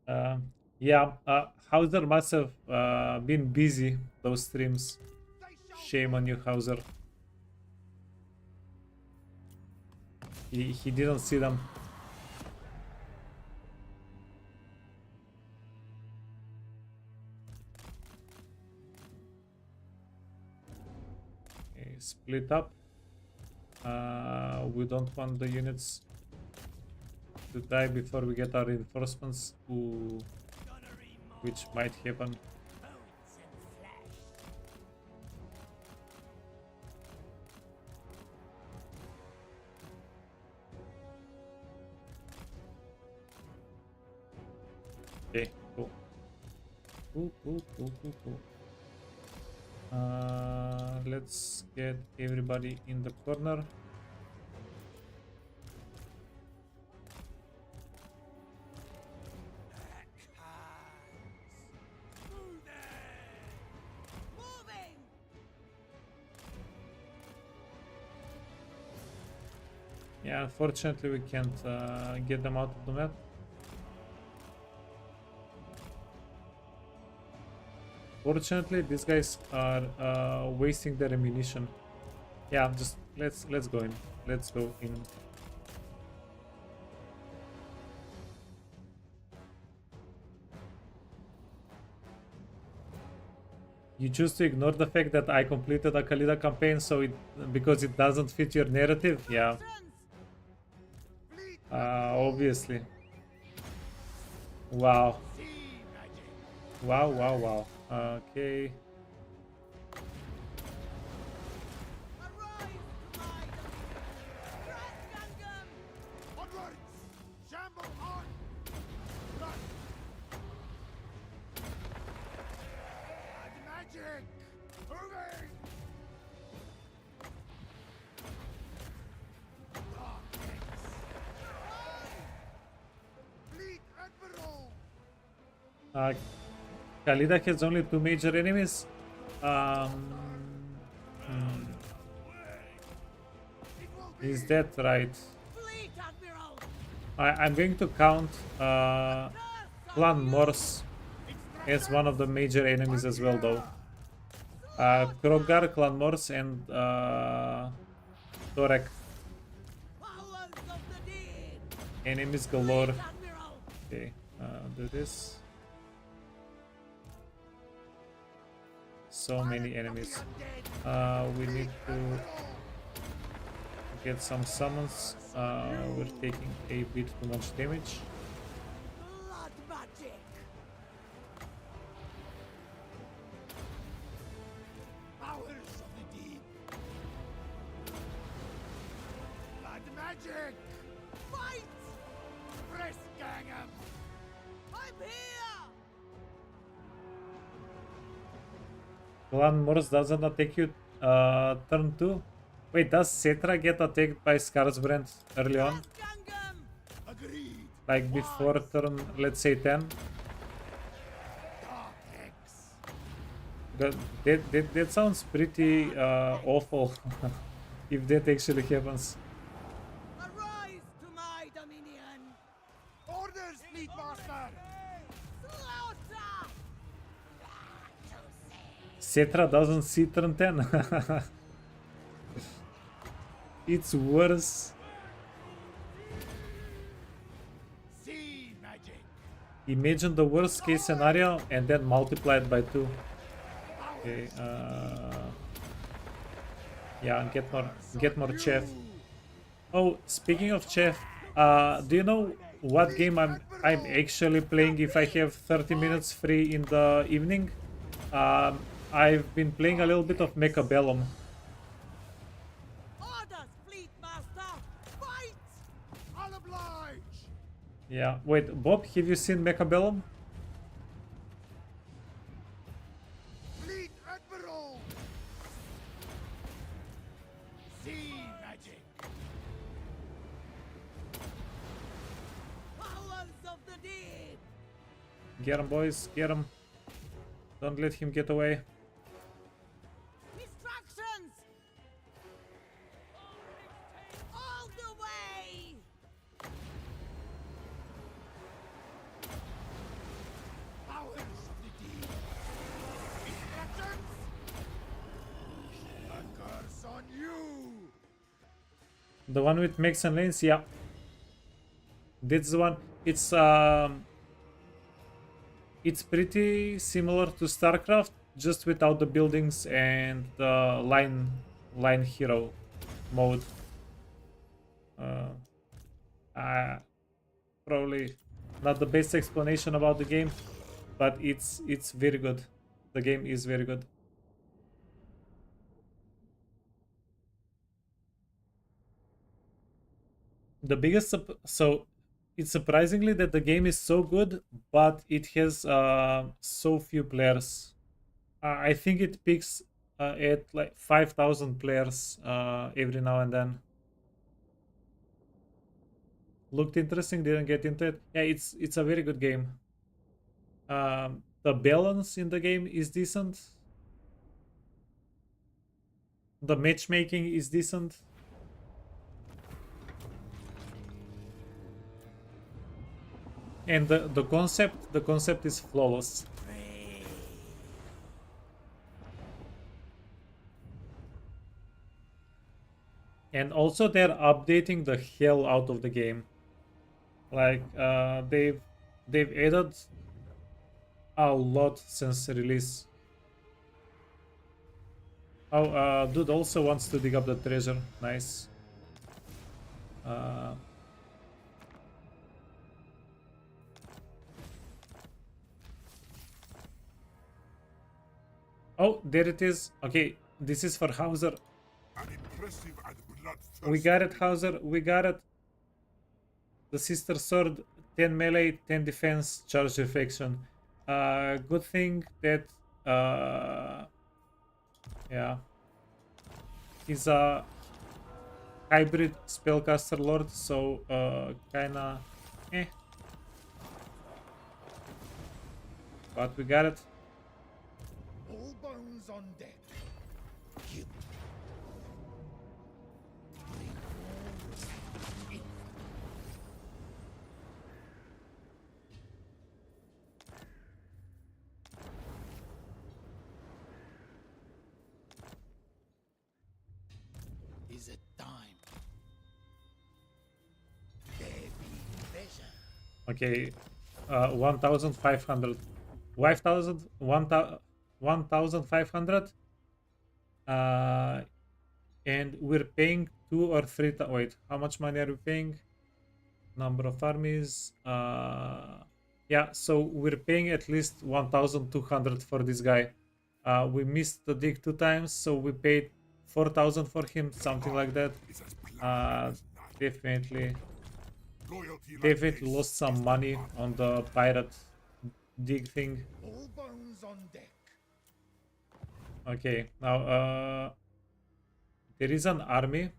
Uh, yeah, Hauser must have been busy those streams. Shame on you, Hauser. He didn't see them. Okay, split up. We don't want the units to die before we get our reinforcements, which might happen. Okay, cool. Cool. Let's get everybody in the corner. Moving! Yeah, unfortunately we can't get them out of the map. Fortunately, these guys are wasting their ammunition. Yeah, just let's go in. Let's go in. You choose to ignore the fact that I completed a Kalida campaign, so because it doesn't fit your narrative. Yeah, obviously. Wow. Wow. Okay. Arise, Midas! Gangam! Onwards! Shamble on! Run! And magic! Moving! Dark X! Fleet Admiral! Kalida has only 2 major enemies. Is that right? Fleet Admiral! I'm going to count Clan Morse as one of the major enemies as well, though. Krogar, Clan Morse, and Torek. Powers of the deed! Enemies galore. Fleet Admiral! Okay, do this. So many enemies. We need to get some summons. We're taking a bit too much damage. Blood magic! Powers of the deep! Blood magic! Fight! Press Gangam! I'm here! Clan Morse doesn't attack you turn 2. Wait, does Cetra get attacked by Skarsbrand early on? Gangam! Agreed! Like before turn, let's say 10? Dark X! That sounds pretty awful if that actually happens. Arise to my dominion! Orders, Fleet Master! Slaughter! Cetra doesn't see turn 10. It's worse. Sea magic! Imagine the worst case scenario and then multiply it by 2. Okay, yeah, get more chef. Oh, speaking of chef, do you know what game I'm actually playing if I have 30 minutes free in the evening? I've been playing a little bit of Mechabellum. Orders, Fleet Master! Fight! I'll oblige! Yeah, wait, Bob, have you seen Mechabellum? Fleet Admiral! Sea magic! Get him, boys. Get him. Don't let him get away. Distractions! All the way! Powers of the deep. Distractions! A curse on you! The one with mechs and lanes, yeah. That's the one. It's pretty similar to StarCraft, just without the buildings and the line hero mode. Probably not the best explanation about the game, but it's very good. The game is very good. The biggest so it's surprisingly that the game is so good, but it has so few players. I think it peaks at like 5,000 players every now and then. Looked interesting, didn't get into it. Yeah, it's a very good game. The balance in the game is decent. The matchmaking is decent. And the concept is flawless. And also they're updating the hell out of the game. Like they've added a lot since release. Oh, dude also wants to dig up the treasure. Nice. Oh, there it is. Okay, this is for Hauser. An impressive and bloodthirsty. We got it, Hauser. We got it. The Sister Sword, 10 melee, 10 defense, charge reflection. Good thing that yeah, he's a hybrid spellcaster lord, so kinda eh. But we got it. All bones on deck. Kill. Bring all in. Is it time? There be pleasure. Okay, 1,500. 5,000, 1,500. And we're paying 2 or 3. Wait, how much money are we paying? Number of armies. Yeah, so we're paying at least 1,200 for this guy. We missed the dig 2 times, so we paid 4,000 for him, something like that. It's as planned as night. Definitely Loyalty like David this lost some is money blood. on the pirate dig thing. All bones on deck. Okay, now there is an army.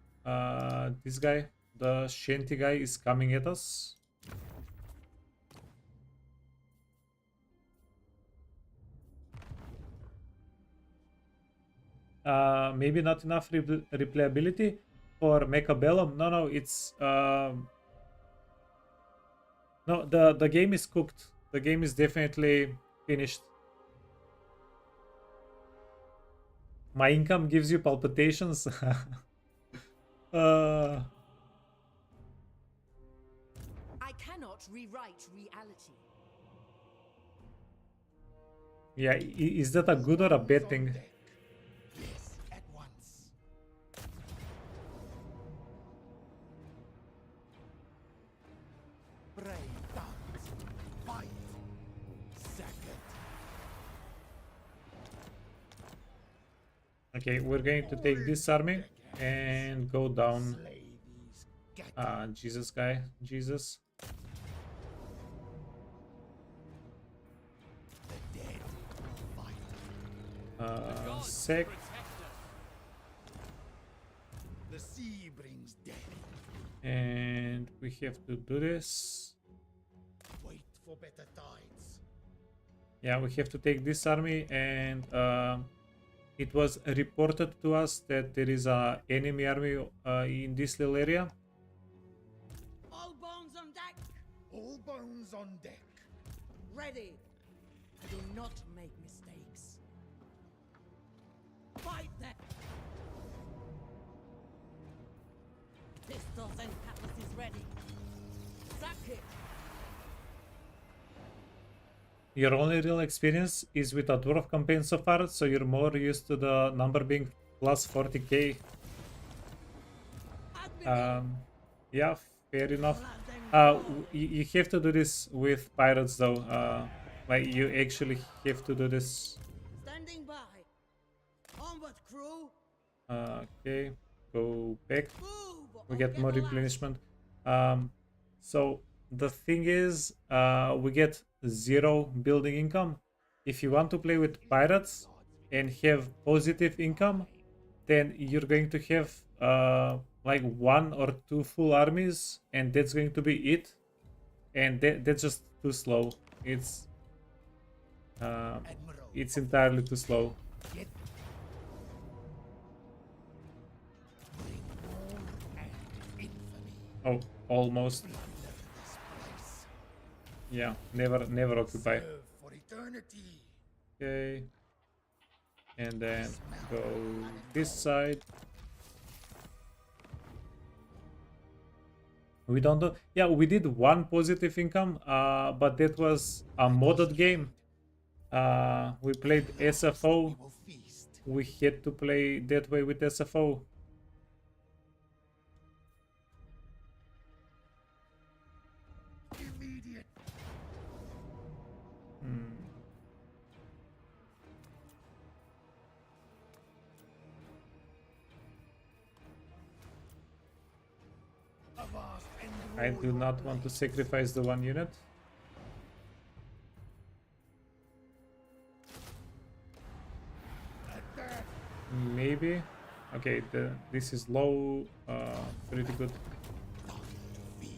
This guy, the Shanty guy, is coming at us. Maybe not enough replayability for Mechabellum. No, it's no, the game is cooked. The game is definitely finished. My income gives you palpitations. I cannot rewrite reality. Yeah, is that a good or a bad thing? Yes, at once. Brave dance. Fight. Second. Okay, we're going to take this army and go down. Slay these cat. Jesus guy, Jesus. The dead will fight. Sec. The sea brings death. And we have to do this. Wait for better tides. Yeah, we have to take this army, and it was reported to us that there is a enemy army in this little area. All bones on deck. All bones on deck. Ready. Do not make mistakes. Fight them. Pistols and cutlasses ready. Suck it. Your only real experience is with a dwarf campaign so far, so you're more used to the number being plus 40k. Yeah, fair enough. You have to do this with pirates though. Like you actually have to do this. Standing by. Onward, crew. Okay, go back. Move. We or get more the lash. replenishment. So the thing is, we get 0 building income. If you want to play with pirates and have positive income, then you're going to have like 1 or 2 full armies, and that's going to be it. And that's just too slow. Admiral. It's entirely too slow. Get. Bring war and infamy. Oh, almost. Plunder this place. Yeah, never occupy. Serve for eternity. Okay. And then go this side. We don't do. Yeah, we did 1 positive income, but that was a modded game. We played SFO. We will feast. We had to play that way with SFO. Immediate. Avast and I do roll not your want to blades. sacrifice the 1 unit. Attack. Maybe. Okay, this is low. Pretty good. Feed.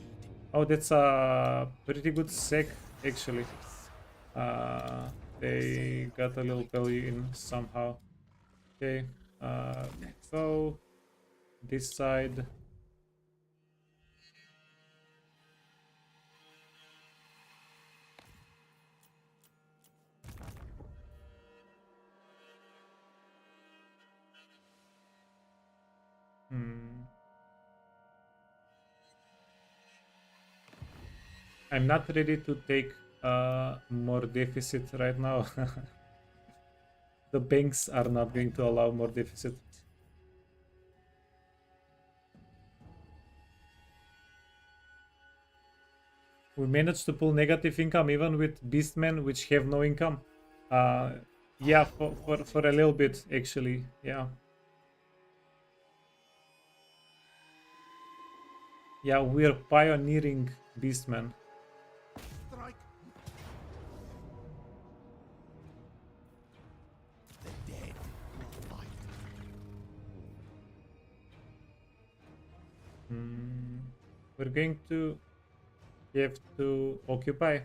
Oh, that's a pretty good sec actually. They got a little value in somehow. Okay, go this side. I'm not ready to take more deficit right now. The banks are not going to allow more deficit. We managed to pull negative income even with beastmen which have no income. Yeah, for a little bit actually. Yeah. Yeah, we're pioneering beastmen. Strike. The dead will fight. We're going to have to occupy.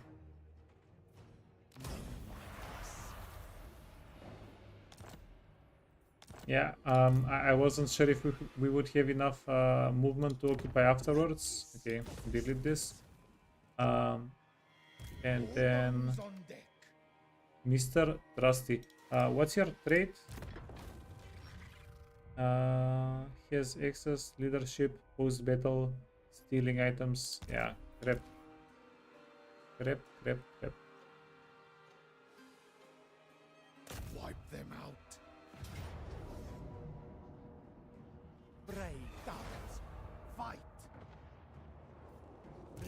Yeah, I wasn't sure if we would have enough movement to occupy afterwards. Okay, delete this. And then Bones on deck. Mr. Trusty. What's your trait? He has access, leadership, post battle, stealing items. Yeah, crap. Crap. Wipe them out. Brave dogs, fight.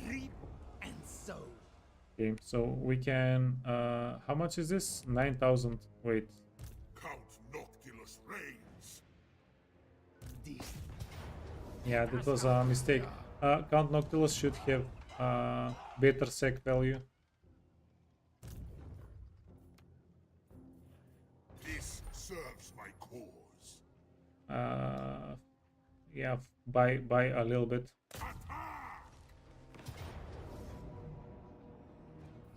Reap and sow. Okay, so we can. How much is this? 9,000. Wait. Count Noctilus reigns. This Yeah, that was a mistake. Count Noctilus should have better sec value. This serves my cause. Yeah, by a little bit.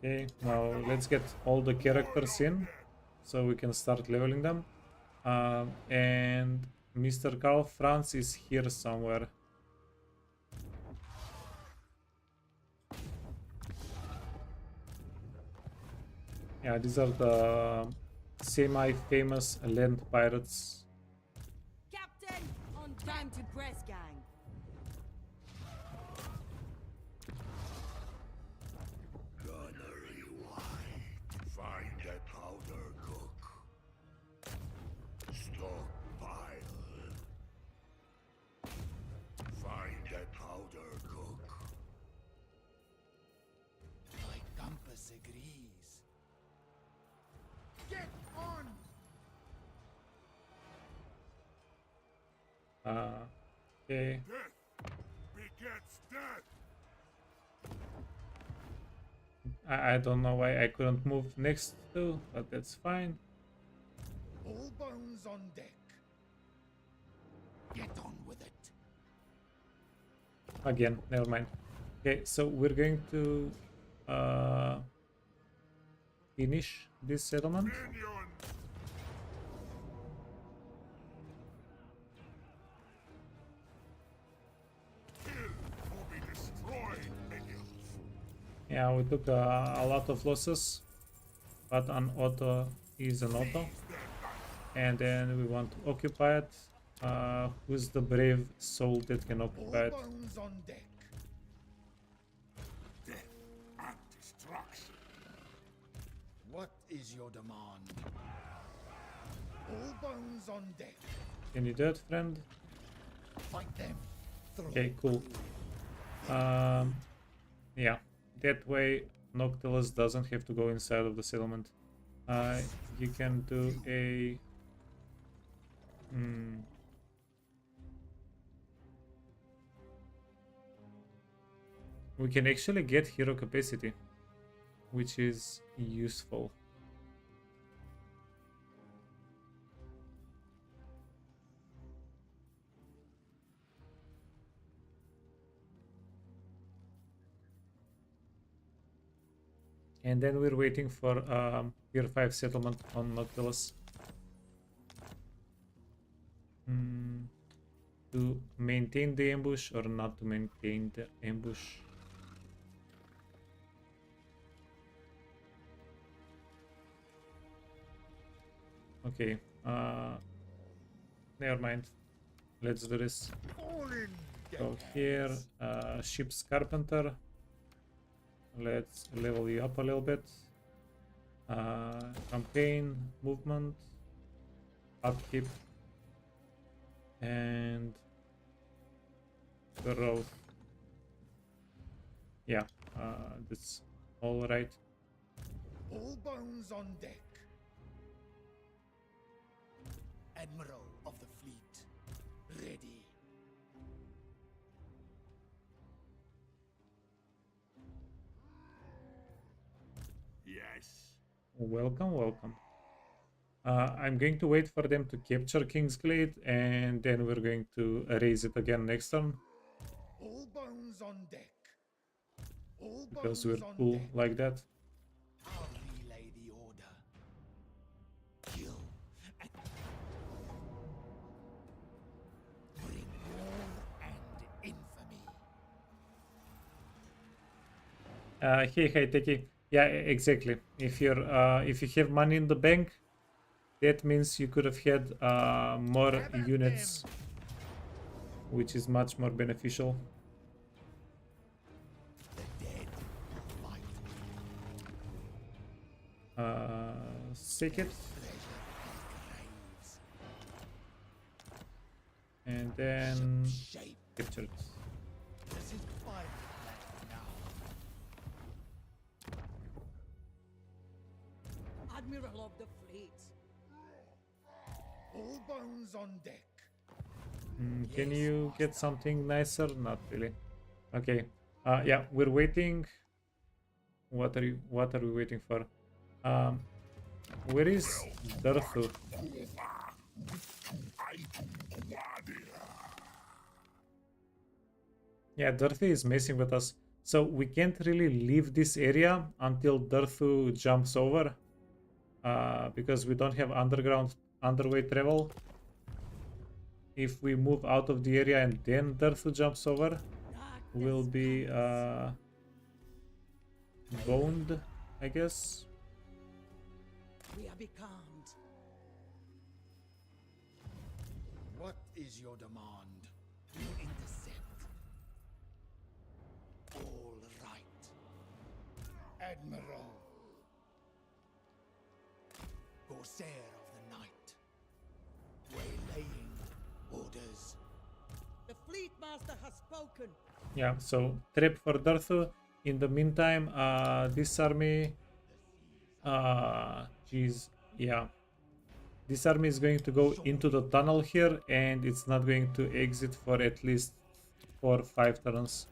Okay, now let's get all the characters in so we can start leveling them. And Mr. Karl Franz is here somewhere. Yeah, these are the semi-famous land pirates. Captain, on time to press, gang. Gunnery white. Find that powder cook. Stockpile. Find that powder cook. My compass agrees. Get on! Okay. Death begets death. I don't know why I couldn't move next to, but that's fine. All bones on deck. Get on with it. Again, never mind. Okay, so we're going to finish this settlement. Minions. Kill or be destroyed, minions. Yeah, we took a lot of losses, but an auto is an auto. And then we want to occupy it. Who's the brave soul that can All occupy it? bones on deck. Death and destruction. What is your demand? All bones on deck. Can you do it, friend? Fight them. Throw. Okay, cool. Yeah, that way Noctilus doesn't have to go inside of the settlement. You can do a... We can actually get hero capacity, which is useful. And then we're waiting for tier 5 settlement on Nautilus. To maintain the ambush or not to maintain the ambush? Okay, never mind. Let's do this. All in So deck. here, ship's carpenter. Let's level you up a little bit. Campaign, movement, upkeep, and growth. Yeah, that's all right. All bones on deck. Admiral of the fleet. Ready. Yes. Welcome, welcome. I'm going to wait for them to capture Kingsglade, and then we're going to raise it again next turn, All bones on deck. All because bones we're on cool deck. like that. I'll relay the order. Kill and bring war and infamy. Hey, Teki. Yeah, exactly. If you have money in the bank, that means you could have had more units, which is much more beneficial. The dead fight. Seek it, Treasure graves. and then Shape. capture it. This is pirate land now. Admiral of the fleet. All bones on deck. Can you get something nicer? Not really. Okay. Yeah, we're waiting. What are we waiting for? Where is Darthu? Yeah, Darthu is messing with us. So we can't really leave this area until Darthu jumps over, because we don't have underway travel. If we move out of the area and then Darthu jumps over, we'll be boned, I guess. We are becalmed. What is your demand? You intercept. All right. Admiral. Corsair of the night. Waylaying orders. The fleet master has spoken. Yeah, so trap for Darthu. In the meantime, this army, geez, yeah, this army is going to go into the tunnel here, and it's not going to exit for at least 4 or 5 turns.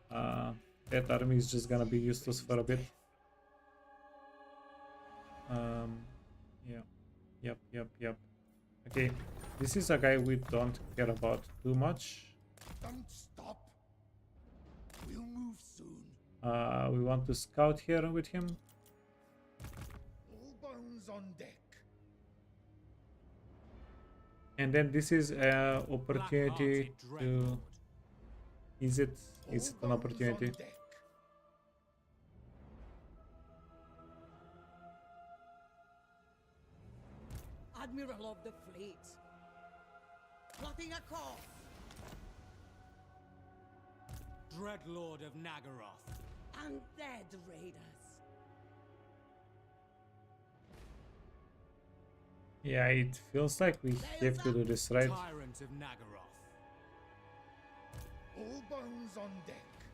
That army is just gonna be useless for a bit. Yeah, yep. Okay, this is a guy we don't care about too much. Don't stop. We'll move soon. We want to scout here with him. All bones on deck. And then this is an opportunity Black-hearted to... dreadlord. Is it All an bones opportunity? on deck. Admiral of the fleet. Plotting a course. Dreadlord of Nagaroth. Undead raiders. Yeah, it feels like we have to do this, right? Tyrant of Nagaroth. All bones on deck.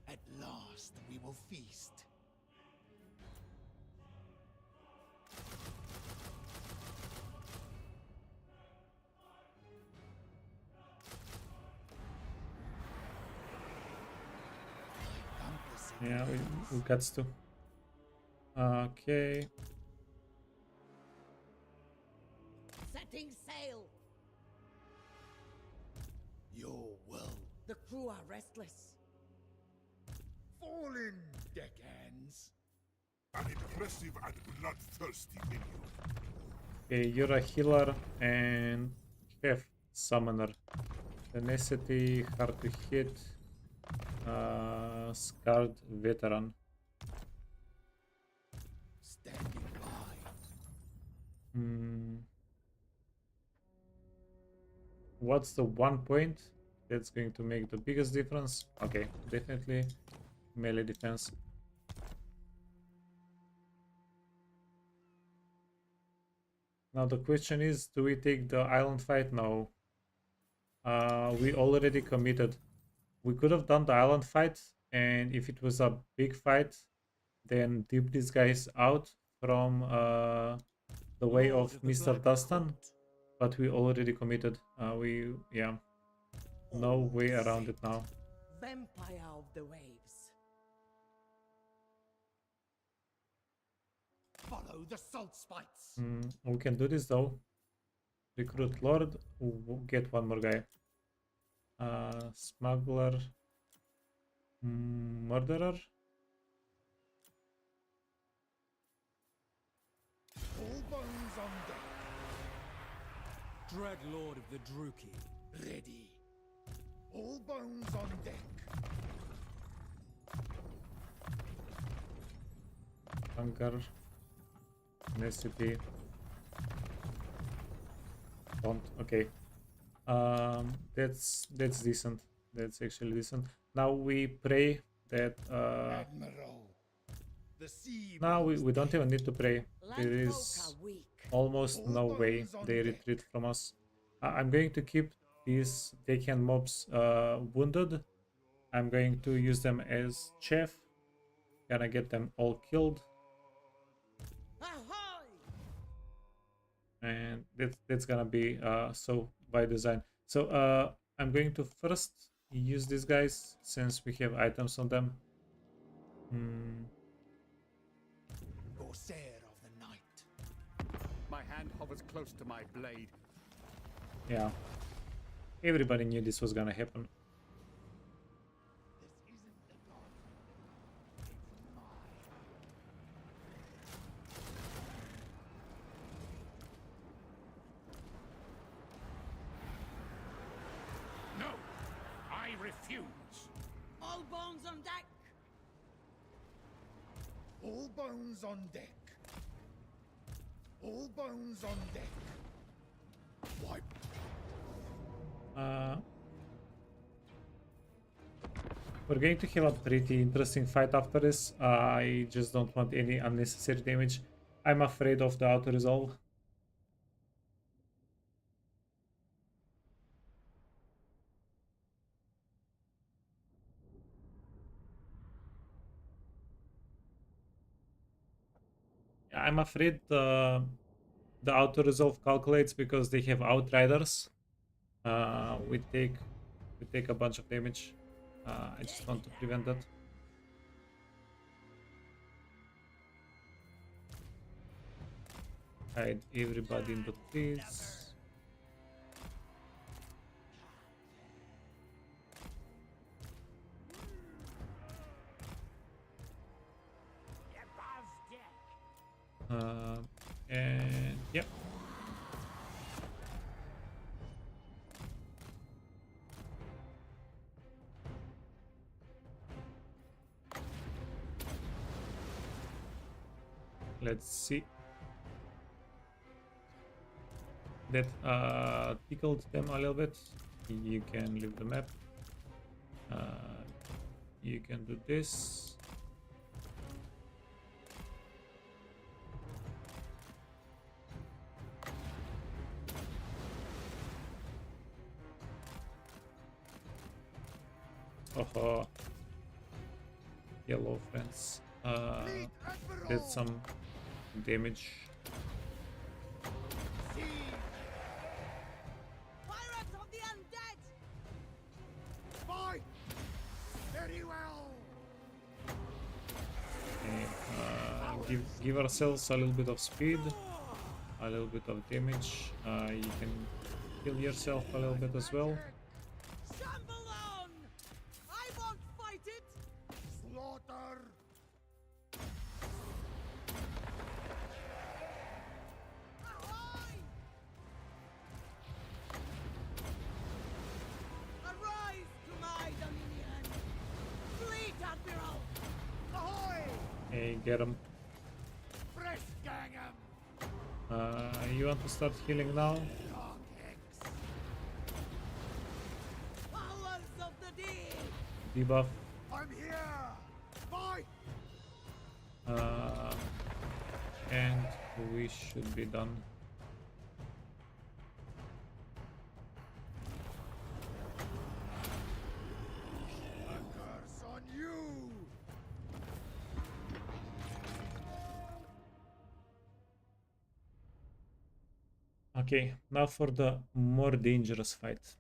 At last we will feast. My compass Yeah, we got to. Okay. Setting sail. Your will. The crew are restless. Fall in, deckhands. An impressive and bloodthirsty minion. Okay, you're a healer and have summoner. Tenacity, hard to hit. Scarred veteran. Standing by. What's the 1 point that's going to make the biggest difference? Okay, definitely melee defense. Now the question is, do we take the island fight? No. We already committed. We could have done the island fight, and if it was a big fight, then dip these guys out from the way Lord of the Mr. Black Dustin. Court. But we already committed. Yeah. No way around it now. Vampire of the waves. Follow the salt spikes. We can do this though. Recruit Lord. We'll get one more guy. Smuggler. Murderer. All bones on deck. Dreadlord of the Druki. Ready. All bones on deck. Hunger. Tenacity. Don't. Okay. That's decent. That's actually decent. Now we pray that Admiral. The sea. now we don't even need to pray. There Landfolk is are weak. almost no way they retreat from us. I'm going to keep these deckhand mobs wounded. I'm going to use them as chaff. Gonna get them all killed, Ahoy! and that's gonna be so by design. So I'm going to first use these guys since we have items on them. Corsair of the night. My hand hovers close to my blade. Yeah, everybody knew this was gonna happen. This isn't on deck. All bones on deck. All bones on deck. Wipe. We're going to have a pretty interesting fight after this. I just don't want any unnecessary damage. I'm afraid of the auto-resolve. I'm afraid the auto-resolve calculates because they have outriders. We take a bunch of damage. I just want to prevent that. Hide everybody in the trees. And yeah. Let's see. That tickled them a little bit. You can leave the map. You can do this. Oh, yellow fence. Did some damage. Pirates of the undead. Fight. Very well. Okay, give ourselves a little bit of speed, a little bit of damage. You can heal yourself a little bit as well. Shamble on. I won't fight it. Slaughter. Ahoy! Arise to my dominion. Fleet admiral. Ahoy. Hey, get him. Press gang 'em. You want to start healing now? Dark hex. Powers of the deep. Debuff. I'm here. Fight. And we should be done. A curse on you. Okay, now for the more dangerous fight.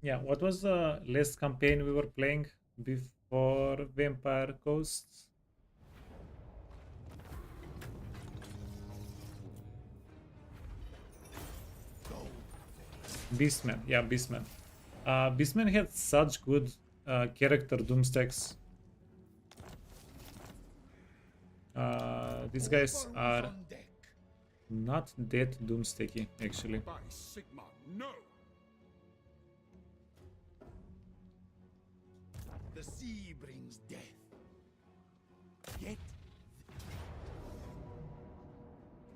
Yeah, what was the last campaign we were playing before Vampire Coast? Beastman, yeah, Beastman. Beastman had such good character doomstacks. These guys Bones are on deck. not that doomstacky, actually. By Sigma, no! The sea brings death. Get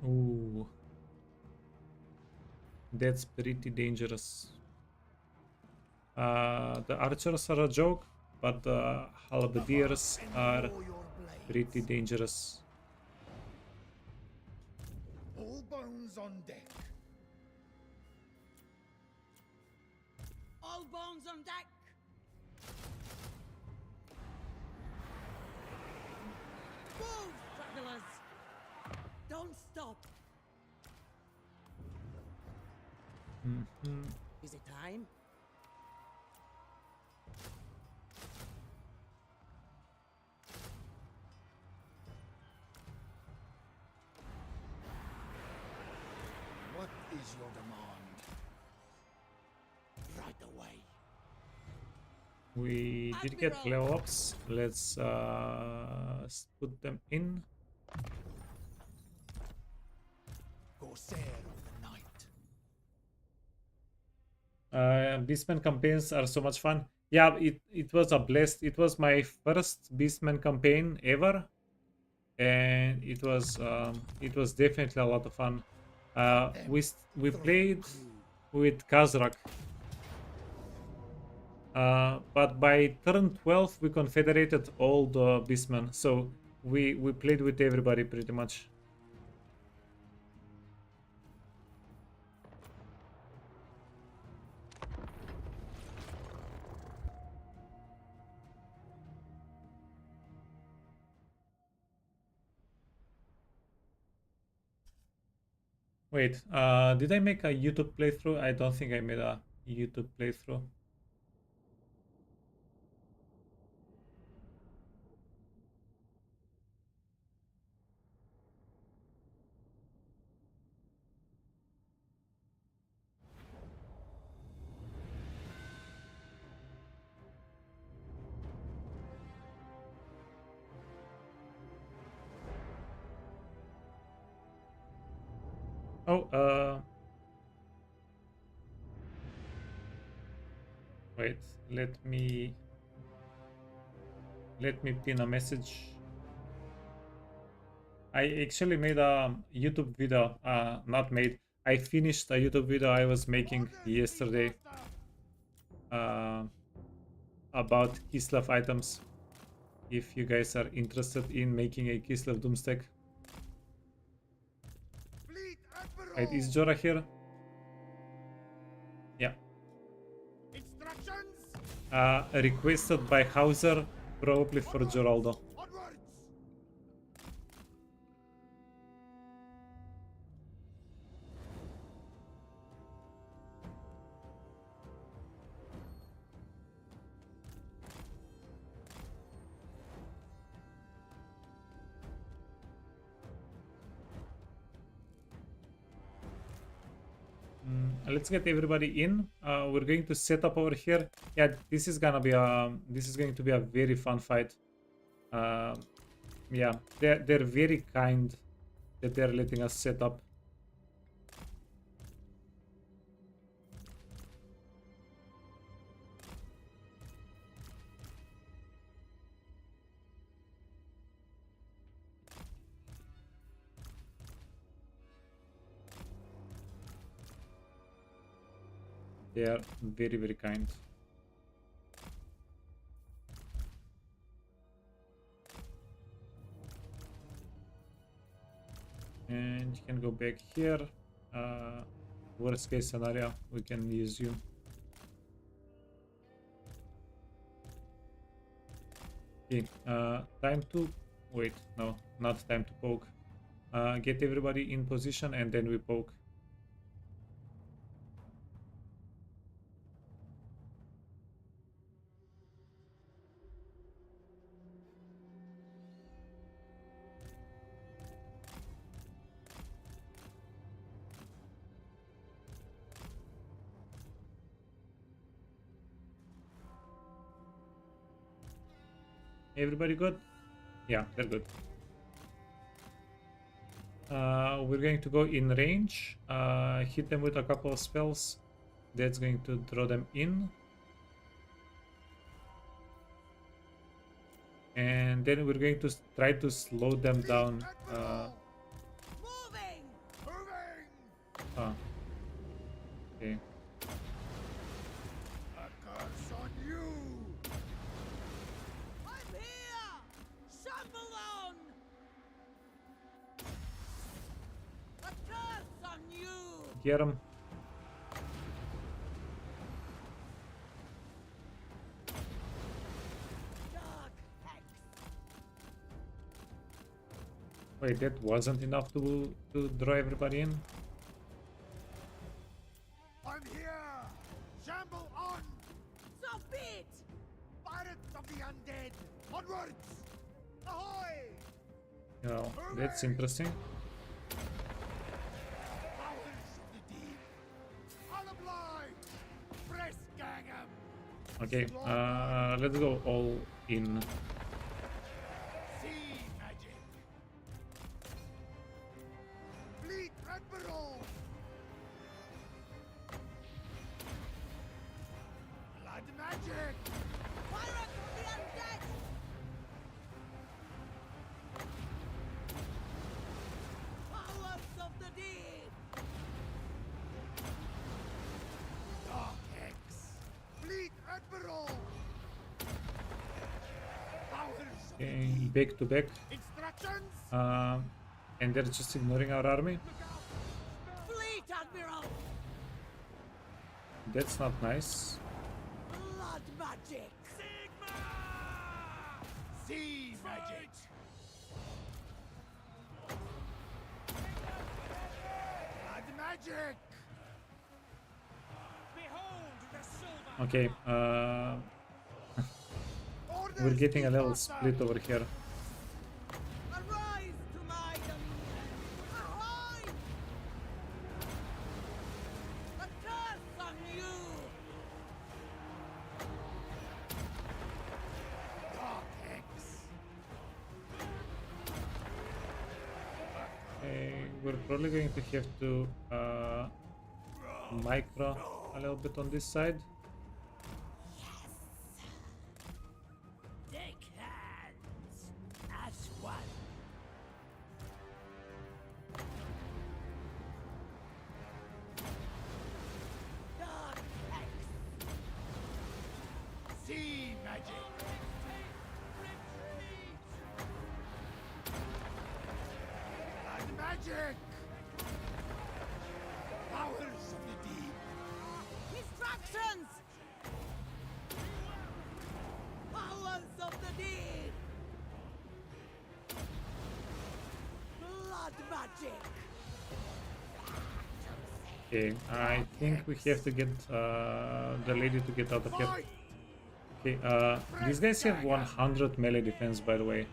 Ooh. That's pretty dangerous. The archers are a joke, but the halberdiers are all your blades. pretty dangerous. All bones on deck. All bones on deck. Move, travelers. Don't stop. Mhm. Is it time? is your demand? Right away. We did get level ups. Let's put them in. Corsair of the night. Beastman campaigns are so much fun. Yeah, it was a blast. It was my first Beastman campaign ever, and it was definitely a lot of fun. We played with Kazrak, but by turn 12 we confederated all the Beastmen, so we played with everybody pretty much. Wait, did I make a YouTube playthrough? I don't think I made a YouTube playthrough. Oh, wait, let me pin a message. I actually made a YouTube video, not made. I finished a YouTube video I was making yesterday about Kislev items. If you guys are interested in making a Kislev Doomstack. Fleet Admiral. Wait, is Jorah here? Yeah. Instructions. Requested by Hauser, probably for Geraldo. Onwards. Let's get everybody in. We're going to set up over here. Yeah, this is going to be a very fun fight. Yeah, they're very kind that they're letting us set up. They are very, very kind. And you can go back here. Worst case scenario, we can use you. Okay, time to... Wait, no, not time to poke. Get everybody in position and then we poke. Everybody good? Yeah, they're good. We're going to go in range, hit them with a couple of spells. That's going to draw them in. And then we're going to try to slow them down. Moving! Moving. Okay. A curse on you. I'm here! Shamble on! A curse on you! Get them. Dark hex! Wait, that wasn't enough to draw everybody in? I'm here. Shamble on. So be it! Pirates of the undead. Onwards. Ahoy. Oh, that's interesting. Powers of the demon. Press Gangam! Okay, let's go all in. Sea magic! Fleet Admiral! Blood magic! Pirate of the undead! Powers of the deep! Dark Hex! Fleet Admiral! Powers of the Okay, deep! back to back. Instructions! And they're just ignoring our army. Fleet Admiral! That's not nice. Blood magic! Sea magic! Blood magic! Okay, we're Orders, getting a little Master! split over here. Arise to my dominion! Ahoy! A curse on you! Dark Hex! Okay, we're probably going to have to micro a little bit on this side. Take hands as one. Dark Hex! Sea magic! Blood magic! Powers of the deep! Instructions! Powers of the deep! Blood magic! Okay, I think we have to get the lady to get out of here. Fight! Okay, these guys have 100 melee defense, by the way.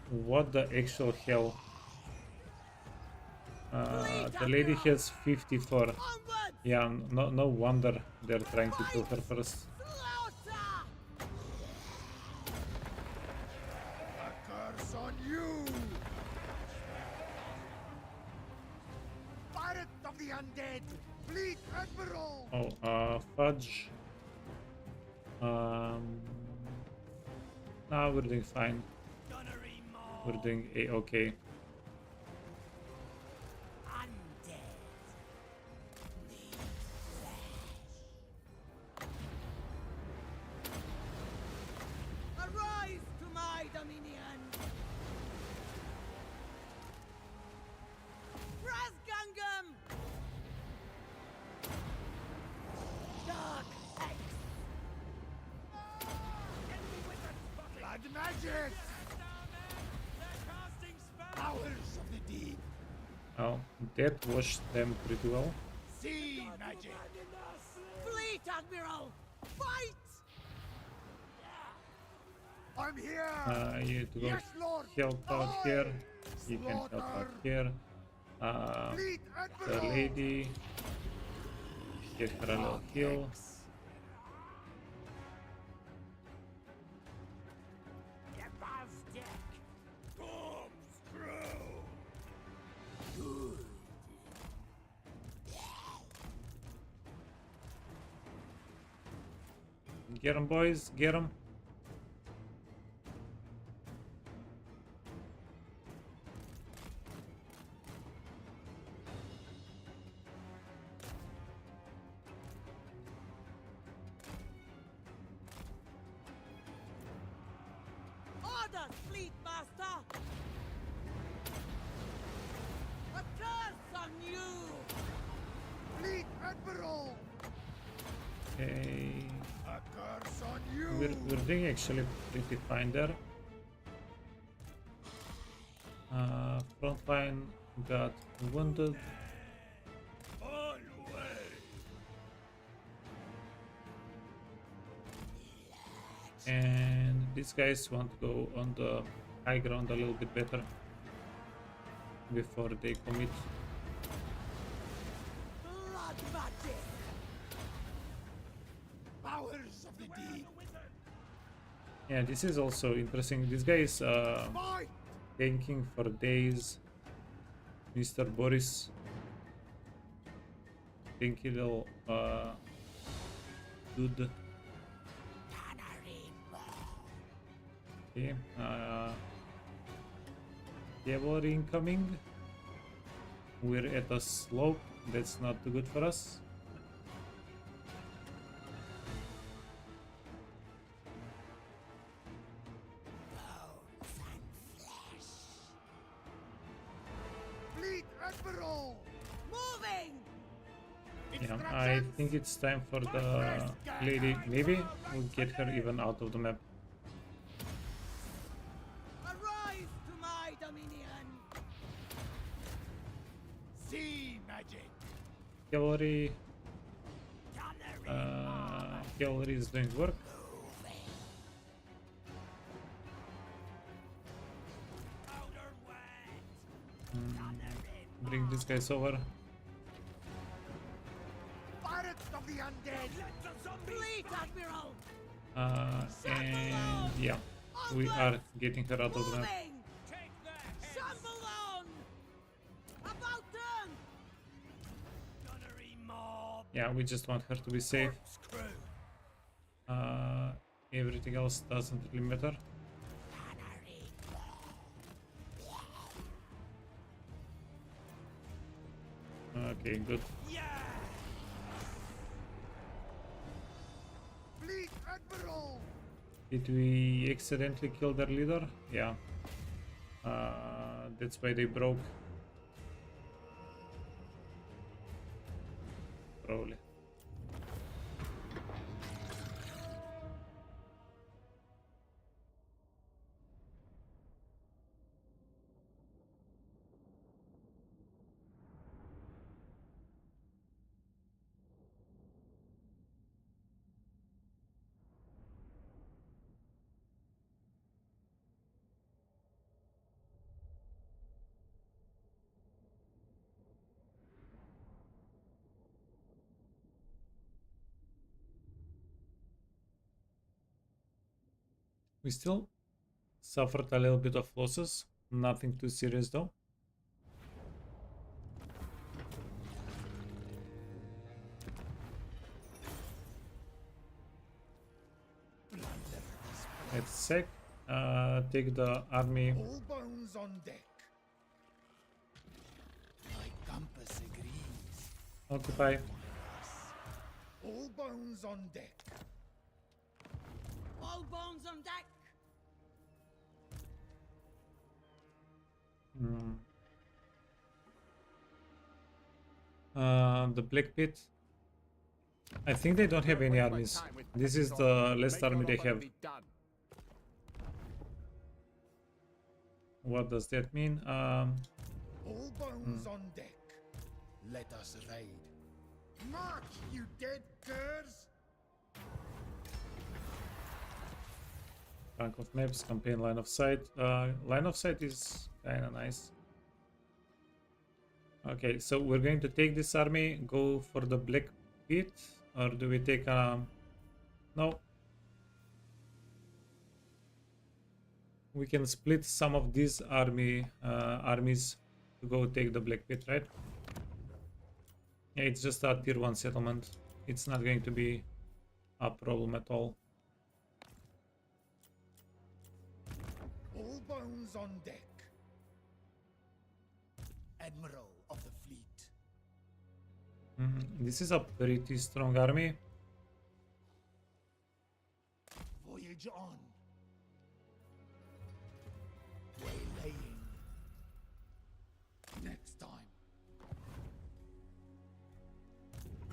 What the actual hell? The lady has 54. Onward! Yeah, no wonder they're trying to kill her first. Slaughter! A curse on you! Pirate of the undead! Fleet Admiral! Oh, fudge. Nah, we're doing fine. We're doing a-okay. Undead! Need flesh! Arise to my dominion! Press Gangam! Dark Hex! Blood magic! Powers of the deep! Oh, that washed them pretty well. Sea magic! Fleet Admiral! Fight! I'm here! You need to go Yes, Lord! help out Ahoy! here. You can help out Slaughter! here. Fleet The Admiral! lady. Give her a little heal. Above deck! Bombs throw! Get 'em, boys. Get 'em. Orders, Fleet Master! A curse on you! Fleet Admiral! Okay. A curse on you! We're doing actually pretty fine there. Frontline got wounded. On way! And these guys want to go on the high ground a little bit better before they commit. Blood magic! of the deep. Yeah, this is also interesting. This guy is Fight! tanking for days. Mr. Boris. Tinky little dude. Okay. Cavalry incoming. We're at a slope. That's not too good for us. Fleet Admiral! Moving! Yeah, I think it's time for the lady. Maybe we'll get her even out of the map. Arise to my dominion! Sea magic! Cavalry. Cavalry is doing work. Bring these guys over. Pirates of the undead! Fleet Admiral! And yeah, we are getting her out of the map. Moving! Shamble on! About turn! Yeah, we just want her to be safe. Everything else doesn't really matter. Okay, good. Fleet Admiral! Did we accidentally kill their leader? Yeah. That's why they broke. Probably. We still suffered a little bit of losses. Nothing too serious though. Let's take the army. All bones on deck. My compass agrees. Occupy. All bones on deck. All bones on deck! The Black Pit. I think they don't have any armies. This is the last army they have. What does that mean? All bones on deck. Let us raid. March, you dead curs! Rank of maps, campaign line of sight. Line of sight is kind of nice. Okay, so we're going to take this army, go for the Black Pit, or do we take no? We can split some of these armies to go take the Black Pit, right? Yeah, it's just a tier 1 settlement. It's not going to be a problem at all. All bones on deck. Admiral of the fleet. This is a pretty strong army. Voyage on. Waylaying. Next time.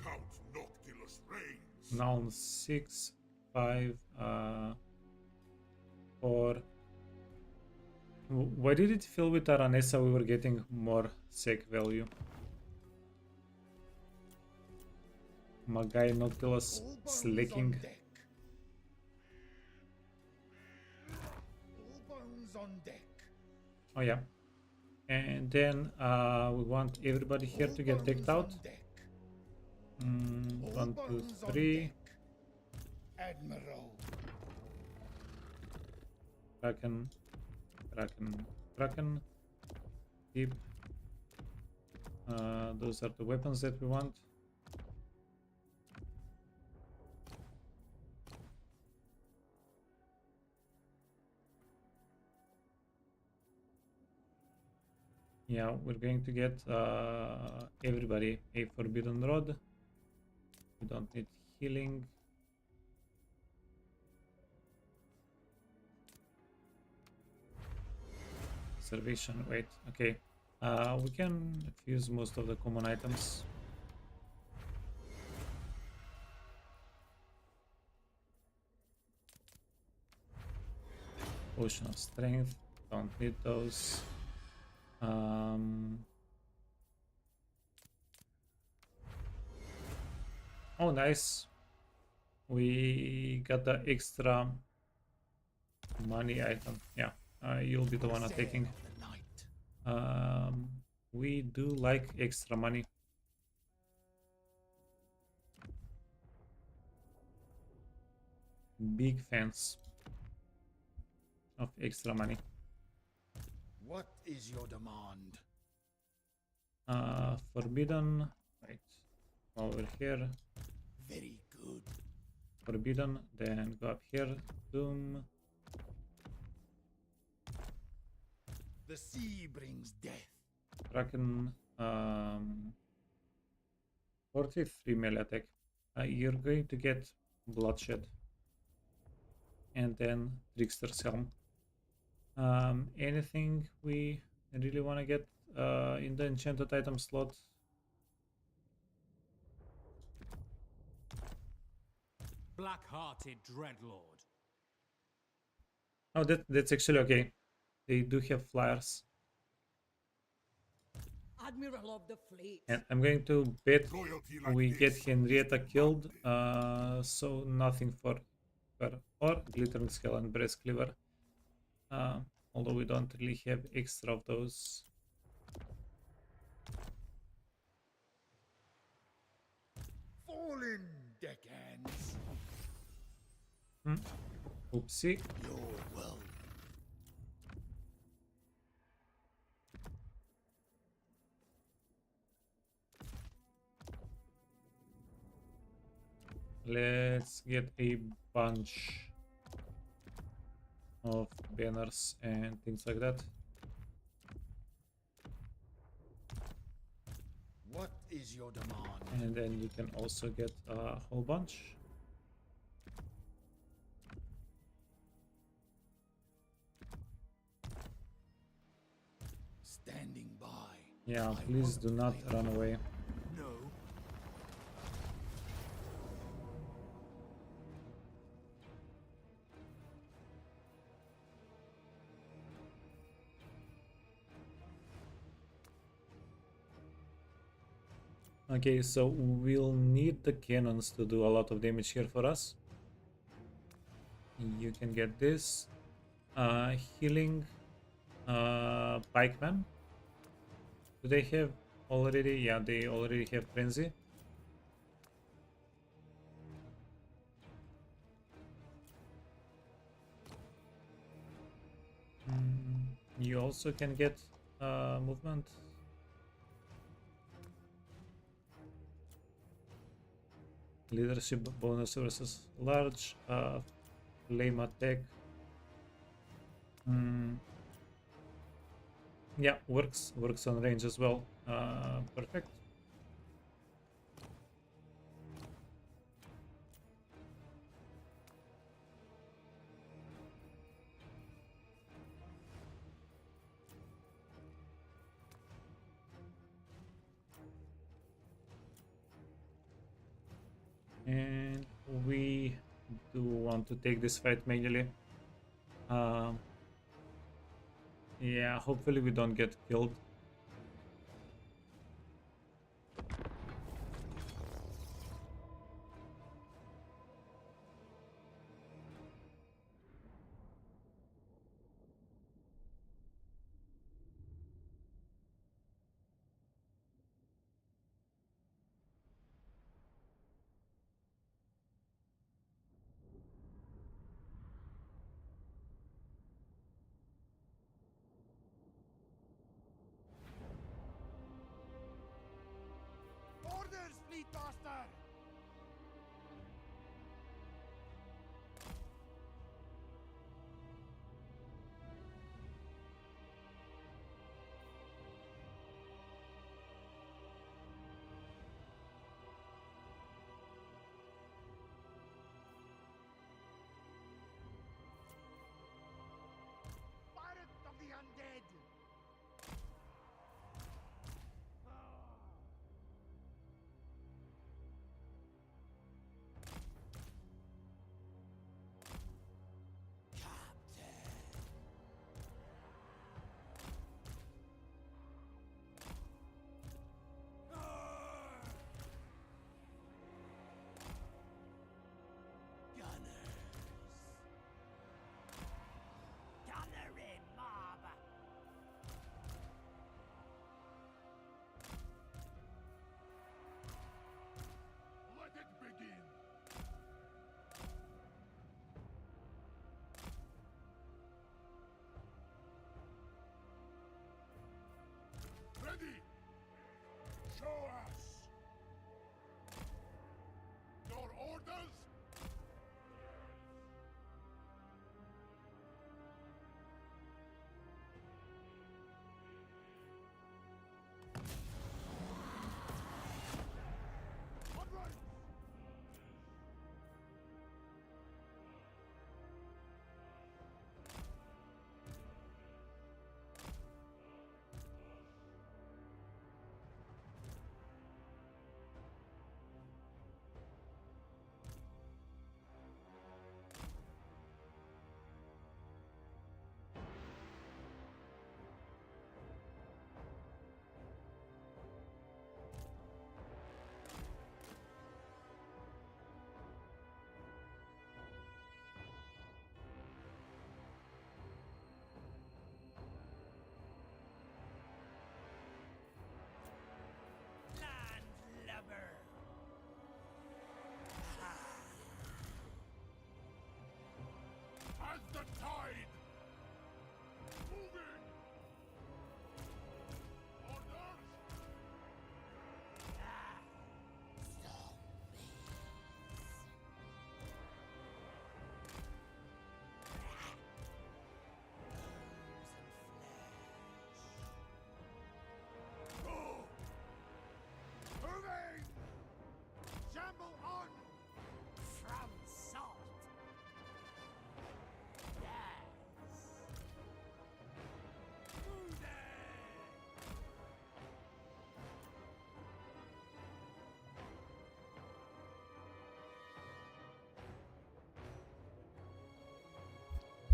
Count Noctilus reigns. Now 6, 5, 4. Why did it feel with Aranesa we were getting more sec value? Magai Noctilus All bones slicking. on deck. All bones on deck. Oh yeah. And then we want everybody here to get decked out. 1, 2, 3. Admiral. Kraken, Kraken, Kraken. Keep. Those are the weapons that we want. Yeah, we're going to get everybody a forbidden rod. We don't need healing. Observation, wait, okay. We can fuse most of the common items. Potion of strength, don't need those. Oh, nice. We got the extra money item. Yeah, you'll be the one attacking. We do like extra money. Big fans of extra money. What is your demand? Forbidden. Right. Over here. Very good. Forbidden. Then go up here. Doom. The sea brings death. Kraken. 43 melee attack. You're going to get bloodshed. And then Trickster's Helm. Anything we really want to get in the enchanted item slot? Black-hearted Dreadlord. Oh, that's actually okay. They do have flyers. Admiral of the fleet. And I'm going to bet Loyalty like we get this Henrietta is killed, demanded. so nothing for her. Or Glittering Skull and Breast Cleaver. Although we don't really have extra of those. Fallen deckhands. Oopsie. Your will. Let's get a bunch of banners and things like that. What is your demand? And then you can also get a whole bunch. Standing by. Yeah, I please won't do not fail. run away. No. Okay, so we'll need the cannons to do a lot of damage here for us. You can get this. Healing pikeman. Do they have already? Yeah, they already have frenzy. You also can get movement. Leadership bonus versus large. Flame attack. Yeah, works on range as well. Perfect. And we do want to take this fight manually. Yeah, hopefully we don't get killed.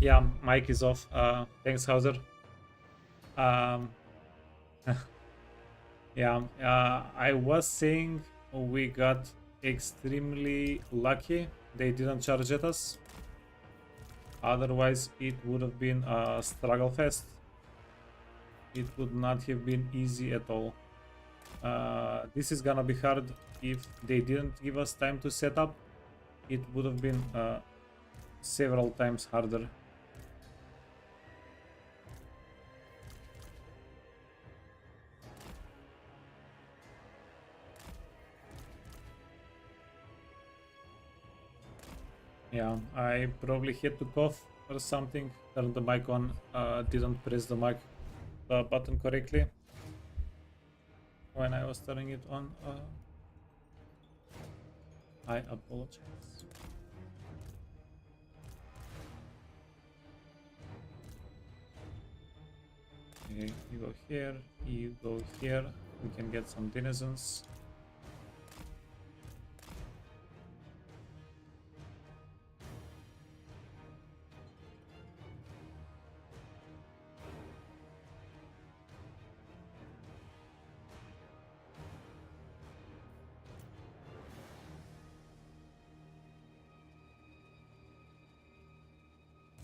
Yeah, mic is off. Thanks, Hauser. Yeah, I was saying we got extremely lucky. They didn't charge at us. Otherwise, it would have been a struggle fest. It would not have been easy at all. This is gonna be hard. If they didn't give us time to set up, it would have been several times harder. Yeah, I probably had to cough or something. Turned the mic on. Didn't press the mic button correctly when I was turning it on. I apologize. Okay, you go here, you go here. We can get some denizens.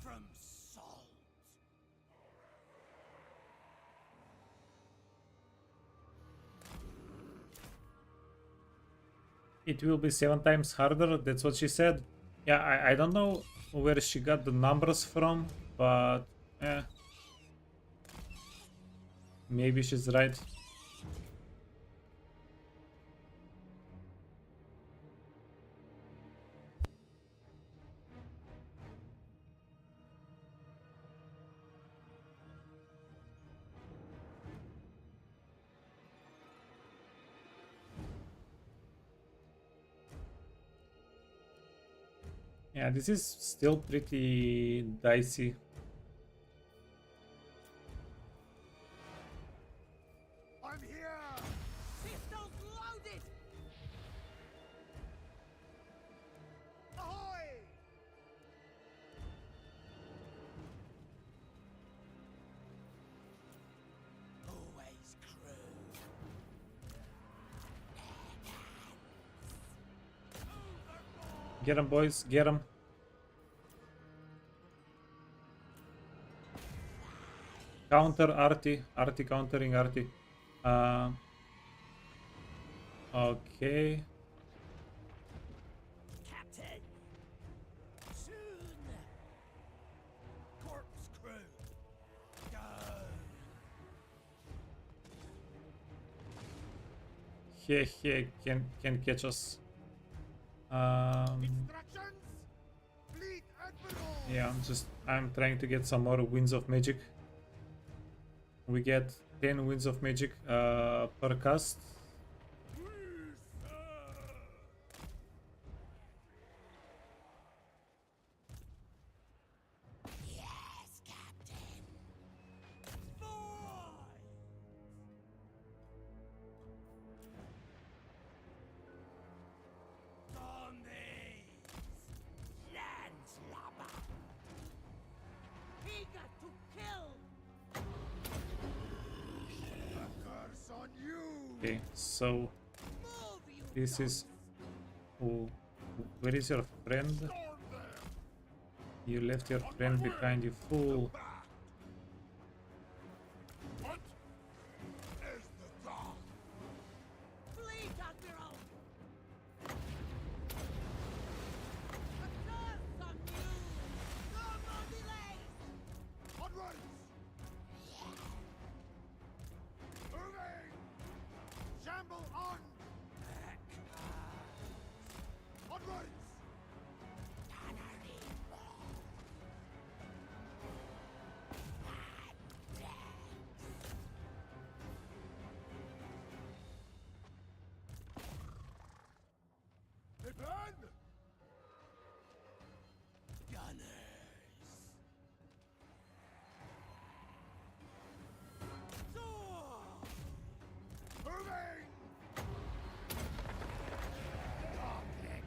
From salt. It will be 7 times harder, that's what she said. Yeah, I don't know where she got the numbers from, but maybe she's right. Yeah, this is still pretty dicey. I'm here! Pistols loaded! Ahoy! Always crew. Get 'em, boys, get 'em. Counter Arty, Arty countering Arty. Okay. Captain! Soon! Corpse crew! Go! He can catch us. Instructions! Fleet Admiral! Yeah, I'm trying to get some more winds of magic. We get 10 winds of magic per cast. Yes, Captain! Zombies! Landlubber! Eager to kill! A curse on you! Okay, so Move, you this is. Oh, where is your friend? Storm them! You left your friend behind, you fool. What is the dark? Fleet Admiral! A curse on you! No more delays! Onwards! Moving! Shamble on! Onwards! A plan? Gunners! Soar! Moving! Complex!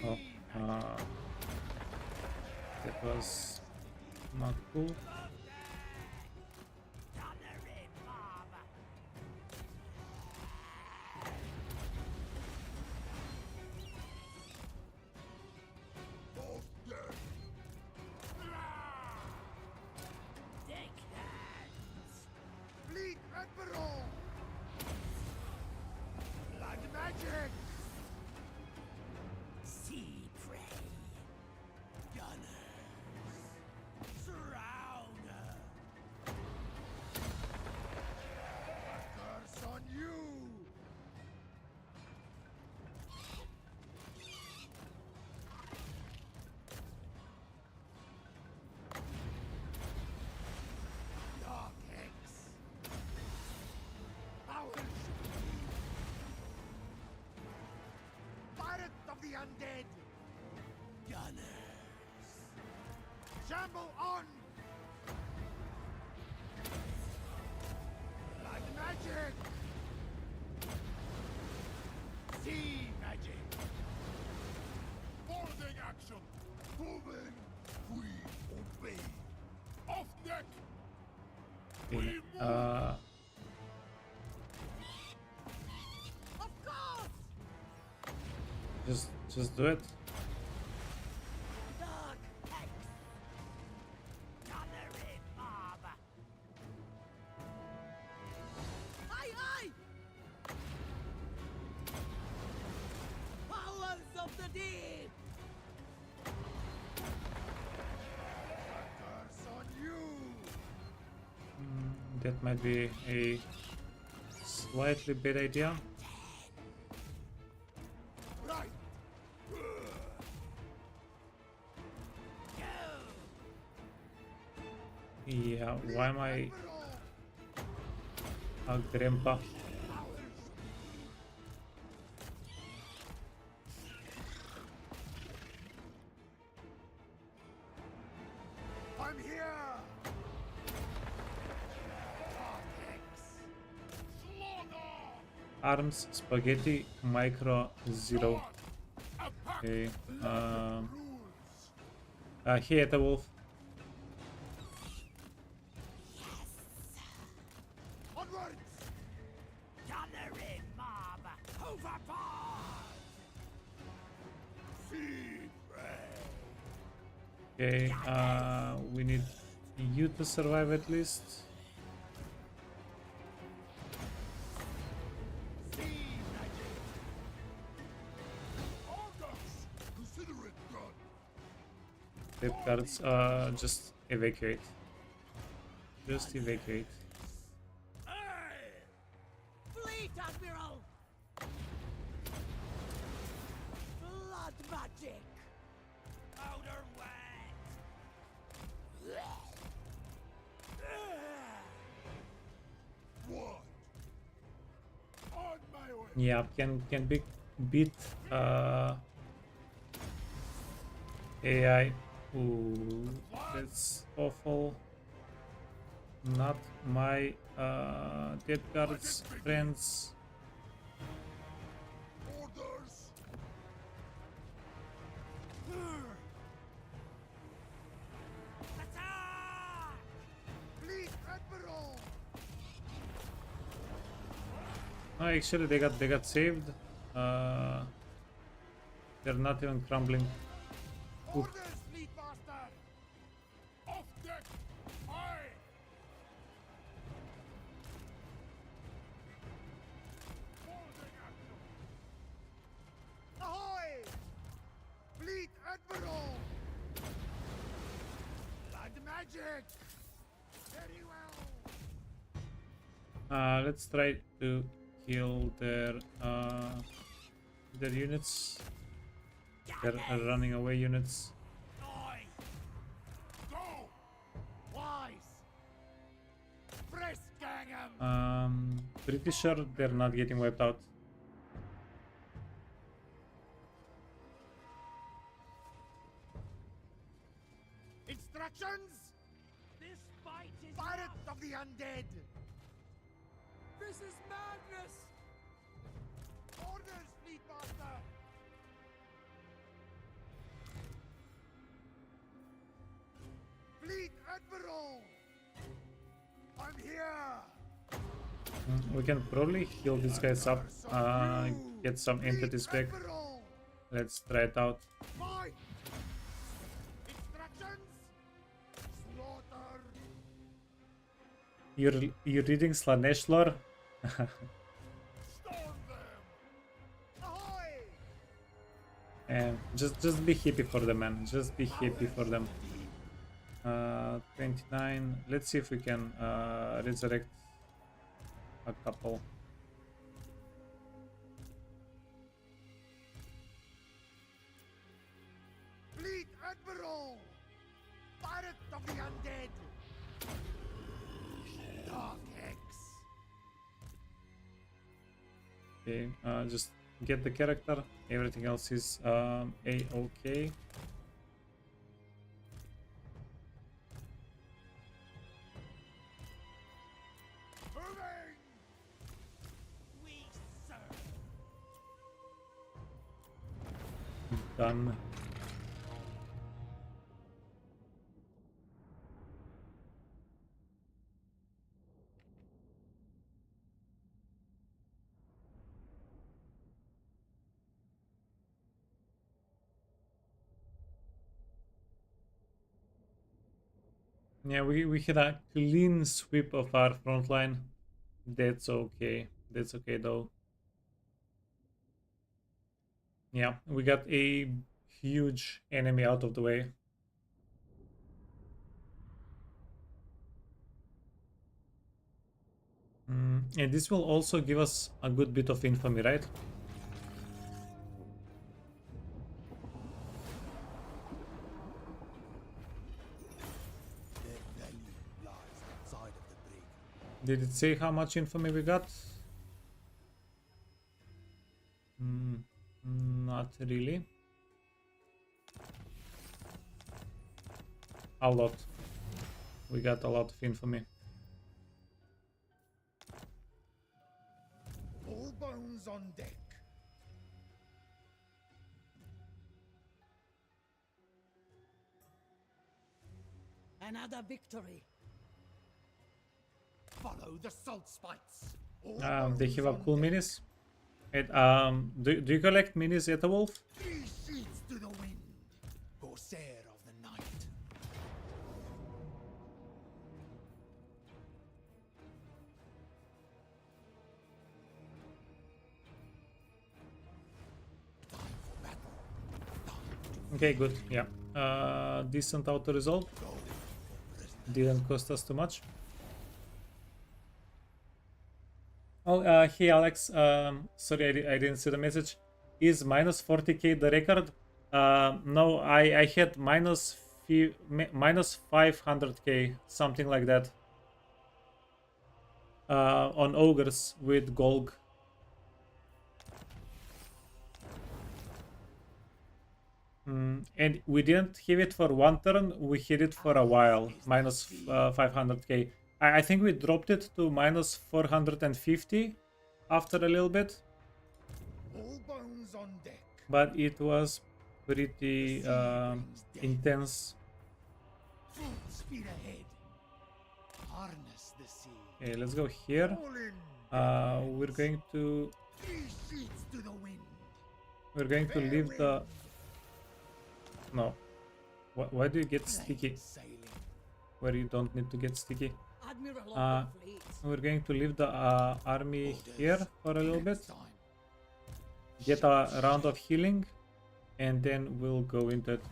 Oh, That was not cool. Fleet Admiral! Blood magic! Sea prey! Gunners! Surround her! A curse on you! Dark Hex! Powers! Pirate of the Undead! Gunners! Shamble on! Blood magic! Sea magic! Boarding action! Moving! We obey! Off deck! Okay. Of course! Just do it. Dark Hex! Gunnery mob! Aye, aye! Powers of the deep! Curse on you! That might be a slightly bad idea. Right! Yeah, why am I Admiral! a grandpa? I'm here! Dark Hex! Arms, spaghetti, micro, zero. Okay. Hey, это wolf. Onwards! Gunnery mob! Overboard! Sea prey! Okay. We need you to survive at least. Sea magic! Orders! Consider it done! Tap cards. Just evacuate. Just evacuate. Fleet Admiral! Blood magic! Powder wet! What? On my way! Yeah, can be beat AI. Ooh, that's awful. Not my dead guards friends. Orders! Attack! Fleet Admiral! Oh, actually, they got saved. They're not even crumbling. Oof. Orders, Fleet Master! Off deck! Aye! Boarding action! Ahoy! Fleet Admiral! Blood magic! Very well! Let's try to kill their units. They're running away units. Noise! Go! Wise! Press gang 'em! Pretty sure they're not getting wiped out. Instructions? This fight is Pirates of the Undead! This is madness! Orders, Fleet Master! We can probably heal these guys up, get some entities back. Let's try it out. Fight! Instructions! Slaughter! You're reading Slanesh lore? Storm them! Ahoy! And just be happy for them, man. Just be happy for them. 29. Let's see if we can resurrect a couple. Fleet Admiral! Pirate of the Undead! Dark Hex! Okay, just get the character. Everything else is a-okay. Moving! We serve! Done. Yeah, we had a clean sweep of our front line. That's okay. That's okay though. Yeah, we got a huge enemy out of the way. And this will also give us a good bit of infamy, right? Their value lies outside of the brig. Did it say how much infamy we got? Not really. A lot. We got a lot of infamy. All bones on deck. Another victory. Follow the salt spikes. All They bones have a on cool deck. minis. Do you collect minis, Etawolf? 3 sheets to the wind. Corsair of the night. Time for battle. Time Okay, good. Yeah. Decent auto resolve. to go for prisoners. Didn't cost us too much. Oh, hey Alex. Sorry, I didn't see the message. Is minus 40k the record? No, I had minus 500k, something like that. On ogres with Golg. And we didn't have it for one turn, we hit it for a while, minus 500k. I think we dropped it to minus 450 after a little bit, All bones on deck. but it was pretty intense. Full speed ahead. Harness the sea. Okay, let's go here. All in. We're going to 3 sheets to the wind. leave the... No. Why do you get sticky Sailing. where you don't need to get sticky? Admiral Uh, of the fleet. We're going to leave the army here for a little bit, Next time. get a round of healing, and then we'll go into it.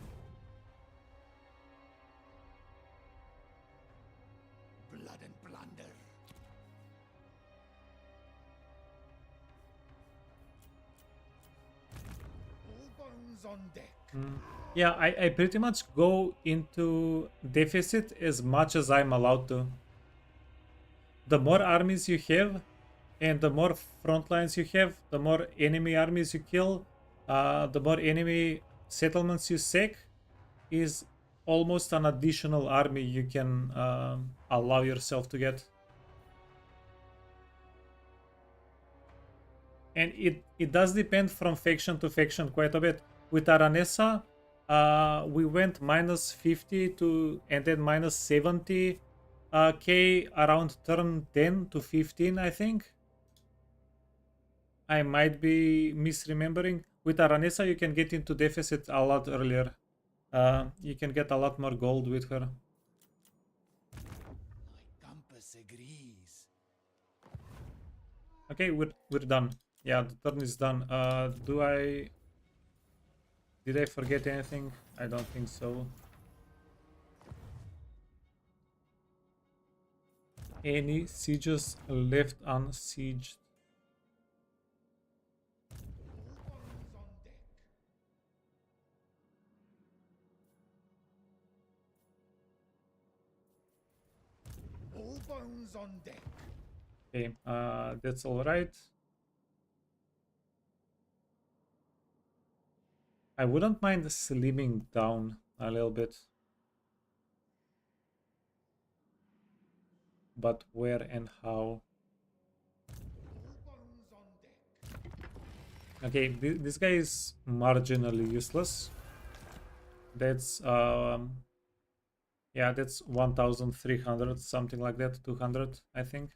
Blood and plunder. All bones on deck. Yeah, I pretty much go into deficit as much as I'm allowed to. The more armies you have, and the more front lines you have, the more enemy armies you kill, the more enemy settlements you sack, is almost an additional army you can allow yourself to get. And it does depend from faction to faction quite a bit. With Aranessa, we went minus 50 to and then minus 70 K around turn 10 to 15, I think. I might be misremembering. With Aranesa, you can get into deficit a lot earlier. You can get a lot more gold with her. My compass agrees. Okay, we're done. Yeah, the turn is done. Did I forget anything? I don't think so. Any sieges left unsieged? All bones on deck. Okay, that's all right. I wouldn't mind slimming down a little bit. But where and how? Okay, this guy is marginally useless. That's yeah, that's 1300, something like that, 200, I think.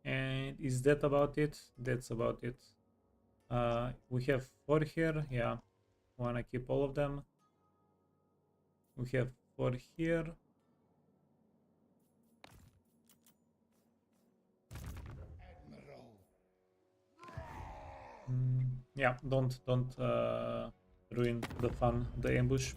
And is that about it? That's about it. We have 4 here. Yeah, wanna keep all of them. We have 4 here. Yeah, don't ruin the fun, the ambush.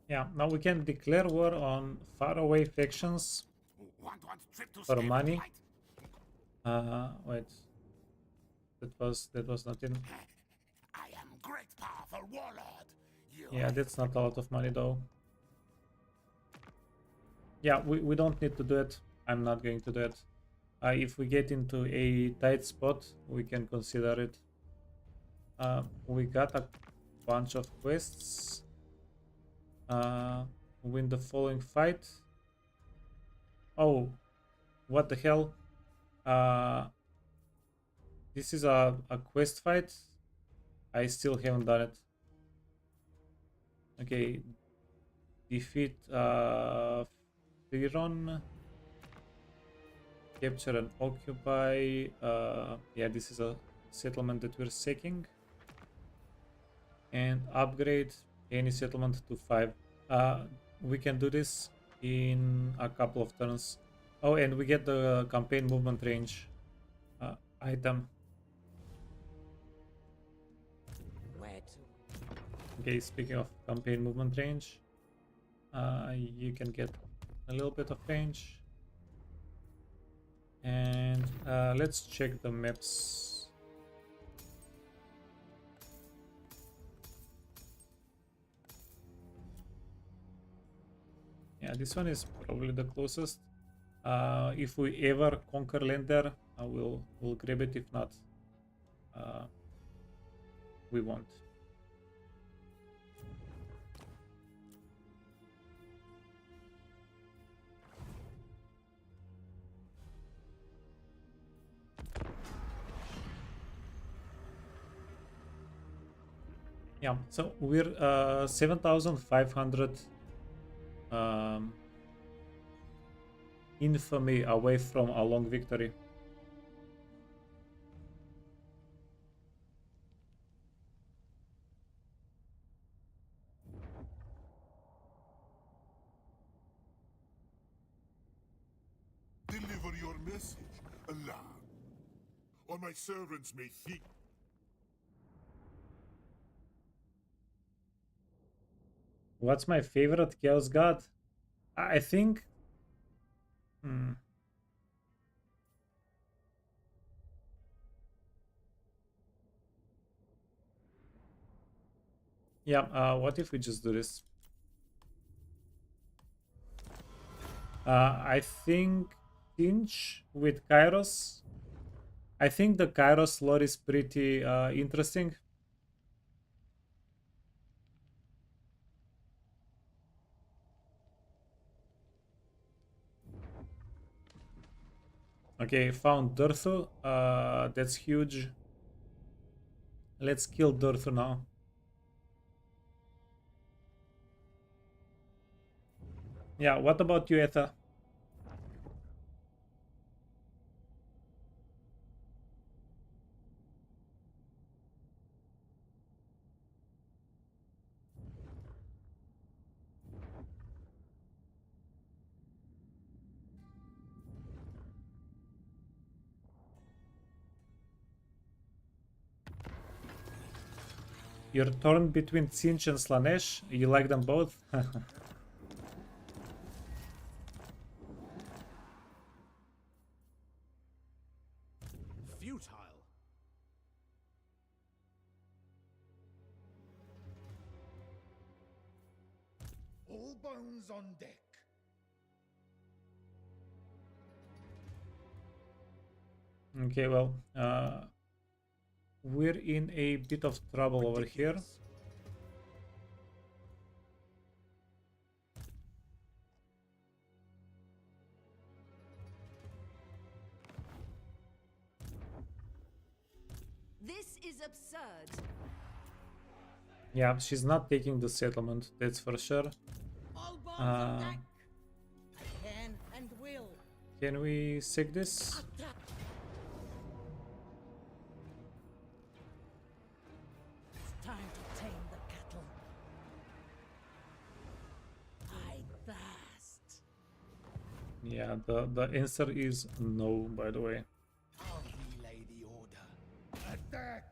Yeah, now we can declare war on faraway factions for money. Wait, that was not in. I am great powerful warlord. Yeah, that's not a lot of money though. Yeah, we don't need to do it. I'm not going to do it. If we get into a tight spot, we can consider it. We got a bunch of quests. Win the following fight. Oh, what the hell? This is a quest fight. I still haven't done it. Okay. Defeat Firon. Capture and occupy. Yeah, this is a settlement that we're seeking. And upgrade any settlement to 5. We can do this in a couple of turns. Oh, and we get the campaign movement range item. Where to? Okay, speaking of campaign movement range, you can get a little bit of range. And let's check the maps. Yeah, this one is probably the closest. If we ever conquer land there, we'll grab it. If not, we won't. Yeah, so we're 7,500 infamy away from a long victory. Deliver your message, aloud, or my servants may think. What's my favorite Chaos God? I think... Yeah, what if we just do this? I think Tinch with Kairos. I think the Kairos lore is pretty interesting. Okay, found Durthu. That's huge. Let's kill Durthu now. Yeah, what about you, Etha? You're torn between Tzeentch and Slanesh. You like them both? Futile. All bones on deck. Okay, well, we're in a bit of trouble over here. This is absurd. Yeah, she's not taking the settlement, that's for sure. All bones on Uh, deck. I can and will. Can we sack this? It's time to tame the cattle. I thirst. Yeah, the answer is no, by the way. I'll relay the order. Attack!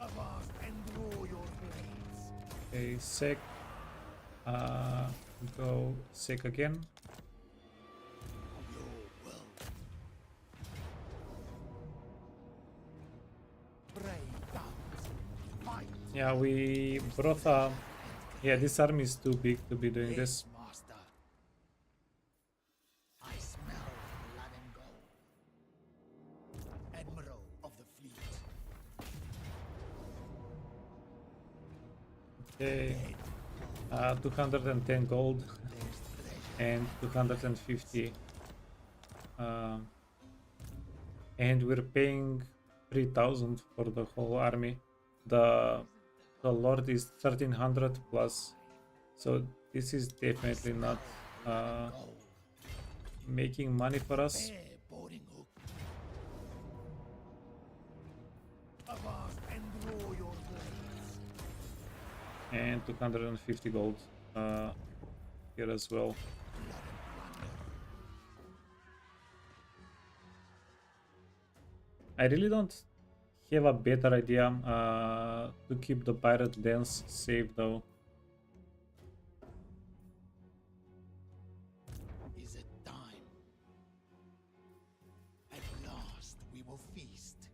Avast and draw your blades. Okay, sack. Go sack again. Your will. Brave dogs. Fight. Yeah, we brought yeah, this army is too big to be doing this. Master. I smell blood and gold. Admiral of the fleet. Okay, 210 gold and 250. And we're paying 3,000 for the whole army. The lord is 1,300 plus, so this is definitely not making money for us. Bear boarding hook. Avast and draw your blades. And 250 gold here as well. I really don't have a better idea to keep the pirate dens safe though. Is it time? At last we will feast.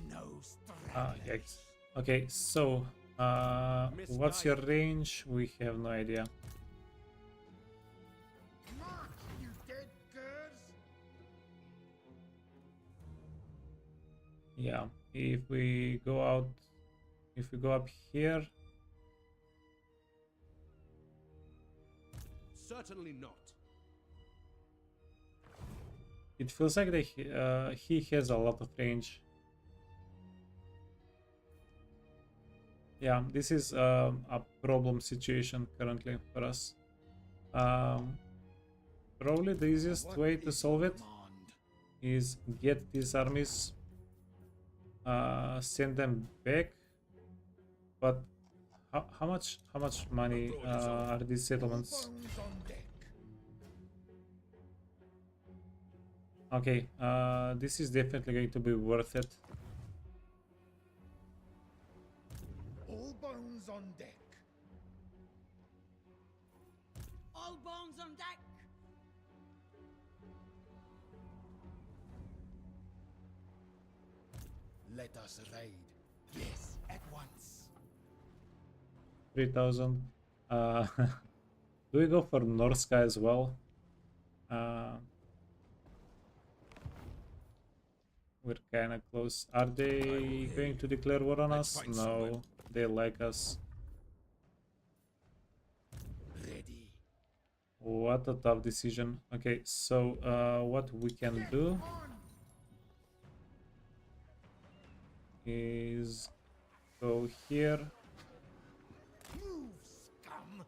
No Yikes. Okay, so what's your range? We have no idea. March, you dead curs! Yeah, if we go out, if we go up here, Certainly not. it feels like that he has a lot of range. Yeah, this is a problem situation currently for us. Probably the easiest way to solve it is get these armies, send them back. But how much money are these settlements? Bones on deck. Okay, this is definitely going to be worth it. All bones on deck. All bones on deck. Let us raid. Yes, at once. 3,000. Do we go for North Sky as well? we're kind of close. Are they going to declare war on us? find No, someone. they like us. Ready. What a tough decision. Okay, so what we can do is go here. Move, scum.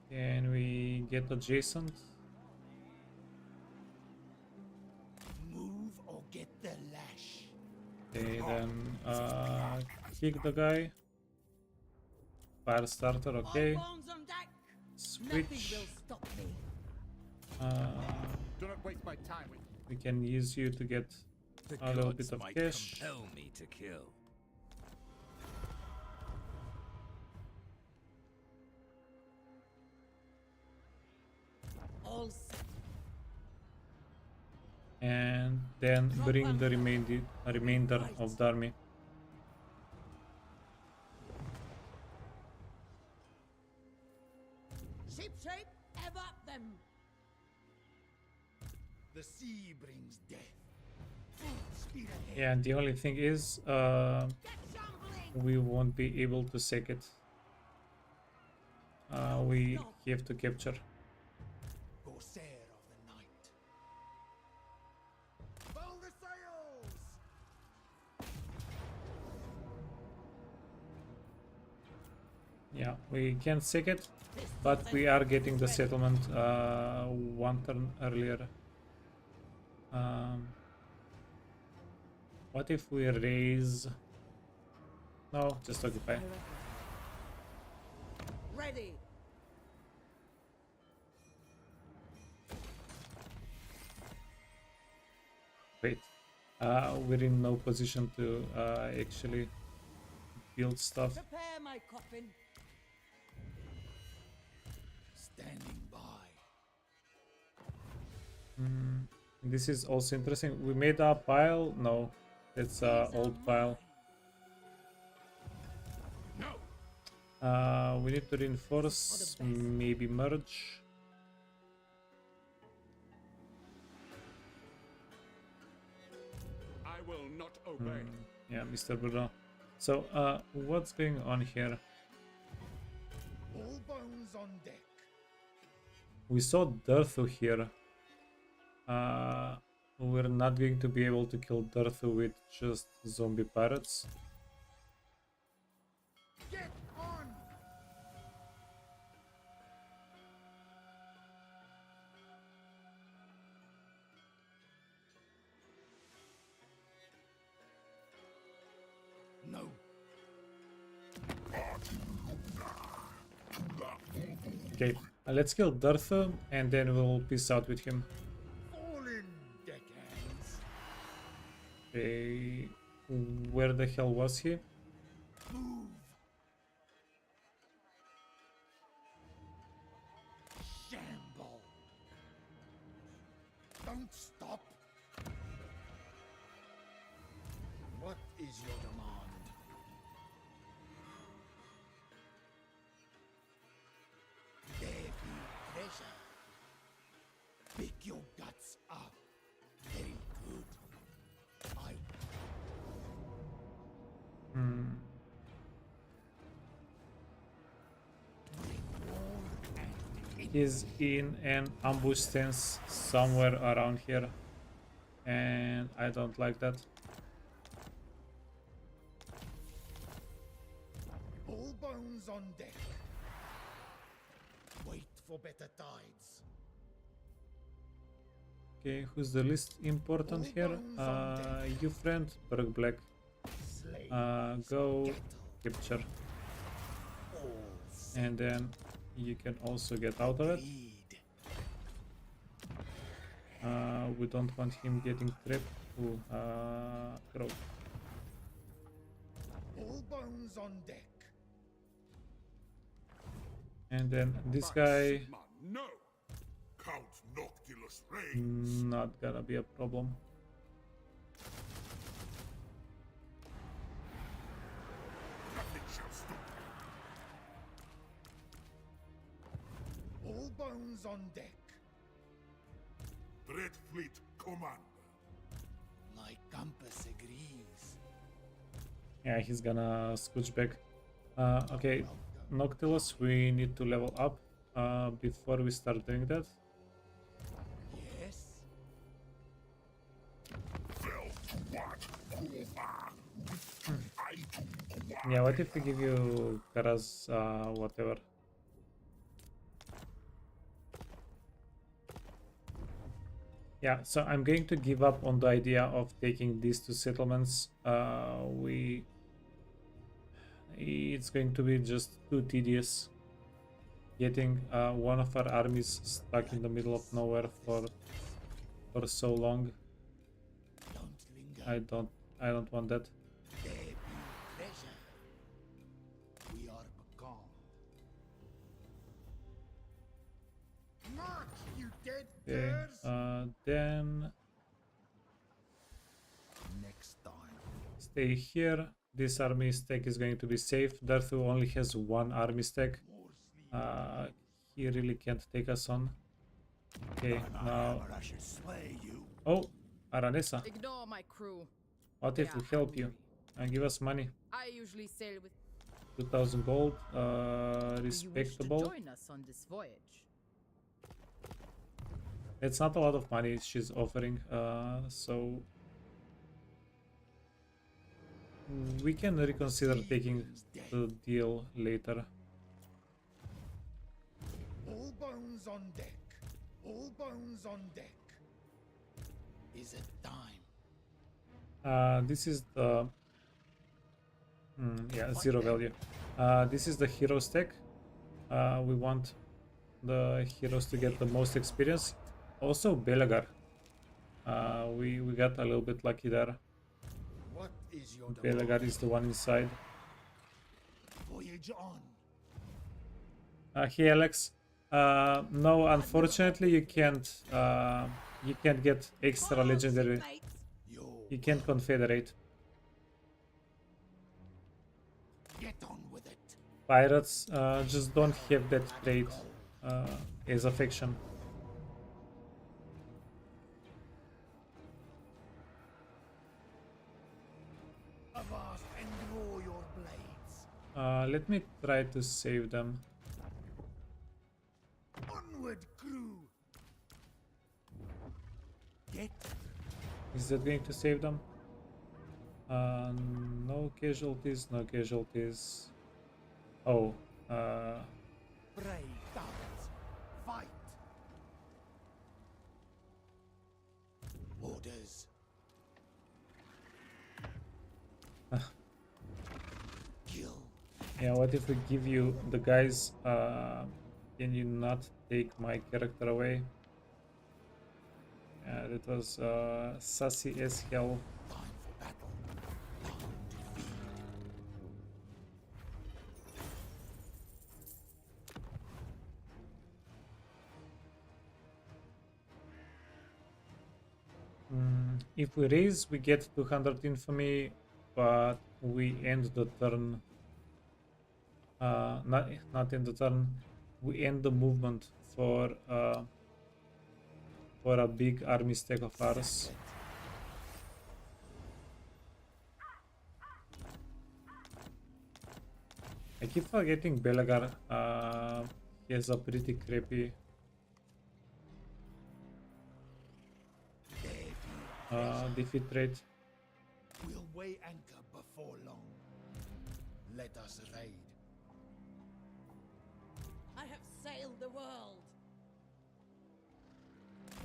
Can we get adjacent? Move or get the lash. Okay, then kick the guy. Fire starter, All okay. bones on deck. Nothing Switch. will stop me. Do not waste my time with We can use you to get a little bit of cash. compel me to kill. All set. And then bring the remainder of the army. Ship shape, ever them. The sea brings death. Full speed ahead. Yeah, and the only thing is, Get shambling. we won't be able to sack it. We have to capture. Corsair of the night. Fill the sails! Yeah, we can sack it, but we are getting the settlement one turn earlier. What if we raise? No, just occupy. Ready. Wait, we're in no position to actually build stuff. Prepare my coffin. Standing by. This is also interesting. We made a pile. No, that's a old pile. We need to reinforce, maybe merge. I will not obey. Yeah, Mr. Bruno. So, what's going on here? All bones on deck. We saw Durthu here. We're not going to be able to kill Durthu with just zombie pirates. Get on! No. Okay, let's kill Durthu and then we'll peace out with him. Fall in, deckhands. Okay, where the hell was he? Move. Shamble. Don't stop. What is your demand? There be pressure. Pick your guts up. Very good. I bring war and He's in an ambush stance somewhere around here. And I don't like that. all bones on deck. Wait for better tides. Okay, who's the least important here? You friend, Berg Black. Slave. Go capture. All And then you can also get out of it. speed. We don't want him getting trapped. Ooh, crow. All bones on deck. And then this guy, Sigma, no. Count Noctilus reigns. not gonna be a problem. Nothing shall stop. All bones on deck. Dread Fleet Commander. My compass agrees. Yeah, he's gonna scooch back. Okay, Noctilus, we need to level up before we start doing that. Yes? Yeah, what if we give you Kara's whatever? Yeah, so I'm going to give up on the idea of taking these two settlements. It's going to be just too tedious getting one of our armies stuck in the middle of nowhere for so long. Don't linger. I don't want that. There be pleasure. We are becalmed. March, you dead Okay, birds! then Next time. stay here. This army stack is going to be safe. Darthu only has one army stack. He really can't take us on. Okay, now... I should slay you. Oh, Aranesa. Ignore my crew. What if we help you? And give us money. I usually sail with 2000 gold. you wish to Respectable. join us on this voyage. It's not a lot of money she's offering, so we can reconsider taking the deal later. All bones on deck. All bones on deck. Is it time? This is the yeah, 0 value. This is the hero stack. We want the heroes to get the most experience. Also Belagar. We got a little bit lucky there. What is your Belagar is the one inside. voyage on? Hey Alex. No, unfortunately you can't get extra legendary. You can't confederate. Get on with it. Pirates just don't have that trait as a faction. Avast and draw your blades. Let me try to save them. Onward, crew. Get Is that going to save them? No casualties, no casualties. Oh, brave guards. Fight. Orders. Kill. yeah, what if we give you the guys, can you not take my character away? Yeah, that was sassy as hell. Time for battle. Time to feed. If we raise, we get 200 infamy, but we end the turn. Not end the turn. We end the movement for a big army stack of ours. I keep forgetting Belagar. He has a pretty crappy defeat rate. We'll weigh anchor before long. Let us raid. I have sailed the world.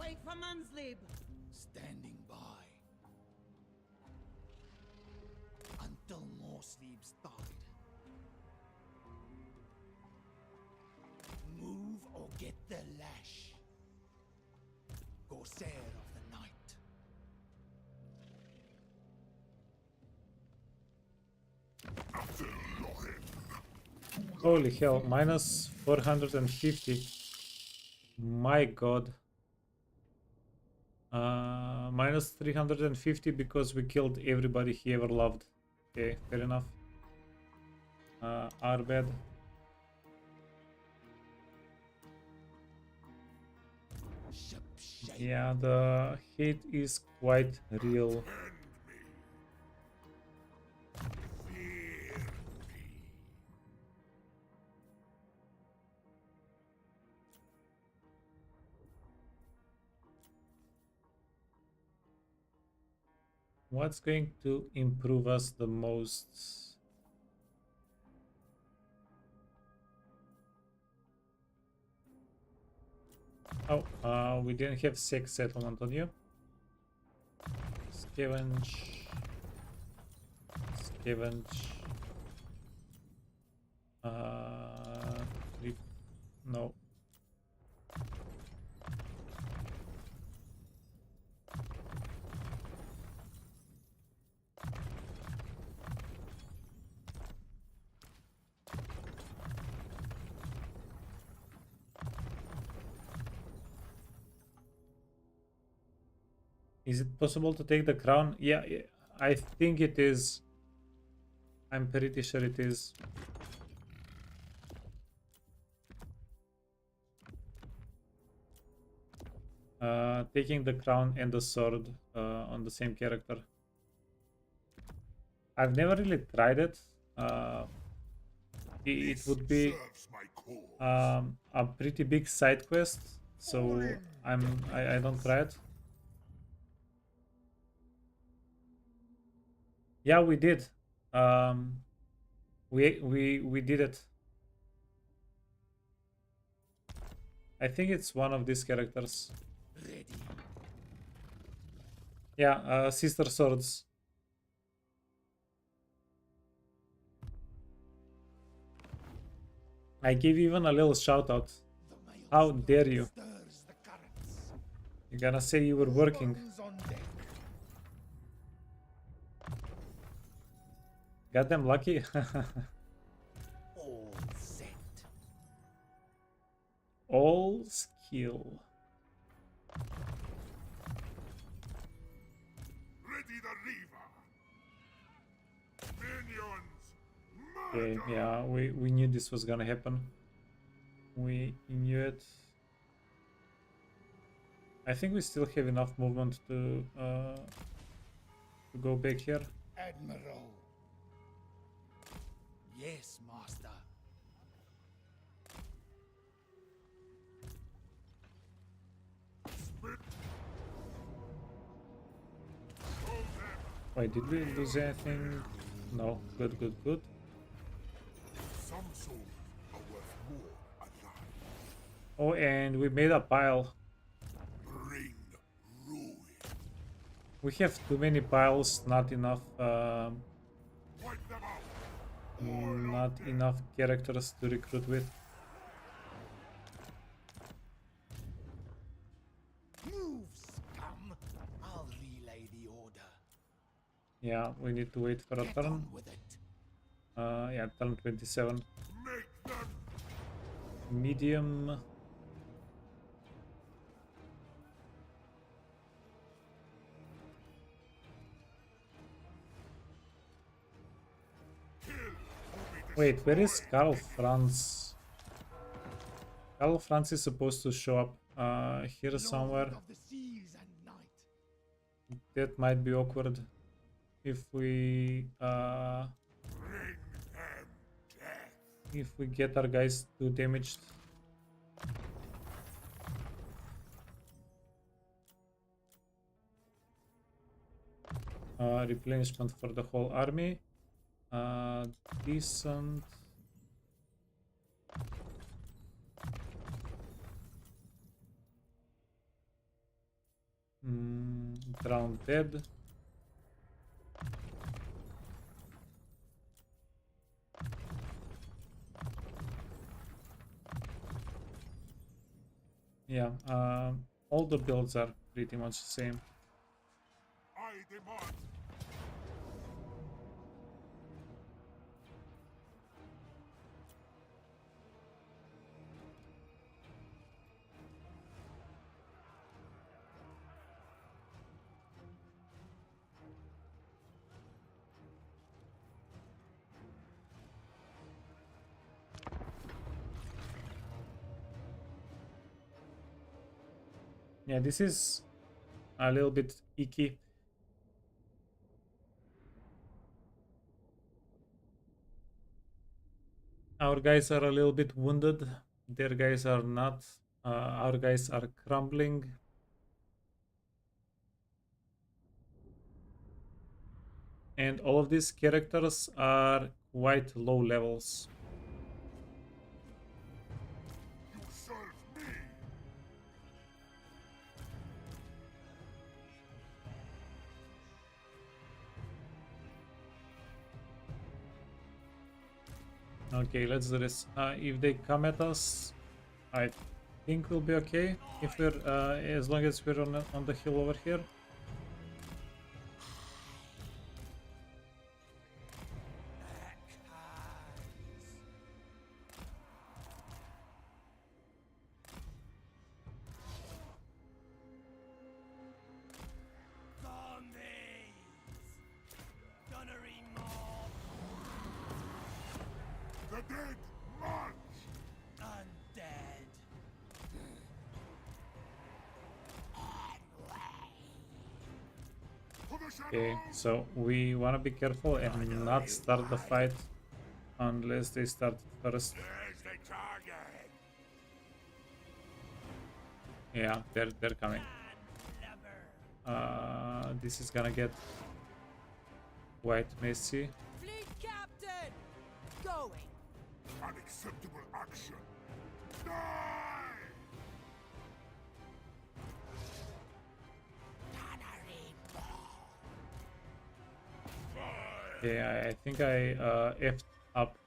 Wait for Manslib. Standing by. Until more sleeps died. Move or get the lash. Corsair of the night. Holy hell, minus 450. My god. Minus 350 because we killed everybody he ever loved. Okay, fair enough. Our bad. Yeah, the hate is quite real. What's going to improve us the most? Oh, we didn't have sex settlement on you. Scavenge. Scavenge. No. Is it possible to take the crown? Yeah, I think it is. I'm pretty sure it is. Taking the crown and the sword on the same character. I've never really tried it. It would be a pretty big side quest, so I don't try it. Yeah, we did. We did it. I think it's one of these characters. Ready. Yeah, sister swords. I gave even a little shout out. How dare you? You're gonna say you were working. Goddamn lucky. All set. All skill. Ready the reaver. Minions. Okay, yeah, we knew this was gonna happen. We knew it. I think we still have enough movement to go back here. Admiral. Yes, master. Wait, did we lose anything? No. Good, good, good. Some souls are worth more alive. Oh, and we made a pile. Bring ruin. We have too many piles, not enough Wipe them out. not enough characters to recruit with. Move, scum. I'll relay the order. Yeah, we need to wait for a Get turn. on with it. Yeah, turn 27. Make them Medium. Wait, where is Karl Franz? Karl Franz is supposed to show up here somewhere. Lord of the seas and night. That might be awkward if we bring them death. if we get our guys too damaged. Replenishment for the whole army. Decent. Drowned dead. Yeah, all the builds are pretty much the same. I demand. Yeah, this is a little bit icky. Our guys are a little bit wounded. Their guys are not. Our guys are crumbling. And all of these characters are quite low levels. You serve me! Okay, let's do this. If they come at us, I think we'll be okay. If we're as long as we're on the hill over here. The dead march! Undead. To the shadows! Okay, so we want to be careful and not start the fight unless they start first. There's the target! Yeah, they're coming. This is gonna get quite messy. Fleet captain! Going. Unacceptable action! Die! Yeah, I think I effed up.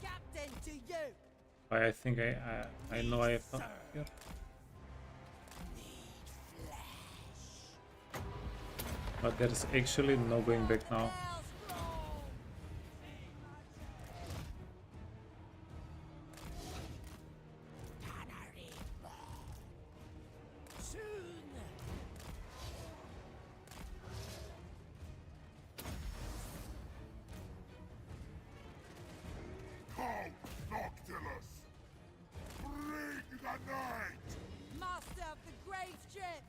Captain to you! I think I know I effed up here. But there's actually no going back now. Count Noctilus! Bring the night! Master of the grave ship!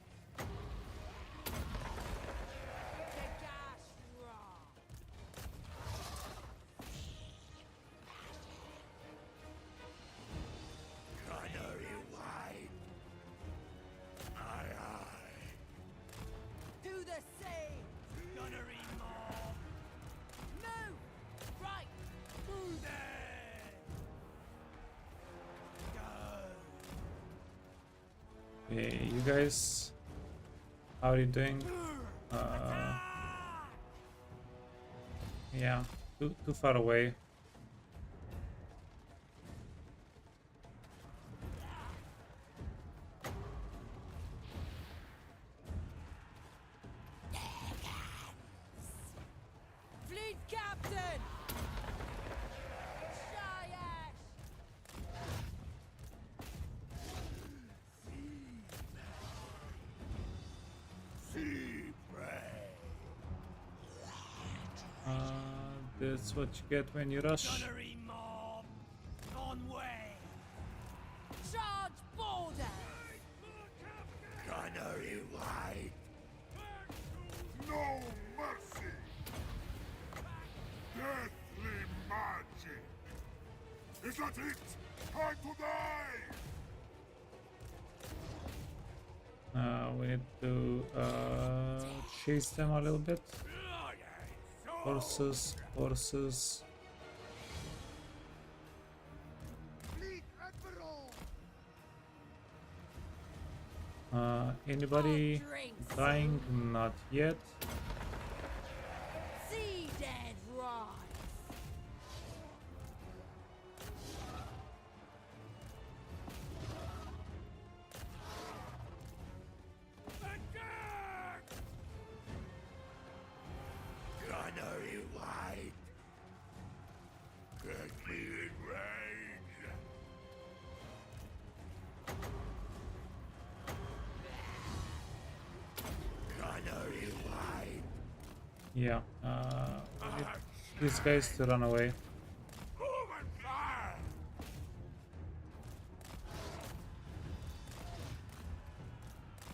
Gunnery wide. Aye, aye. To the sea! Gunnery mob. Move! Right! Move there. Go. Hey, you guys, how are you doing? Yeah, too far away. Fleet captain! Shayash! Sea prey. That's what you get when you rush. Gunnery mob. On way. Charge border! Gunnery wide. No mercy! Deathly magic! Is that it? Time to die! We need to chase them a little bit. Horses, horses. Fleet admiral. Anybody Drinks. dying? Not yet. Sea dead rise! Gunnery wide. Get me in range. Gunnery wide. Yeah. We need these guys to run away. Move and fire!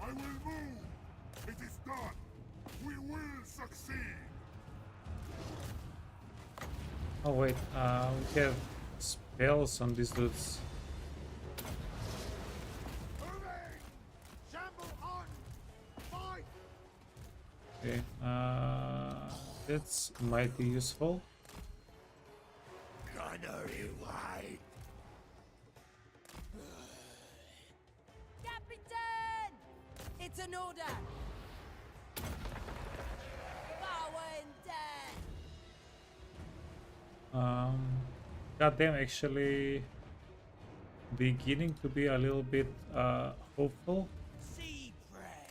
I will move. It is done. We will succeed. Oh wait, we have spells on these dudes. Moving! Shamble on! Fight! Okay, that's mighty useful. Gunnery white! Captain! It's an order! Power and death! Goddamn, actually beginning to be a little bit hopeful. Sea prey!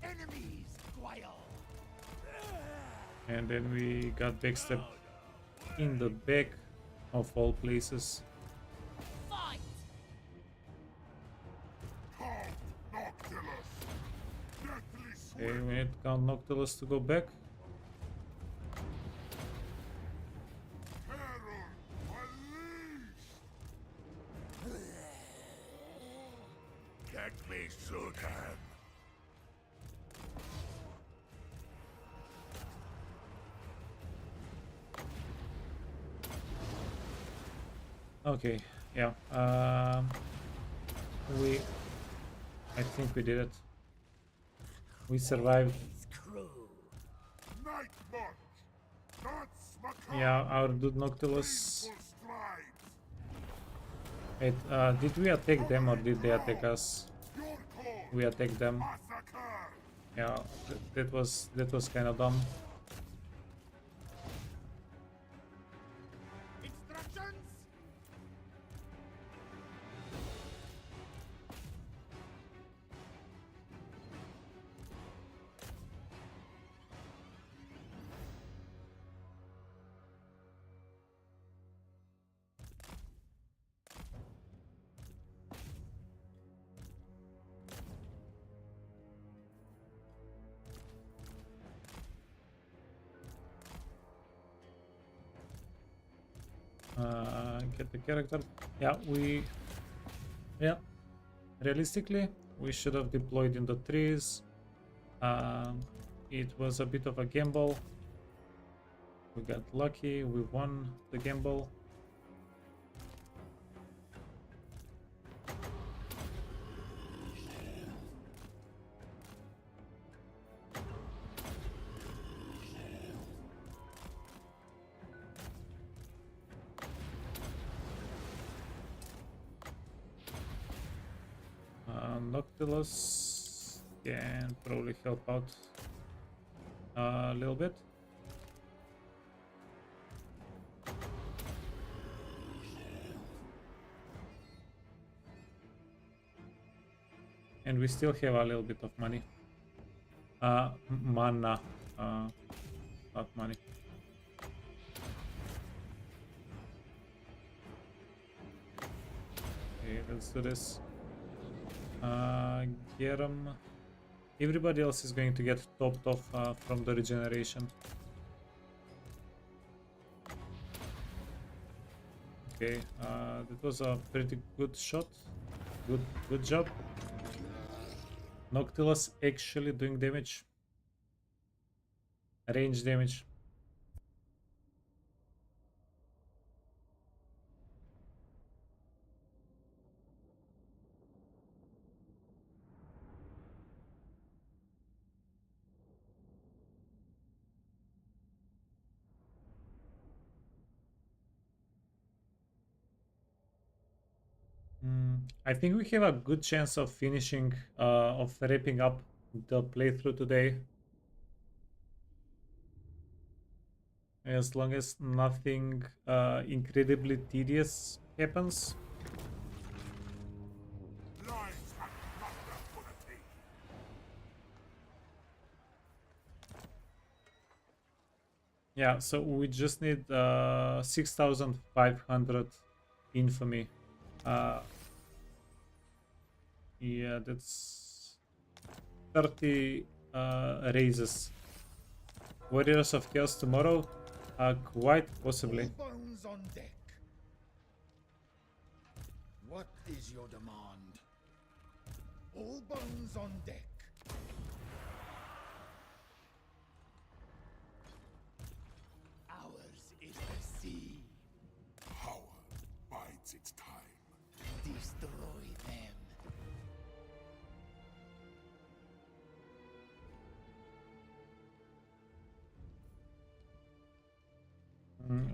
Enemies, Guile! And then we got backstep in the back of all places. Fight! Count Noctilus. Deathly Okay, swift. we need Count Noctilus to go back. Terror unleashed. Get me Sultan. Okay, yeah. I think we did it. We survived. Night march. That's macabre. Yeah, our dude Noctilus. Painful strides. Wait, did we attack them or did they attack us? Your call. We attacked them. Massacre. Yeah, that was kind of dumb. Instructions? Get the character. Yeah, realistically, we should have deployed in the trees. It was a bit of a gamble. We got lucky. We won the gamble. Noctilus can probably help out a little bit. And we still have a little bit of money. Mana. Not money. Okay, let's do this. Get 'em. Everybody else is going to get topped off from the regeneration. Okay, that was a pretty good shot. Good job. Noctilus actually doing damage. Range damage. I think we have a good chance of finishing, of wrapping up the playthrough today. As long as nothing incredibly tedious happens. Lives and plunder for the taking. Yeah, so we just need 6,500 infamy. Yeah, that's 30 raises. Warriors of Chaos tomorrow? Quite possibly. All bones on deck. What is your demand? All bones on deck. Ours is the sea. Power bides its time. Destroy them.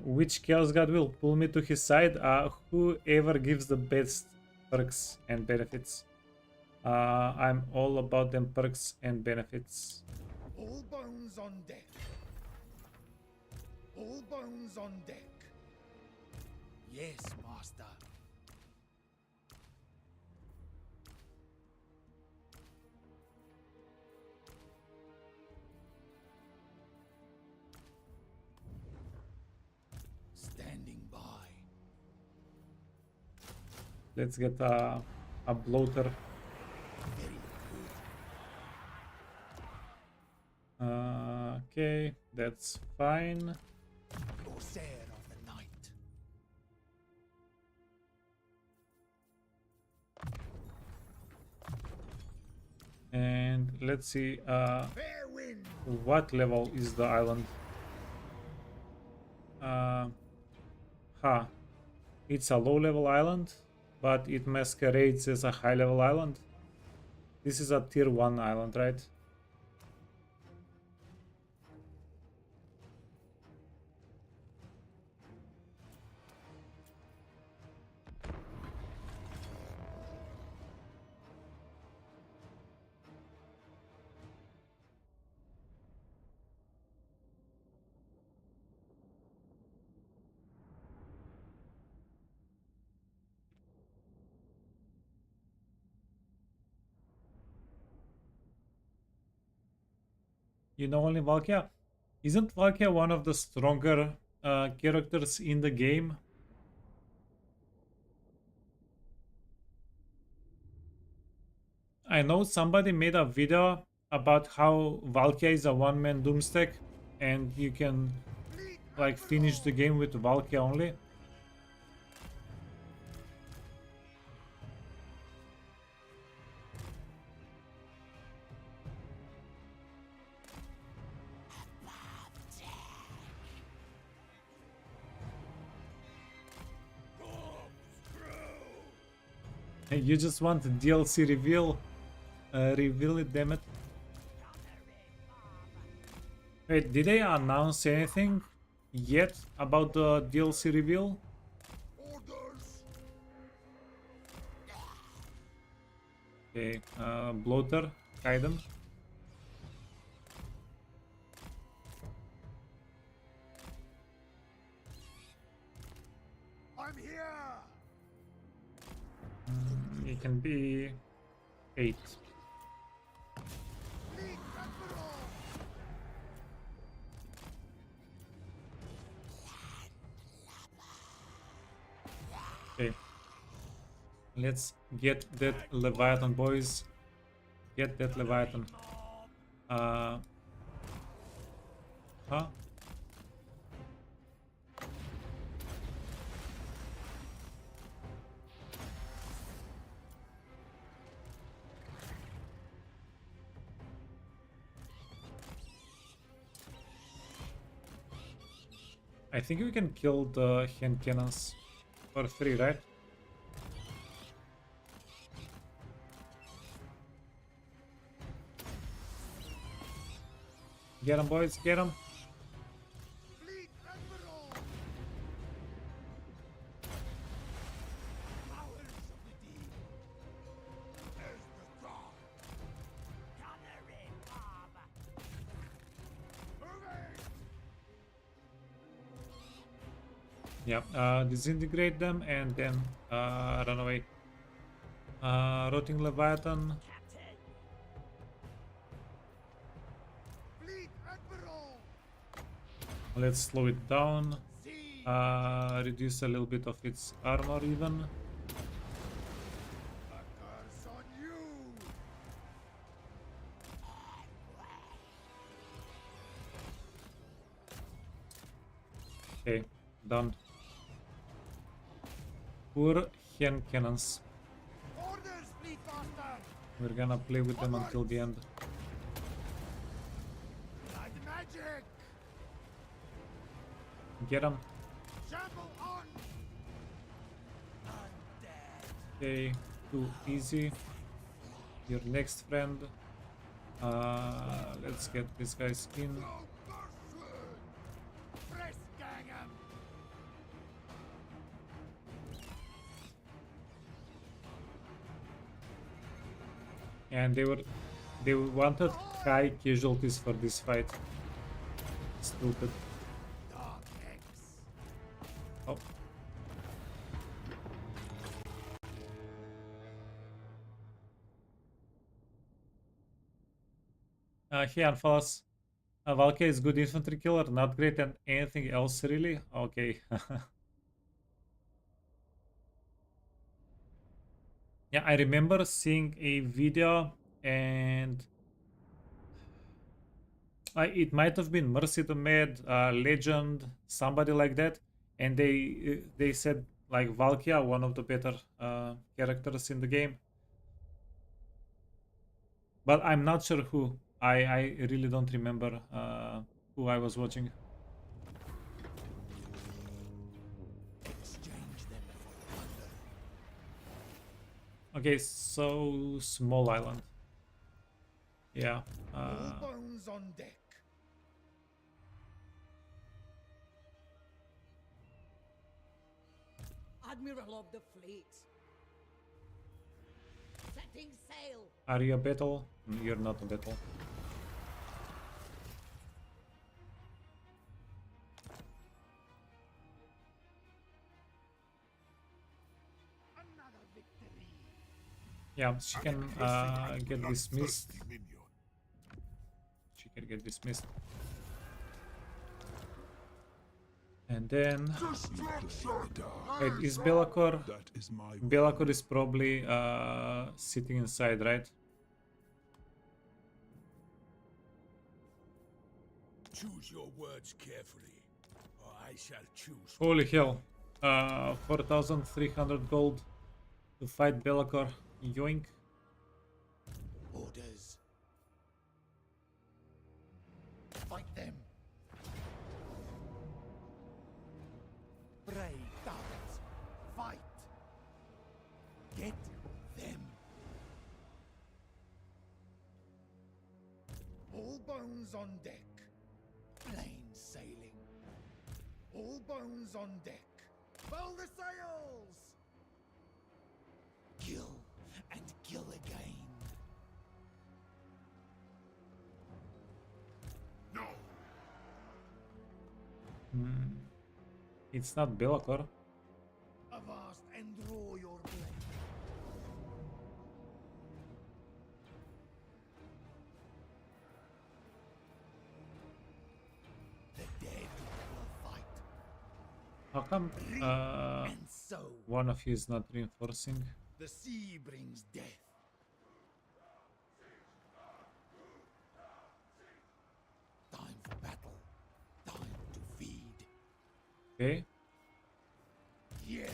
Which Chaos God will pull me to his side? Whoever gives the best perks and benefits. I'm all about them perks and benefits. All bones on deck. All bones on deck. Yes, master. Standing by. Let's get a bloater. Very good. Okay, that's fine. Corsair of the night. And let's see Fair wind. what level is the island. It's a low level island, but it masquerades as a high level island. This is a tier 1 island, right? You know only Valkia? Isn't Valkia one of the stronger characters in the game? I know somebody made a video about how Valkia is a one-man doomstack and you can like finish the game with Valkia only. You just want the DLC reveal? Reveal it, damn it. Wait, did they announce anything yet about the DLC reveal? Orders. Okay, bloater, item. I'm here. It can be 8. Fleet Admiral. Okay. Let's get that Leviathan, boys. Get that Leviathan. Huh? I think we can kill the hand cannons for free, right? Get 'em, boys, get 'em. Fleet Admiral. Powers of the deep. There's the star. Gunnery bomb. Moving. Yeah, disintegrate them and then run away. Rotting Leviathan. Fleet Admiral. Let's slow it down. Sea. Reduce a little bit of its armor even. A curse on you. Okay, done. Poor hand cannons. Orders, fleet master! We're gonna play with them until the end. Blood magic! Get them. Shamble on! Okay, too easy. Your next friend. Let's get this guy's in. Press gang 'em! And they wanted high casualties for this fight. Stupid. Dark X! Oh. Hey Anfalas. Valkyrie is good infantry killer, not great at anything else really? Okay. Yeah, I remember seeing a video and it might have been Mercy the Mad, Legend, somebody like that, and they said like Valkyria, one of the better characters in the game, but I'm not sure who. I really don't remember who I was watching. Exchange them for plunder. Okay, so small island. Yeah. All bones on deck. Admiral of the fleet. Setting sail. Are you a battle? You're not a battle. Another victory. Yeah, she can get dismissed. Bloodthirsty minion. She can get dismissed. And then Destruction! wait, is Belacor? That is my Belacor is probably sitting inside, right? Choose your words carefully, or I shall choose. Holy hell! 4,300 gold to fight Belacor. Yoink! Orders. Fight them. Brave guards. Fight. Get them. All bones on deck. Plain sailing. All bones on deck. Fill the sails! Kill and kill again. No! It's not Belacor. Avast and draw your blade. The dead will fight. How come And so one of you is not reinforcing? the sea brings death. Time for battle. Time to feed. Okay. Yes.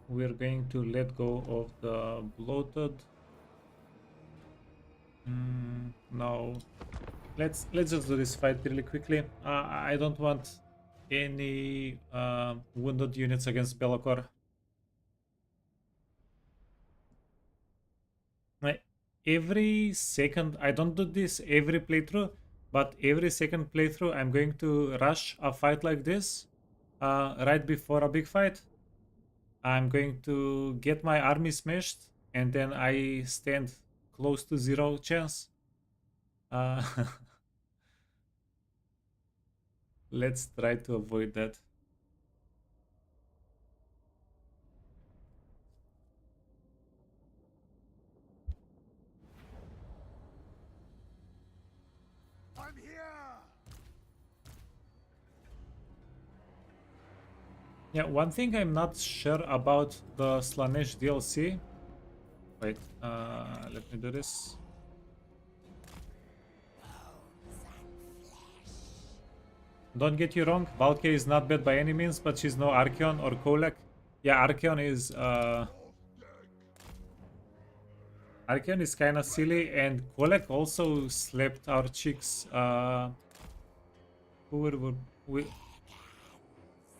We're going to let go of the bloated. No. Let's just do this fight really quickly. I don't want any wounded units against Belacor. Every second, I don't do this every playthrough, but every second playthrough I'm going to rush a fight like this right before a big fight. I'm going to get my army smashed and then I stand close to 0 chance. Let's try to avoid that. I'm here. Yeah, one thing I'm not sure about the Slanesh DLC. Wait, let me do this. don't get you wrong, Valkyrie is not bad by any means, but she's no Archeon or Kolek. Yeah, Archeon is kind of silly, and Kolek also slapped our chicks. Who were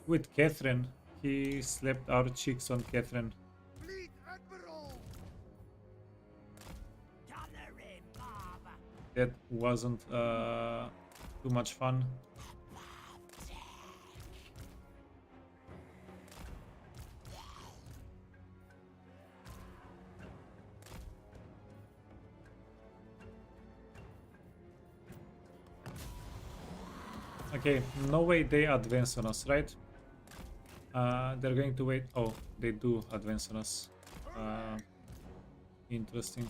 with Catherine? He slapped our chicks on Catherine. Fleet Admiral! That wasn't too much fun. Okay, no way they advance on us, right? They're going to wait. Oh, they do advance on us. Interesting.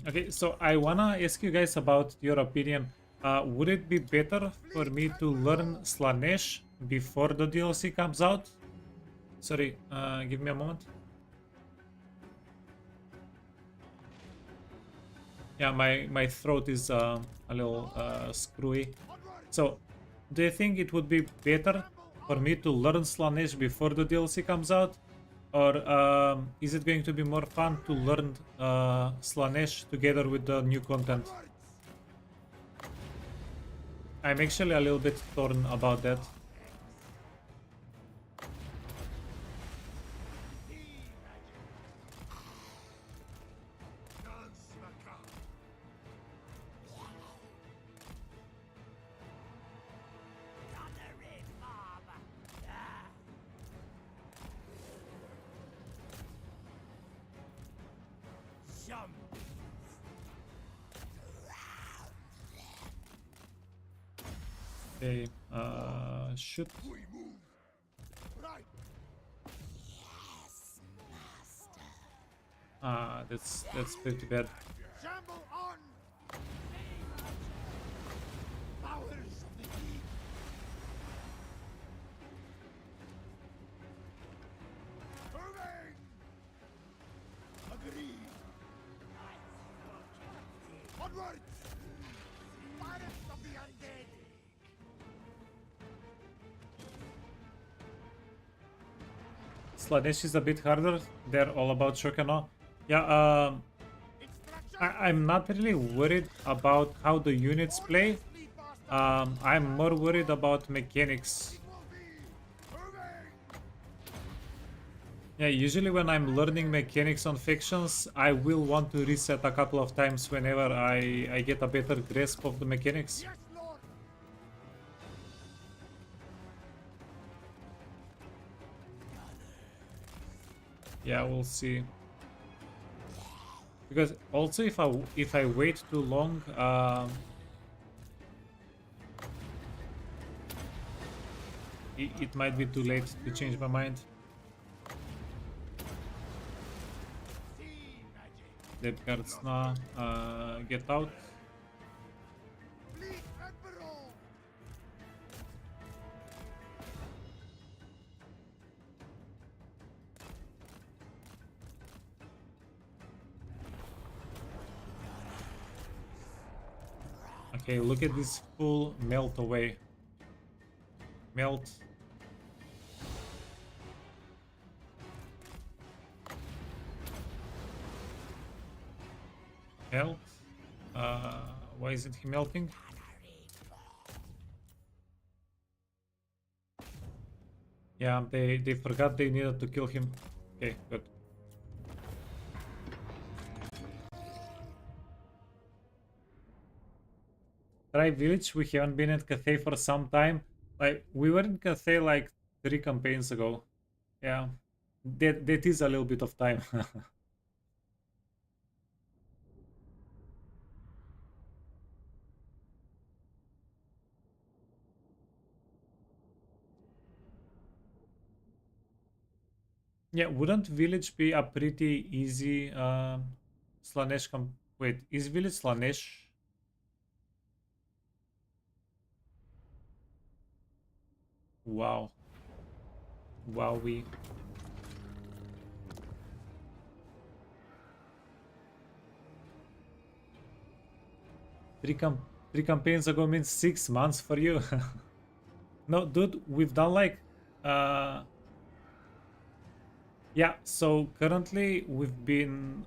Okay, so I wanna ask you guys about your opinion. Would it be better for me to learn Slanesh before the DLC comes out? Sorry, give me a moment. Yeah, my throat is a little screwy. So, do you think it would be better for me to learn Slanesh before the DLC comes out? Or is it going to be more fun to learn Slanesh together with the new content? I'm actually a little bit torn about that. Okay, shoot. That's pretty bad. Shamble on! Powers of the deep! Moving! Agreed! Onwards! Pirates of the undead! Slanesh is a bit harder. They're all about shock and awe. Yeah, I'm not really worried about how the units play. I'm more worried about mechanics. Yeah, usually when I'm learning mechanics on factions, I will want to reset a couple of times whenever I get a better grasp of the mechanics. Yes, Lord! Yeah, we'll see. Because also if I wait too long, it might be too late to change my mind. Dead cards now. Get out. Fleet Admiral! Okay, look at this full melt away. Melt. Melt. Why isn't he melting? Yeah, they forgot they needed to kill him. Okay, good. Try Village, we haven't been at Cathay for some time. Like, we were in Cathay like 3 campaigns ago. Yeah, that is a little bit of time. Yeah, wouldn't Village be a pretty easy Slanesh wait, is Village Slanesh? Wow. Wowie. Three campaigns ago means 6 months for you. No, dude, we've done like yeah, so currently we've been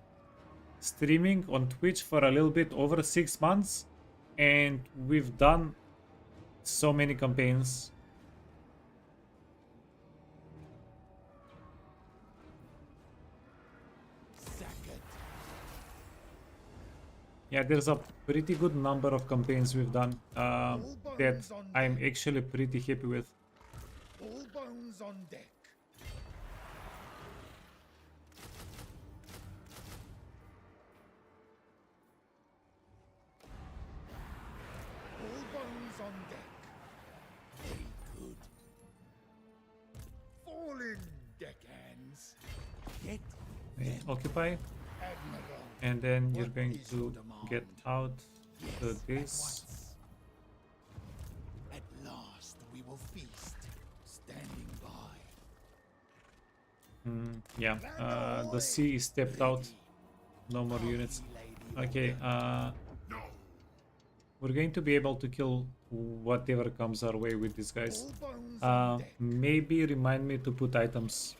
streaming on Twitch for a little bit over 6 months, and we've done so many campaigns. Second. Yeah, there's a pretty good number of campaigns we've done that I'm actually pretty happy with. All bones on deck. All bones on deck. Very good. Falling, deckhands. Get Occupy, Admiral. and then you're What going is your to demand? get out to Yes, at this. once. At last we will feast. Standing by. Yeah, the sea is stepped out. No more units. Okay, No. we're going to be able to kill whatever comes our way with these guys. All bones on deck. Maybe remind me to put items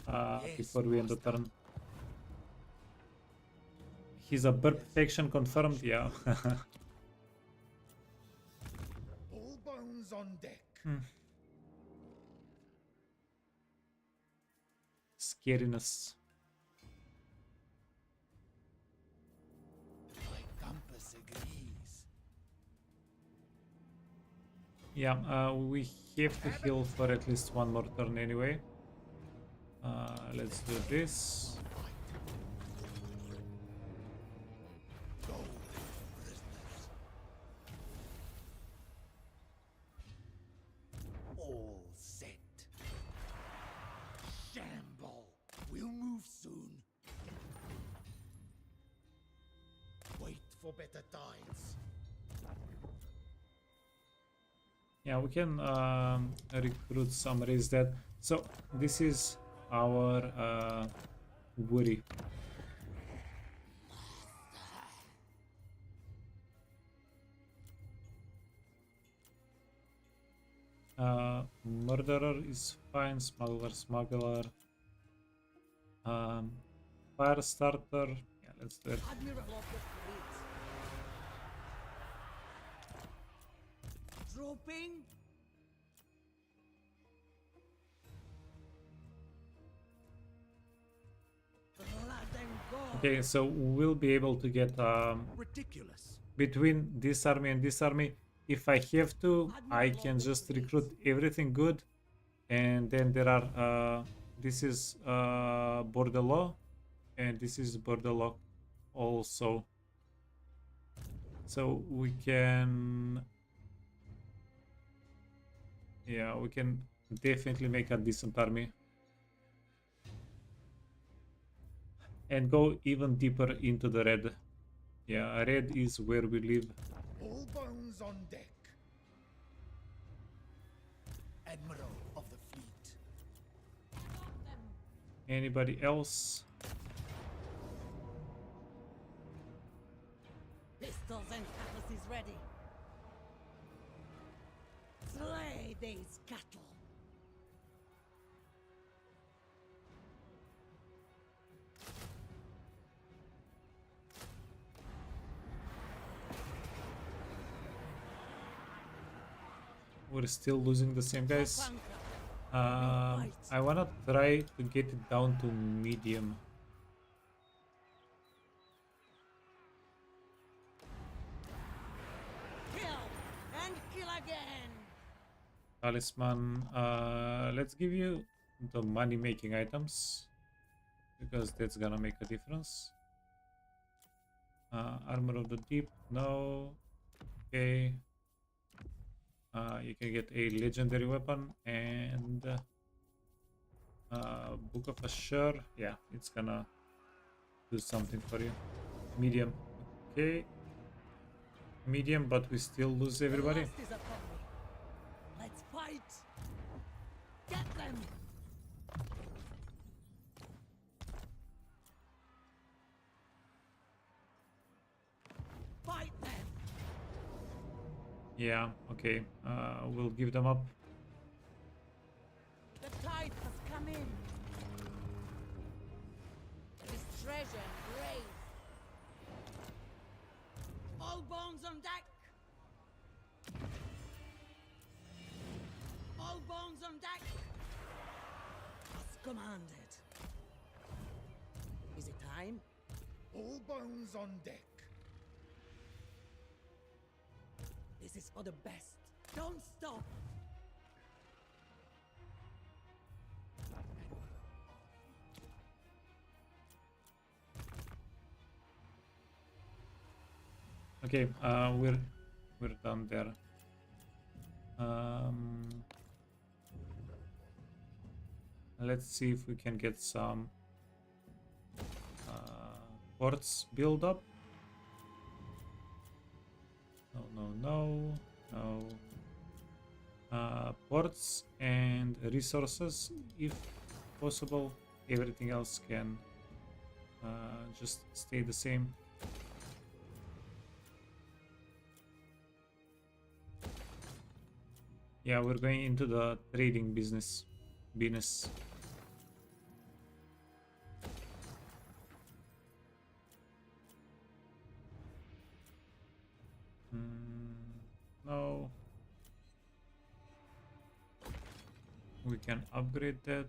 Yes, before we end the master. turn. He's a bird protection confirmed, yeah. All bones on deck. Scariness. My compass agrees. Yeah, we have to heal for at least one more turn anyway. Let's do this. Go, prisoners. All set. Shamble. We'll move soon. Wait for better tides. Yeah, we can recruit some race dead. So this is our worry. Murderer is fine. Smuggler. Fire starter. Yeah, let's do it. Admiral of the fleet. Dropping. Let them go. Okay, so we'll be able to get Ridiculous. between this army and this army. If I have to, I can just recruit everything good, and then there are this is Bordelot, and this is Bordelot also. So we can, yeah, we can definitely make a decent army and go even deeper into the red. Yeah, red is where we live. All bones on deck. Admiral of the fleet. Anybody else? Pistols and cutlasses ready. Slay these cattle. We're still losing the same guys. Conquer. I wanna try to get it down to medium. Kill and kill again. Talisman. Let's give you the money making items because that's gonna make a difference. Armor of the Deep, no. Okay. You can get a legendary weapon and Book of Assure. Yeah, it's gonna do something for you. Medium. Okay. Medium, but we still lose everybody. The last is upon me. Let's fight. Get them. Fight them. Yeah, okay. We'll give them up. The tide has come in. This treasure and grave. All bones on deck. All bones on deck. As commanded. Is it time? All bones on deck. This is for the best. Don't stop. Okay, we're done there. Let's see if we can get some ports build up. No. Ports and resources, if possible. Everything else can just stay the same. Yeah, we're going into the trading business. No. We can upgrade that.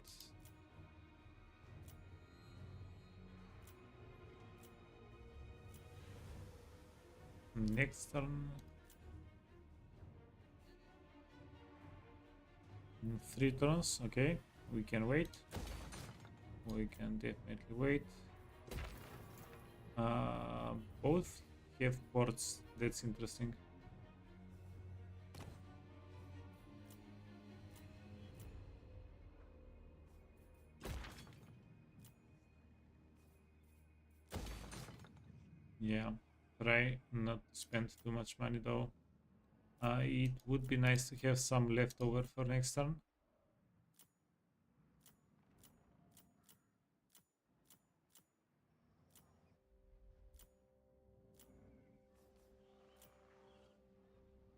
Next turn. 3 turns, okay. We can wait. We can definitely wait. Both have ports, that's interesting. Yeah, try not to spend too much money though. It would be nice to have some leftover for next turn.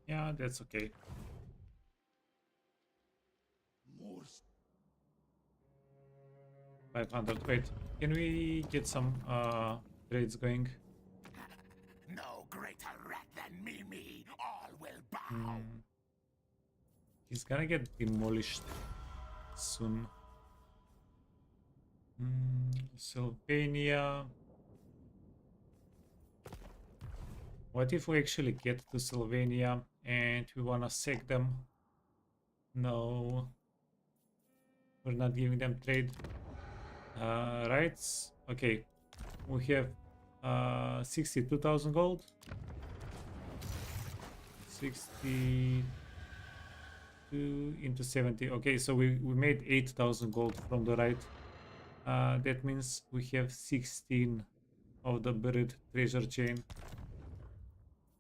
Yeah, that's okay. More 500. Wait, can we get some trades going? No greater rat than me. All will bow. He's gonna get demolished soon. Sylvania. What if we actually get to Sylvania and we wanna sack them? No. We're not giving them trade rights. Okay. We have 62,000 gold. 62 into 70. Okay, so we made 8,000 gold from the right. That means we have 16 of the buried treasure chain.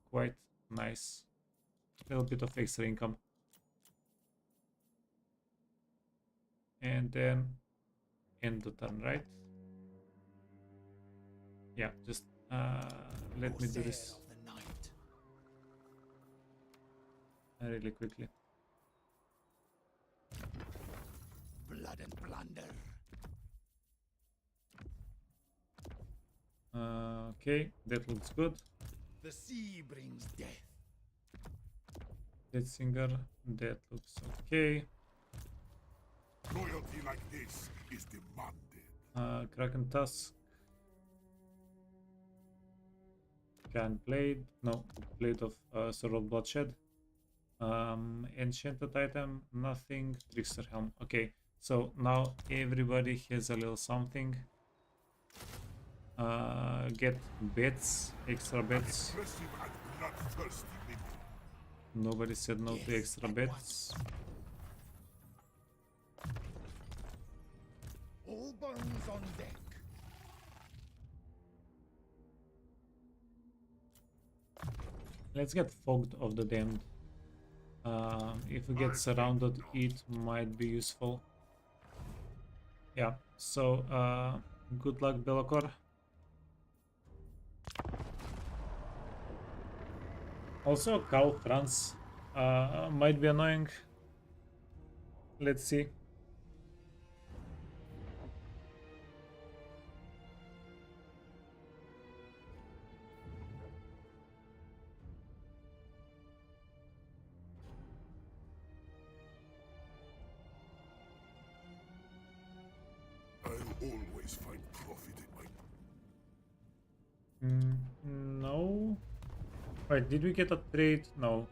Quite nice. A little bit of extra income. And then end the turn, right? Yeah, just let me do this of the night. really quickly. Blood and plunder. Okay, that looks good. The sea brings death. Dead Singer, that looks okay. Loyalty like this is demanded. Kraken Tusk. Giant Blade. No, Blade of Sword of Bloodshed. Enchanted item, nothing. Trickster Helm. Okay, so now everybody has a little something. Get bets, extra bets. Aggressive and bloodthirsty women. Nobody said no to Yes, extra at bets. All bones on deck. Let's get Fogged of the Damned. If we get surrounded, it might be useful. Yeah, so good luck, Belacor. Also, Karl Franz might be annoying. Let's see. I'll always find profit in my... No. Wait, did we get a trade? No.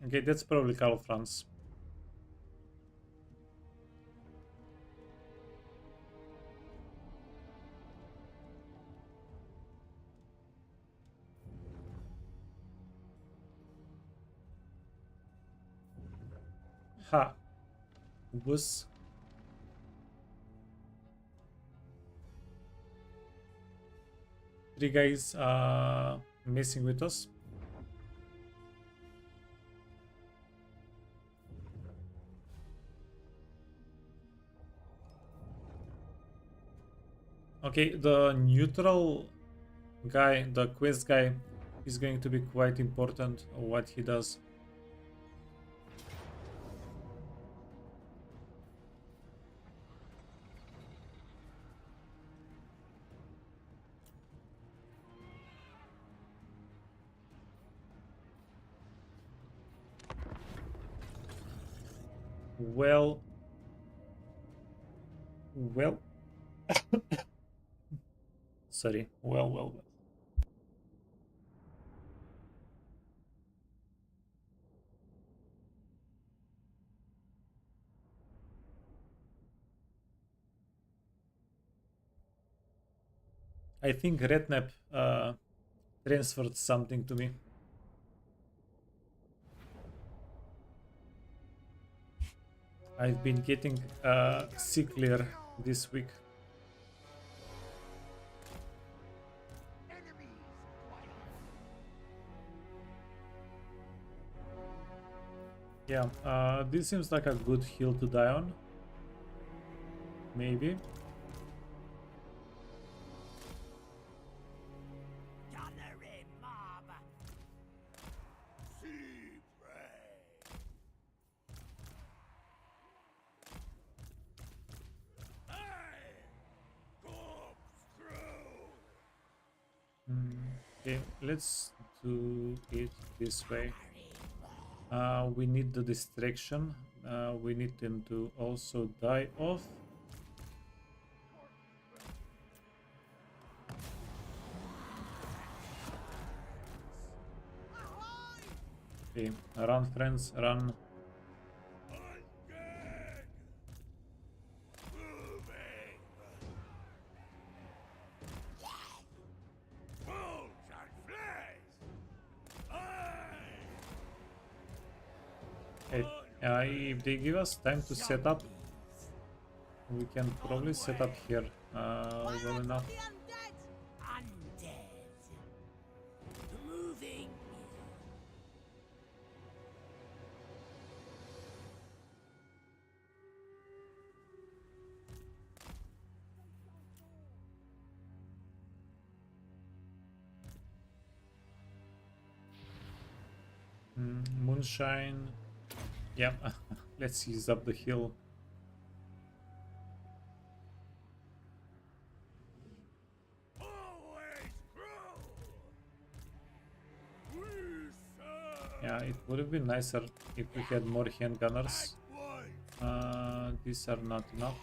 Okay, that's probably Karl Franz. Ha. Was three guys messing with us. Okay, the neutral guy, the quest guy, is going to be quite important what he does. Well, sorry. Well. I think Redknapp transferred something to me. I've been getting sicklier this week. Yeah, this seems like a good hill to die on. Maybe. Okay, let's do it this way. We need the distraction. We need them to also die off. Okay, run friends, run. If they give us time to set up, we can probably set up here well enough. Moonshine. Yeah, let's use up the hill. Yeah, it would have been nicer if we had more handgunners. These are not enough.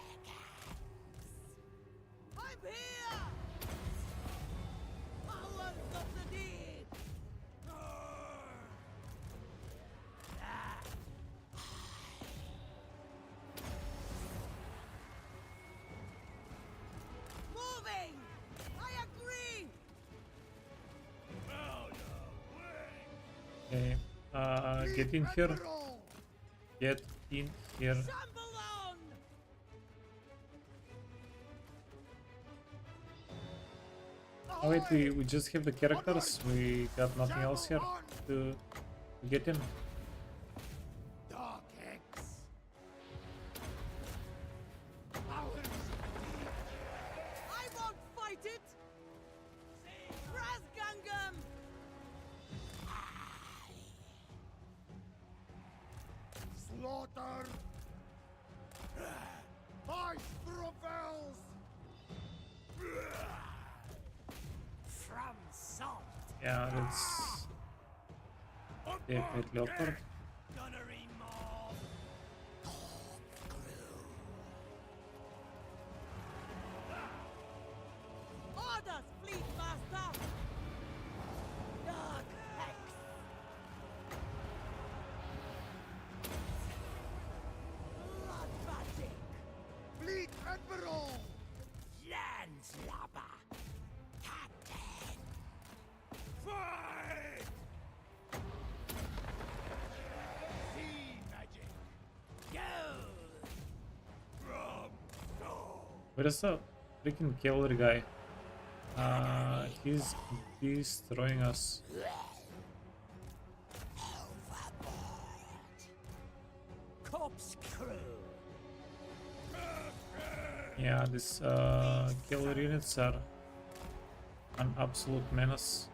Okay, get in here. Get in here. Oh wait, we just have the characters. We got nothing else here to get in. Yeah, that's definitely awkward. Gunnery mob. Orders, fleet master! Dark Hex! Blood magic! Fleet Admiral! Landlubber! Captain! Fight! Sea magic! Go! Where's the freaking cavalry guy? He's destroying us. Corpse crew! Yeah, these cavalry units are an absolute menace.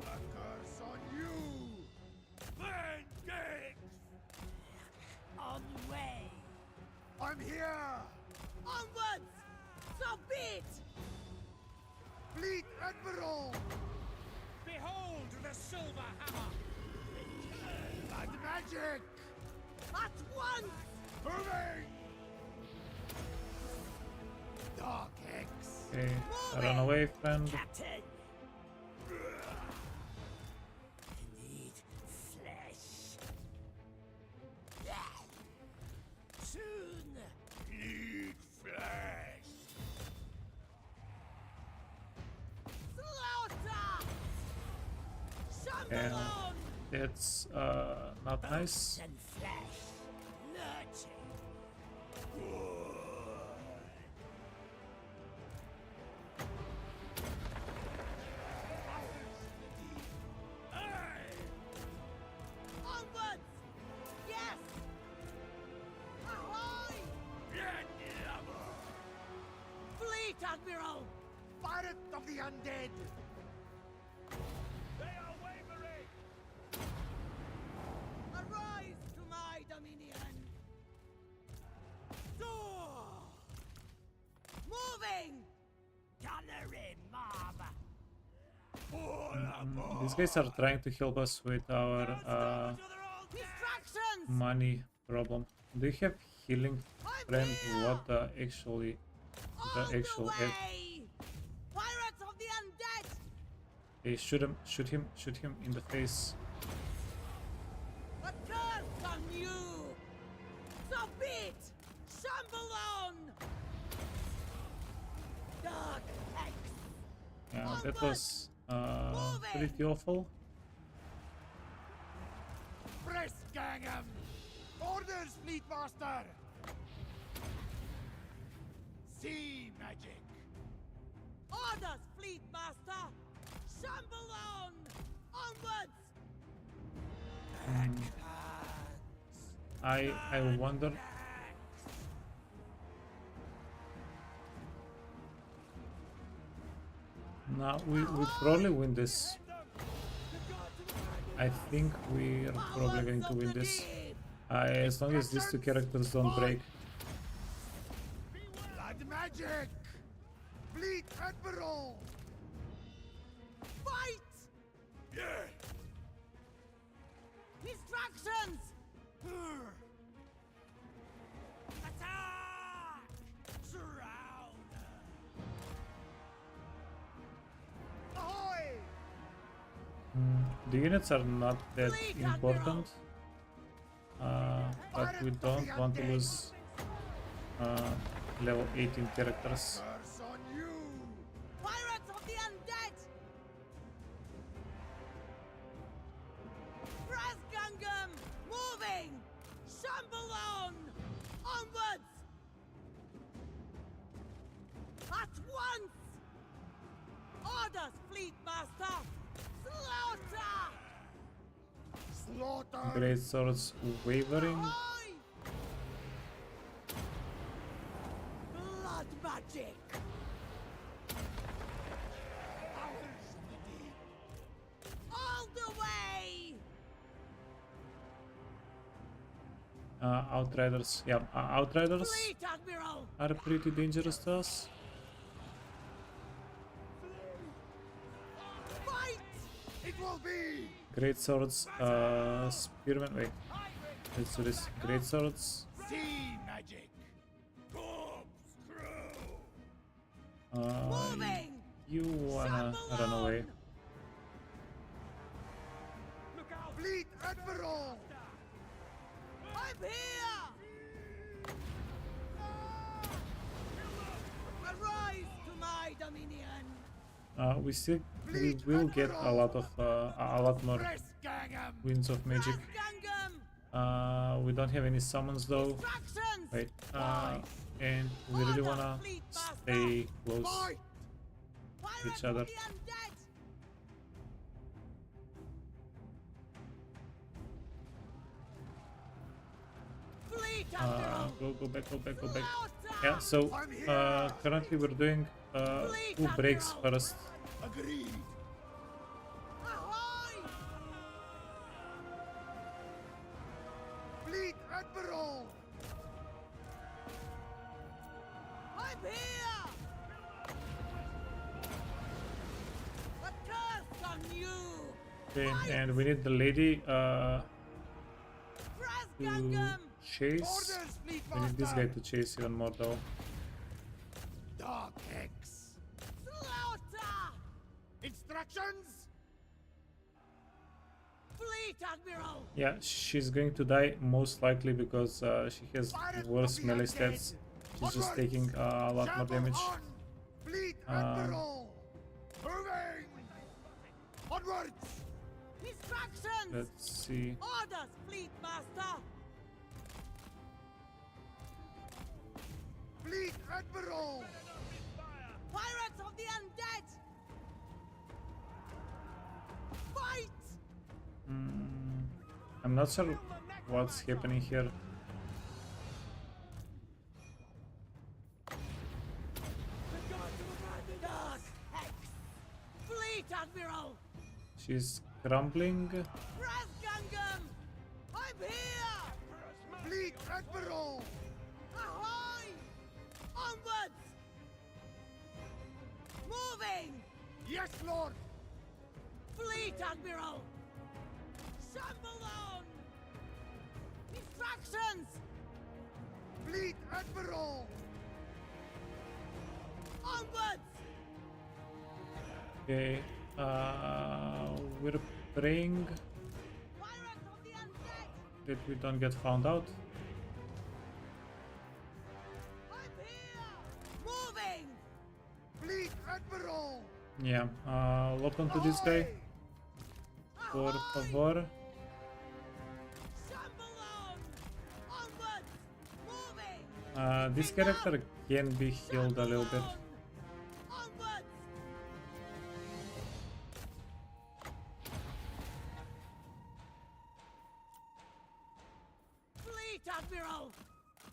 A curse on you! Bandits! On way! I'm here! Onwards! So be it! Fleet Admiral! Behold the silver hammer! Blood magic! At once! Moving! Dark Hex! Okay, run away, friend. Captain! Need flesh. Soon! Need flesh! Slaughter! Yeah, Shambalon! that's not nice. And flesh. Lurching. Onwards! Yes! Ahoy! Fleet Admiral! Pirate of the Undead! Arise to my dominion! Door! Moving! Gunnery mob! These guys are trying to help us with our Distractions! money problem. Do you have healing, I'm friend? here! What actually the On actual the F? way! Pirates of the Undead! Hey, shoot him! Shoot him in the face! A curse on you! So be it! Shambalon! Dark Hex! Yeah, that was pretty awful. Press gang 'em! Orders, Fleet Master! Sea magic! Orders, Fleet Master! Shambalon! Onwards! I wonder. Now we probably win this. I think we're probably going to win this. As long as these two characters don't break. Blood magic! Fleet Admiral! Fight! Yeah! Distractions! Attack! Drown! Ahoy! The units are not that important, but we don't want to lose level 18 characters. Curse on you! Pirates of the Undead! Press Gungam! Moving! Shambalon! Onwards! At once! Orders, Fleet Master! Slaughter! Slaughter! Great swords wavering. Ahoy! Blood magic! Powers of the deep! All the way! Outriders, yeah, Outriders Fleet Admiral! are pretty dangerous to us. me! Great swords, spearmen. Wait, let's do this. Great swords. Sea magic! Corpse crew! Moving! You wanna run away? Look out! Fleet Admiral! I'm here! Arise to my dominion! We will get a lot more Press Gangham! winds of magic. Gangam! We don't have any summons though. Distractions! Wait, and we really wanna stay close Fight! to each other. The undead! Fleet Admiral! Go back. Slaughter! Yeah, so currently we're doing 2 breaks first. Agreed! Ahoy! Fleet Admiral! I'm here! A curse on you! Okay, and we need the lady Press to Gangam! chase. Orders, Fleet We need this guy Master! to chase even more though. Dark Hex! Slaughter! Instructions? Fleet Admiral! Yeah, she's going to die most likely because she has worse melee stats. She's just taking a lot more Shamble damage. on! Fleet Admiral! Moving! Onwards! Instructions! Let's see. Orders, Fleet Master! Fleet Admiral! Pirates of the Undead! Fight! I'm not sure what's happening here. Dark Hex! Fleet Admiral! She's crumbling. Press Gangam! I'm here! Fleet Admiral! Ahoy! Onwards! Moving! Yes, Lord! Fleet Admiral! Shamble on! Instructions! Fleet Admiral! Onwards! Okay, we're praying Pirates of the Undead! that we don't get found out. I'm here! Moving! Fleet Admiral! Yeah, lock onto this guy, por favor. Shamble on! Onwards! Moving! This character can be healed a little bit. Onwards! Fleet Admiral!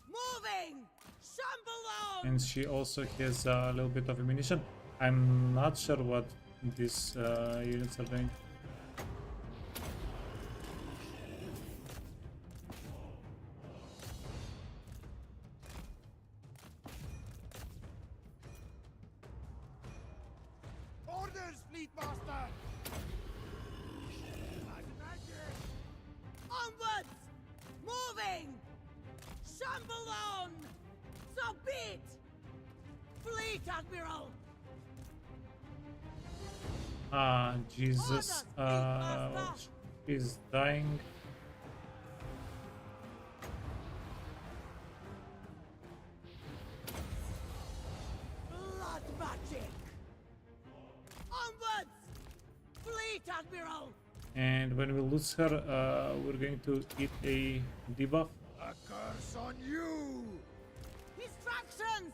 Moving! Shamble on! And she also has a little bit of ammunition. I'm not sure what these units are doing. Orders, Fleet Master! Onwards! Moving! Shamble on! So be it! Fleet Admiral! Ah, Jesus. She's dying. Blood magic! Onwards! Fleet Admiral! And when we lose her, we're going to eat a debuff. A curse on you! Instructions!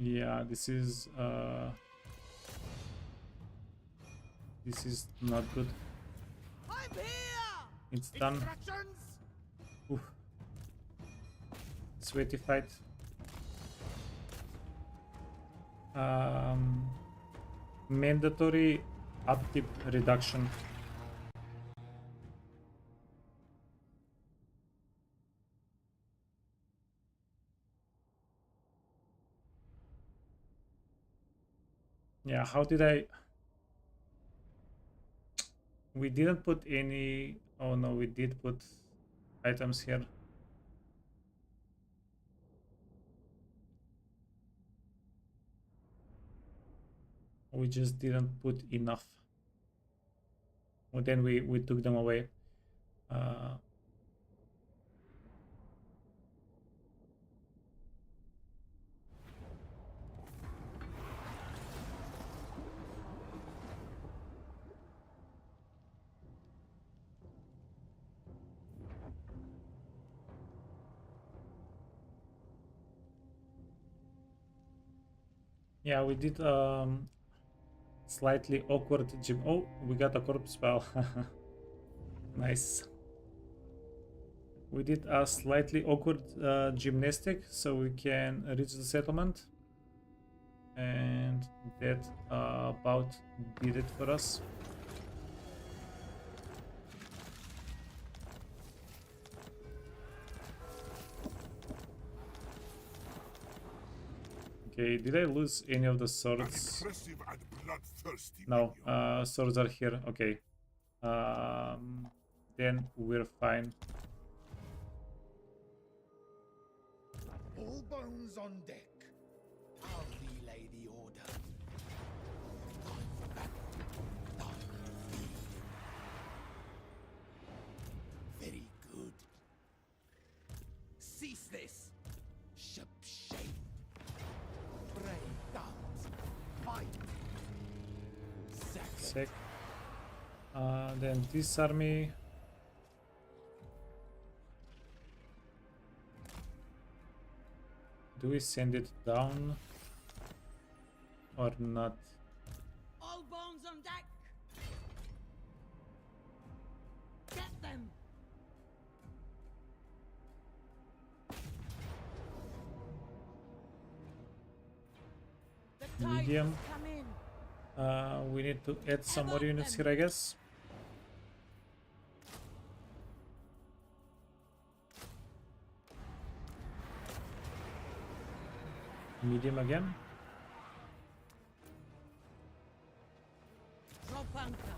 Yeah, this is not good. I'm here! It's done. Instructions? Oof. Sweaty fight. Mandatory upkeep reduction. Yeah, how did I... We didn't put any... Oh no, we did put items here. We just didn't put enough. Well, then we took them away. Yeah, we did slightly awkward gym. Oh, we got a corpse spell. Nice. We did a slightly awkward gymnastic so we can reach the settlement. And that about did it for us. Okay, did I lose any of the swords? Impressive and bloodthirsty. No, minion. swords are here. Okay. Then we're fine. All bones on deck. I'll relay the order. Time for battle. Time to feed. Very good. Cease this. Ship shape. Pray downs. Fight. Second. Sec. Then this army. Do we send it down or not? All bones on deck. Get them. The tide Medium. has come in. We need to add some more units here, I guess. Medium again. Drop anchor.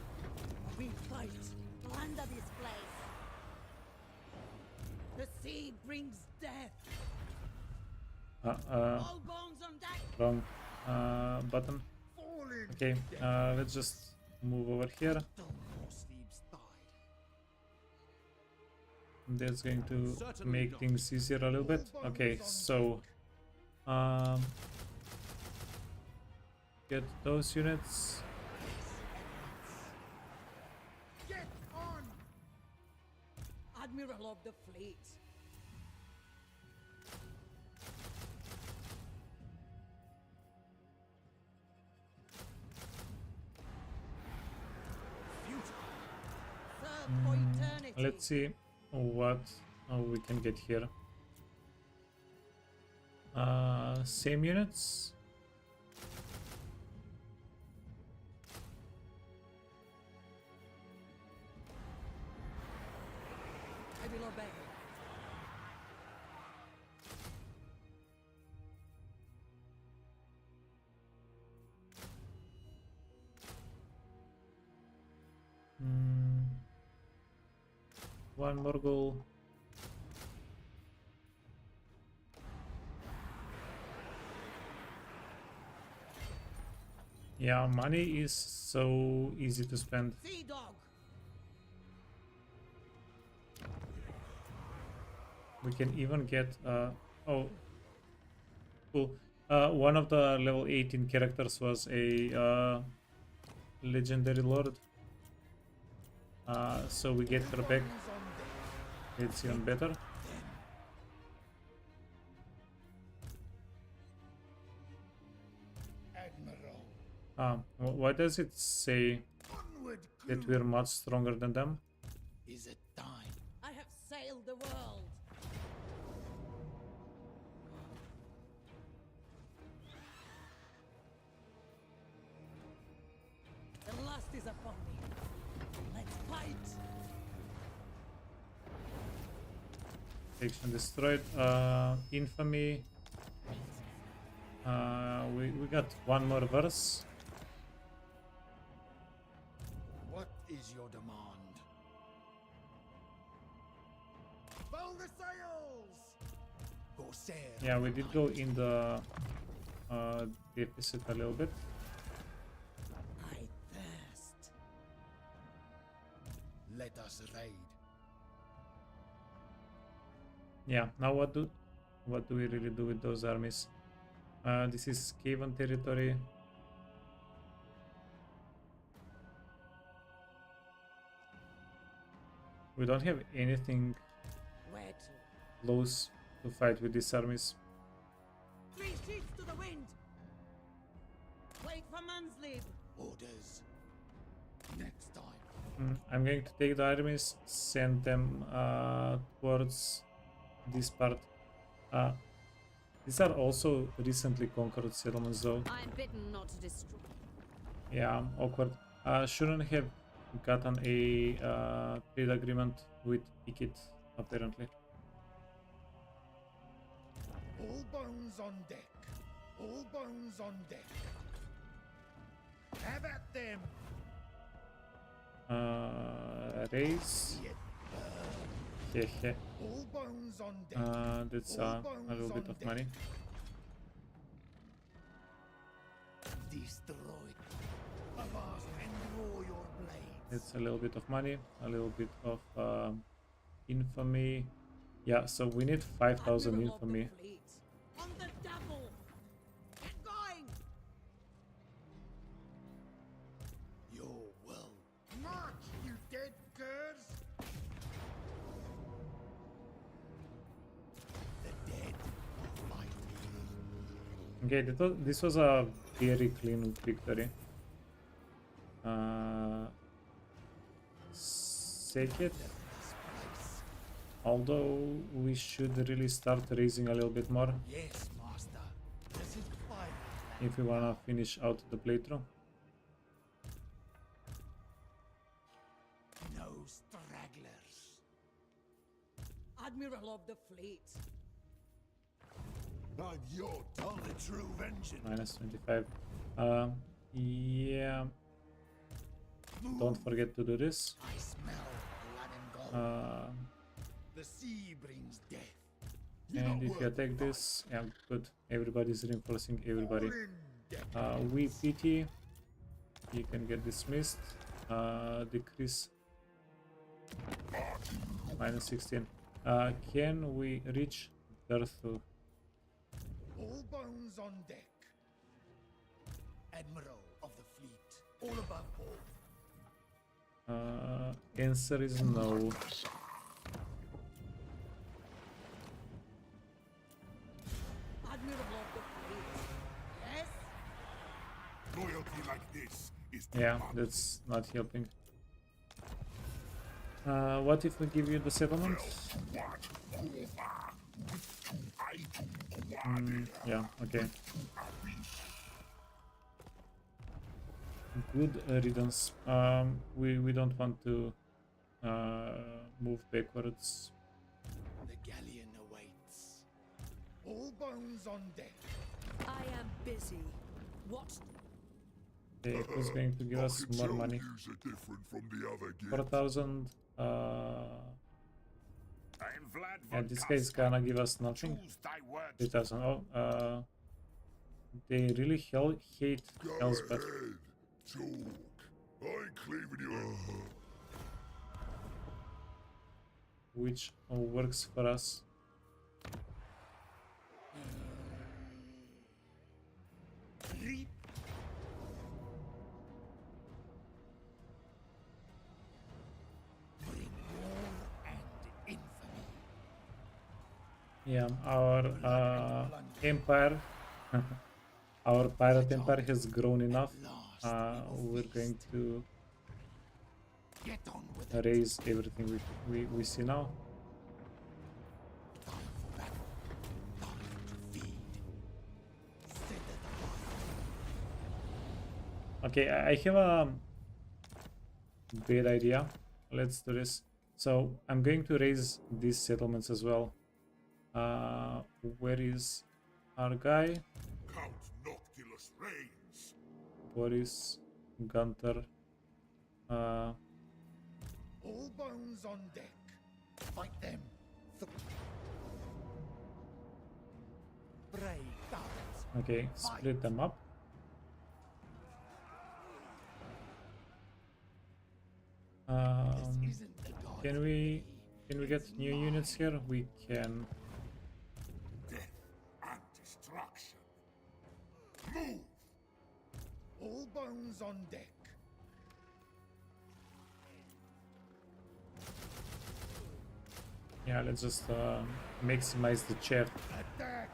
We fight. Plunder this place. The sea brings death. All bones on deck. Wrong button. Falling. Okay, let's just move over here. Don't more sleeps died. That's going to Certainly make not. things easier a little bit. Okay, so get those units. Get on. Admiral of the fleet. Serve for eternity. Let's see what we can get here. Same units. I will obey. One more goal. Yeah, money is so easy to spend. Sea dog. We can even get oh, cool. One of the level 18 characters was a legendary lord. So we get her back. Bones on deck. It's even better. Admiral. Why does it say Onward that crew. we're much stronger than them? Is it time? I have sailed the world. The last is Visitation destroyed. Infamy. We got one more verse. What is your demand? Fill the sails! Corsair. Yeah, we did go in the deficit a little bit. I thirst. Let us raid. Yeah, now what do we really do with those armies? This is Caven territory. We don't have anything Where to? close to fight with these armies. 3 sheets to the wind. Wait for Manslib. Orders. Next time. I'm going to take the armies, send them towards this part. These are also recently conquered settlements though. I'm bidden not to destroy. Yeah, awkward. Shouldn't have gotten a trade agreement with Ikit, apparently. All bones on deck. All bones on deck. Have at them. Raise. Hehe. All bones on deck. That's All a bones little bit on of deck. money. Destroyed. Avast and draw your blades. It's a little bit of money, a little bit of infamy. Yeah, so we need 5,000 Admiral of the infamy. fleet. On the double. Get going. Your will. March, you dead curs! The dead will fight me. Okay, this was a very clean victory. Second, although we should really start raising a little bit more Yes, master. This is fine. if we wanna finish out the playthrough. No stragglers. Admiral of the fleet. I'm your only true vengeance. Minus 25. Yeah, don't forget to do this. I smell blood and gold. The sea brings death. And if you attack this, yeah, good. Everybody's reinforcing everybody. All in death. We pity. You can get dismissed. Decrease. Minus 16. Can we reach Darthu? All bones on deck. Admiral of the fleet. All above board. Answer is no. Admiral of the fleet. Yes? Loyalty like this is Yeah, that's not helping. What if we give you the settlement? Yeah, okay. Good riddance. We don't want to move backwards. The galleon awaits. All bones on deck. I am busy. What? Okay, who's going to give us more money? Yous are different from the other guilds. 4,000. I am Vlad Yeah, von this guy is Kaska. gonna give us nothing. Choose thy words. 3,000. Oh, they really hate Go Elspeth. ahead. Talk. I ain't cleaving you. Which works for us. Reap. Bring war and infamy. Yeah, our empire, our pirate empire has grown enough. We're going to Get on with it. raise everything we see now. Time for battle. Time to feed. Center the Okay, I have a bad idea. Let's do this. So I'm going to raise these settlements as well. Where is our guy? Count Noctilus reigns. Boris, Gunter. All bones on deck. Fight them. Brave dogs. Okay, split them up. This isn't the god. Can we get new units here? We can. Death and destruction. Move! All bones on deck. Yeah, let's just maximize the chat. Attack!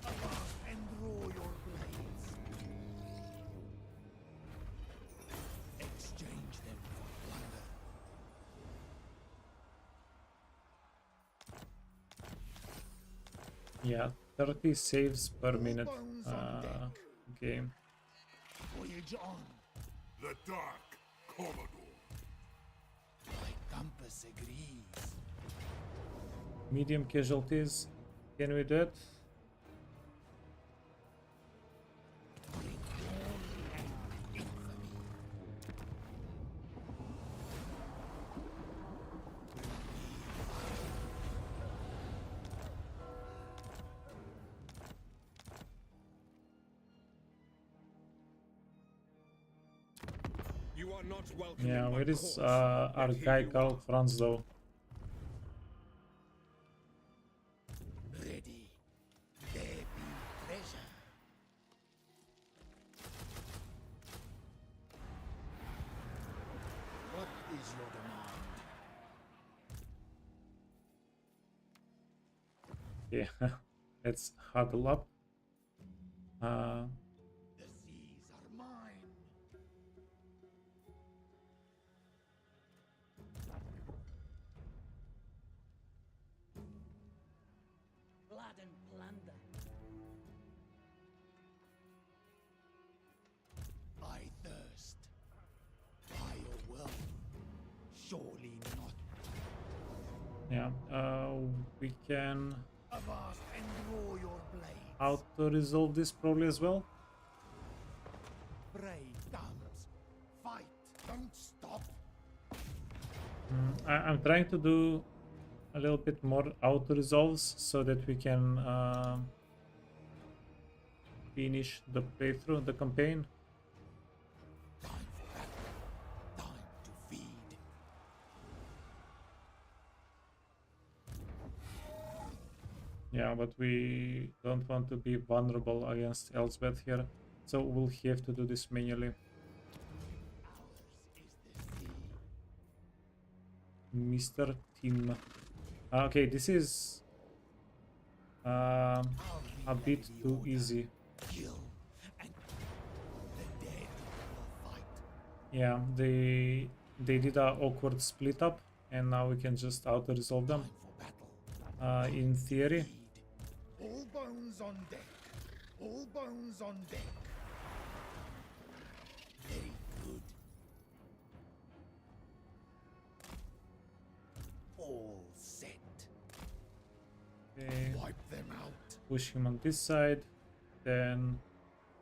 Avast and draw your blades. Exchange them for plunder. Yeah, 30 saves per minute. bones on deck. Game. Voyage on. The Dark Commodore. My compass agrees. Medium casualties. Can we do it? Bring glory and infamy. You are not welcome Yeah, in my where is court, our yet here guy you Karl are. Franz though? Ready. There be pleasure. What is your demand? Yeah, let's huddle up. The seas are mine. Blood and plunder. I thirst. By your wealth. Surely not. Yeah, we can Avast and draw your blades. auto-resolve this probably as well. Brave thumbs. Fight. Don't stop. I'm trying to do a little bit more auto-resolves so that we can finish the playthrough, the campaign. Time for battle. Time to feed. Yeah, but we don't want to be vulnerable against Elsbeth here, so we'll have to do this manually. Ours is the sea. Mr. Tim. Okay, this is a bit too easy. Kill and the dead will fight. Yeah, they did a awkward split up, and now we can just auto-resolve them. Time for battle. In theory. Feed. All bones on deck. All bones on deck. Very good. All set. Okay, Wipe them out. push him on this side. Then,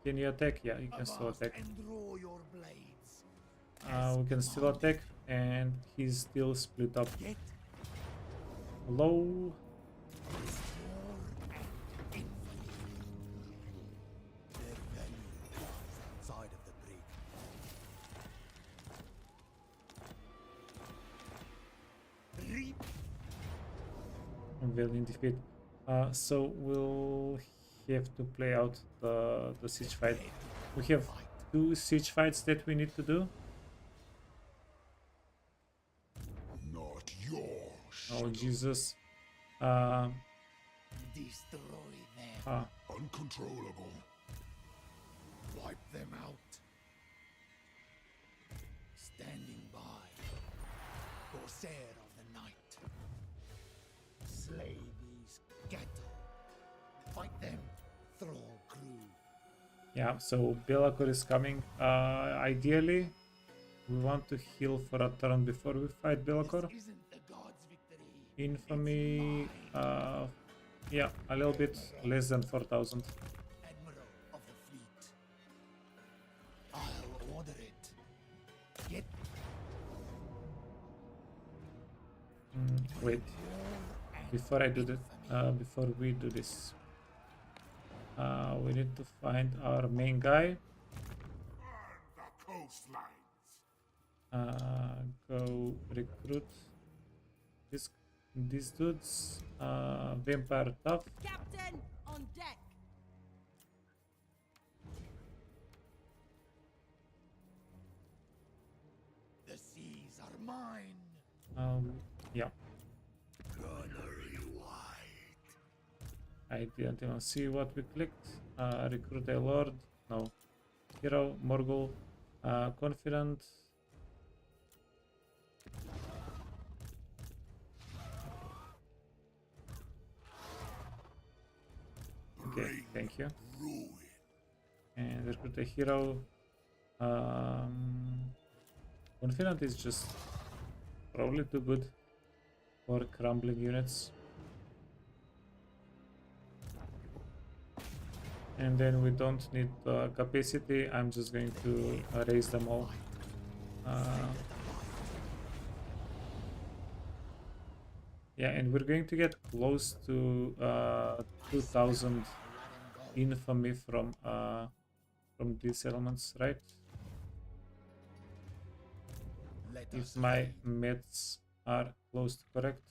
can you attack? Yeah, you can still Avast attack. and draw your blades. We can still attack, and he's still split up. Get Low. war and infamy. Their value lies outside of the brig. Reap. Well in defeat. So we'll have to play out the siege fight. We have 2 siege fights that we need to do. Not yours. Oh Jesus. Destroy them. Uncontrollable. Wipe them out. Standing by. Corsair of the night. Slay these cattle. Fight them, thrall crew. Yeah, so Belacor is coming. Ideally, we want to heal for a turn before we fight Belacor. This isn't the god's victory. Infamy, yeah, a little bit less than 4,000. Admiral of the fleet. I'll order it. Get Wait, before I do that, before we do this, we need to find our main guy. The coastlines. Go recruit these dudes. Vampire tough. Captain, on deck. the seas are mine. Yeah, Gunnery white. I didn't even see what we clicked. Recruit a lord. No. Hero, Morgul, confident. Okay, thank you. Ruin. And recruit a hero. Confident is just probably too good for crumbling units. And then we don't need capacity. I'm just going to raise them all. Yeah, and we're going to get close to 2,000 infamy from these elements, right? Let If us my ride. maths are close to correct.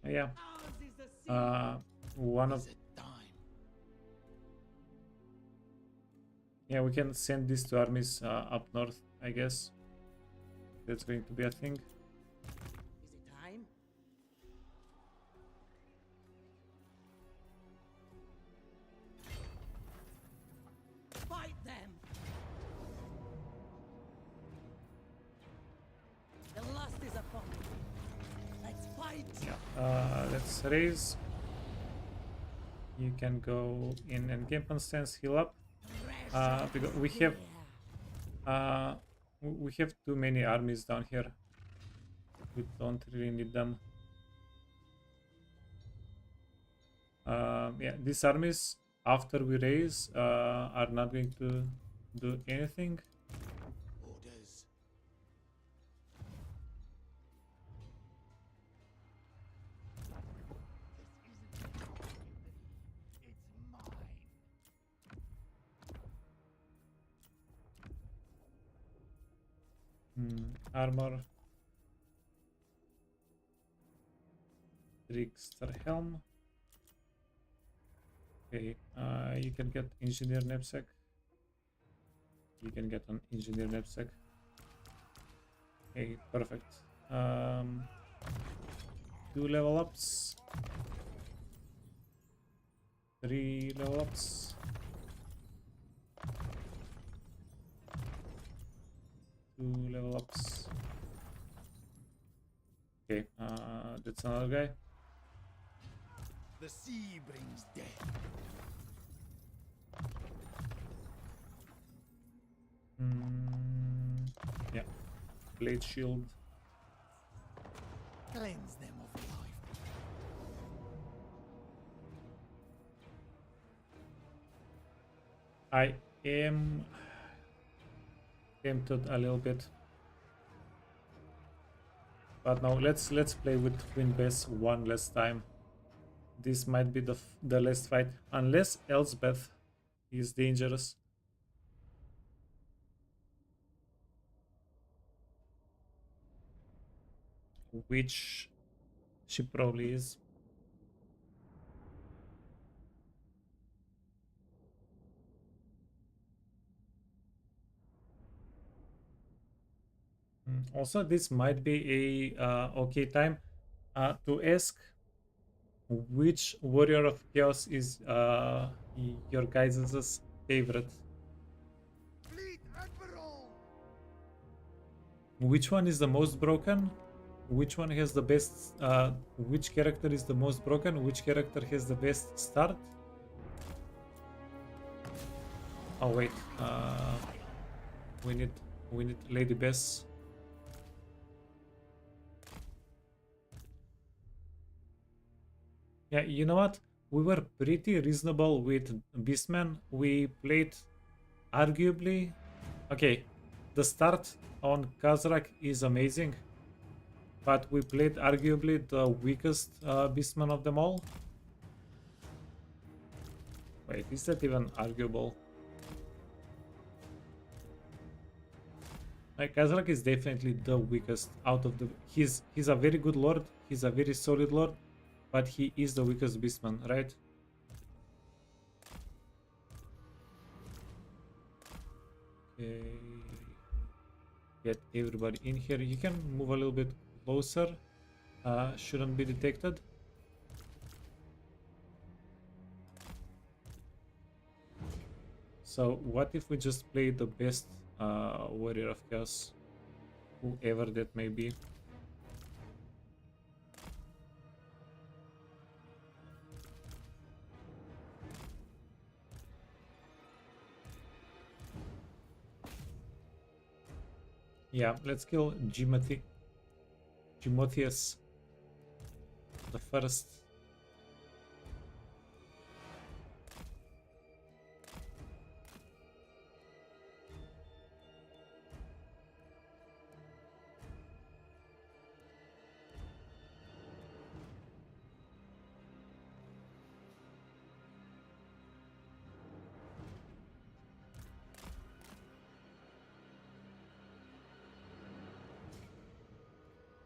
Yeah. Ours is the sea. One of Is it time? yeah, we can send these two armies up north, I guess. That's going to be a thing. Is it time? Fight them. The lust is upon me. Let's fight. Yeah. Let's raise. You can go in encampment stance, heal up. Because we have too many armies down here. We don't really need them. Yeah, these armies after we raise are not going to do anything. Orders. It's mine. Armor. Trickster helm. Okay, you can get engineer knapsack. You can get an engineer knapsack. Okay, perfect. 2 level ups. 3 level ups. 2 level ups. Okay, that's another guy. The sea brings death. Yeah, blade shield. Cleanse them of life. I am tempted a little bit, but now let's play with Twin Bess one last time. This might be the last fight, unless Elsbeth is dangerous. Which she probably is. Also, this might be a okay time to ask which warrior of chaos is your guys' favorite. Fleet Admiral! Which one is the most broken? which one has the best, which character is the most broken, which character has the best start. Oh wait, we need Lady Bess. Yeah, you know what? We were pretty reasonable with Beastman. We played arguably. Okay, the start on Kazrak is amazing, but we played arguably the weakest Beastman of them all. Wait, is that even arguable? Like, Kazrak is definitely the weakest out of the. He's a very good lord. He's a very solid lord, but he is the weakest Beastman, right? Okay. Get everybody in here. You can move a little bit closer. Shouldn't be detected. So what if we just play the best warrior of chaos, whoever that may be? Yeah, let's kill Timotheus the first.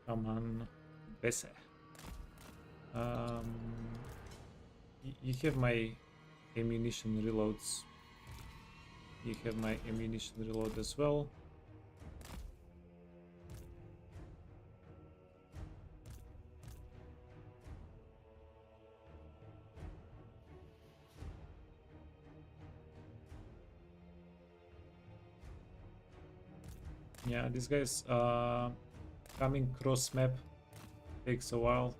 Come on, Besse. You have my ammunition reloads. You have my ammunition reload as well. Yeah, these guys coming cross map takes a while,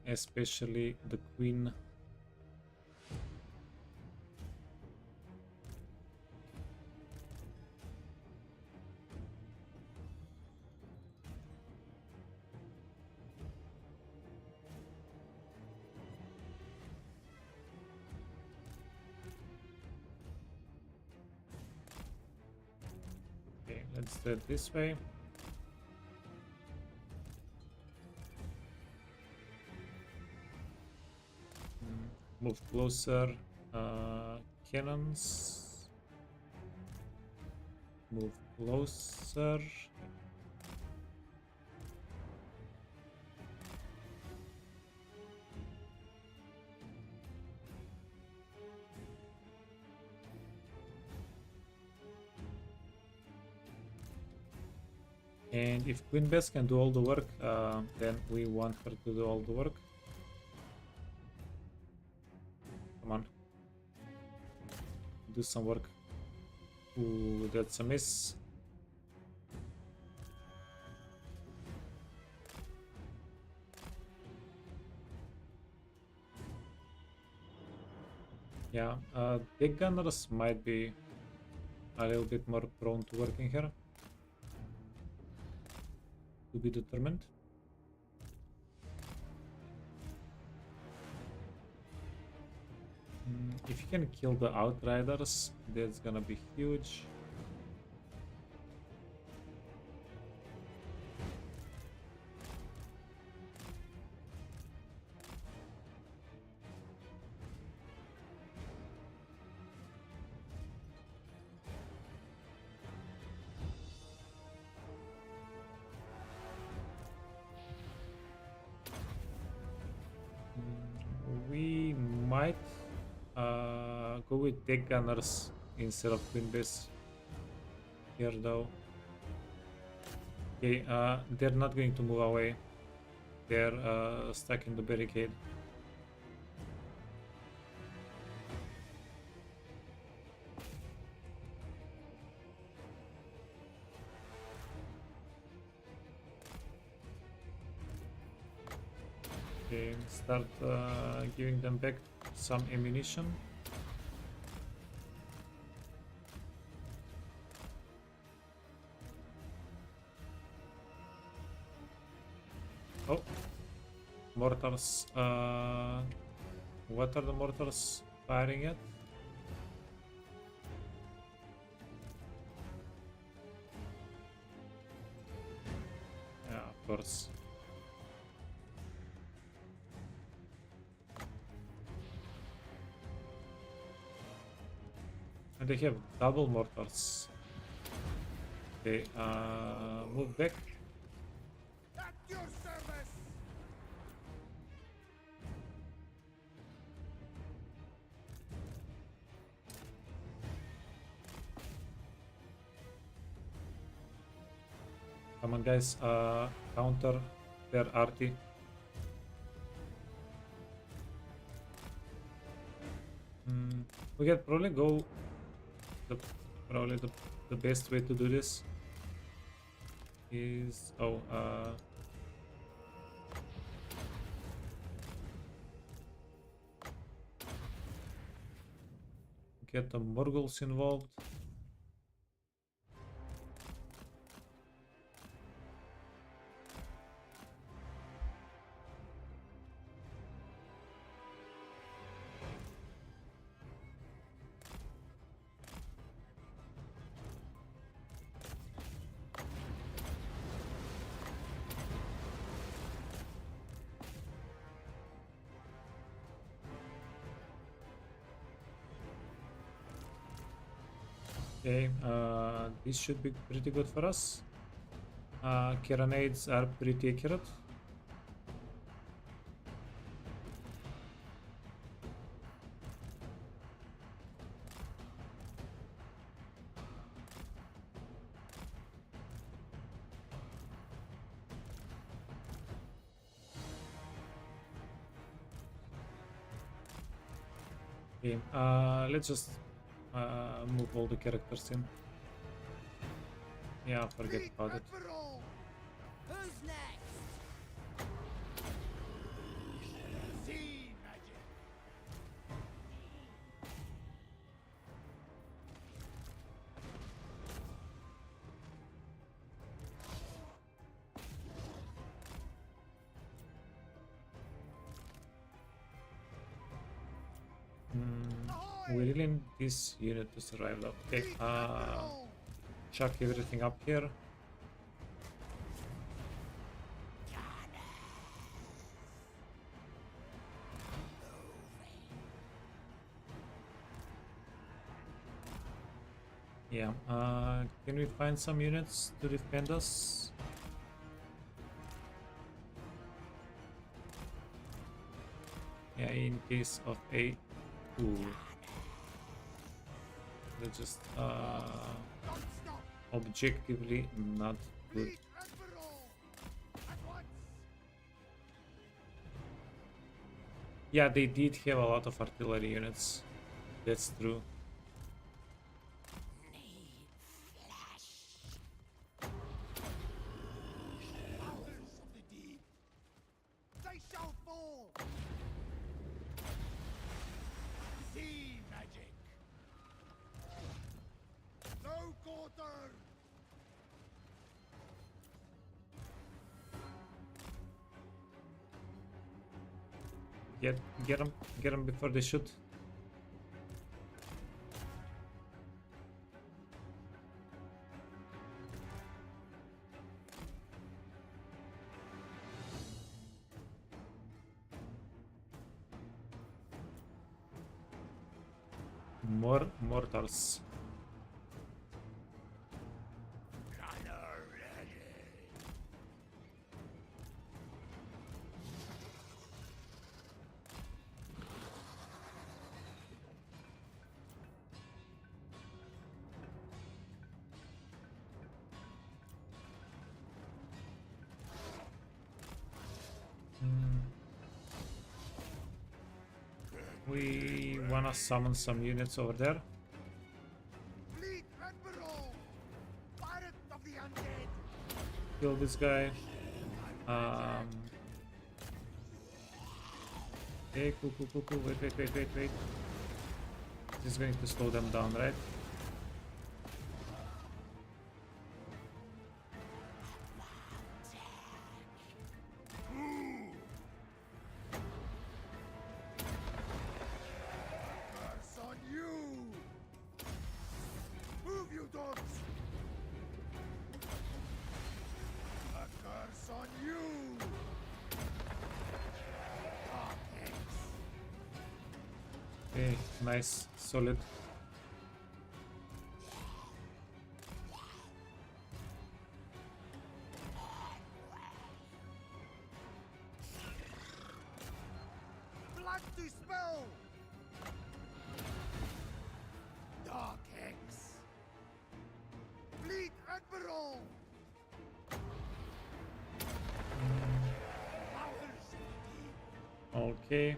especially the queen. Okay, let's do it this way. Move closer. Cannons. Move closer. And if Queen Bess can do all the work, then we want her to do all the work. Come on. Do some work. Ooh, that's a miss. Yeah, big gunners might be a little bit more prone to working here. To be determined. If you can kill the Outriders, that's gonna be huge. We might go with Deck Gunners instead of Queen Bess here though. Okay, they're not going to move away. They're stuck in the barricade. Okay, start giving them back some ammunition. Oh, mortars. What are the mortars firing at? Yeah, of course. And they have double mortars. Okay, move back. At your service! Come on, guys, counter their arty. We can probably go. Probably the best way to do this is get the Morgals involved. Okay, this should be pretty good for us. Carronades are pretty accurate. Okay, let's just move all the characters in. Yeah, forget Lead about it. Admiral! Who's next? Sea magic! We really need this unit to survive though. Okay, chuck everything up here. Yeah, can we find some units to defend us? Yeah, in case of a... Ooh. They're just Don't stop! objectively not good. Lead Admiral! At once! Yeah, they did have a lot of artillery units. That's true. Powers of the deep! They shall fall! Sea magic! No quarter! Get them before they shoot. More mortars. We wanna summon some units over there. Fleet Admiral! Pirate of the undead! Kill this guy. Okay, cool. Wait. This is going to slow them down, right? Curse on you! Move, you dogs! A curse on you! Okay, nice, solid. Blood to spill! Dark Hex! Bleed Admiral! Powers Okay.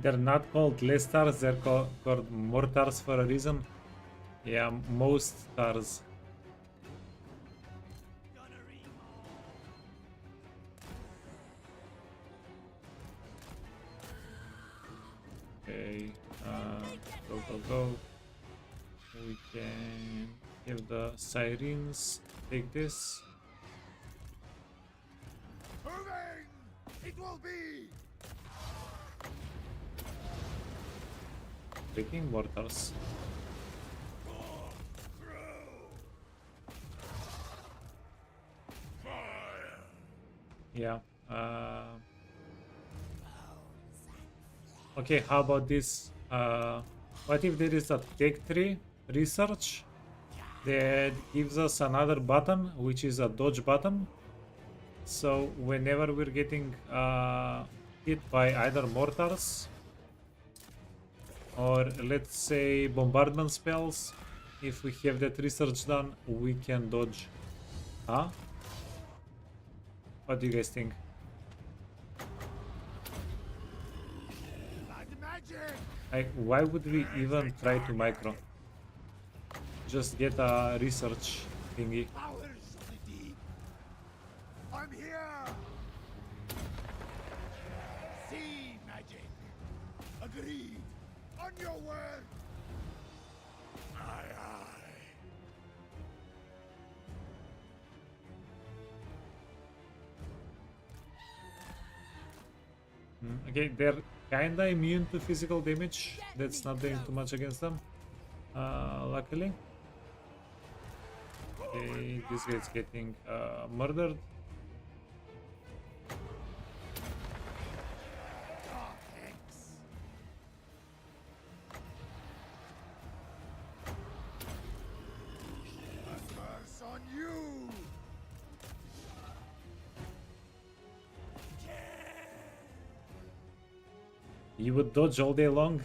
They're not called Lestars, they're called Mortars for a reason. Yeah, most stars. Okay, go. We can give the sirens. Take this. moving! It will be! Freaking mortars. Yeah. Okay, how about this? What if there is a tech tree research that gives us another button, which is a dodge button? So whenever we're getting hit by either mortars or let's say bombardment spells, if we have that research done, we can dodge. Huh? What do you guys think? Blood magic! Like, why would we even try to micro? Just get a research thingy. Powers of the deep! I'm here! Sea magic! Agreed! On your word! Aye, aye. Okay, they're kinda immune to physical damage. That's not doing too much against them. Luckily. Okay, this guy's getting murdered. Dark Hex! A curse on you! You would dodge all day long.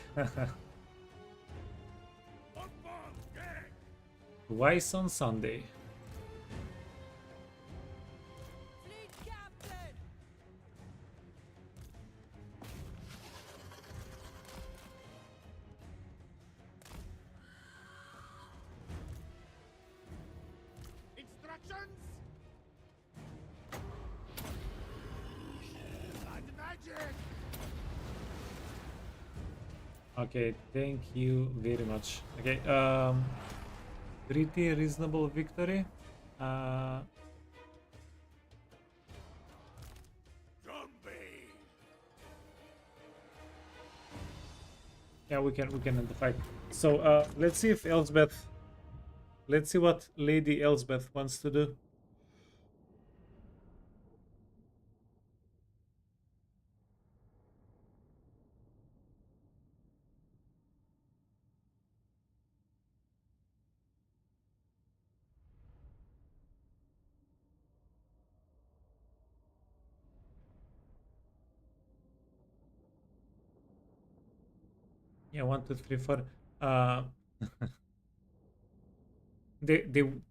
Twice on Sunday. Fleet captain! Instructions? Blood magic! Okay, thank you very much. Okay, pretty reasonable victory. Yeah, we can end the fight. So let's see if Elsbeth. Let's see what Lady Elsbeth wants to do. Yeah, 1, 2, 3, 4. They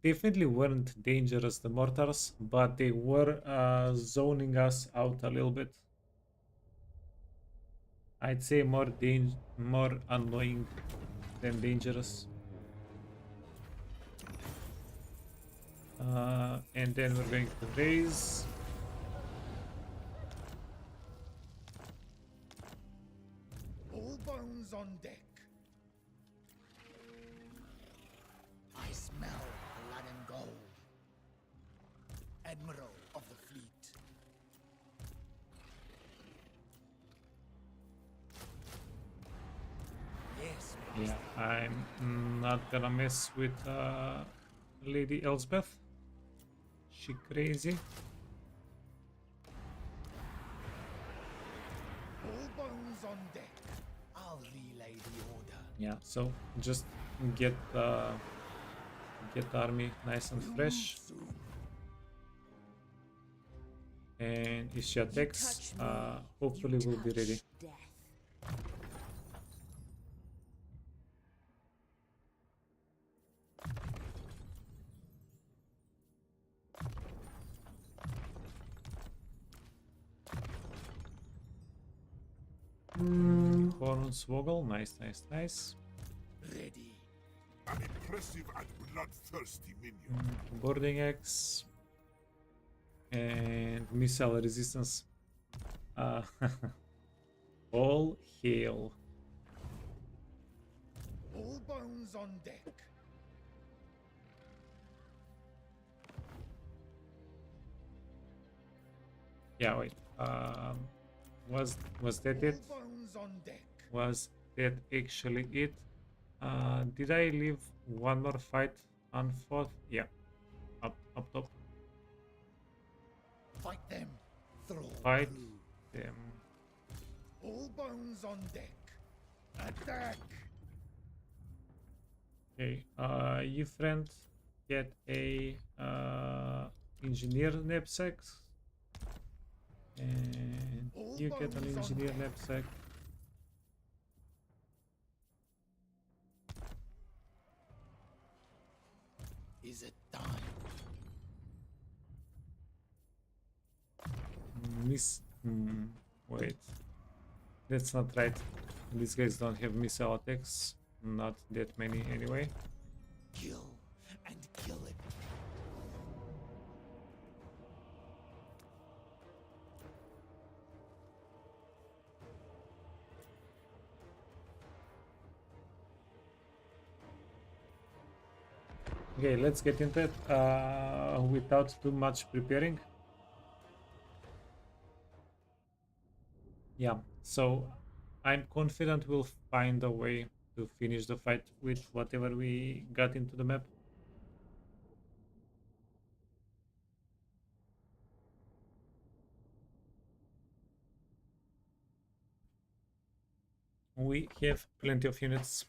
definitely weren't dangerous, the mortars, but they were zoning us out a little bit. I'd say more annoying than dangerous. And then we're going to raise. admiral of the fleet. Yes, Yeah, I'm not gonna mess with Lady Elsbeth. She crazy. all bones on deck. I'll relay the order. Yeah, so just get get the army nice and fresh. Soon. And if she attacks, hopefully we'll be ready. Hornswoggle, nice, nice, nice. Ready. An impressive and bloodthirsty minion. Boarding Axe and missile resistance. Uh, all hail. All bones on deck. Yeah, wait. Was that it? All bones on deck. Was that actually it? Did I leave one more fight unfought? Yeah, up top. Fight them. Throw Fight through. them. All bones on deck. Attack. Okay. You friend get a engineer knapsack, and you get an engineer knapsack. Is it time? Wait, that's not right. These guys don't have missile attacks. Not that many anyway. Kill and kill it. Okay, let's get into it without too much preparing. Yeah, so I'm confident we'll find a way to finish the fight with whatever we got into the map. We have plenty of units.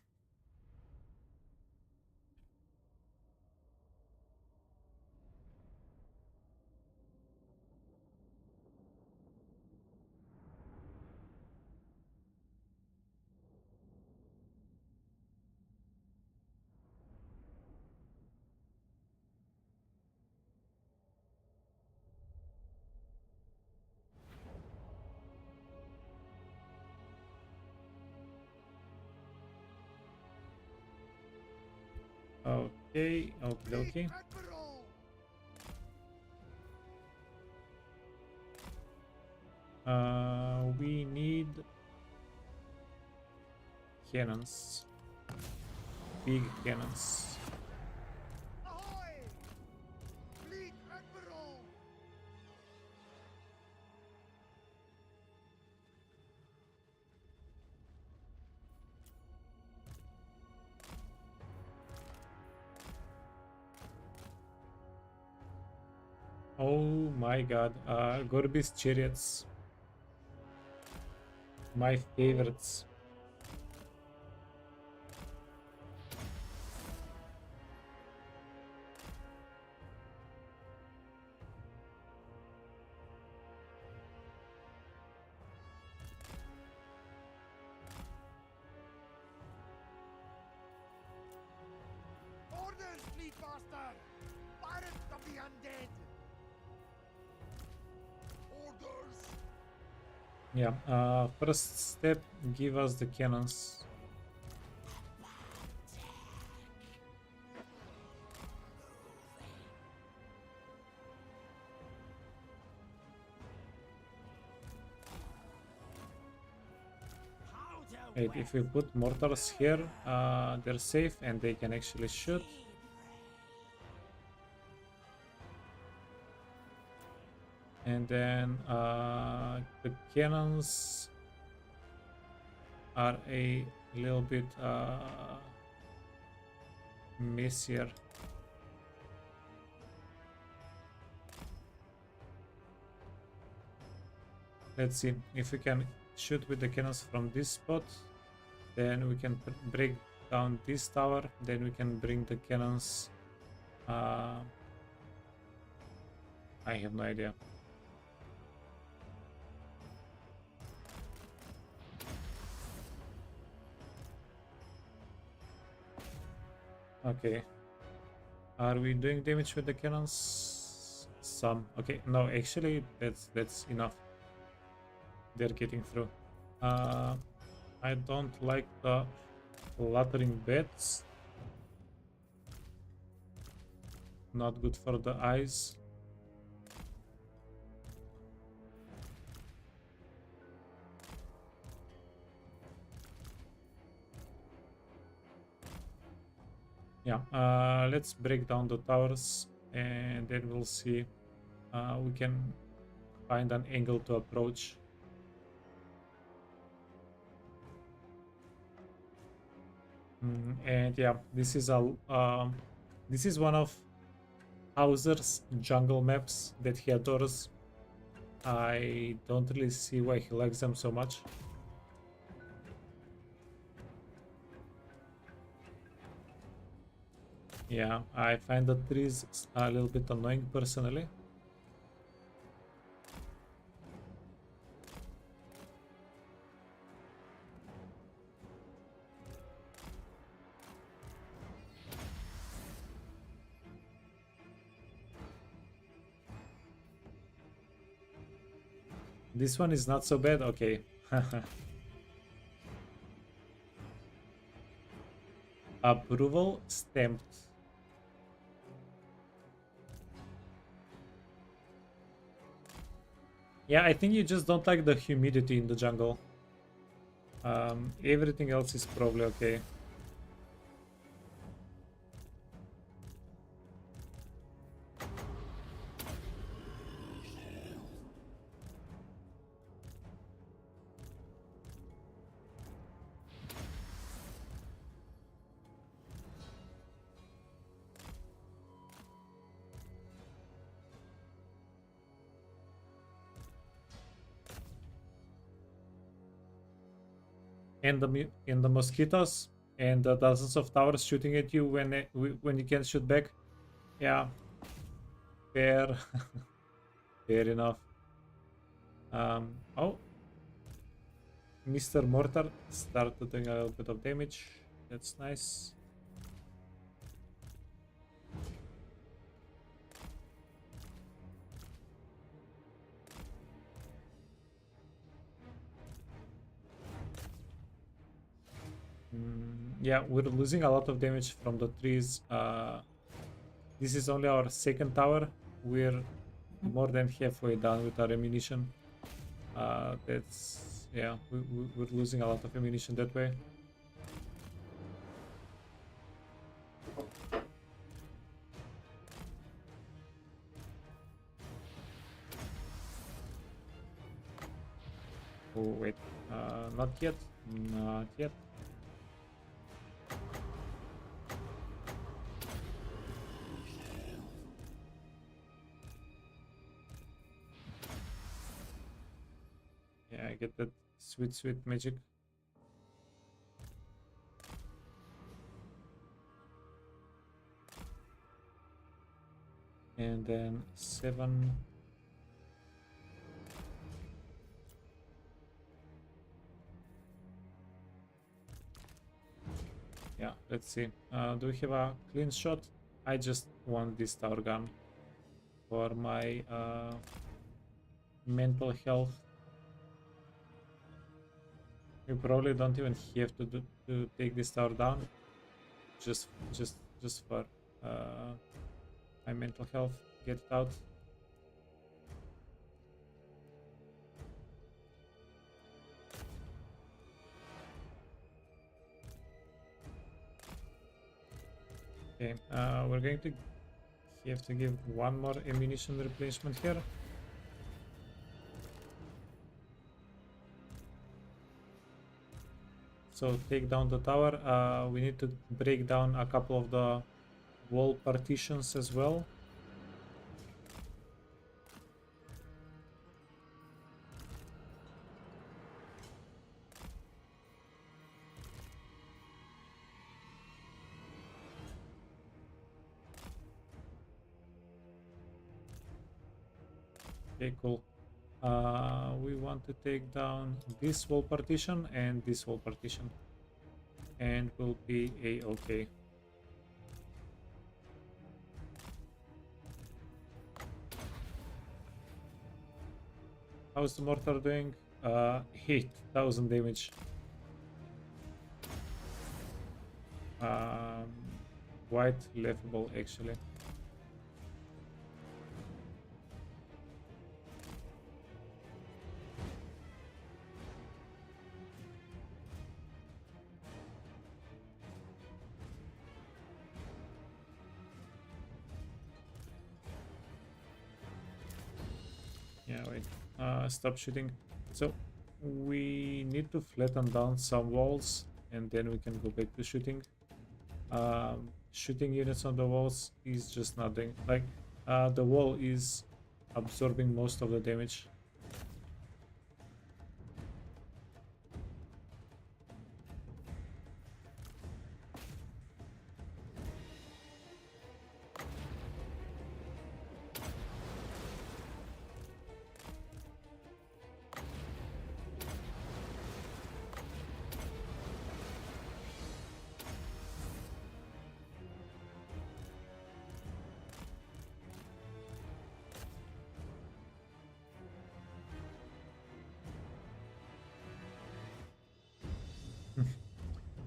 Okay, okie dokie. Admiral. We need cannons. Big cannons. Ahoy! Fleet Admiral. Oh my god, Gorby's chariots. My favorites. Orders, Fleet Master. Pirates of the undead. Orders. Yeah, first step, give us the cannons. Wait, if we put mortars here, they're safe and they can actually shoot. And then the cannons are a little bit messier. Let's see if we can shoot with the cannons from this spot. Then we can break down this tower. Then we can bring the cannons. I have no idea. Okay. Are we doing damage with the cannons? Some. Okay. No, actually, that's enough. They're getting through. I don't like the fluttering beds. Not good for the eyes. Yeah, let's break down the towers and then we'll see. We can find an angle to approach. And yeah, this is one of Hauser's jungle maps that he adores. I don't really see why he likes them so much. Yeah, I find the trees a little bit annoying personally. This one is not so bad, okay. Approval stamped. Yeah, I think you just don't like the humidity in the jungle. Everything else is probably okay. And the mosquitoes and the dozens of towers shooting at you when you can't shoot back. Yeah, fair. Fair enough. Oh, Mr. Mortar started doing a little bit of damage. That's nice. Yeah, we're losing a lot of damage from the trees. This is only our second tower. We're more than halfway done with our ammunition. Yeah, we're losing a lot of ammunition that way. Oh wait, not yet, not yet. Yeah, I get that sweet magic. And then 7. Yeah, let's see. Do we have a clean shot? I just want this tower gun for my mental health. We probably don't even have to take this tower down. Just for my mental health. Get it out. Okay, we're going to have to give one more ammunition replenishment here. So take down the tower. We need to break down a couple of the wall partitions as well. Okay, cool. We want to take down this wall partition and this wall partition, and we'll be a-okay. How's the mortar doing? 8,000 damage. Quite laughable, actually. Yeah, wait. Stop shooting. So we need to flatten down some walls, and then we can go back to shooting. Shooting units on the walls is just nothing. Like, the wall is absorbing most of the damage.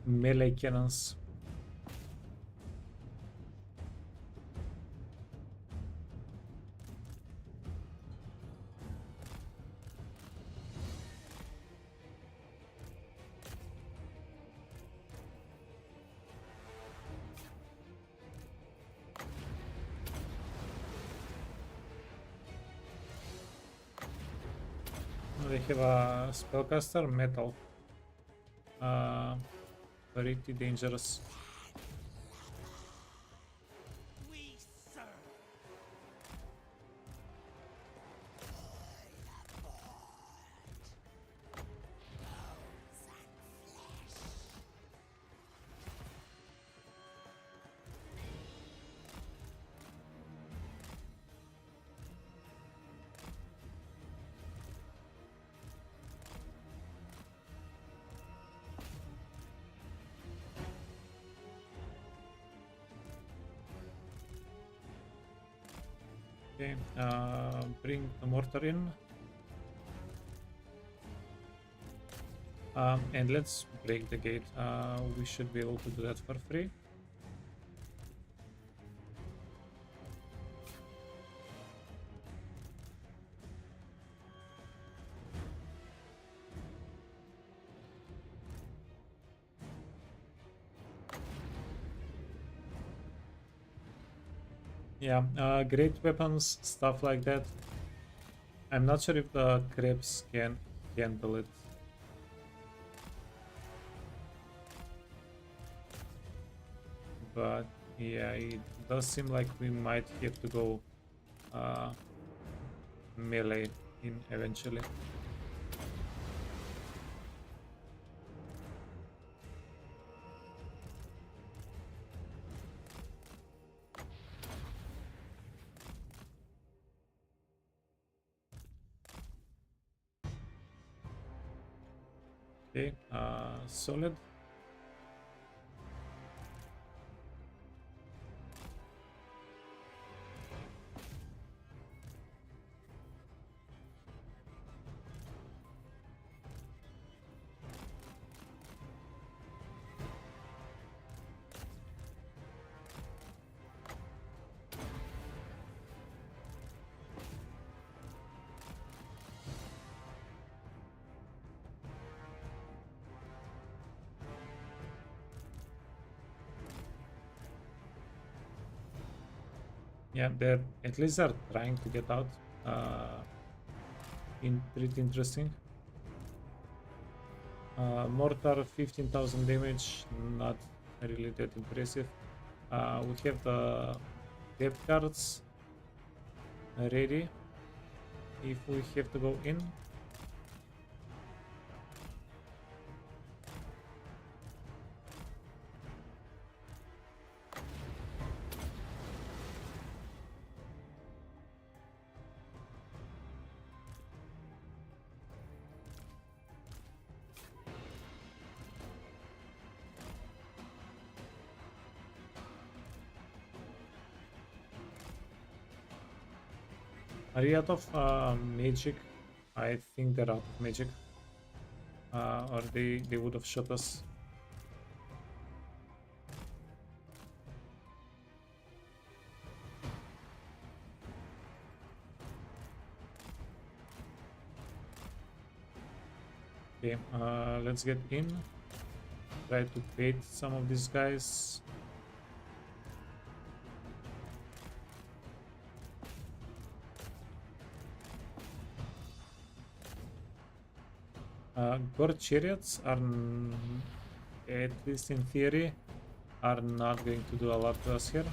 Melee cannons. They have a spellcaster, metal. Pretty dangerous. We serve. Okay, bring the mortar in. And let's break the gate. We should be able to do that for free. Yeah, great weapons, stuff like that. I'm not sure if the crabs can handle it. But yeah, it does seem like we might have to go melee in eventually. Okay, solid. Yeah, they're at least are trying to get out. Pretty interesting. Mortar 15,000 damage, not really that impressive. We have the depth cards ready if we have to go in. Are you out of magic? I think they're out of magic. Or they would have shot us. Okay, let's get in. Try to bait some of these guys. God chariots are, at least in theory, are not going to do a lot to us here.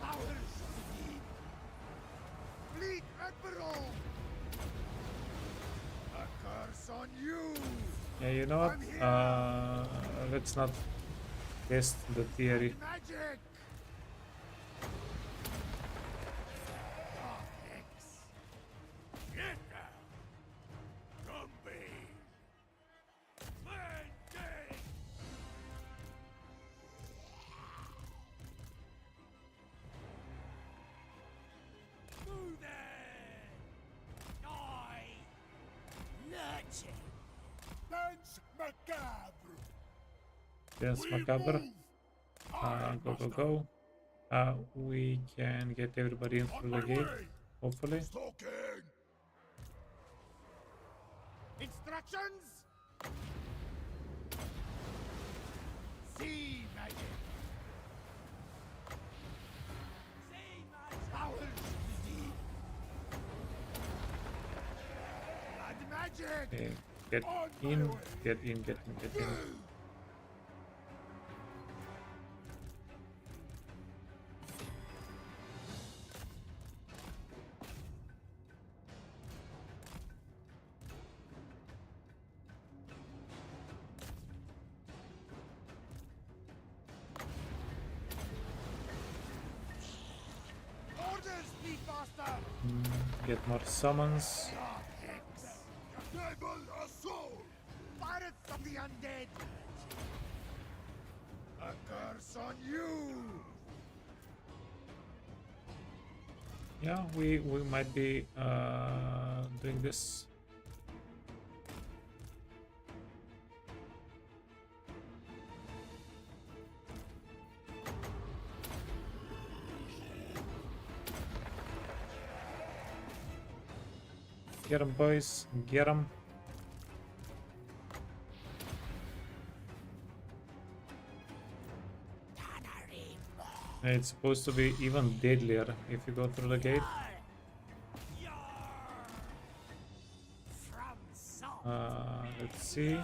Powers of the deep. Fleet Admiral! A curse on you! Yeah, you know what? Let's not test the theory. Magic! Dark Hex! Get down! Zombie! Mandate! Move it! Die! Nurture! Dance macabre! Dance macabre. Go, go, go. We can get everybody in through the gate, hopefully. Stalking! Instructions? Sea magic! Sea magic! Powers of the deep! Blood magic! Okay, get in, get in, get in, get in. Orders, Speedmaster! Get more summons. Dark Hex! Devil Assault! Pirates of the Undead! A curse on you! Yeah, we might be doing this. Get 'em, boys. Get 'em. It's supposed to be even deadlier if you go through the gate. Let's see.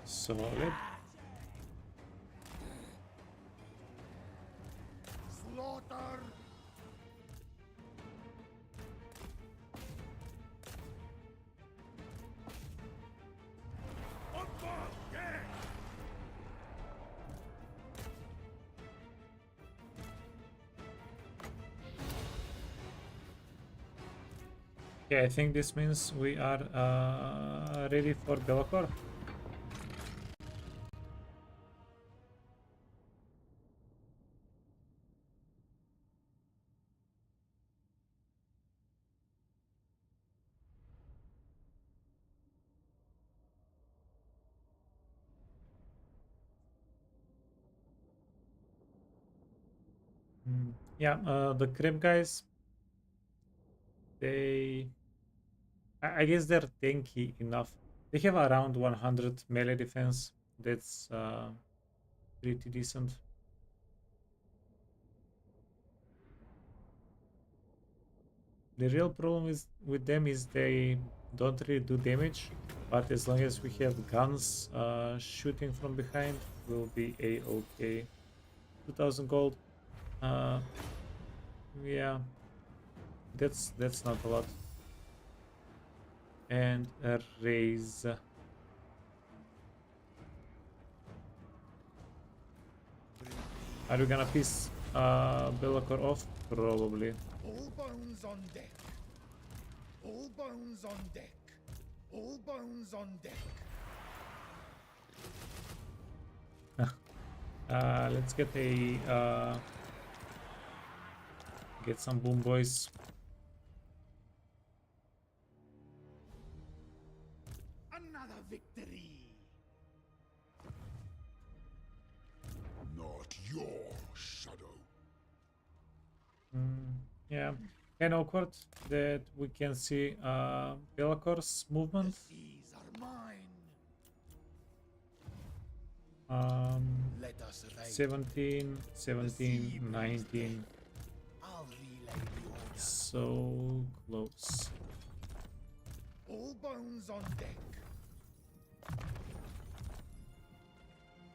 Solid. Slaughter! Okay, I think this means we are ready for Belacor. Yeah, the crab guys They, I guess they're tanky enough. They have around 100 melee defense. That's pretty decent. The real problem is with them is they don't really do damage, but as long as we have guns shooting from behind, we'll be a-okay. 2000 gold. Yeah, that's not a lot. And a raise. Are we gonna piss Belacor off? Probably. All bones on deck. All bones on deck. All bones on deck. Let's get a get some boom boys. Another victory. Not your shadow. Yeah, kind of awkward that we can see Belacor's movement. These are mine. 17, 17, 19. I'll relay the order. So close. All bones on deck.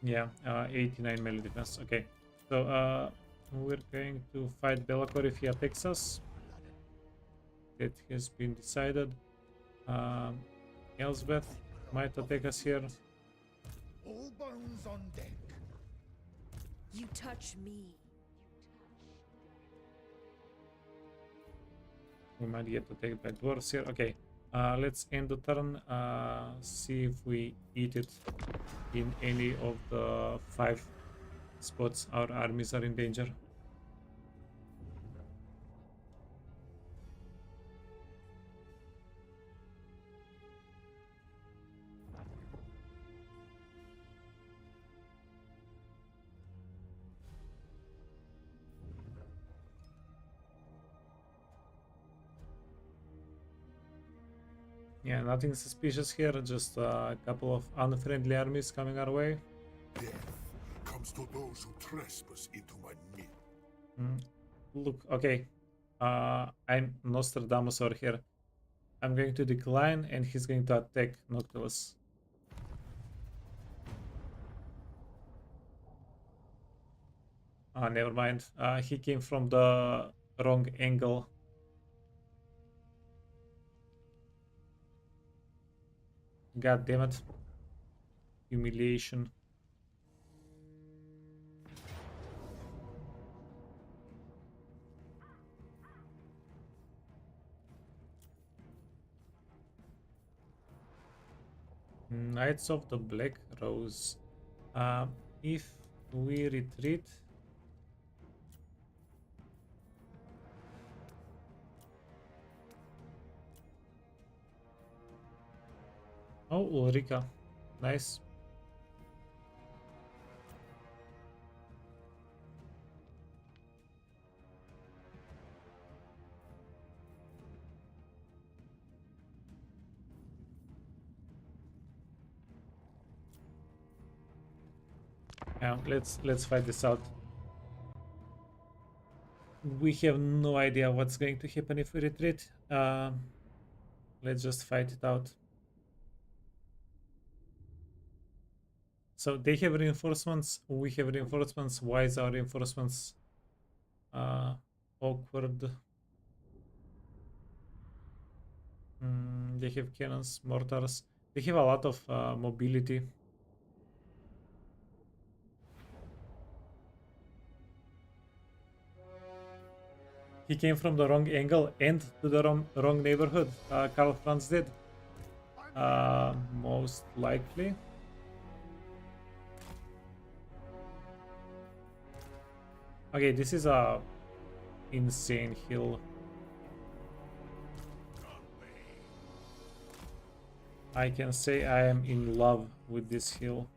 Yeah, 89 melee defense. Okay, so we're going to fight Belacor if he attacks us. That has been decided. Elsbeth might attack us here. All bones on deck. You touch me. We might get attacked by dwarves here. Okay, let's end the turn. See if we eat it in any of the 5 spots our armies are in danger. Yeah, nothing suspicious here, just a couple of unfriendly armies coming our way. Death comes to those who trespass into my meat. Look, okay, I'm Nostradamus over here. I'm going to decline and he's going to attack Noctilus. Never mind. He came from the wrong angle. God damn it. Humiliation. Knights of the Black Rose. If we retreat, oh, Ulrika, nice. Yeah, let's fight this out. We have no idea what's going to happen if we retreat. Let's just fight it out. So they have reinforcements, we have reinforcements. Why is our reinforcements awkward? They have cannons, mortars. They have a lot of mobility. He came from the wrong angle and to the wrong neighborhood. Karl Franz did. Most likely. Okay, this is a insane hill. I can say I am in love with this hill.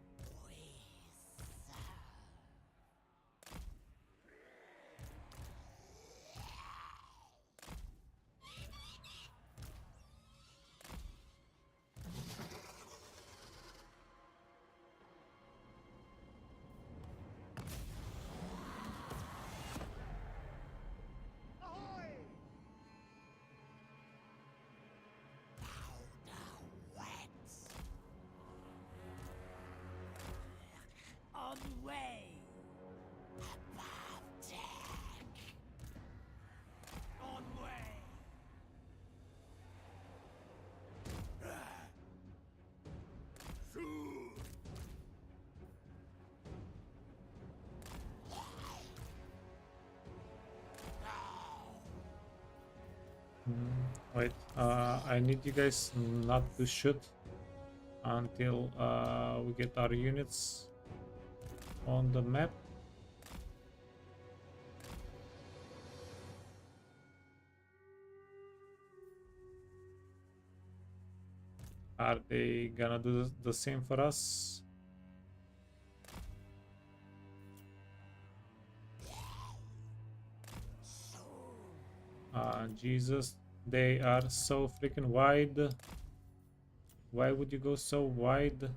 Wait, I need you guys not to shoot until we get our units on the map. Are they gonna do the same for us? Jesus, they are so freaking wide. Why would you go so wide?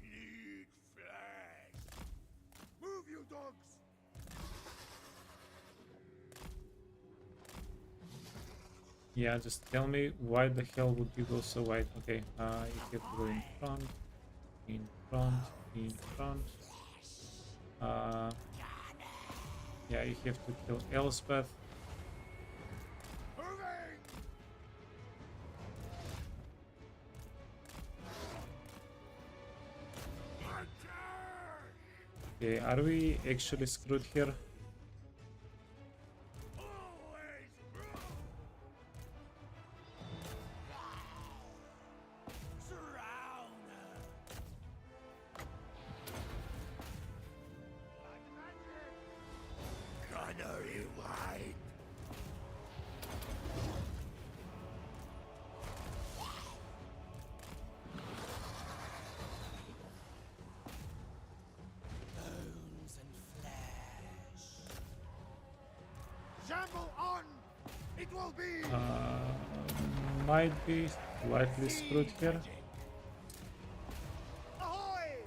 Need flesh. Move, you dogs! Yeah, just tell me why the hell would you go so wide? Okay, you have to go in front, in front, in front. Yeah, you have to kill Elspeth. Moving! Okay, are we actually screwed here? Always surround her. Gunnery wide. Bones and flesh. Shamble on! It will be Might be slightly screwed here. ahoy!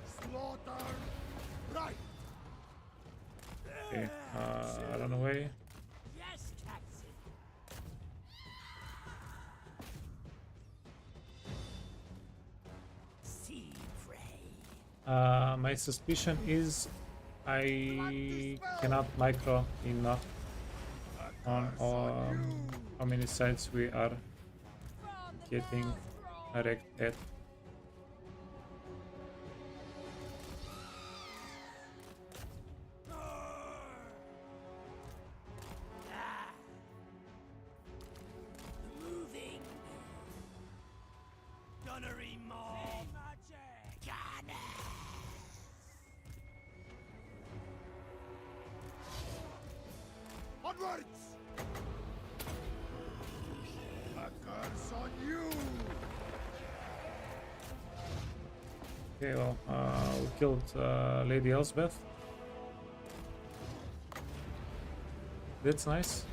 Slaughter right! Okay, run away. Yes, Captain. Sea prey. My suspicion is I cannot micro enough on how many sites we are getting wrecked at. Moving. Gunnery mob. Onwards! A curse on you! Okay, well, we killed Lady Elspeth. That's nice.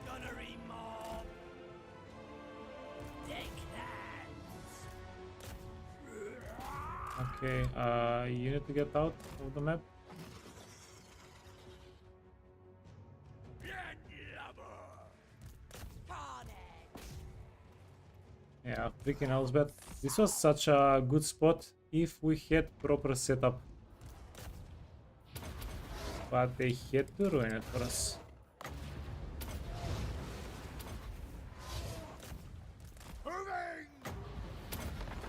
Gunnery mob. Take that. Okay, you need to get out of the map. Landlubber. Carnage. Yeah, freaking Elspeth. This was such a good spot if we had proper setup. But they had to ruin it for us. Moving.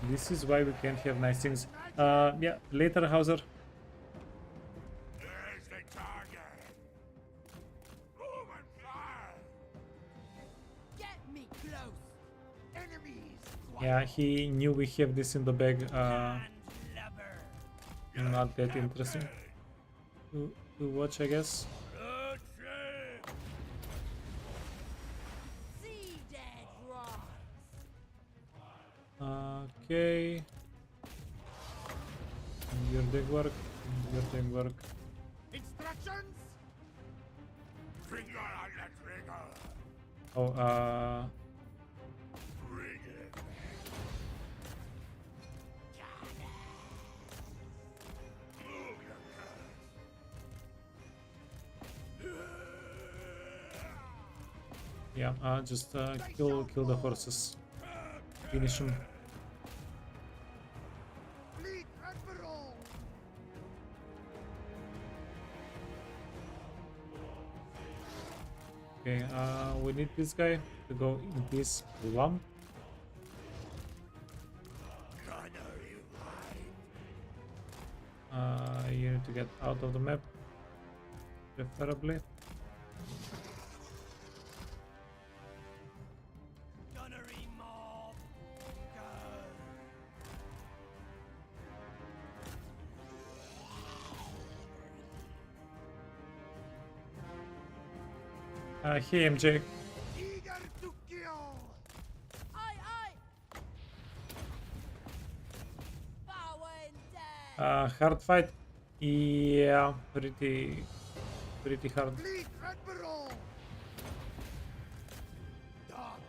This is why we can't have nice things. Yeah, later, Hauser. There's the target. Move and fire. Get me close. Enemies. Yeah, he knew we have this in the bag. Landlubber. Not that interesting to watch, I guess. Blood trip. See dead rocks. Okay. You're doing work. You're doing work. Instructions. Finger on the trigger. Oh, Bring it. Move your curse. Yeah, just kill the horses. Finish them. Fleet Admiral! Okay, we need this guy to go in this lump. You need to get out of the map, preferably. Gunnery mob! Go! Hey MJ. Eager to kill! Aye, aye. Power and death. Hard fight. Yeah, pretty hard. Fleet Admiral! Dark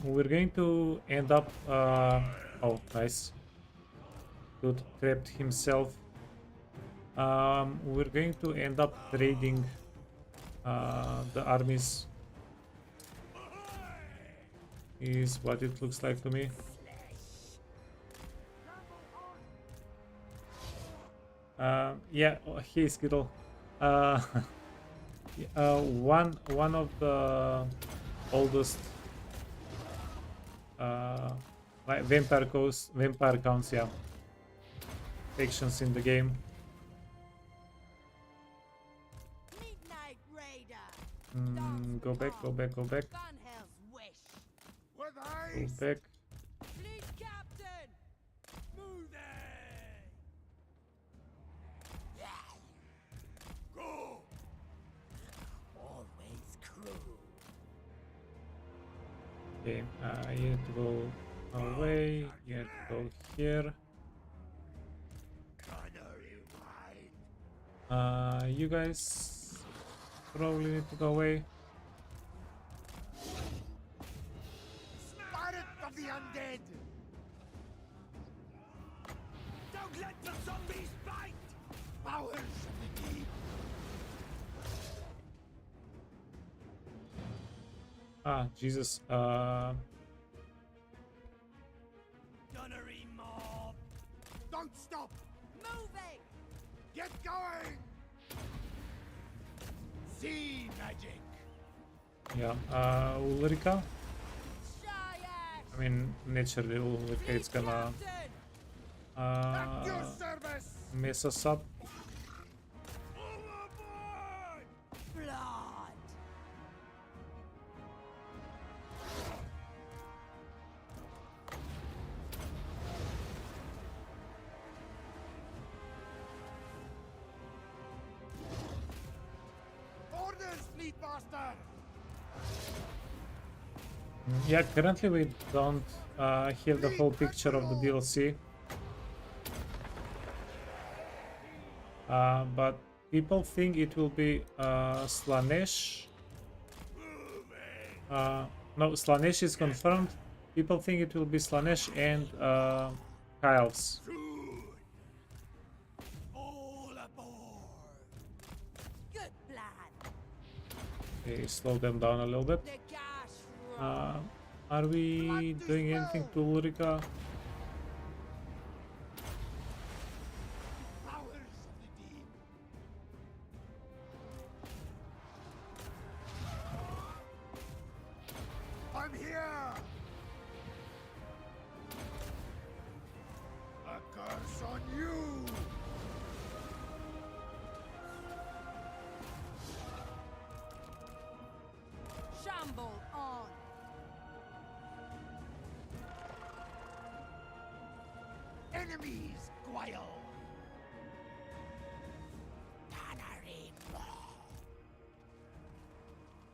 We're going to end up. Oh, nice. Dude trapped himself. We're going to end up trading the armies. Is what it looks like to me. Yeah, oh, hey Skittle. One of the oldest like vampire counts, yeah, factions in the game. Midnight Raider. Go back. Gunhell's wish. with Go ice! back. Fleet captain. Moving! Go! Always crew. Okay, you need to go away. You need to go here. Gunnery wide. You guys probably need to go away. Spirit of the undead! Don't let the zombies bite! Powers of the deep! Jesus. Gunnery mob! Don't stop! Moving. Get going! Sea magic! Yeah, Ulrika. Shy ass. I mean, naturally, Ulrika is gonna Captain. At your service! mess us up. Overboard! Blood. Orders, fleet master! Yeah, currently we don't hear the whole picture of the DLC. But people think it will be Slanesh. No, Slanesh is confirmed. People think it will be Slanesh and Kyle's. All aboard! Good plan. Okay, slow them down a little bit. The gas. Are we doing anything to Ulrika? Powers of the deep! I'm here! A curse on you! Shamble on. Enemies, Guile! Gunnery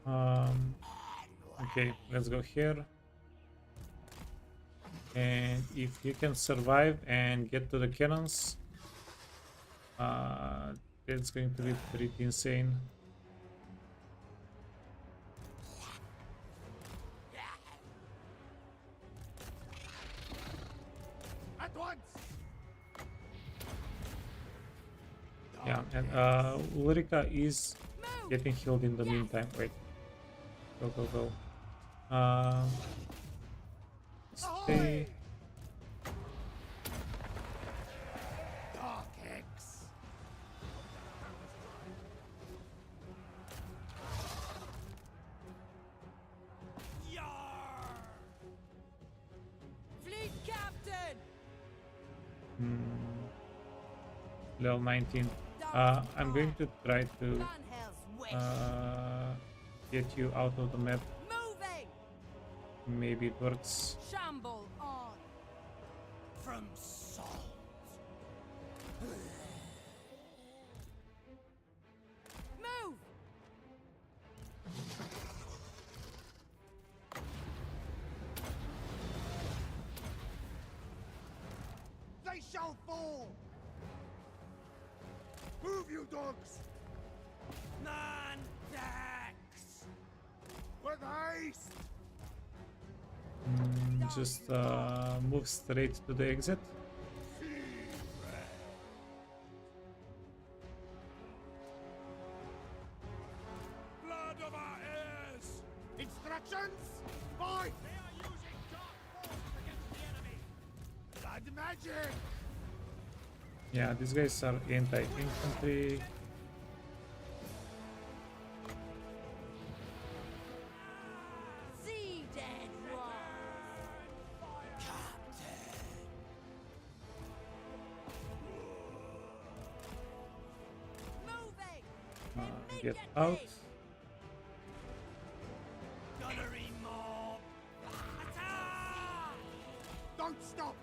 mob! Okay, let's go here. And if you can survive and get to the cannons, that's going to be pretty insane. At once! Yeah, and Ulrika is getting healed in the meantime. Wait, go. Stay. Dark X. Fleet captain! Level 19. I'm going to try to Dunhill's wish! get you out of the map. Moving! Maybe it works. Shamble on! From salt. Move! They shall fall. Move, you dogs. Man, Dex! With haste. Just move straight to the exit. Blood of our ears! Instructions. Fight. They are using dark force against the enemy. Blood magic. Yeah, these guys are anti-infantry. See dead rock! Moving! Get out. Gunnery mob. Attack! Don't stop.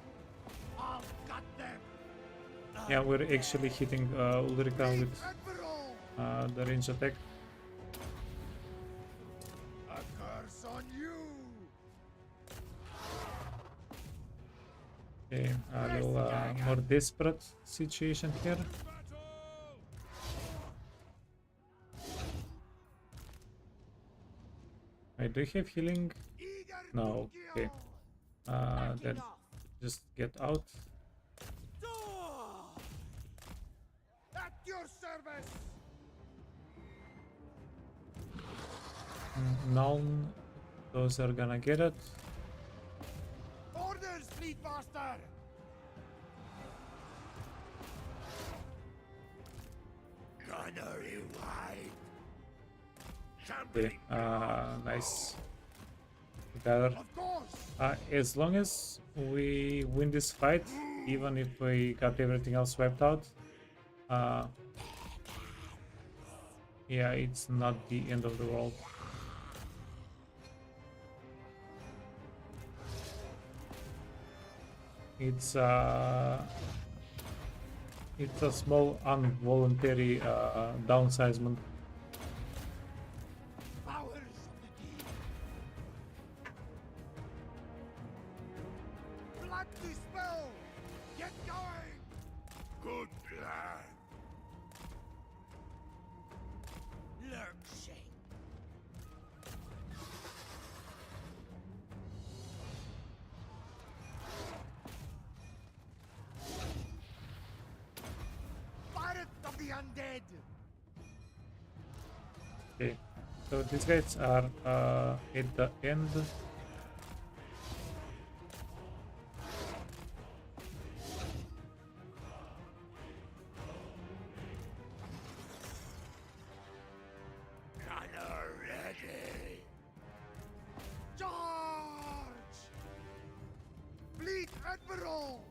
I'll cut them. Yeah, we're actually hitting Ulrika with Admiral. the range attack. A curse on you. Okay, a little more desperate situation here. I do have healing. Eager No, to okay. kill. Then just get out. At your service. None. Those are gonna get it. Orders, fleet master. Gunnery wide. Okay, nice. Gather. Of course. As long as we win this fight, even if we got everything else wiped out, yeah, it's not the end of the world. It's a small involuntary downsizement. Powers of the deep. Blood dispel. Get going. Good plan. Lurching. Pirate of the undead. Okay, so these guys are at the end. Gunner ready. Charge! Fleet Admiral!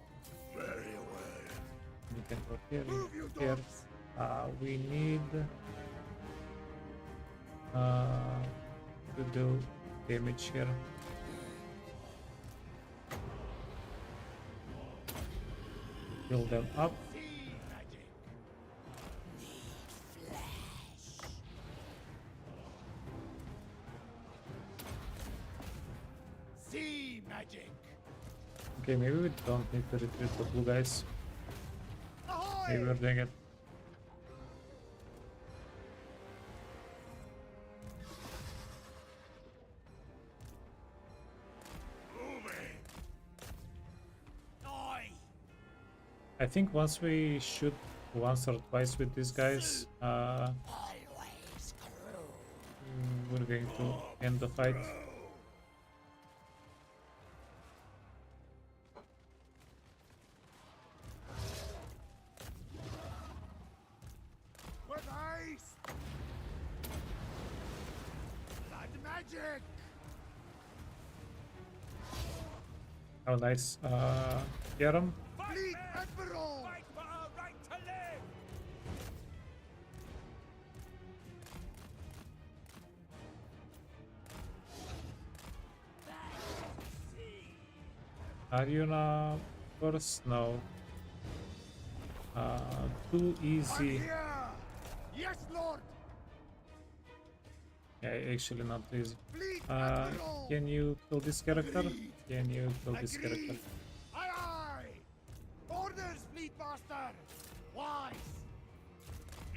Very well. We can go here. Move, you Here. dogs! We need to do damage here. Build them up. Sea magic. Sea magic. Okay, maybe we don't need to recruit the blue guys. Maybe we're Ahoy! doing it. Moving. Oi! I think once we shoot once or twice with these guys, Always crew. we're going to end the fight. Magic! Oh, nice. Get him. Fleet Admiral! Fight for our right to live! Are you now? Of course, no. Too easy. Here! Yes, Lord! Yeah, actually not easy. Fleet Admiral! Can you kill this character? Can you kill this character? Agreed. Aye, aye! Orders, Fleet Master! Wise!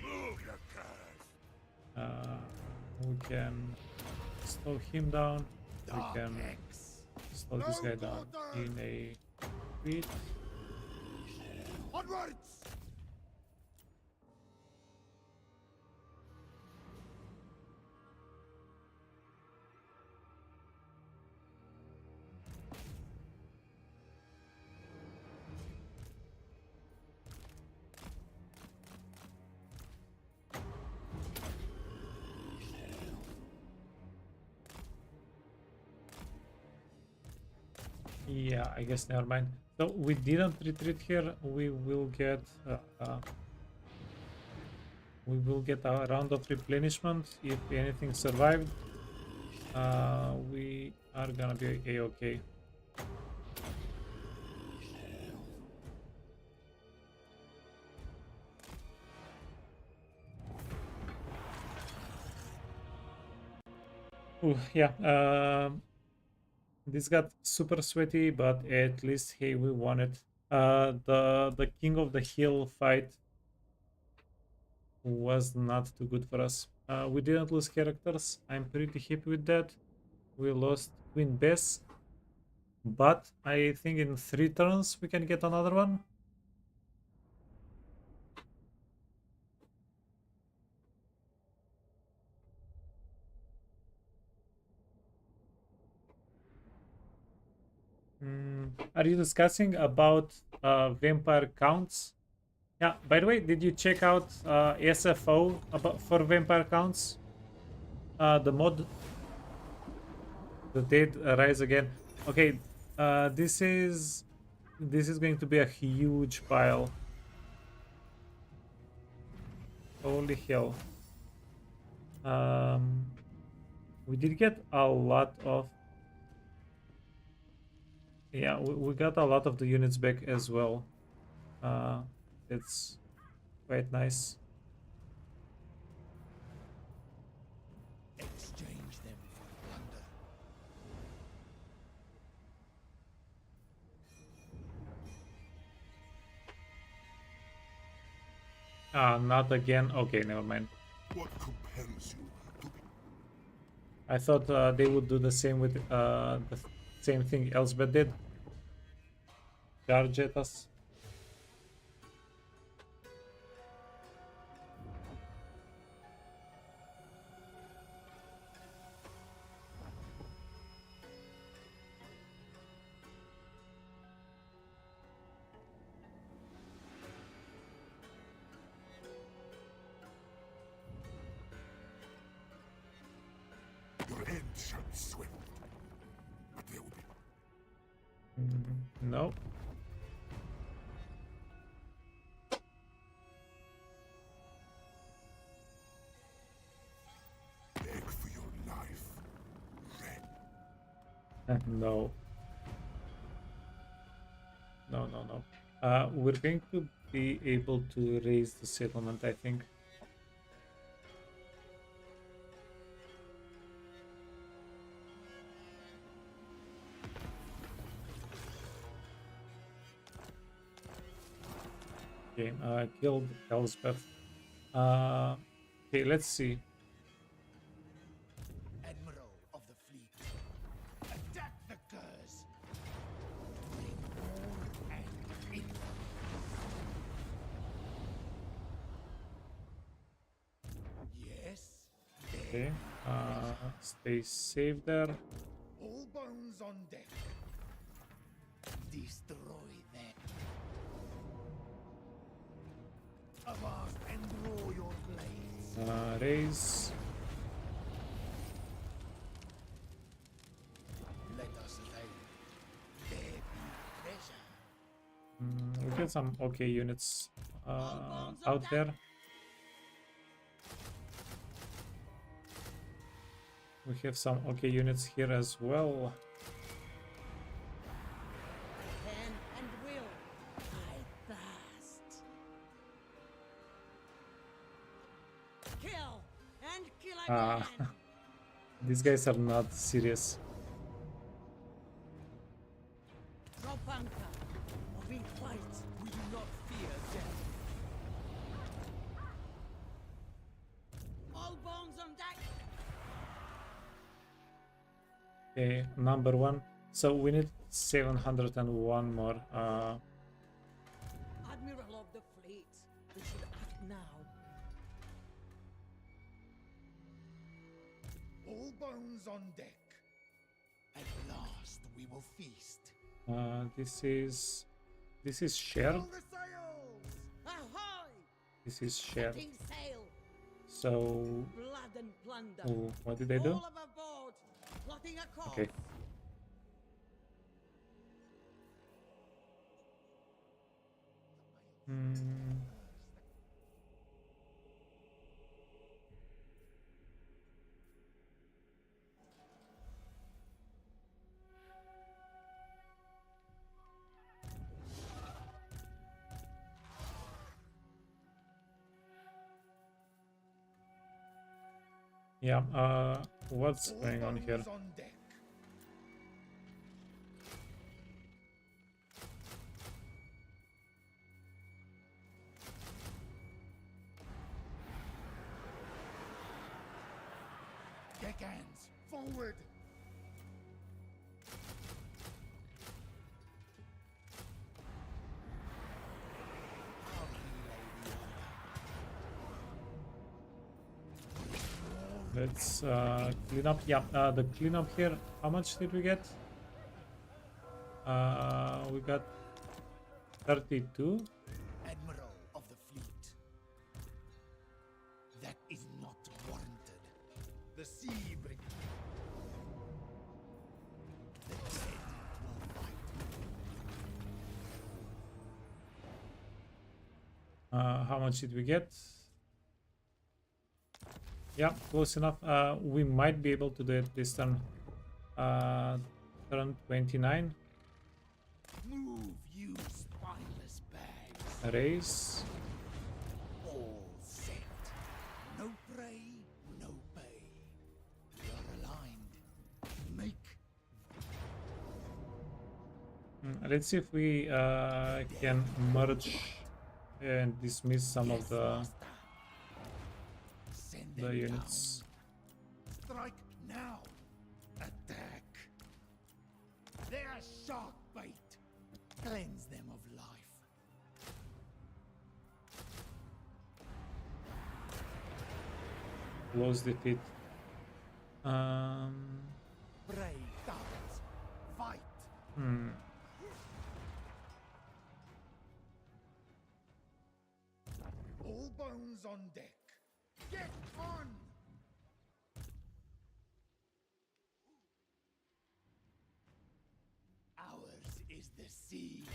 Move your cars. We can slow him down. We Dark can Hex! slow this No guy down quarter. in a beat. Onwards! Yeah, I guess never mind. So we didn't retreat here. We will get a round of replenishment if anything survived. We are gonna be a-okay. Ooh, yeah. This got super sweaty, but at least hey, we won it. The King of the Hill fight was not too good for us. We didn't lose characters. I'm pretty happy with that. We lost Queen Bess, but I think in 3 turns we can get another one. Are you discussing about vampire counts? Yeah, by the way, did you check out SFO about for vampire counts? The mod, the Dead Rise Again. Okay, this is going to be a huge pile. Holy hell. We did get a lot of, yeah, we got a lot of the units back as well. It's quite nice. Exchange them for plunder. Not again. Okay, never mind. What compels you to be? I thought they would do the same with the same thing Elsbeth did. Charge at us. Your end shall be swift, but there will be No. beg for your life. Red. No. No, no, no. We're going to be able to raise the settlement, I think. Okay, killed Elsbeth. Okay, let's see. Admiral of the fleet. Attack the curs. Bring war and infamy. Yes. Okay, stay safe there. All bones on deck. Destroy them. Avast and draw your blades. Raise. got some okay units out there. We have some okay units here as well. Can and will. I fast. Kill and kill Ah, again. these guys are not serious. Drop anchor. Or we fight. We do not fear death. All bones on deck. Okay, number one. So we need 701 more. Admiral of the fleet. We should act now. All bones on deck. At last we will feast. This is shared. All the sails! Ahoy! This is shared. Setting sail. So Blood and plunder. oh, what did I do? All aboard. Plotting a course. Okay. Hmm. Yeah, what's All going on here? bones on deck. Deckhands, forward! Let's clean up. Yeah, the cleanup here. How much did we get? We got 32. Admiral of the fleet. That is not warranted. The sea bring. The dead will fight. How much did we get? Yeah, close enough. We might be able to do it this turn. Turn 29. Move, you spineless bags. Raise. All set. No prey, no pay. We are aligned. Make Let's see if we can merge and dismiss some of the Send the them units. down. Strike now. Attack. They are shark bait. Cleanse them of life. Close defeat. Brave dogs. Fight. Hmm. All bones on deck. Get on! Ours is the sea.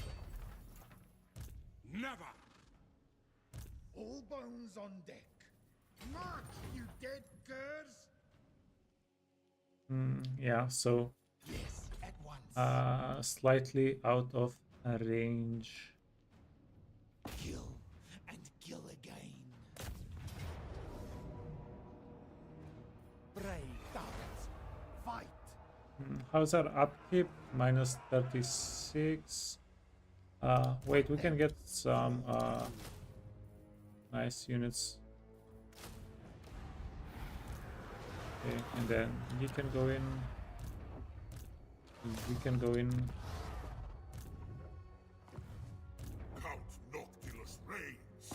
Never! All bones on deck. March, you dead curs! Yeah, so Yes, at once. slightly out of range. Kill and kill again. Brave dogs. Fight. How's our upkeep? Minus 36. Wait, we can get some nice units. Okay, and then you can go in. You can go in. Count Noctilus reigns.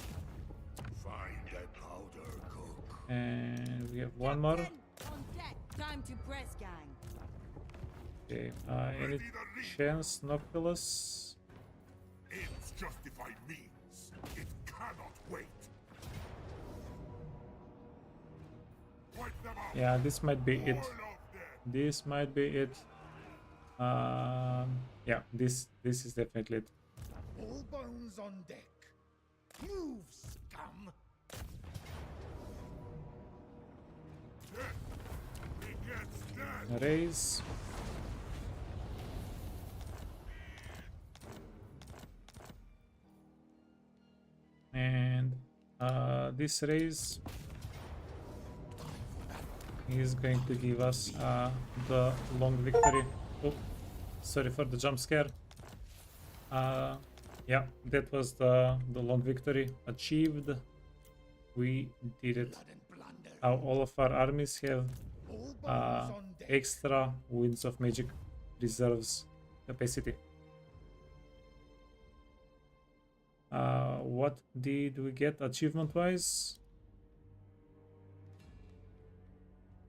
Find that powder, cook. And we have one more. Captain, on deck. Time to press, gang. Okay, any chance, Noctilus? Ends justify means. It cannot wait. Wipe them out. Yeah, this might be it. All of them. This might be it. Yeah, this is definitely it. All bones on deck. Move, scum! He gets dead. Raise. And this raise is going to give us the long victory. Oh, sorry for the jump scare. Yeah, that was the long victory achieved. We did it. Blood and plunder. All of our armies have All bones on deck. extra Winds of Magic reserves capacity. What did we get achievement wise?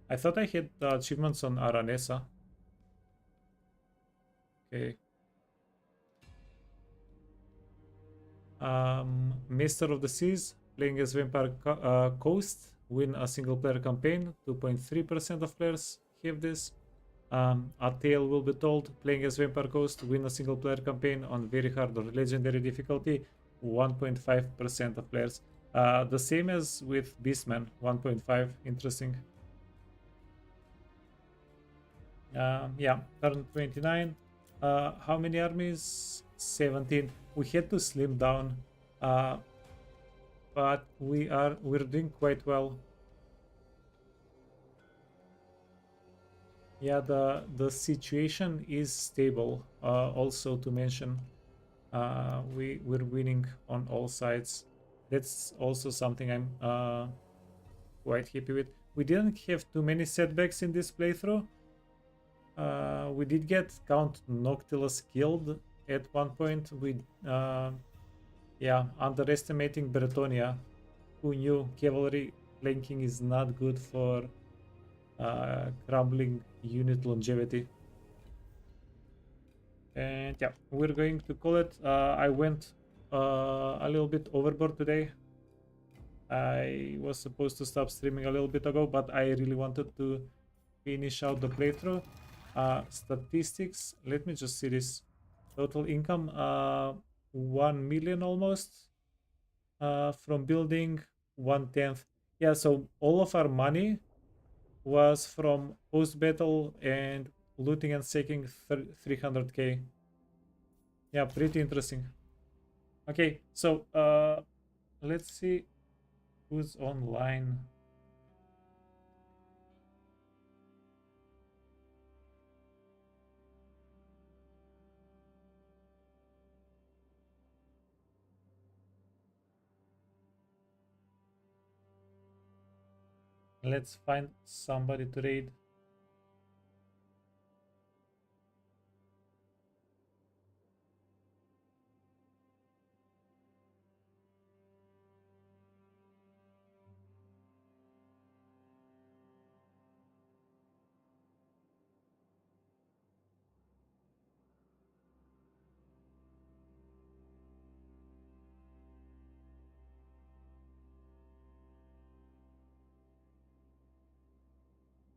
I thought I had the achievements on Aranesa. Okay. Master of the Seas, playing as Vampire Coast, win a single player campaign. 2.3% of players have this. A Tale Will Be Told, playing as Vampire Coast, win a single player campaign on very hard or legendary difficulty. 1.5% of players. The same as with Beastman, 1.5. Interesting. Yeah, turn 29. How many armies? 17. We had to slim down, but we're doing quite well. Yeah, the situation is stable. Also to mention, we're winning on all sides. That's also something I'm quite happy with. We didn't have too many setbacks in this playthrough. We did get Count Noctilus killed at one point. We yeah, underestimating Bretonia. Who knew cavalry flanking is not good for crumbling unit longevity. And yeah, we're going to call it. I went a little bit overboard today. I was supposed to stop streaming a little bit ago, but I really wanted to finish out the playthrough. Statistics, let me just see this. Total income, 1 million almost. From building, 1/10. Yeah, so all of our money was from post-battle and looting and sacking 300k. Yeah, pretty interesting. Okay, so let's see who's online. Let's find somebody to raid.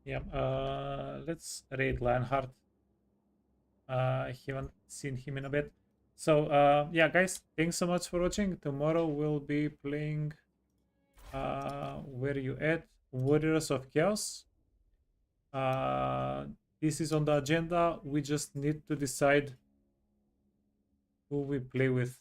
Yeah, let's raid Lionheart. I haven't seen him in a bit. So, yeah, guys, thanks so much for watching. Tomorrow we'll be playing, where are you at? Warriors of Chaos. This is on the agenda. We just need to decide who we play with.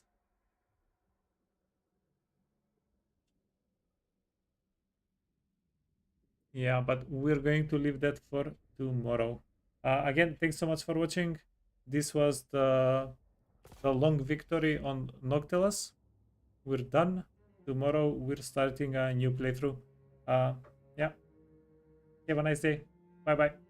Yeah, but we're going to leave that for tomorrow. Again, thanks so much for watching. This was the long victory on Noctilus. We're done. Tomorrow we're starting a new playthrough. Yeah. Have a nice day. Bye bye.